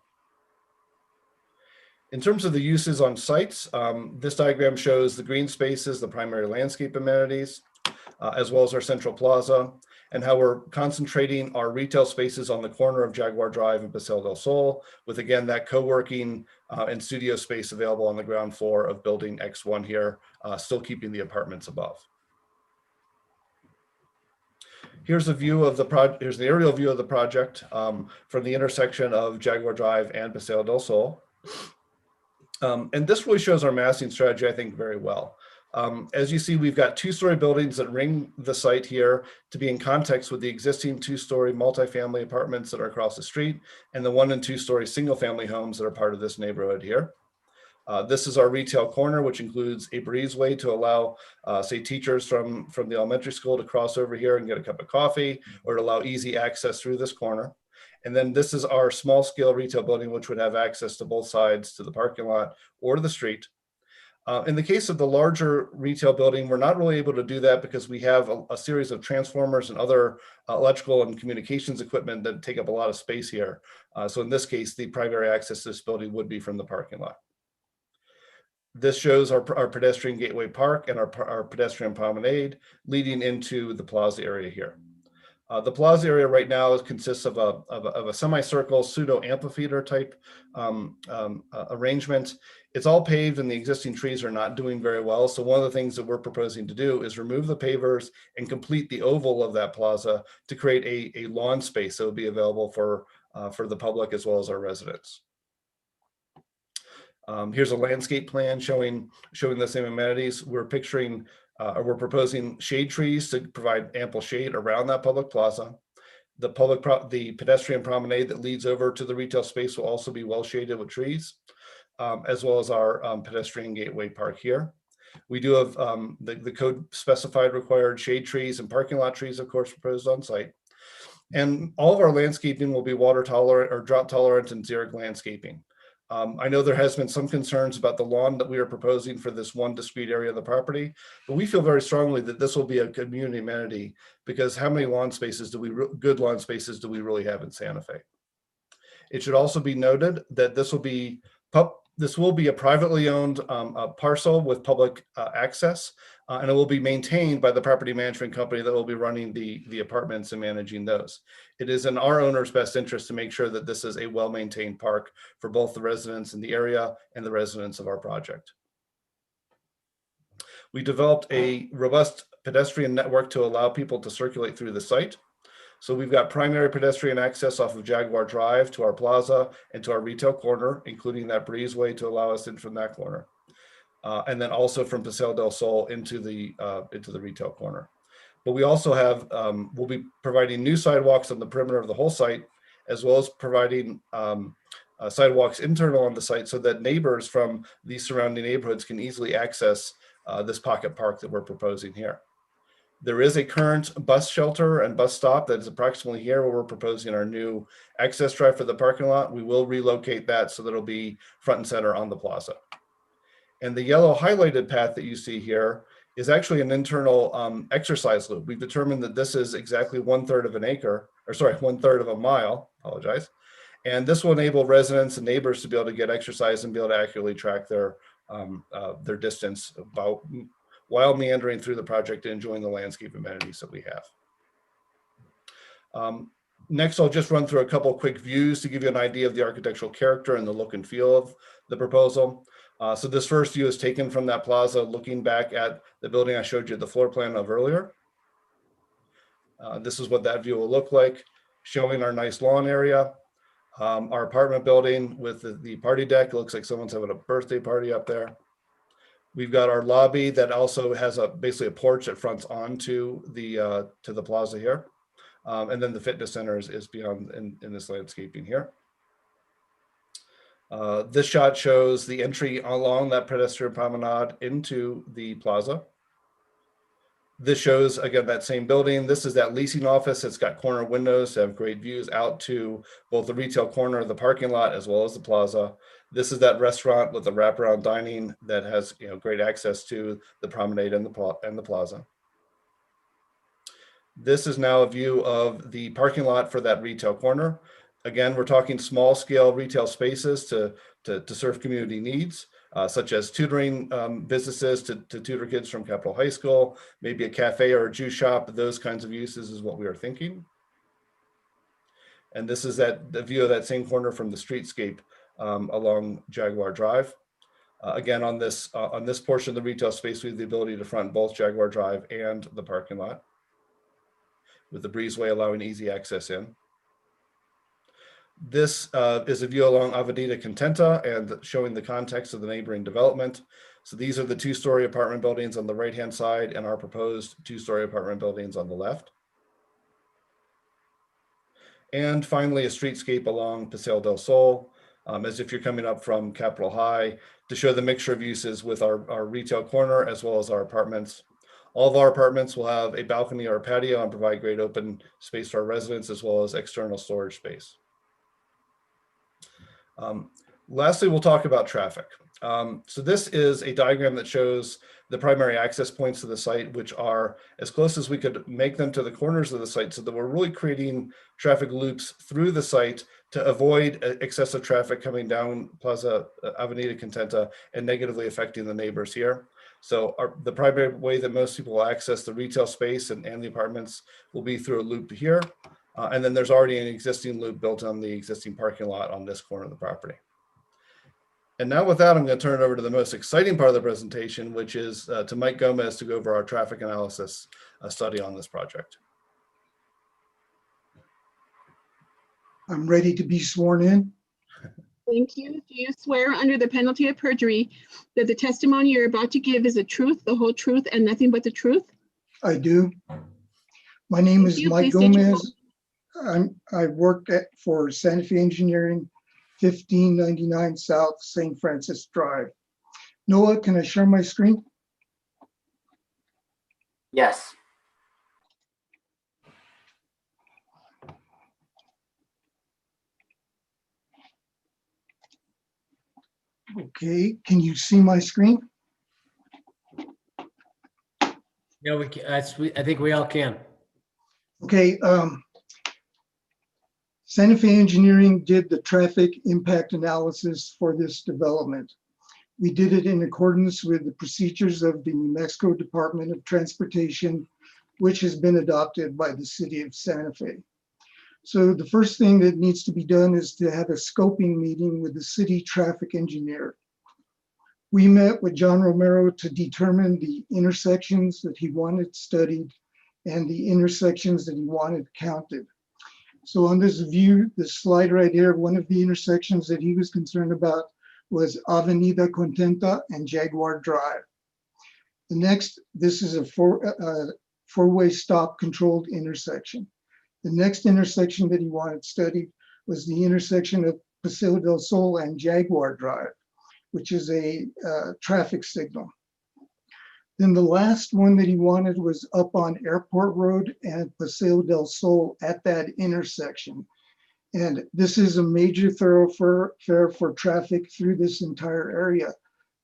In terms of the uses on sites, this diagram shows the green spaces, the primary landscape amenities, as well as our central plaza, and how we're concentrating our retail spaces on the corner of Jaguar Drive and Paseo del Sol, with again, that co-working and studio space available on the ground floor of building X1 here, still keeping the apartments above. Here's a view of the project. Here's the aerial view of the project from the intersection of Jaguar Drive and Paseo del Sol. And this really shows our massing strategy, I think, very well. As you see, we've got 2-story buildings that ring the site here to be in context with the existing 2-story multifamily apartments that are across the street and the 1- and 2-story single-family homes that are part of this neighborhood here. This is our retail corner, which includes a breezeway to allow, say, teachers from the elementary school to cross over here and get a cup of coffee, or to allow easy access through this corner. And then this is our small scale retail building, which would have access to both sides to the parking lot or to the street. In the case of the larger retail building, we're not really able to do that because we have a series of transformers and other electrical and communications equipment that take up a lot of space here. So in this case, the primary access to this building would be from the parking lot. This shows our pedestrian gateway park and our pedestrian promenade leading into the plaza area here. The plaza area right now consists of a semicircle pseudo amphitheater type arrangement. It's all paved and the existing trees are not doing very well. So one of the things that we're proposing to do is remove the pavers and complete the oval of that plaza to create a lawn space that will be available for the public as well as our residents. Here's a landscape plan showing the same amenities. We're proposing shade trees to provide ample shade around that public plaza. The pedestrian promenade that leads over to the retail space will also be well shaded with trees, as well as our pedestrian gateway park here. We do have the code specified required shade trees and parking lot trees, of course, proposed on site. And all of our landscaping will be water tolerant or drought tolerant and xeric landscaping. I know there has been some concerns about the lawn that we are proposing for this one discrete area of the property, but we feel very strongly that this will be a community amenity, because how many good lawn spaces do we really have in Santa Fe? It should also be noted that this will be a privately owned parcel with public access, and it will be maintained by the property management company that will be running the apartments and managing those. It is in our owner's best interest to make sure that this is a well-maintained park for both the residents in the area and the residents of our project. We developed a robust pedestrian network to allow people to circulate through the site. So we've got primary pedestrian access off of Jaguar Drive to our plaza and to our retail corner, including that breezeway to allow us in from that corner. And then also from Paseo del Sol into the retail corner. But we also have, we'll be providing new sidewalks on the perimeter of the whole site, as well as providing sidewalks internal on the site so that neighbors from these surrounding neighborhoods can easily access this pocket park that we're proposing here. There is a current bus shelter and bus stop that is approximately here where we're proposing our new access drive for the parking lot. We will relocate that so that it'll be front and center on the plaza. And the yellow highlighted path that you see here is actually an internal exercise loop. We've determined that this is exactly 1/3 of an acre, or sorry, 1/3 of a mile, apologize. And this will enable residents and neighbors to be able to get exercise and be able to accurately track their distance while meandering through the project and enjoying the landscape amenities that we have. Next, I'll just run through a couple of quick views to give you an idea of the architectural character and the look and feel of the proposal. So this first view is taken from that plaza, looking back at the building I showed you the floor plan of earlier. This is what that view will look like, showing our nice lawn area. Our apartment building with the party deck. It looks like someone's having a birthday party up there. We've got our lobby that also has basically a porch that fronts onto to the plaza here. And then the fitness center is beyond in this landscaping here. This shot shows the entry along that pedestrian promenade into the plaza. This shows, again, that same building. This is that leasing office. It's got corner windows to have great views out to both the retail corner of the parking lot as well as the plaza. This is that restaurant with the wraparound dining that has great access to the promenade and the plaza. This is now a view of the parking lot for that retail corner. Again, we're talking small scale retail spaces to serve community needs. Such as tutoring businesses to tutor kids from Capitol High School, maybe a cafe or a juice shop. Those kinds of uses is what we are thinking. And this is the view of that same corner from the streetscape along Jaguar Drive. Again, on this portion of the retail space, we have the ability to front both Jaguar Drive and the parking lot, with the breezeway allowing easy access in. This is a view along Avenida Contenta and showing the context of the neighboring development. So these are the 2-story apartment buildings on the right-hand side and our proposed 2-story apartment buildings on the left. And finally, a streetscape along Paseo del Sol, as if you're coming up from Capitol High, to show the mixture of uses with our retail corner as well as our apartments. All of our apartments will have a balcony or a patio and provide great open space for our residents as well as external storage space. Lastly, we'll talk about traffic. So this is a diagram that shows the primary access points to the site, which are as close as we could make them to the corners of the site, so that we're really creating traffic loops through the site to avoid excessive traffic coming down Plaza Avenida Contenta and negatively affecting the neighbors here. So the primary way that most people will access the retail space and the apartments will be through a loop here. And then there's already an existing loop built on the existing parking lot on this corner of the property. And now with that, I'm going to turn it over to the most exciting part of the presentation, which is to Mike Gomez to go over our traffic analysis study on this project. I'm ready to be sworn in. Thank you. Do you swear under the penalty of perjury that the testimony you're about to give is the truth, the whole truth, and nothing but the truth? I do. My name is Mike Gomez. I work for Santa Fe Engineering, 1599 South St. Francis Drive. Noah, can I share my screen? Yes. Okay, can you see my screen? Yeah, we can. I think we all can. Okay, Santa Fe Engineering did the traffic impact analysis for this development. We did it in accordance with the procedures of the New Mexico Department of Transportation, which has been adopted by the city of Santa Fe. So the first thing that needs to be done is to have a scoping meeting with the city traffic engineer. We met with John Romero to determine the intersections that he wanted studied and the intersections that he wanted counted. So on this view, this slide right here, one of the intersections that he was concerned about was Avenida Contenta and Jaguar Drive. The next, this is a four-way stop controlled intersection. The next intersection that he wanted studied was the intersection of Paseo del Sol and Jaguar Drive, which is a traffic signal. Then the last one that he wanted was up on Airport Road and Paseo del Sol at that intersection. And this is a major thoroughfare for traffic through this entire area.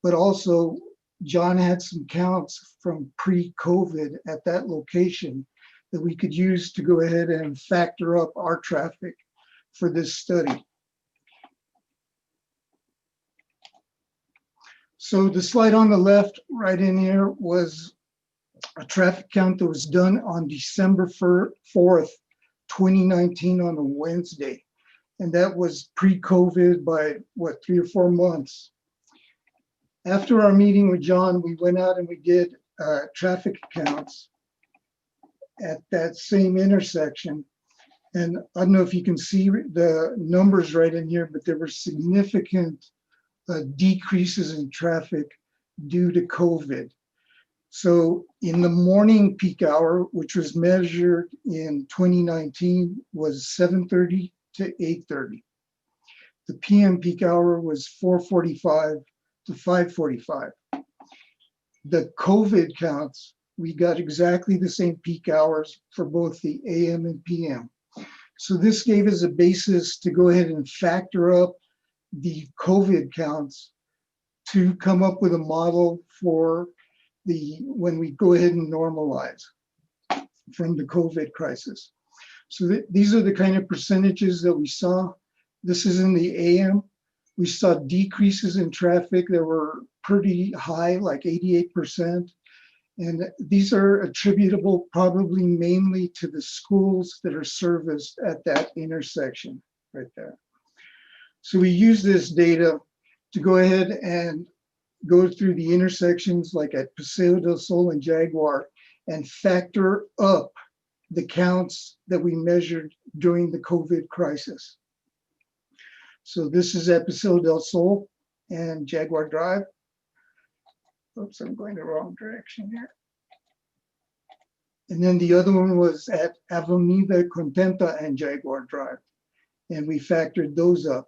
But also, John had some counts from pre-COVID at that location that we could use to go ahead and factor up our traffic for this study. So the slide on the left, right in here, was a traffic count that was done on December 4th, 2019 on a Wednesday. And that was pre-COVID by what, 3 or 4 months. After our meeting with John, we went out and we did traffic counts at that same intersection. And I don't know if you can see the numbers right in here, but there were significant decreases in traffic due to COVID. So in the morning peak hour, which was measured in 2019, was 7:30 to 8:30. The PM peak hour was 4:45 to 5:45. The COVID counts, we got exactly the same peak hours for both the AM and PM. So this gave us a basis to go ahead and factor up the COVID counts to come up with a model for when we go ahead and normalize from the COVID crisis. So these are the kind of percentages that we saw. This is in the AM. We saw decreases in traffic that were pretty high, like 88%. And these are attributable probably mainly to the schools that are serviced at that intersection right there. So we use this data to go ahead and go through the intersections like at Paseo del Sol and Jaguar and factor up the counts that we measured during the COVID crisis. So this is at Paseo del Sol and Jaguar Drive. Oops, I'm going the wrong direction here. And then the other one was at Avenida Contenta and Jaguar Drive. And we factored those up.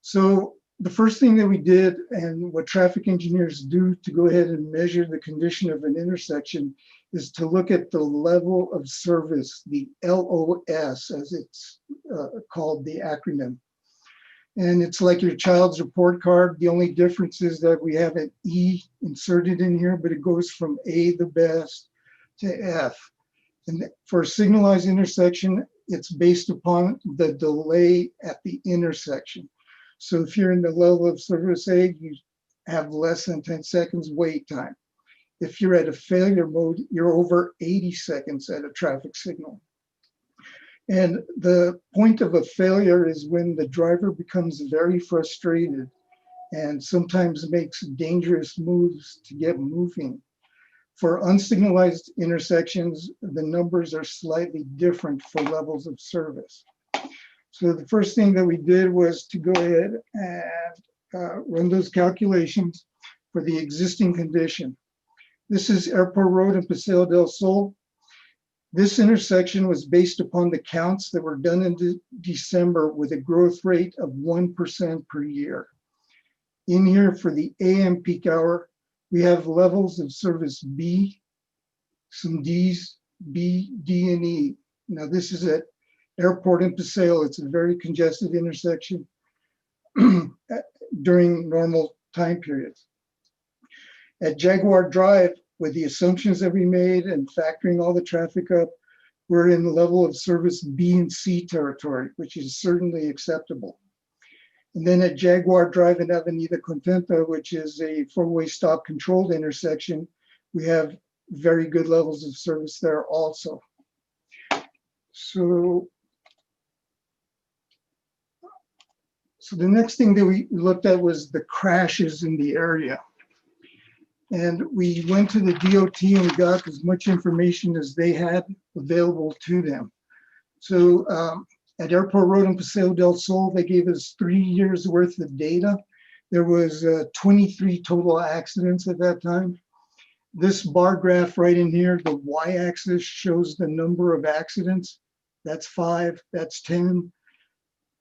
So the first thing that we did, and what traffic engineers do to go ahead and measure the condition of an intersection, is to look at the level of service, the LOS, as it's called, the acronym. And it's like your child's report card. The only difference is that we have an E inserted in here, but it goes from A, the best, to F. And for a signalized intersection, it's based upon the delay at the intersection. So if you're in the level of service A, you have less than 10 seconds wait time. If you're at a failure mode, you're over 80 seconds at a traffic signal. And the point of a failure is when the driver becomes very frustrated and sometimes makes dangerous moves to get moving. For unsignalized intersections, the numbers are slightly different for levels of service. So the first thing that we did was to go ahead and run those calculations for the existing condition. This is Airport Road and Paseo del Sol. This intersection was based upon the counts that were done in December with a growth rate of 1% per year. In here for the AM peak hour, we have levels of service B, some Ds, B, D, and E. Now this is at Airport and Paseo. It's a very congested intersection during normal time periods. At Jaguar Drive, with the assumptions that we made and factoring all the traffic up, we're in the level of service B and C territory, which is certainly acceptable. And then at Jaguar Drive and Avenida Contenta, which is a four-way stop controlled intersection, we have very good levels of service there also. So the next thing that we looked at was the crashes in the area. And we went to the DOT and we got as much information as they had available to them. So at Airport Road and Paseo del Sol, they gave us 3 years worth of data. There was 23 total accidents at that time. This bar graph right in here, the y-axis shows the number of accidents. That's 5, that's 10.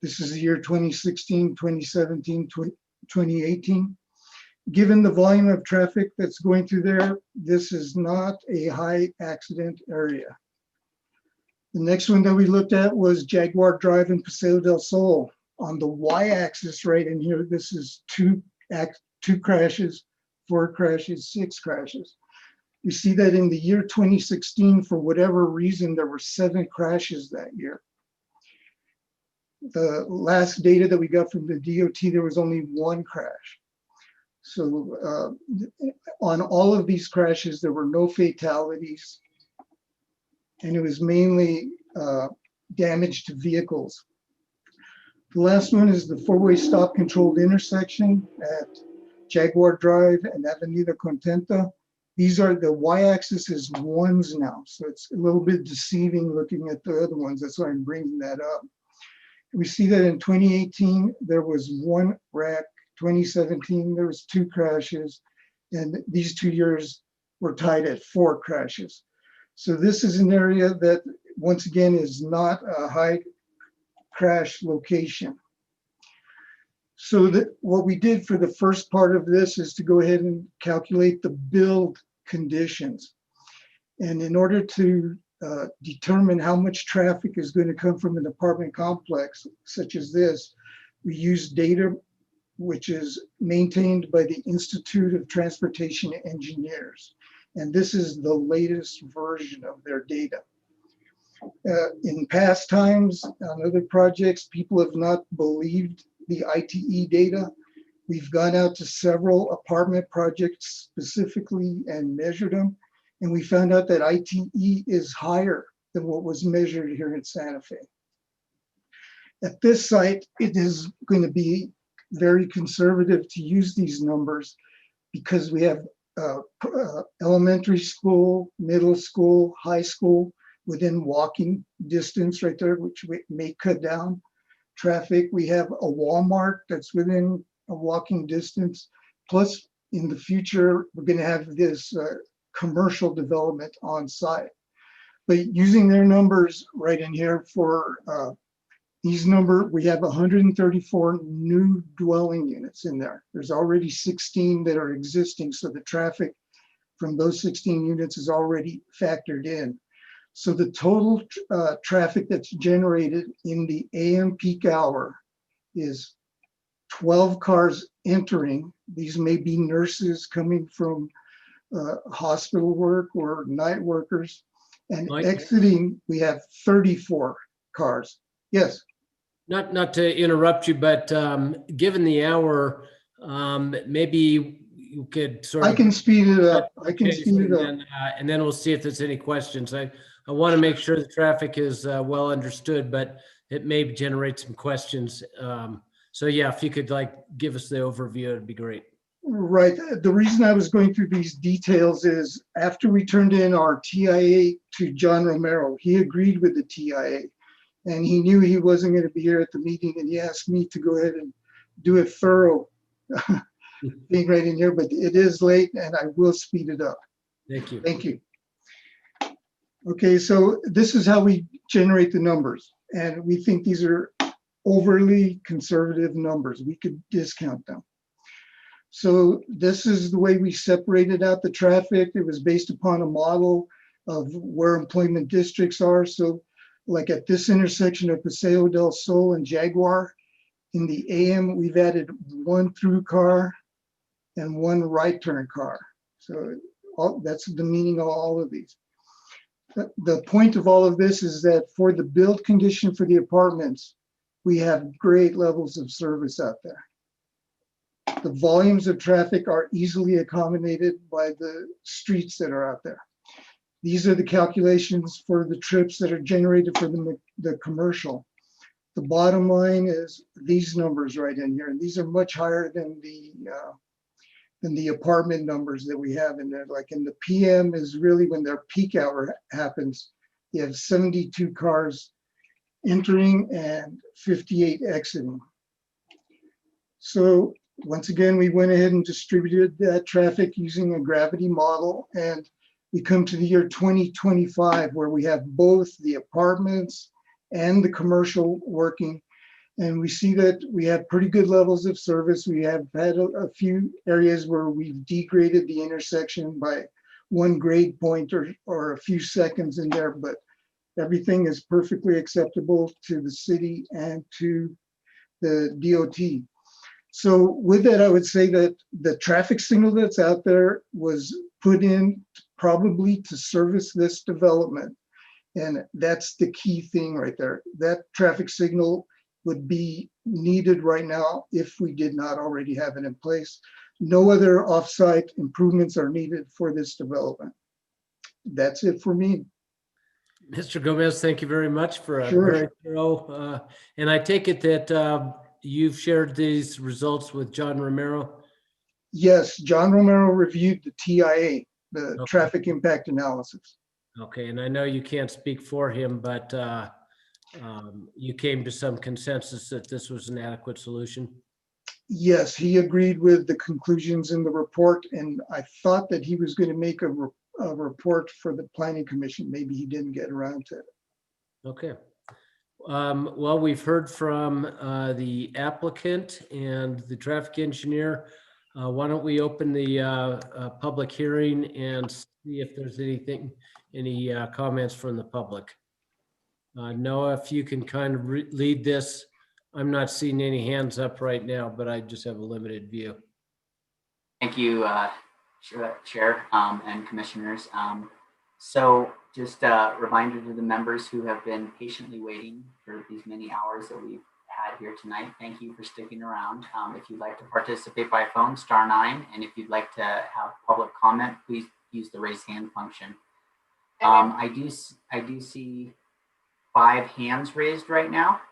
This is the year 2016, 2017, 2018. Given the volume of traffic that's going through there, this is not a high accident area. The next one that we looked at was Jaguar Drive and Paseo del Sol. On the y-axis right in here, this is two crashes, 4 crashes, 6 crashes. We see that in the year 2016, for whatever reason, there were 7 crashes that year. The last data that we got from the DOT, there was only 1 crash. So on all of these crashes, there were no fatalities, and it was mainly damage to vehicles. The last one is the 4-way stop controlled intersection at Jaguar Drive and Avenida Contenta. These are the y-axis is 1s now, so it's a little bit deceiving looking at the other ones. That's why I'm bringing that up. We see that in 2018, there was 1 wreck. 2017, there was 2 crashes, and these 2 years were tied at 4 crashes. So this is an area that, once again, is not a high crash location. So what we did for the first part of this is to go ahead and calculate the build conditions. And in order to determine how much traffic is going to come from an apartment complex such as this, we use data which is maintained by the Institute of Transportation Engineers. And this is the latest version of their data. In past times on other projects, people have not believed the ITE data. We've gone out to several apartment projects specifically and measured them. And we found out that ITE is higher than what was measured here in Santa Fe. At this site, it is going to be very conservative to use these numbers because we have elementary school, middle school, high school within walking distance right there, which may cut down traffic. We have a Walmart that's within a walking distance. Plus, in the future, we're going to have this commercial development on site. But using their numbers right in here for these numbers, we have 134 new dwelling units in there. There's already 16 that are existing, so the traffic from those 16 units is already factored in. So the total traffic that's generated in the AM peak hour is 12 cars entering. These may be nurses coming from hospital work or night workers. And exiting, we have 34 cars. Yes. Not to interrupt you, but given the hour, maybe you could sort of. I can speed it up. I can speed it up. And then we'll see if there's any questions. I want to make sure the traffic is well understood, but it may generate some questions. So yeah, if you could give us the overview, it'd be great. Right. The reason I was going through these details is after we turned in our TIA to John Romero, he agreed with the TIA. And he knew he wasn't going to be here at the meeting, and he asked me to go ahead and do a thorough thing right in here, but it is late and I will speed it up. Thank you. Thank you. Okay, so this is how we generate the numbers, and we think these are overly conservative numbers. We could discount them. So this is the way we separated out the traffic. It was based upon a model of where employment districts are. So like at this intersection of Paseo del Sol and Jaguar, in the AM, we've added 1 through car and 1 right turn car. So that's the meaning of all of these. The point of all of this is that for the build condition for the apartments, we have great levels of service out there. The volumes of traffic are easily accommodated by the streets that are out there. These are the calculations for the trips that are generated for the commercial. The bottom line is these numbers right in here, and these are much higher than the apartment numbers that we have in there. Like in the PM is really when their peak hour happens. You have 72 cars entering and 58 exiting. So once again, we went ahead and distributed that traffic using a gravity model, and we come to the year 2025 where we have both the apartments and the commercial working. And we see that we have pretty good levels of service. We have had a few areas where we've degraded the intersection by 1 grade point or a few seconds in there, but everything is perfectly acceptable to the city and to the DOT. So with that, I would say that the traffic signal that's out there was put in probably to service this development. And that's the key thing right there. That traffic signal would be needed right now if we did not already have it in place. No other offsite improvements are needed for this development. That's it for me. Mr. Gomez, thank you very much for a Sure. very thorough, and I take it that you've shared these results with John Romero? Yes, John Romero reviewed the TIA, the Okay. traffic impact analysis. Okay, and I know you can't speak for him, but you came to some consensus that this was an adequate solution? Yes, he agreed with the conclusions in the report, and I thought that he was going to make a report for the planning commission. Maybe he didn't get around to it. Okay. Well, we've heard from the applicant and the traffic engineer. Why don't we open the public hearing and see if there's any comments from the public? Noah, if you can kind of lead this. I'm not seeing any hands up right now, but I just have a limited view. Thank you, Chair and Commissioners. So just a reminder to the members who have been patiently waiting for these many hours that we've had here tonight. Thank you for sticking around. If you'd like to participate by phone, *9, and if you'd like to have public comment, please use the raise hand function. I do see 5 hands raised right now.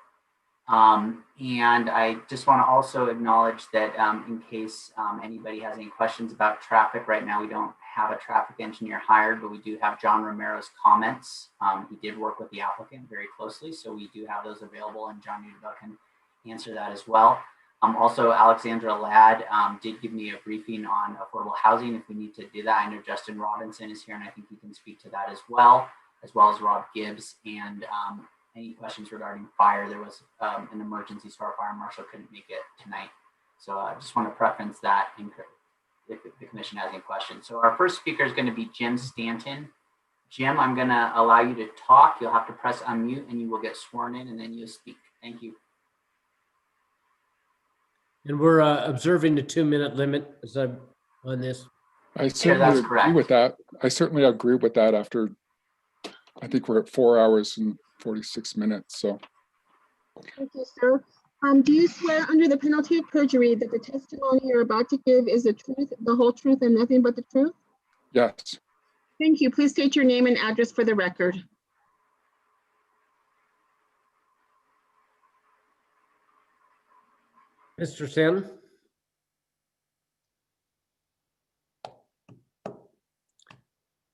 And I just want to also acknowledge that in case anybody has any questions about traffic right now, we don't have a traffic engineer hired, but we do have John Romero's comments. He did work with the applicant very closely, so we do have those available, and John Udell can answer that as well. Also, Alexandra Ladd did give me a briefing on affordable housing if we need to do that. I know Justin Robinson is here, and I think he can speak to that as well as Rob Gibbs. And any questions regarding fire? There was an emergency, so our fire marshal couldn't make it tonight. So I just want to preference that if the commission has any questions. So our first speaker is going to be Jim Stanton. Jim, I'm going to allow you to talk. You'll have to press unmute and you will get sworn in, and then you'll speak. Thank you. And we're observing the 2-minute limit on this. I certainly agree with that. I certainly agree with that after, I think we're at 4 hours and 46 minutes, so. Thank you, sir. Do you swear under the penalty of perjury that the testimony you're about to give is the truth, the whole truth, and nothing but the truth? Yes. Thank you. Please state your name and address for the record. Mr. Stanton?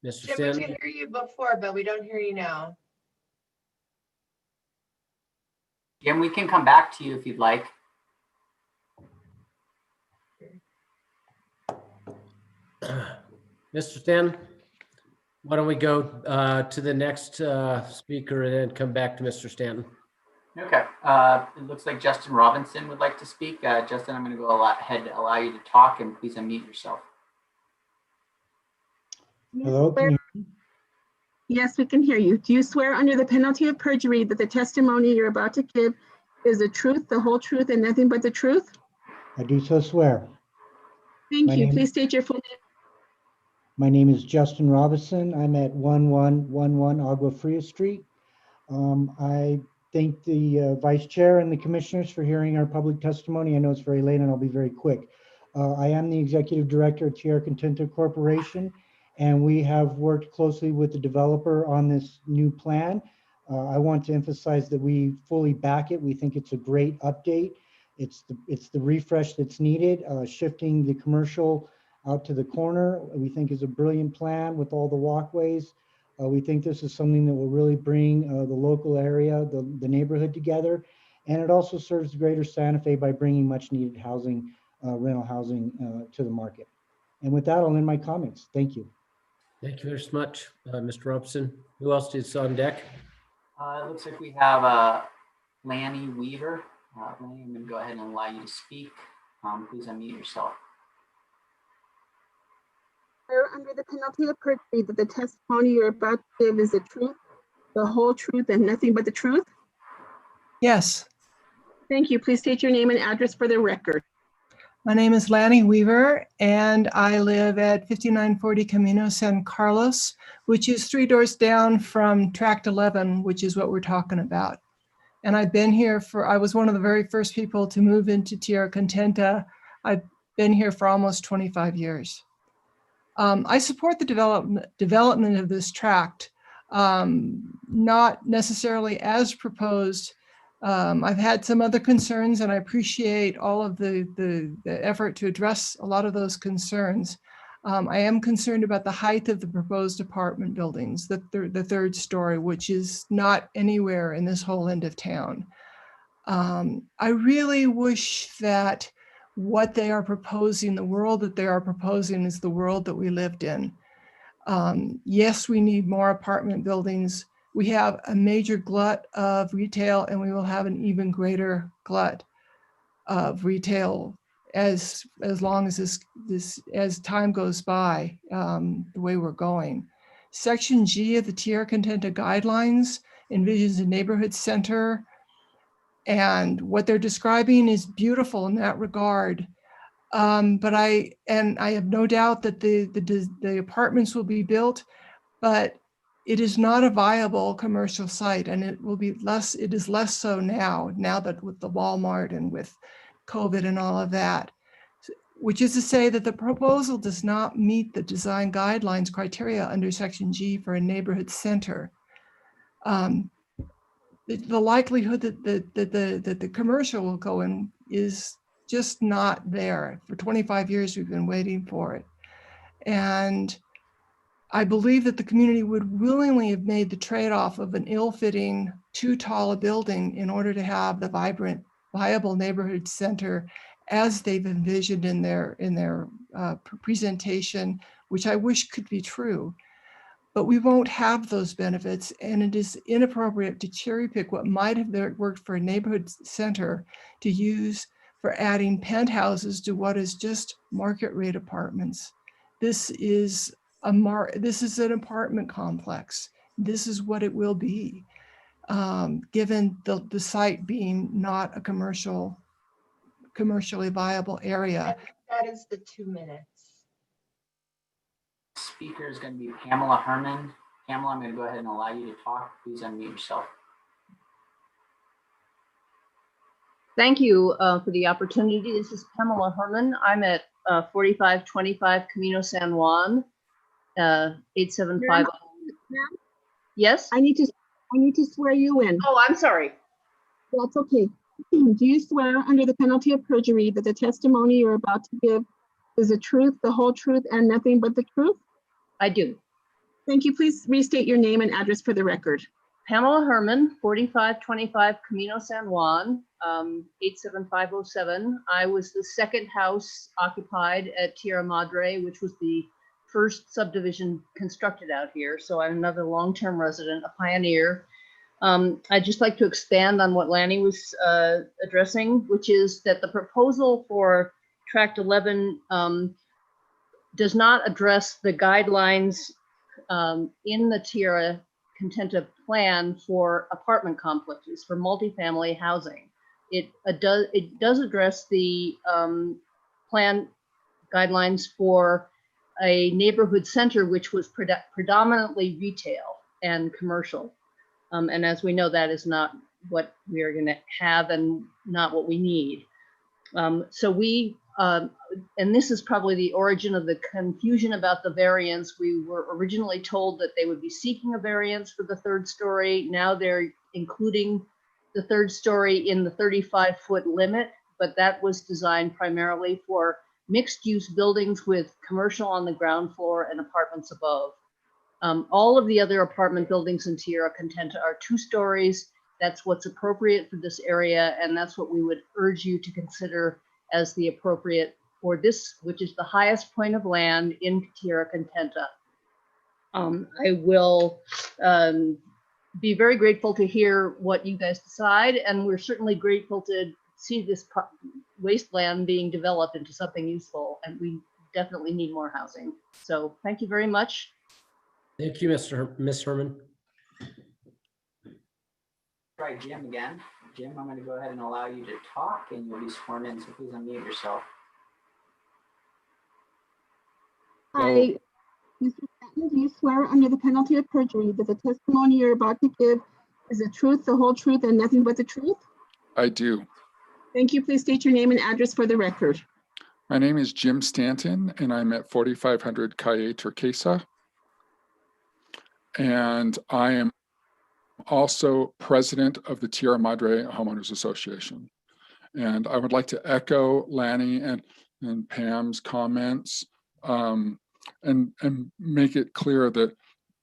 Mr. Jim, we Stanton? could hear you before, but we don't hear you now. Jim, we can come back to you if you'd like. Mr. Stanton, why don't we go to the next speaker and then come back to Mr. Stanton? Okay. It looks like Justin Robinson would like to speak. Justin, I'm going to go ahead and allow you to talk, and please unmute yourself. Hello. Yes, we can hear you. Do you swear under the penalty of perjury that the testimony you're about to give is the truth, the whole truth, and nothing but the truth? I do so swear. Thank you. Please state your full name. My name is Justin Robinson. I'm at 1111 Agua Fria Street. I thank the Vice Chair and the Commissioners for hearing our public testimony. I know it's very late and I'll be very quick. I am the Executive Director at Tierra Contenta Corporation, and we have worked closely with the developer on this new plan. I want to emphasize that we fully back it. We think it's a great update. It's the refresh that's needed. Shifting the commercial out to the corner, we think is a brilliant plan with all the walkways. We think this is something that will really bring the local area, the neighborhood together. And it also serves the greater Santa Fe by bringing much needed housing, rental housing to the market. And with that, I'll end my comments. Thank you. Thank you very much, Mr. Robinson. Who else is on deck? It looks like we have Lanny Weaver. Lanny, I'm going to go ahead and allow you to speak. Please unmute yourself. Swear under the penalty of perjury that the testimony you're about to give is the truth, the whole truth, and nothing but the truth? Yes. Thank you. Please state your name and address for the record. My name is Lanny Weaver, and I live at 5940 Camino San Carlos, which is 3 doors down from Tract 11, which is what we're talking about. And I've been here I was one of the very first people to move into Tierra Contenta. I've been here for almost 25 years. I support the development of this tract, not necessarily as proposed. I've had some other concerns, and I appreciate all of the effort to address a lot of those concerns. I am concerned about the height of the proposed apartment buildings, the 3rd story, which is not anywhere in this whole end of town. I really wish that what they are proposing, the world that they are proposing, is the world that we lived in. Yes, we need more apartment buildings. We have a major glut of retail, and we will have an even greater glut of retail as long as as time goes by, the way we're going. Section G of the Tierra Contenta guidelines envisions a neighborhood center, and what they're describing is beautiful in that regard. But I have no doubt that the apartments will be built, but it is not a viable commercial site, and it is less so now that with the Walmart and with COVID and all of that, which is to say that the proposal does not meet the design guidelines criteria under Section G for a neighborhood center. The likelihood that the commercial will go in is just not there. For 25 years, we've been waiting for it. And I believe that the community would willingly have made the trade-off of an ill-fitting, too tall a building in order to have the vibrant, viable neighborhood center as they've envisioned in their presentation, which I wish could be true. But we won't have those benefits, and it is inappropriate to cherry pick what might have worked for a neighborhood center to use for adding penthouses to what is just market rate apartments. This is an apartment complex. This is what it will be, given the site being not a commercially viable area. That is the 2 minutes. Speaker is going to be Pamela Herman. Pamela, I'm going to go ahead and allow you to talk. Please unmute yourself. Thank you for the opportunity. This is Pamela Herman. I'm at 4525 Camino San Juan, 8750. Yes? I need to swear you in. Oh, I'm sorry. That's okay. Do you swear under the penalty of perjury that the testimony you're about to give is the truth, the whole truth, and nothing but the truth? I do. Thank you. Please restate your name and address for the record. Pamela Herman, 4525 Camino San Juan, 87507. I was the second house occupied at Tierra Madre, which was the first subdivision constructed out here. So I'm another long-term resident, a pioneer. I'd just like to expand on what Lanny was addressing, which is that the proposal for Tract 11 does not address the guidelines in the Tierra Contenta plan for apartment complexes, for multifamily housing. It does address the plan guidelines for a neighborhood center, which was predominantly retail and commercial. And as we know, that is not what we are going to have and not what we need. So we, and this is probably the origin of the confusion about the variance. We were originally told that they would be seeking a variance for the 3rd story. Now they're including the 3rd story in the 35-foot limit, but that was designed primarily for mixed-use buildings with commercial on the ground floor and apartments above. All of the other apartment buildings in Tierra Contenta are 2 stories. That's what's appropriate for this area, and that's what we would urge you to consider as the appropriate for this, which is the highest point of land in Tierra Contenta. I will be very grateful to hear what you guys decide, and we're certainly grateful to see this wasteland being developed into something useful, and we definitely need more housing. So thank you very much. Thank you, Miss Herman. Right, Jim again. Jim, I'm going to go ahead and allow you to talk, and you'll be sworn in, so please unmute yourself. Hi, Mr. Stanton, do you swear under the penalty of perjury that the testimony you're about to give is the truth, the whole truth, and nothing but the truth? I do. Thank you. Please state your name and address for the record. My name is Jim Stanton, and I'm at 4500 Calle Turquesa. And I am also president of the Tierra Madre Homeowners Association. And I would like to echo Lanny and Pam's comments and make it clear that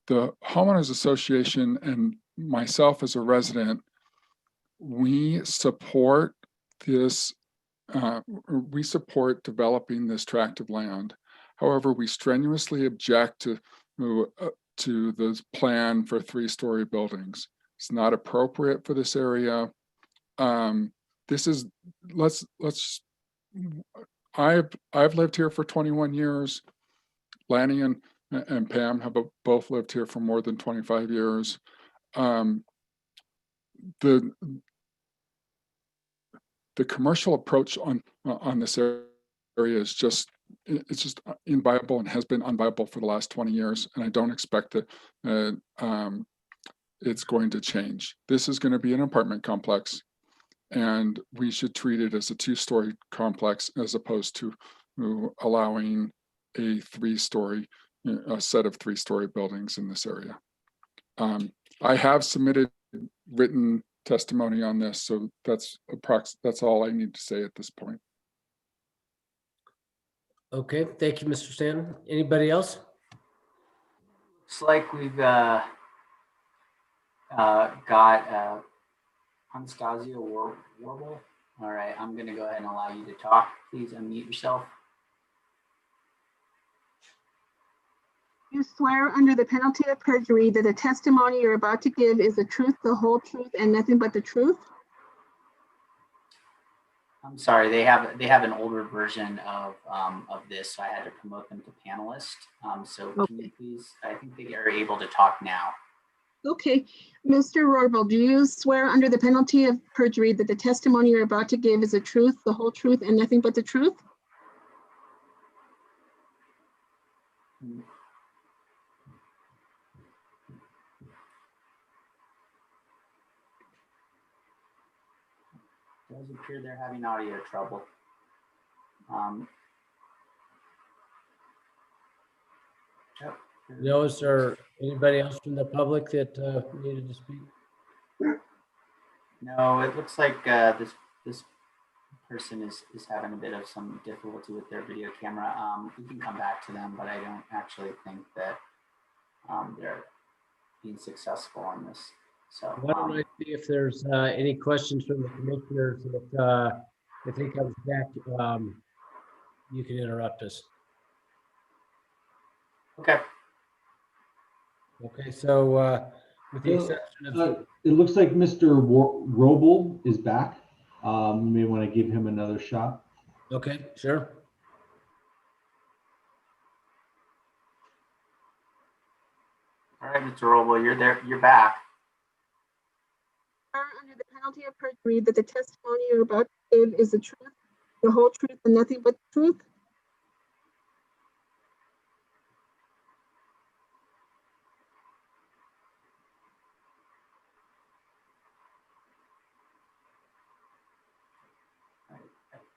the Homeowners Association and myself as a resident, we support this, we support developing this tract of land. However, we strenuously object to the plan for 3-story buildings. It's not appropriate for this area. This is, I've lived here for 21 years. Lanny and Pam have both lived here for more than 25 years. The commercial approach on this area is just, it's just unviable and has been unviable for the last 20 years. And I don't expect that it's going to change. This is going to be an apartment complex, and we should treat it as a 2-story complex as opposed to allowing a 3-story, a set of 3-story buildings in this area. I have submitted written testimony on this, so that's all I need to say at this point. Okay, thank you, Mr. Stanton. Anybody else? Looks like we've got Anastasia Warble. All right, I'm going to go ahead and allow you to talk. Please unmute yourself. You swear under the penalty of perjury that the testimony you're about to give is the truth, the whole truth, and nothing but the truth? I'm sorry, they have an older version of this, so I had to promote them to panelist. So can you please, I think they are able to talk now. Okay, Mr. Rorbel, do you swear under the penalty of perjury that the testimony you're about to give is the truth, the whole truth, and nothing but the truth? Does appear they're having audio trouble. Yep. No, is there anybody else from the public that needed to speak? No, it looks like this person is having a bit of some difficulty with their video camera. We can come back to them, but I don't actually think that they're being successful on this. So why don't I see if there's any questions from the commissioners? If he comes back, you can interrupt us. Okay. Okay, so with the exception of it looks like Mr. Roble is back. You may want to give him another shot. Okay, sure. All right, Mr. Roble, you're there. You're back. Under the penalty of perjury that the testimony you're about to give is the truth, the whole truth, and nothing but the truth?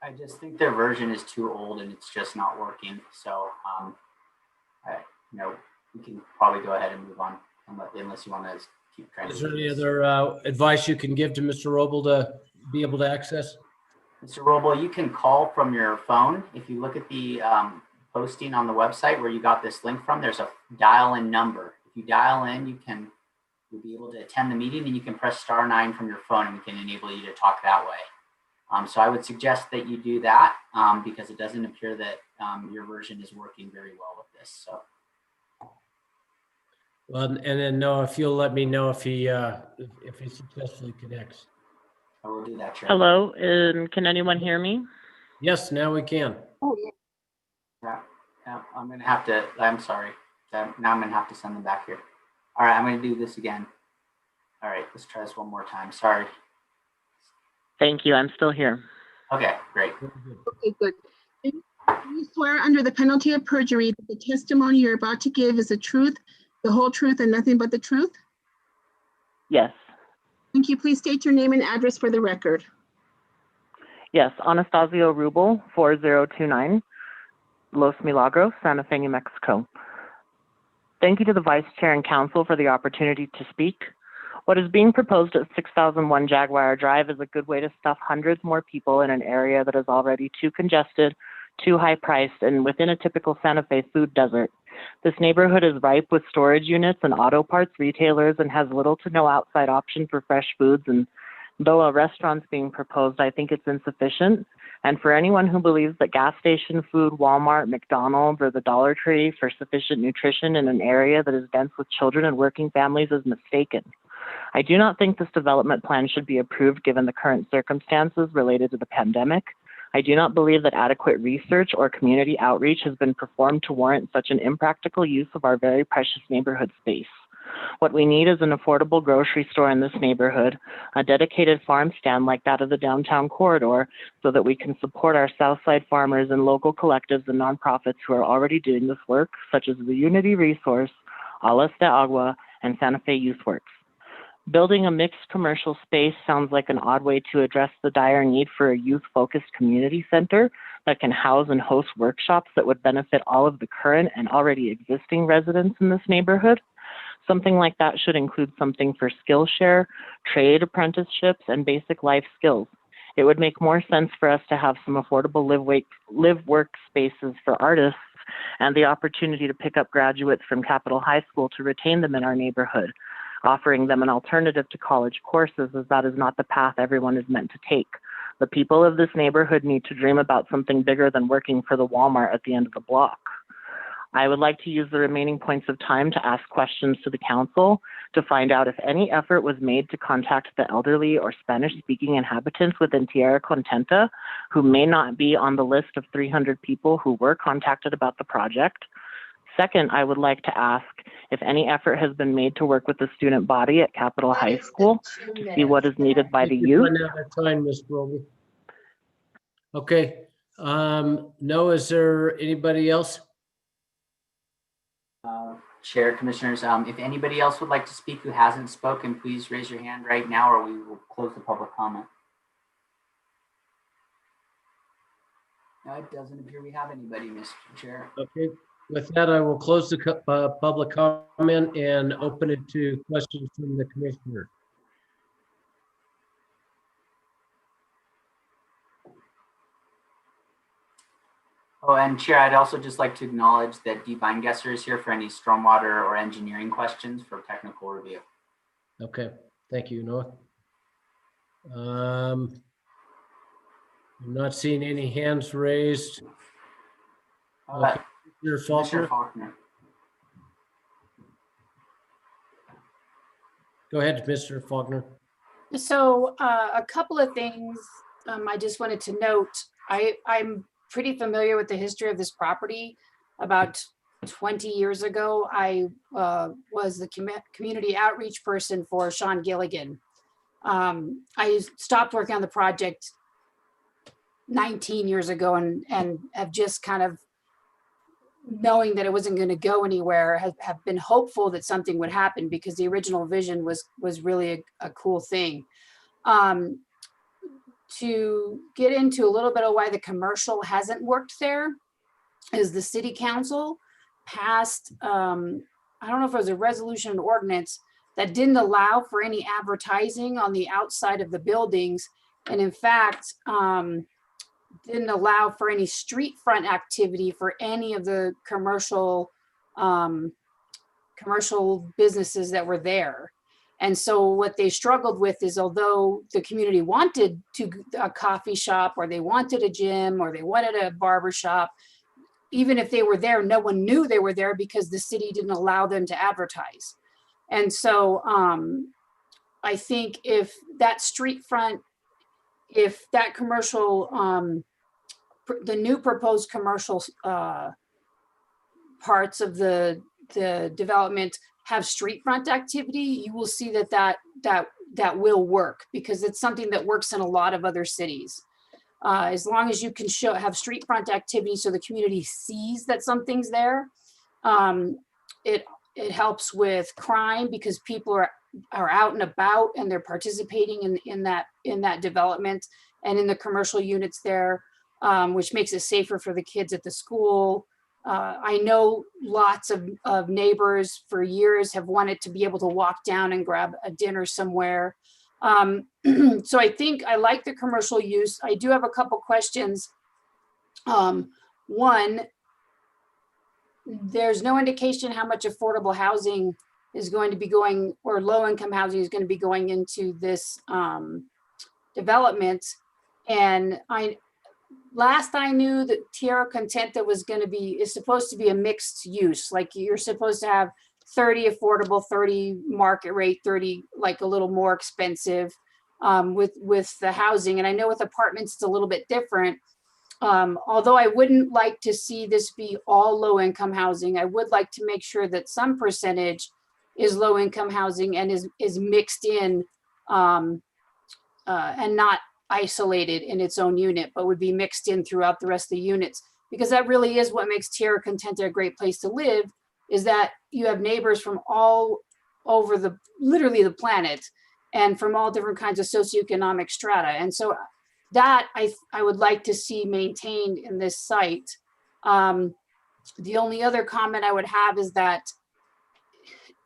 I just think their version is too old and it's just not working. So, we can probably go ahead and move on unless you want to keep trying. Is there any other advice you can give to Mr. Roble to be able to access? Mr. Roble, you can call from your phone. If you look at the posting on the website where you got this link from, there's a dial-in number. If you dial in, you'll be able to attend the meeting, and you can press *9 from your phone, and we can enable you to talk that way. So I would suggest that you do that because it doesn't appear that your version is working very well with this. So. Well, and then Noah, if you'll let me know if he successfully connects. I will do that. Chair. Hello, can anyone hear me? Yes, now we can. Oh, yeah. I'm gonna have to. I'm sorry. Now I'm gonna have to send them back here. All right, I'm gonna do this again. All right, let's try this one more time. Sorry. Thank you. I'm still here. Okay, great. Okay, good. Do you swear under the penalty of perjury that the testimony you're about to give is the truth, the whole truth, and nothing but the truth? Yes. Thank you. Please state your name and address for the record. Yes. Anastasio Rubel, 4029 Los Milagros, Santa Fe, New Mexico. Thank you to the Vice Chair and Council for the opportunity to speak. What is being proposed at 6001 Jaguar Drive is a good way to stuff hundreds more people in an area that is already too congested, too high priced, and within a typical Santa Fe food desert. This neighborhood is ripe with storage units and auto parts retailers and has little to no outside option for fresh foods. And though a restaurant's being proposed, I think it's insufficient. And for anyone who believes that gas station food, Walmart, McDonald's, or the Dollar Tree for sufficient nutrition in an area that is dense with children and working families is mistaken. I do not think this development plan should be approved given the current circumstances related to the pandemic. I do not believe that adequate research or community outreach has been performed to warrant such an impractical use of our very precious neighborhood space. What we need is an affordable grocery store in this neighborhood, a dedicated farm stand like that of the downtown corridor, so that we can support our Southside farmers and local collectives and nonprofits who are already doing this work, such as the Unity Resource, Alas de Agua, and Santa Fe Youth Works. Building a mixed commercial space sounds like an odd way to address the dire need for a youth-focused community center that can house and host workshops that would benefit all of the current and already existing residents in this neighborhood. Something like that should include something for Skillshare, trade apprenticeships, and basic life skills. It would make more sense for us to have some affordable live-work spaces for artists and the opportunity to pick up graduates from Capitol High School to retain them in our neighborhood, offering them an alternative to college courses, as that is not the path everyone is meant to take. The people of this neighborhood need to dream about something bigger than working for the Walmart at the end of the block. I would like to use the remaining points of time to ask questions to the council to find out if any effort was made to contact the elderly or Spanish-speaking inhabitants within Tierra Contenta who may not be on the list of 300 people who were contacted about the project. Second, I would like to ask if any effort has been made to work with the student body at Capitol High School to see what is needed by the youth. Run out of time, Ms. Roby. Okay. No, is there anybody else? Chair, Commissioners, if anybody else would like to speak who hasn't spoken, please raise your hand right now or we will close the public comment. No, it doesn't appear we have anybody, Mr. Chair. Okay. With that, I will close the public comment and open it to questions from the commissioner. Oh, and Chair, I'd also just like to acknowledge that Dee Beingesser is here for any stormwater or engineering questions for technical review. Okay, thank you, Noah. I'm not seeing any hands raised. Okay. Commissioner Faulkner. Go ahead, Mr. Faulkner. So a couple of things I just wanted to note. I'm pretty familiar with the history of this property. About 20 years ago, I was the community outreach person for Sean Gilligan. I stopped working on the project 19 years ago and have just kind of, knowing that it wasn't going to go anywhere, have been hopeful that something would happen because the original vision was really a cool thing. To get into a little bit of why the commercial hasn't worked there is the city council passed, I don't know if it was a resolution and ordinance that didn't allow for any advertising on the outside of the buildings. And in fact, didn't allow for any street front activity for any of the commercial businesses that were there. And so what they struggled with is, although the community wanted a coffee shop, or they wanted a gym, or they wanted a barber shop, even if they were there, no one knew they were there because the city didn't allow them to advertise. And so I think if that street front, if that commercial, the new proposed commercial parts of the development have street front activity, you will see that will work because it's something that works in a lot of other cities. As long as you can have street front activity so the community sees that something's there. It helps with crime because people are out and about and they're participating in that development and in the commercial units there, which makes it safer for the kids at the school. I know lots of neighbors for years have wanted to be able to walk down and grab a dinner somewhere. So I think I like the commercial use. I do have a couple questions. One, there's no indication how much affordable housing is going to be going, or low income housing is going to be going into this development. And last I knew that Tierra Contenta is supposed to be a mixed use. Like you're supposed to have 30 affordable, 30 market rate, 30 like a little more expensive with the housing. And I know with apartments, it's a little bit different. Although I wouldn't like to see this be all low income housing, I would like to make sure that some percentage is low income housing and is mixed in and not isolated in its own unit, but would be mixed in throughout the rest of the units. Because that really is what makes Tierra Contenta a great place to live, is that you have neighbors from all over literally the planet and from all different kinds of socioeconomic strata. And so that I would like to see maintained in this site. The only other comment I would have is that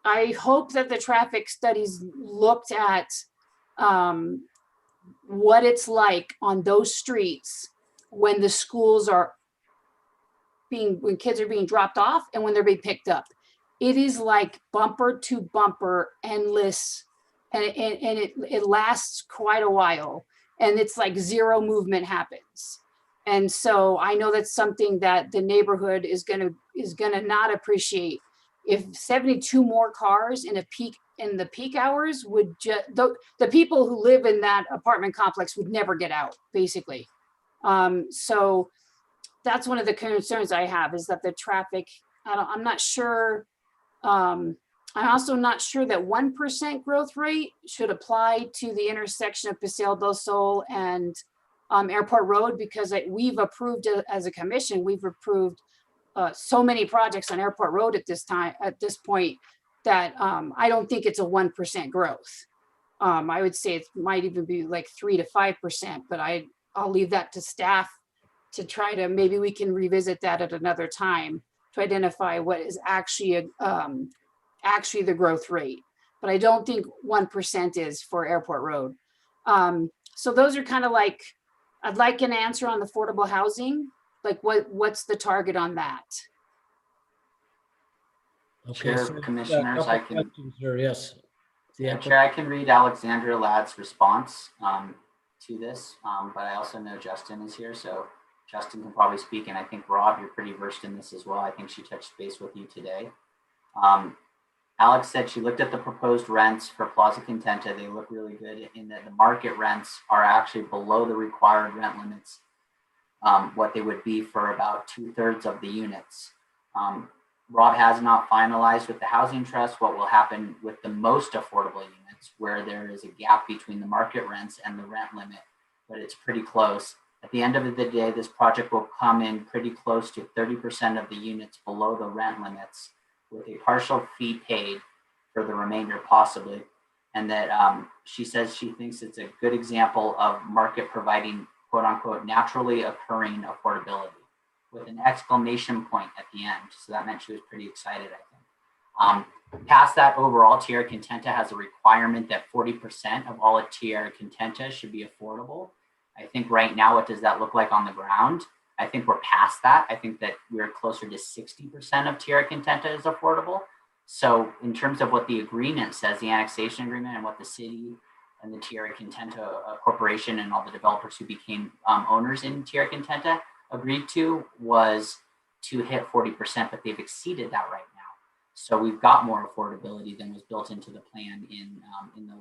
I hope that the traffic studies looked at what it's like on those streets when the schools when kids are being dropped off and when they're being picked up. It is like bumper to bumper, endless, and it lasts quite a while. And it's like zero movement happens. And so I know that's something that the neighborhood is gonna not appreciate. If 72 more cars in the peak hours would just, the people who live in that apartment complex would never get out, basically. So that's one of the concerns I have, is that the traffic, I'm not sure. I'm also not sure that 1% growth rate should apply to the intersection of Paseo del Sol and Airport Road, because we've approved as a commission, we've approved so many projects on Airport Road at this point that I don't think it's a 1% growth. I would say it might even be like 3 to 5%, but I'll leave that to staff to try to, maybe we can revisit that at another time to identify what is actually the growth rate. But I don't think 1% is for Airport Road. So those are kind of like, I'd like an answer on the affordable housing. Like what's the target on that? Okay, Chair, so, Commissioners, I can. Yes. Yeah, Chair, I can read Alexandra Ladd's response to this, but I also know Justin is here, so Justin can probably speak, and I think Rob, you're pretty versed in this as well. I think she touched base with you today. Alex said she looked at the proposed rents for Plaza Contenta. They look really good in that the market rents are actually below the required rent limits, what they would be for about 2/3 of the units. Rob has not finalized with the Housing Trust what will happen with the most affordable units, where there is a gap between the market rents and the rent limit, but it's pretty close. At the end of the day, this project will come in pretty close to 30% of the units below the rent limits, with a partial fee paid for the remainder possibly. And that she says she thinks it's a good example of market providing quote unquote naturally occurring affordability, with an exclamation point at the end. So that meant she was pretty excited, I think. Past that, overall, Tierra Contenta has a requirement that 40% of all of Tierra Contenta should be affordable. I think right now, what does that look like on the ground? I think we're past that. I think that we're closer to 60% of Tierra Contenta is affordable. So in terms of what the agreement says, the annexation agreement, and what the city and the Tierra Contenta Corporation and all the developers who became owners in Tierra Contenta agreed to, was to hit 40%, but they've exceeded that right now. So we've got more affordability than was built into the plan in the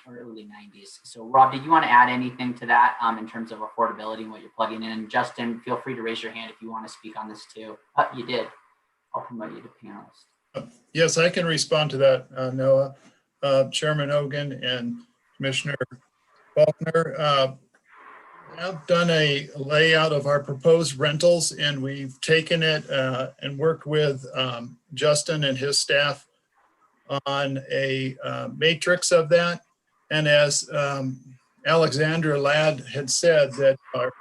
early 90s. So Rob, did you want to add anything to that in terms of affordability and what you're plugging in? And Justin, feel free to raise your hand if you want to speak on this too. You did. I'll promote you to panelist. Yes, I can respond to that, Noah. Chairman Hogan and Commissioner Faulkner. have done a layout of our proposed rentals, and we've taken it and worked with Justin and his staff on a matrix of that. And as Alexandra Ladd had said, that our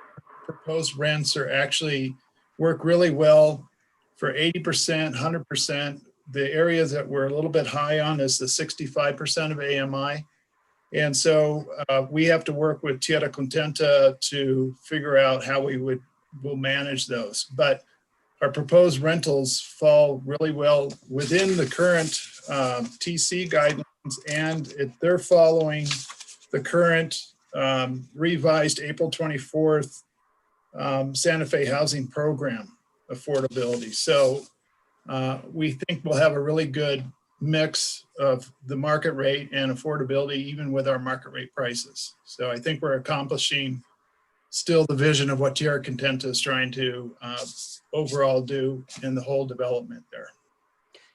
proposed rents are actually work really well for 80%, 100%. The areas that we're a little bit high on is the 65% of AMI. And so we have to work with Tierra Contenta to figure out how will manage those. But our proposed rentals fall really well within the current TC guidelines, and they're following the current revised April 24th Santa Fe Housing Program affordability. So we think we'll have a really good mix of the market rate and affordability, even with our market rate prices. So I think we're accomplishing still the vision of what Tierra Contenta is trying to overall do in the whole development there.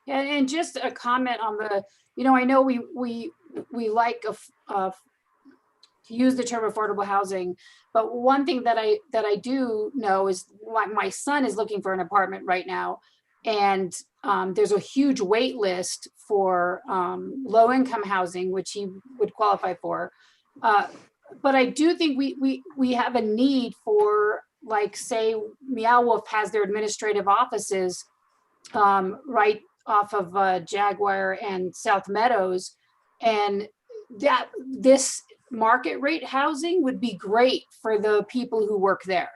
Yeah, and just a comment on the, I know we like to use the term affordable housing, but one thing that I do know is my son is looking for an apartment right now, and there's a huge wait list for low-income housing, which he would qualify for. But I do think we have a need for, like, say, Meow Wolf has their administrative offices right off of Jaguar and South Meadows, and that this market rate housing would be great for the people who work there.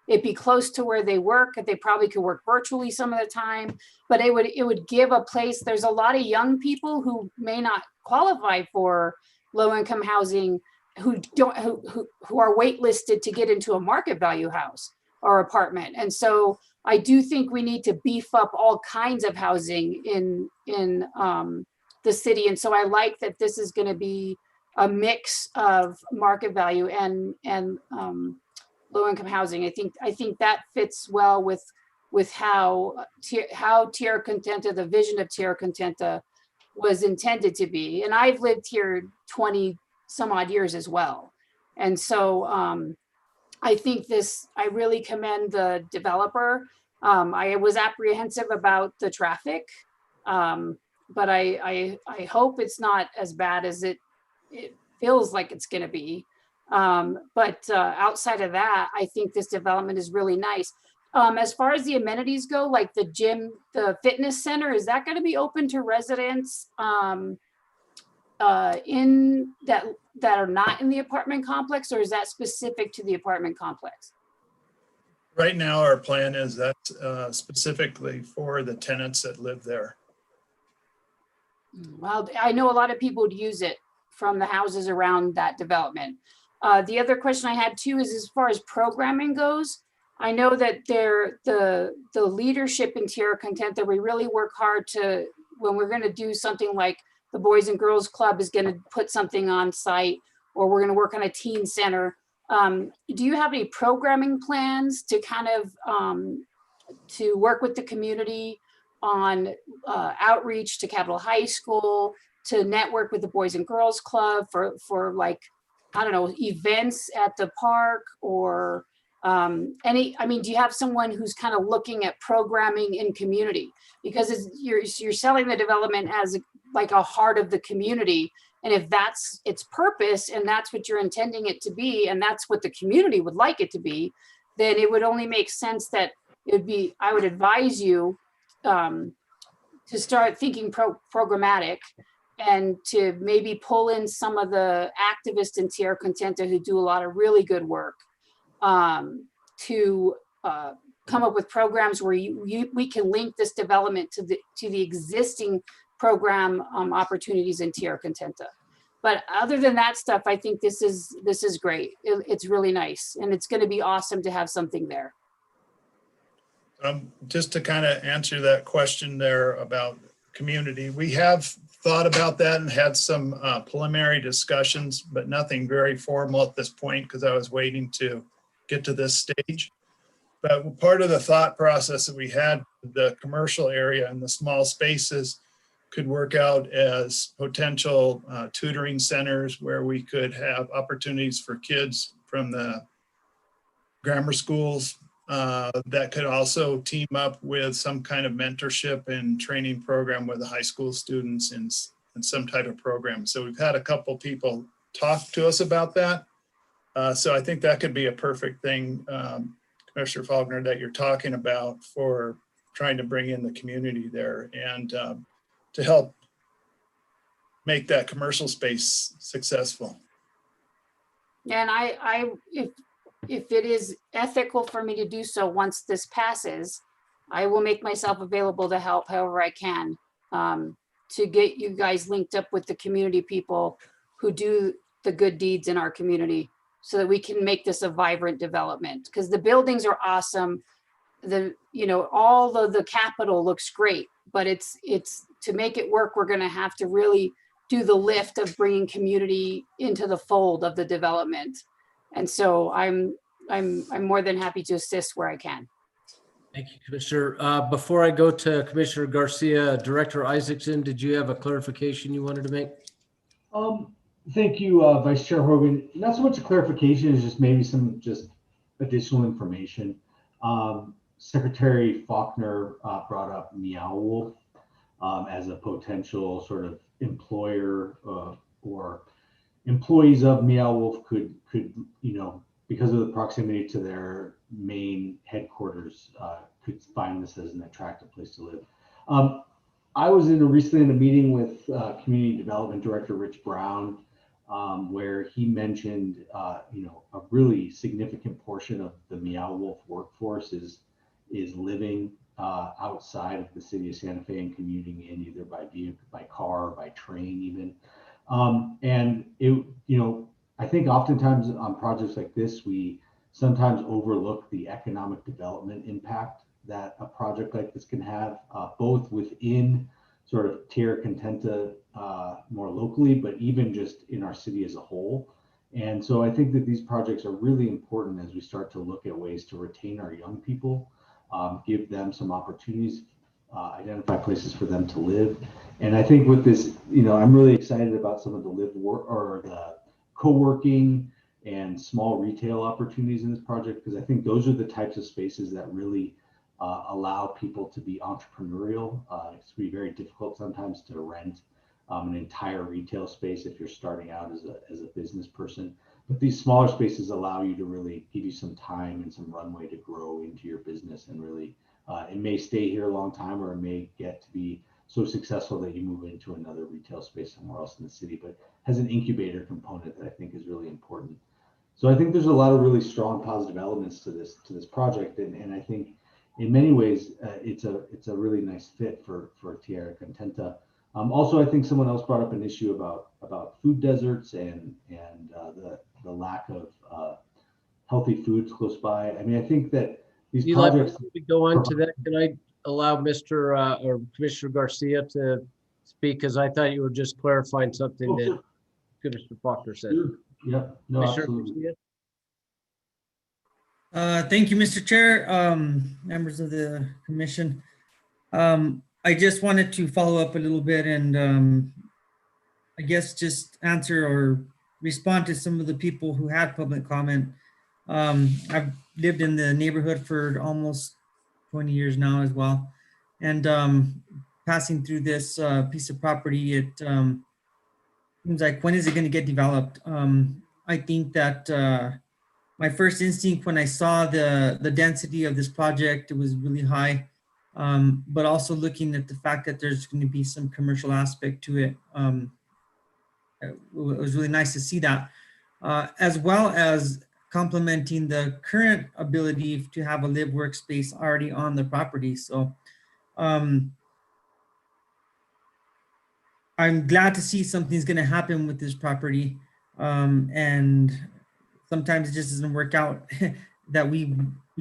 It'd be close to where they work. They probably could work virtually some of the time, but it would give a place. There's a lot of young people who may not qualify for low-income housing, who are waitlisted to get into a market value house or apartment. And so I do think we need to beef up all kinds of housing in the city. And so I like that this is going to be a mix of market value and low-income housing. I think that fits well with how Tierra Contenta, the vision of Tierra Contenta, was intended to be. And I've lived here 20 some odd years as well. And so I think I really commend the developer. I was apprehensive about the traffic, but I hope it's not as bad as it feels like it's going to be. But outside of that, I think this development is really nice. As far as the amenities go, like the gym, the fitness center, is that going to be open to residents in that are not in the apartment complex, or is that specific to the apartment complex? Right now, our plan is that specifically for the tenants that live there. Well, I know a lot of people would use it from the houses around that development. The other question I had too is, as far as programming goes, I know that the leadership in Tierra Contenta, we really work hard to, when we're going to do something like the Boys and Girls Club is going to put something on site, or we're going to work on a teen center. Do you have any programming plans to kind of to work with the community on outreach to Capitol High School, to network with the Boys and Girls Club for like, I don't know, events at the park, or do you have someone who's kind of looking at programming in community? Because you're selling the development as like a heart of the community. And if that's its purpose, and that's what you're intending it to be, and that's what the community would like it to be, then it would only make sense that I would advise you to start thinking programmatic, and to maybe pull in some of the activists in Tierra Contenta who do a lot of really good work to come up with programs where we can link this development to the existing program opportunities in Tierra Contenta. But other than that stuff, I think this is great. It's really nice, and it's going to be awesome to have something there. Just to kind of answer that question there about community, we have thought about that and had some preliminary discussions, but nothing very formal at this point, because I was waiting to get to this stage. But part of the thought process that we had, the commercial area and the small spaces could work out as potential tutoring centers where we could have opportunities for kids from the grammar schools that could also team up with some kind of mentorship and training program with the high school students in some type of program. So we've had a couple people talk to us about that. So I think that could be a perfect thing, Commissioner Faulkner, that you're talking about for trying to bring in the community there and to help make that commercial space successful. And if it is ethical for me to do so, once this passes, I will make myself available to help however I can, to get you guys linked up with the community people who do the good deeds in our community, so that we can make this a vibrant development. Because the buildings are awesome. All of the capital looks great, but it's to make it work, we're going to have to really do the lift of bringing community into the fold of the development. And so I'm more than happy to assist where I can. Thank you, Commissioner. Before I go to Commissioner Garcia, Director Isaacson, did you have a clarification you wanted to make? Thank you, Vice Chair Hogan. Not so much a clarification as just maybe some additional information. Secretary Faulkner brought up Meow Wolf as a potential sort of employer or employees of Meow Wolf could because of the proximity to their main headquarters, could find this as an attractive place to live. I was recently in a meeting with Community Development Director Rich Brown, where he mentioned, a really significant portion of the Meow Wolf workforce is living outside of the city of Santa Fe and commuting in either by vehicle, by car, or by train even. And I think oftentimes on projects like this, we sometimes overlook the economic development impact that a project like this can have, both within sort of Tierra Contenta more locally, but even just in our city as a whole. And so I think that these projects are really important as we start to look at ways to retain our young people, give them some opportunities, identify places for them to live. And I think with this, I'm really excited about some of the the co-working and small retail opportunities in this project, because I think those are the types of spaces that really allow people to be entrepreneurial. It's be very difficult sometimes to rent an entire retail space if you're starting out as a business person. But these smaller spaces allow you to really give you some time and some runway to grow into your business, and really it may stay here a long time, or it may get to be so successful that you move into another retail space somewhere else in the city, but has an incubator component that I think is really important. So I think there's a lot of really strong positive elements to this project, and I think in many ways it's a really nice fit for Tierra Contenta. Also, I think someone else brought up an issue about food deserts and the lack of healthy foods close by. I mean, I think that these projects. Before we go on to that, can I allow Mr. or Commissioner Garcia to speak? Because I thought you were just clarifying something that Commissioner Faulkner said. Sure. Yeah, no, absolutely. Thank you, Mr. Chair, members of the commission. I just wanted to follow up a little bit and I guess just answer or respond to some of the people who had public comment. I've lived in the neighborhood for almost 20 years now as well. And passing through this piece of property, it seems like, when is it going to get developed? I think that my first instinct when I saw the density of this project, it was really high. But also looking at the fact that there's going to be some commercial aspect to it, it was really nice to see that, as well as complementing the current ability to have a live workspace already on the property. So I'm glad to see something's going to happen with this property, and sometimes it just doesn't work out that we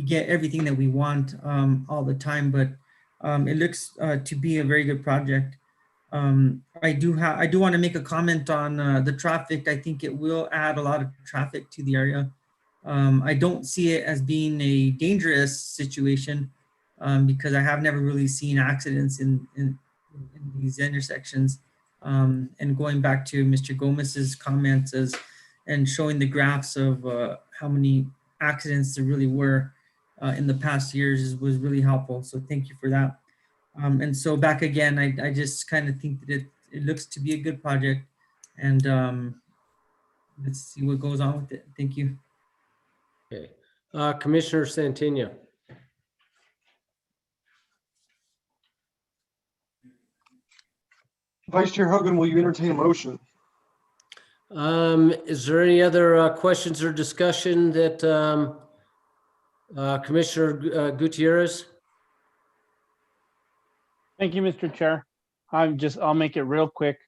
get everything that we want all the time, but it looks to be a very good project. I do want to make a comment on the traffic. I think it will add a lot of traffic to the area. I don't see it as being a dangerous situation because I have never really seen accidents in these intersections. And going back to Mr. Gomez's comments and showing the graphs of how many accidents there really were in the past years was really helpful. So thank you for that. And so back again, I just kind of think that it looks to be a good project, and let's see what goes on with it. Thank you. Okay. Commissioner Santana. Vice Chair Hogan, will you entertain a motion? Is there any other questions or discussion that Commissioner Gutierrez? Thank you, Mr. Chair. I'll make it real quick.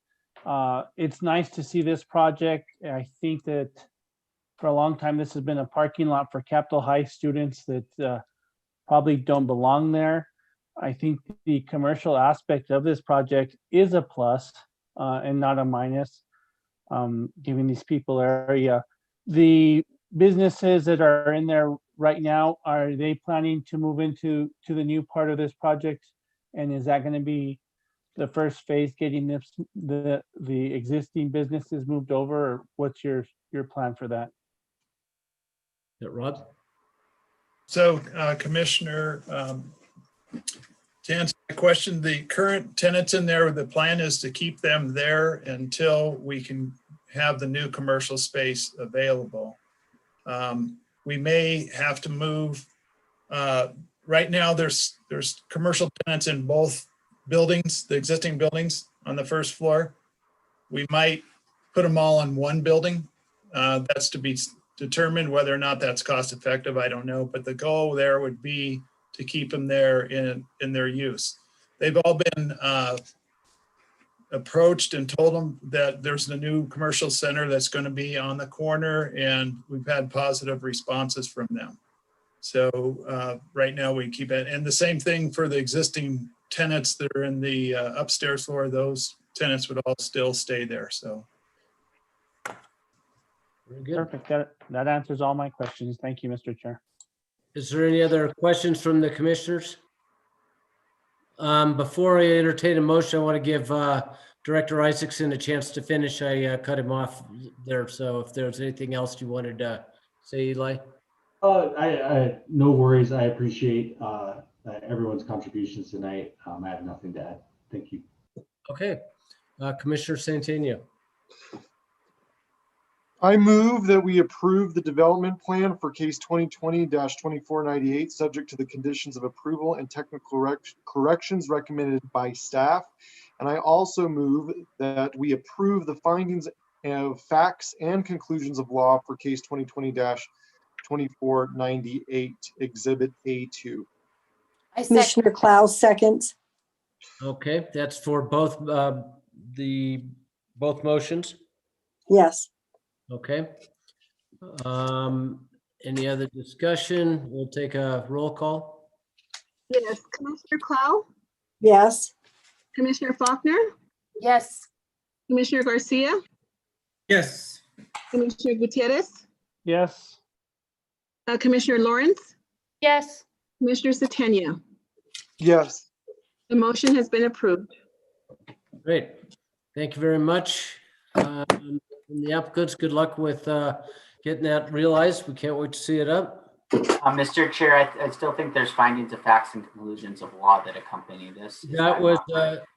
It's nice to see this project. I think that for a long time, this has been a parking lot for Capitol High students that probably don't belong there. I think the commercial aspect of this project is a plus and not a minus, giving these people area. The businesses that are in there right now, are they planning to move into the new part of this project? And is that going to be the first phase, getting the existing businesses moved over, or what's your plan for that? Rod? So Commissioner, to answer the question, the current tenants in there, the plan is to keep them there until we can have the new commercial space available. We may have to move. Right now, there's commercial tenants in both buildings, the existing buildings on the first floor. We might put them all in one building. That's to be determined whether or not that's cost effective. I don't know, but the goal there would be to keep them there in their use. They've all been approached and told them that there's a new commercial center that's going to be on the corner, and we've had positive responses from them. So right now we keep it. And the same thing for the existing tenants that are in the upstairs floor, those tenants would all still stay there, so. Very good. Perfect. That answers all my questions. Thank you, Mr. Chair. Is there any other questions from the commissioners? Before I entertain a motion, I want to give Director Isaacson a chance to finish. I cut him off there. So if there's anything else you wanted to say, Eli? No worries. I appreciate everyone's contributions tonight. I have nothing to add. Thank you. Okay. Commissioner Santana. I move that we approve the development plan for case 2020-2498, subject to the conditions of approval and technical corrections recommended by staff. And I also move that we approve the findings of facts and conclusions of law for case 2020-2498, Exhibit A2. Commissioner Klaus seconds. Okay, that's for both both motions. Yes. Okay. Any other discussion? We'll take a roll call. Yes, Commissioner Clow, Yes. Commissioner Faulkner, Yes. Commissioner Garcia, Yes. Commissioner Gutierrez, Yes. Commissioner Lawrence, Yes. Commissioner Satania. Yes. The motion has been approved. Great. Thank you very much. And the applicants, good luck with getting that realized. We can't wait to see it up. Mr. Chair, I still think there's findings of facts and conclusions of law that accompany this. That was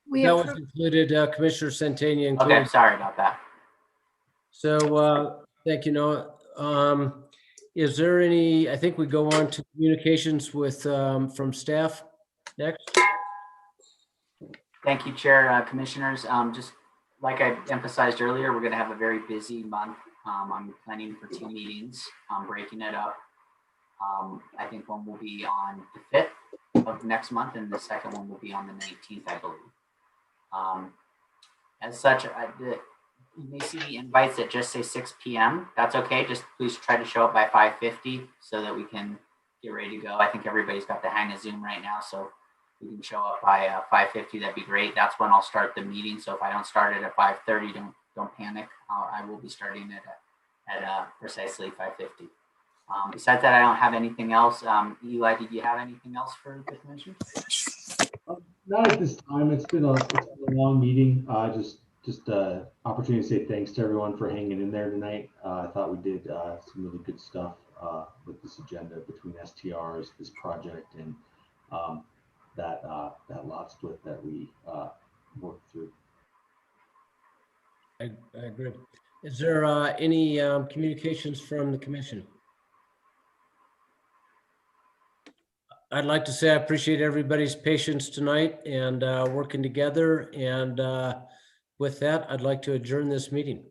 included, Commissioner Santana included. Okay, sorry about that. So thank you, Noah. Is there any, I think we go on to communications with from staff next. Thank you, Chair, Commissioners. Just like I emphasized earlier, we're going to have a very busy month. I'm planning for 2 meetings, breaking it up. I think one will be on the 5th of next month, and the second one will be on the 19th, I believe. As such, you may see the invites that just say 6 p.m. That's okay. Just please try to show up by 5:50 so that we can get ready to go. I think everybody's got the hang of Zoom right now, so we can show up by 5:50. That'd be great. That's when I'll start the meeting. So if I don't start it at 5:30, don't panic. I will be starting it at precisely 5:50. Besides that, I don't have anything else. Eli, did you have anything else for the commission? Not at this time. It's been a long meeting. Just opportunity to say thanks to everyone for hanging in there tonight. I thought we did some really good stuff. with this agenda between STRs, this project, and that lot split that we worked through. I agree. Is there any communications from the commission? I'd like to say I appreciate everybody's patience tonight and working together. And with that, I'd like to adjourn this meeting.